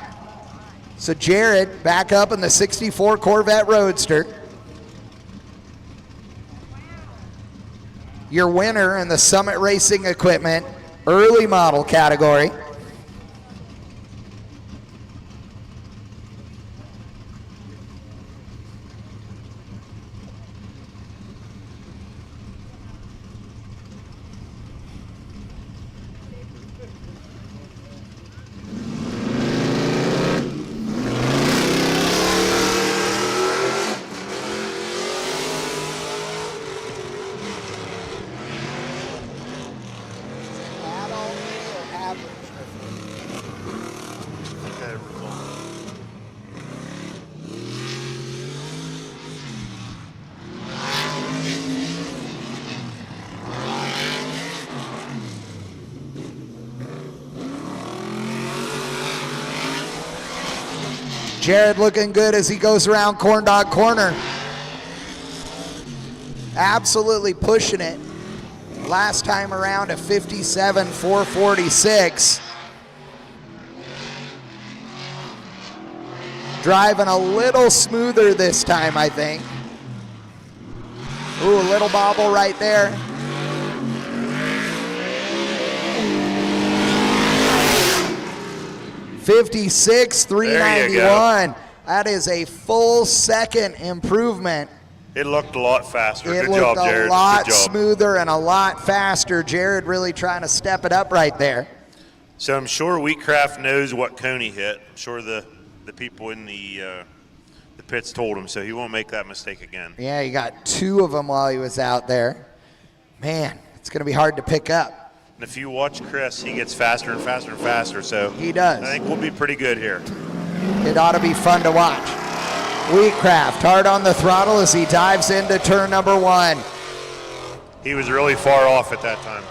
So Jared back up in the 64 Corvette Roadster. Your winner in the Summit Racing Equipment early model category. Jared looking good as he goes around Corn Dog Corner. Absolutely pushing it. Last time around a 57.446. Driving a little smoother this time, I think. Ooh, a little bobble right there. $56,391. That is a full second improvement. It looked a lot faster. It Good job, looked Jared. a lot Good job. smoother and a lot faster. Jared really trying to step it up right there. So I'm sure Wheatcraft knows what cone he hit. I'm sure the people in the pits told him, so he won't make that mistake again. Yeah, he got 2 of them while he was out there. Man, it's going to be hard to pick up. And if you watch Chris, he gets faster and faster and faster. So he does. I think we'll be pretty good here. It ought to be fun to watch. Wheatcraft hard on the throttle as he dives into turn number 1. He was really far off at that time.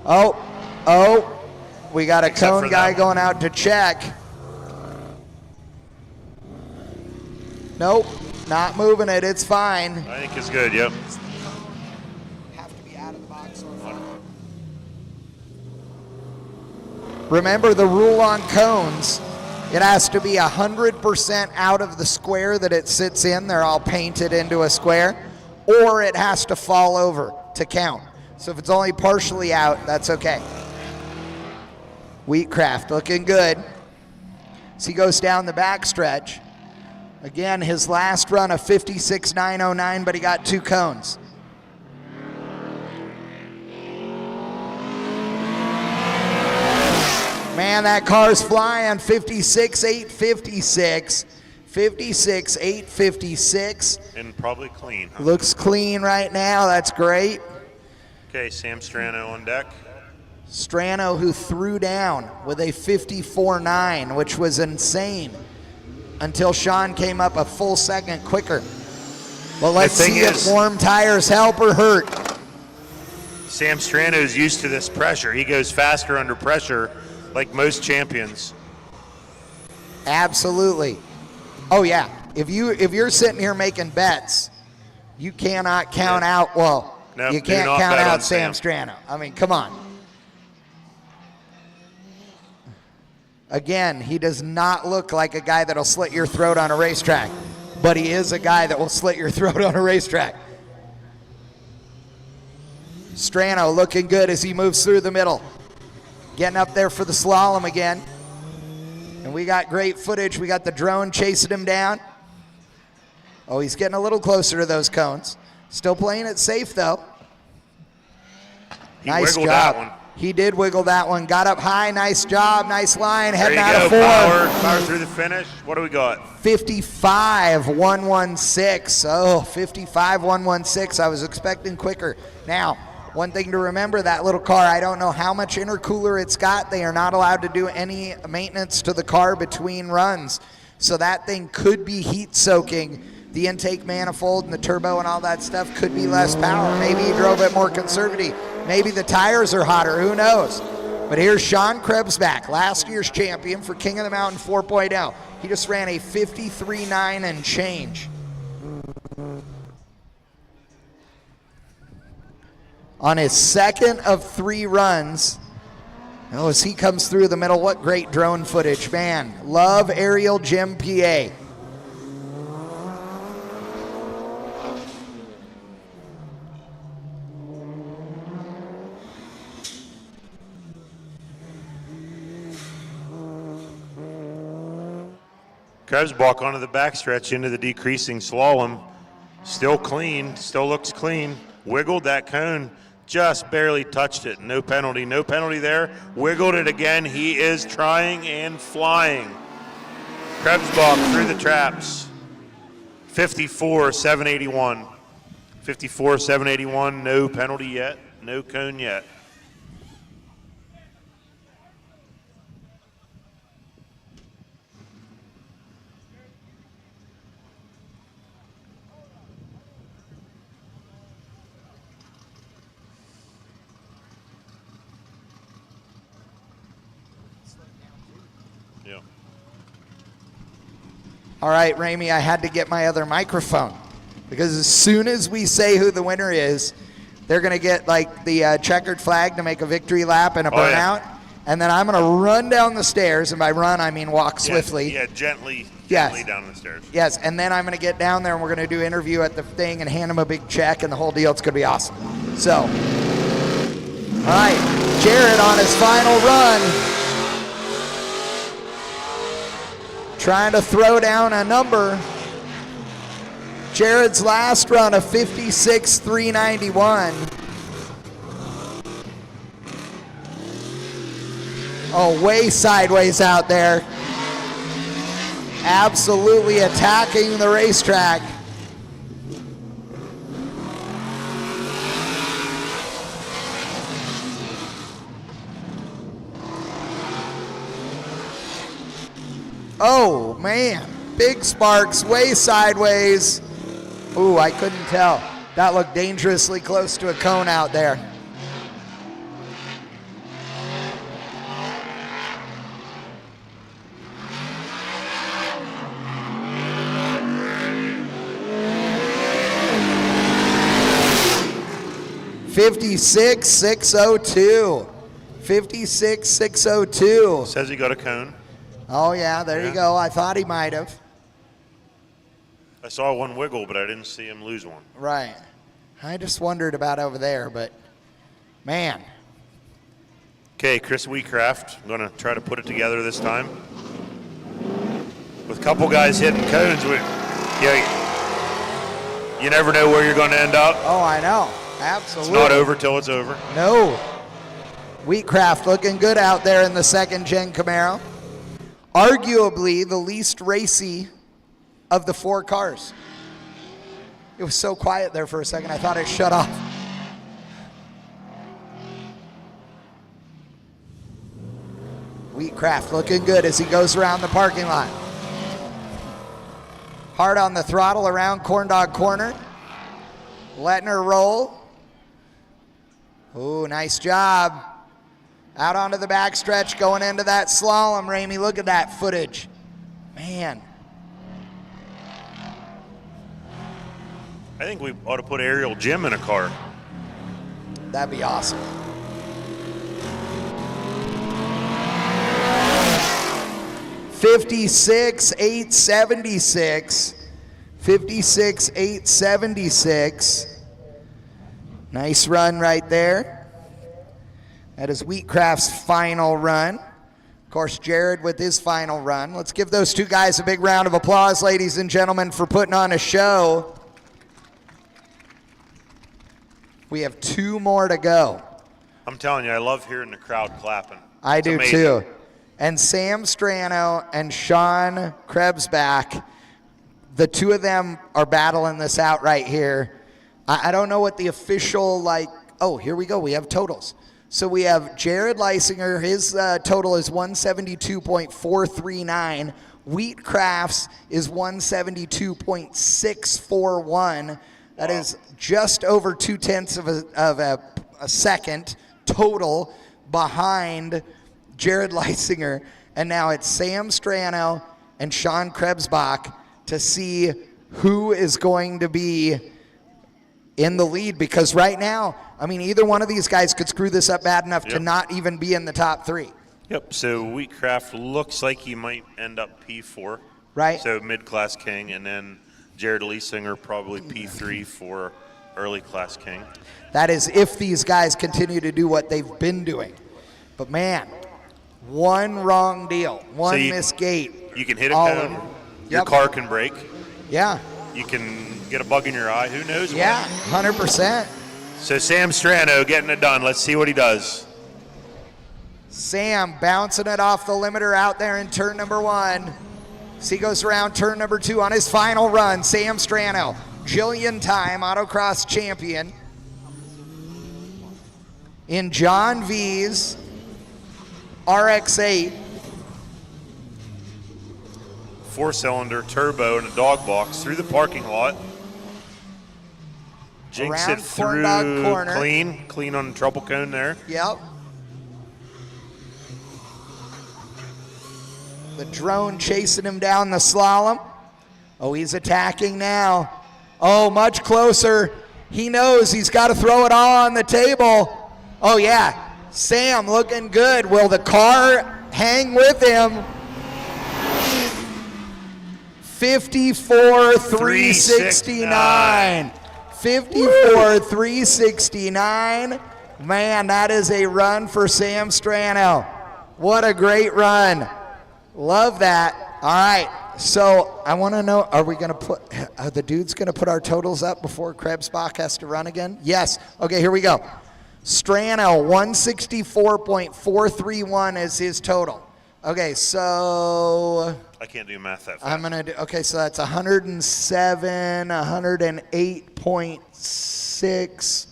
Oh, we got a cone guy going out to check. Nope, not moving it. It's fine. I think it's good, yep. Have to be out of the box or fine. Remember the rule on cones. It has to be 100% out of the square that it sits in. They're all painted into a square. Or it has to fall over to count. So if it's only partially out, that's okay. Wheatcraft looking good. So he goes down the back stretch. Again, his last run of 56.909, but he got 2 cones. Man, that car's flying. 56.856. 56.856. And probably clean. Huh? Looks clean right now. That's great. Okay, Sam Strano on deck. Strano, who threw down with a 54.9, which was insane until Sean came up a full second quicker. Well, let's see if warm tires help or hurt. Sam Strano is used to this pressure. He goes faster under pressure like most champions. Absolutely. Oh yeah. If you're sitting here making bets, you cannot count out. Well, nope, you can't count out Sam Strano. I mean, come on. Again, he does not look like a guy that'll slit your throat on a racetrack, but he is a guy that will slit your throat on a racetrack. Strano looking good as he moves through the middle. Getting up there for the slalom again. And we got great footage. We got the drone chasing him down. Oh, he's getting a little closer to those cones. Still playing it safe, though. Nice job. That one. He did wiggle that one. Got up high. Nice job. Nice line. Heading out of 4. Power through the finish. What do we got? 55.116. Oh, 55.116. I was expecting quicker. Now, one thing to remember, that little car, I don't know how much intercooler it's got. They are not allowed to do any maintenance to the car between runs. So that thing could be heat soaking. The intake manifold and the turbo and all that stuff could be less power. Maybe he drove it more conservative. Maybe the tires are hotter, who knows? But here's Sean Krebsbach, last year's champion for King of the Mountain 4.0. He just ran a 53.9 and change. On his second of 3 runs. Oh, as he comes through the middle, what great drone footage, man. Love Aerial Gym PA. Krebsbach onto the backstretch into the decreasing slalom. Still clean, still looks clean. Wiggled that cone, just barely touched it. No penalty there. Wiggled it again. He is trying and flying. Krebsbach through the traps. 54.781. 54.781, no penalty yet, no cone yet. All right, Ramey, I had to get my other microphone because as soon as we say who the winner is, they're going to get like the checkered flag to make a victory lap and a burnout. Yeah. And then I'm going to run down the stairs. And by run, I mean walk swiftly. Yeah, gently down the stairs. Yes, and then I'm going to get down there and we're going to do an interview at the thing and hand him a big check and the whole deal. It's going to be awesome. So, all right, Jared on his final run. Trying to throw down a number. Jared's last run of 56.391. Oh, way sideways out there. Absolutely attacking the racetrack. Oh, man. Big sparks, way sideways. Ooh, I couldn't tell. That looked dangerously close to a cone out there. 56,602. 56,602. Says he got a cone. Oh, yeah, there you go. I thought he might have. I saw one wiggle, but I didn't see him lose one. Right. I just wondered about over there, but man. Okay, Chris Wheatcraft. I'm going to try to put it together this time. With a couple guys hitting cones, you never know where you're going to end up. Oh, I know. Absolutely. It's not over till it's over. No. Wheatcraft looking good out there in the second-gen Camaro. Arguably the least racy of the 4 cars. It was so quiet there for a second, I thought it shut off. Wheatcraft looking good as he goes around the parking lot. Hard on the throttle around Corn Dog Corner. Letting her roll. Ooh, nice job. Out onto the backstretch, going into that slalom, Ramey. Look at that footage. Man. I think we ought to put Ariel Jim in a car. That'd be awesome. $56,876. $56,876. Nice run right there. That is Wheatcraft's final run. Of course, Jared with his final run. Let's give those two guys a big round of applause, ladies and gentlemen, for putting on a show. We have 2 more to go. I'm telling you, I love hearing the crowd clapping. I It's do amazing. too. And Sam Strano and Sean Krebsbach, the two of them are battling this out right here. I don't know what the official, oh, here we go. We have totals. So we have Jared Leisinger. His total is 172.439. Wheatcraft's is 172.641. That is just over 0.2 of a second total behind Jared Leisinger. And now it's Sam Strano and Sean Krebsbach to see who is going to be in the lead, because right now, I mean, either one of these guys could screw this up bad enough to not even be in the top 3. Yep, so Wheatcraft looks like he might end up P4. Right. So mid-class king, and then Jared Leisinger probably P3 for early class king. That is if these guys continue to do what they've been doing. But man, one wrong deal, one missed gate. You can hit a cone, your car can break. Yeah. You can get a bug in your eye, who knows? Yeah, 100%. So Sam Strano getting it done. Let's see what he does. Sam bouncing it off the limiter out there in turn number 1. As he goes around turn number 2 on his final run, Sam Strano, Jillian time autocross champion in John V's RX-8. 4-cylinder turbo in a dog box through the parking lot. Jinx Around it Corn Dog through Corner. clean on the trouble cone there. Yep. The drone chasing him down the slalom. Oh, he's attacking now. Oh, much closer. He knows he's got to throw it all on the table. Oh, yeah. Sam looking good. Will the car hang with him? 54,369. 54,369. Man, that is a run for Sam Strano. What a great run. Love that. All right. So I want to know, are we going to put, are the dudes going to put our totals up before Krebsbach has to run again? Yes. Okay, here we go. Strano, 164.431 is his total. Okay, so I can't do math that fast. I'm going to do, okay, so that's 107, 108.6,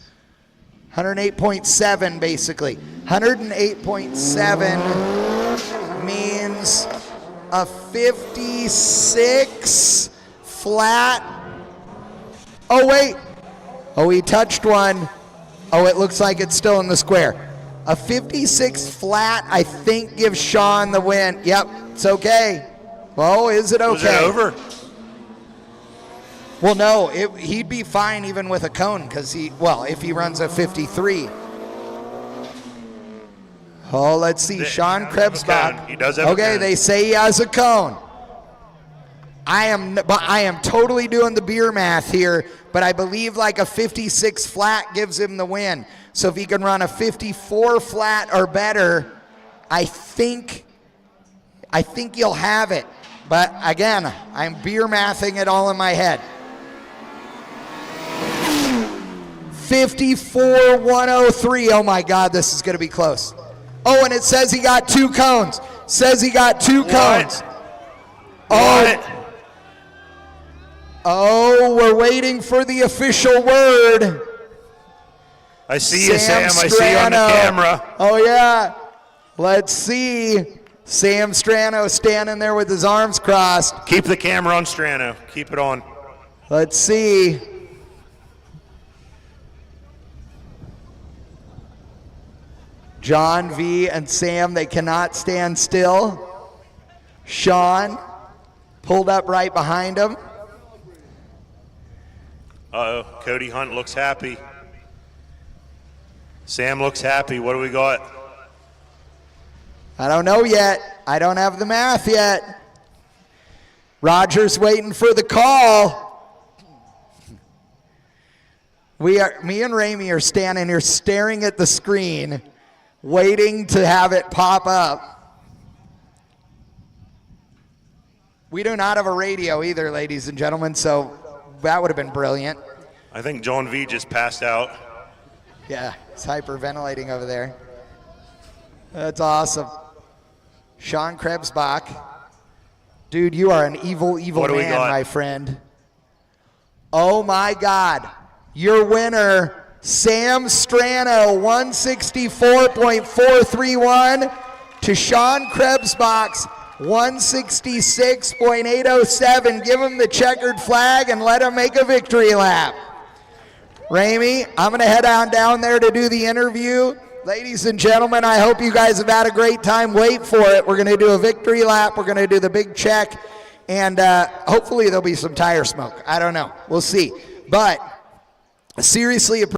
108.7 basically. 108.7 means a 56 flat. Oh, wait. Oh, he touched one. Oh, it looks like it's still in the square. A 56 flat, I think, gives Sean the win. Yep, it's okay. Well, is it okay? Was it over? Well, no, he'd be fine even with a cone because if he runs a 53. Oh, let's see. Sean Krebsbach. He does have a cone. Okay, they say he has a cone. I am totally doing the beer math here, but I believe like a 56 flat gives him the win. So if he can run a 54 flat or better, I think you'll have it. But again, I'm beer mathing it all in my head. 54-103. Oh my God, this is going to be close. Oh, and it says he got 2 cones. Says he got 2 cones. Oh, we're waiting for the official word. I see you, Sam. I see you on the camera. Oh, yeah. Let's see. Sam Strano standing there with his arms crossed. Keep the camera on Strano. Keep it on. Let's see. John V and Sam, they cannot stand still. Sean pulled up right behind him. Uh-oh, Cody Hunt looks happy. Sam looks happy. What do we got? I don't know yet. I don't have the math yet. Roger's waiting for the call. Me and Ramey are standing here staring at the screen, waiting to have it pop up. We do not have a radio either, ladies and gentlemen, so that would have been brilliant. I think John V just passed out. Yeah, he's hyperventilating over there. That's awesome. Sean Krebsbach. Dude, you are an evil, evil man, my friend. Oh, my God. Your winner, Sam Strano, 164.431 to Sean Krebsbach's 166.807. Give him the checkered flag and let him make a victory lap. Ramey, I'm going to head on down there to do the interview. Ladies and gentlemen, I hope you guys have had a great time. Wait for it. We're going to do a victory lap. We're going to do the big check. And hopefully there'll be some tire smoke. I don't know. We'll see. But seriously,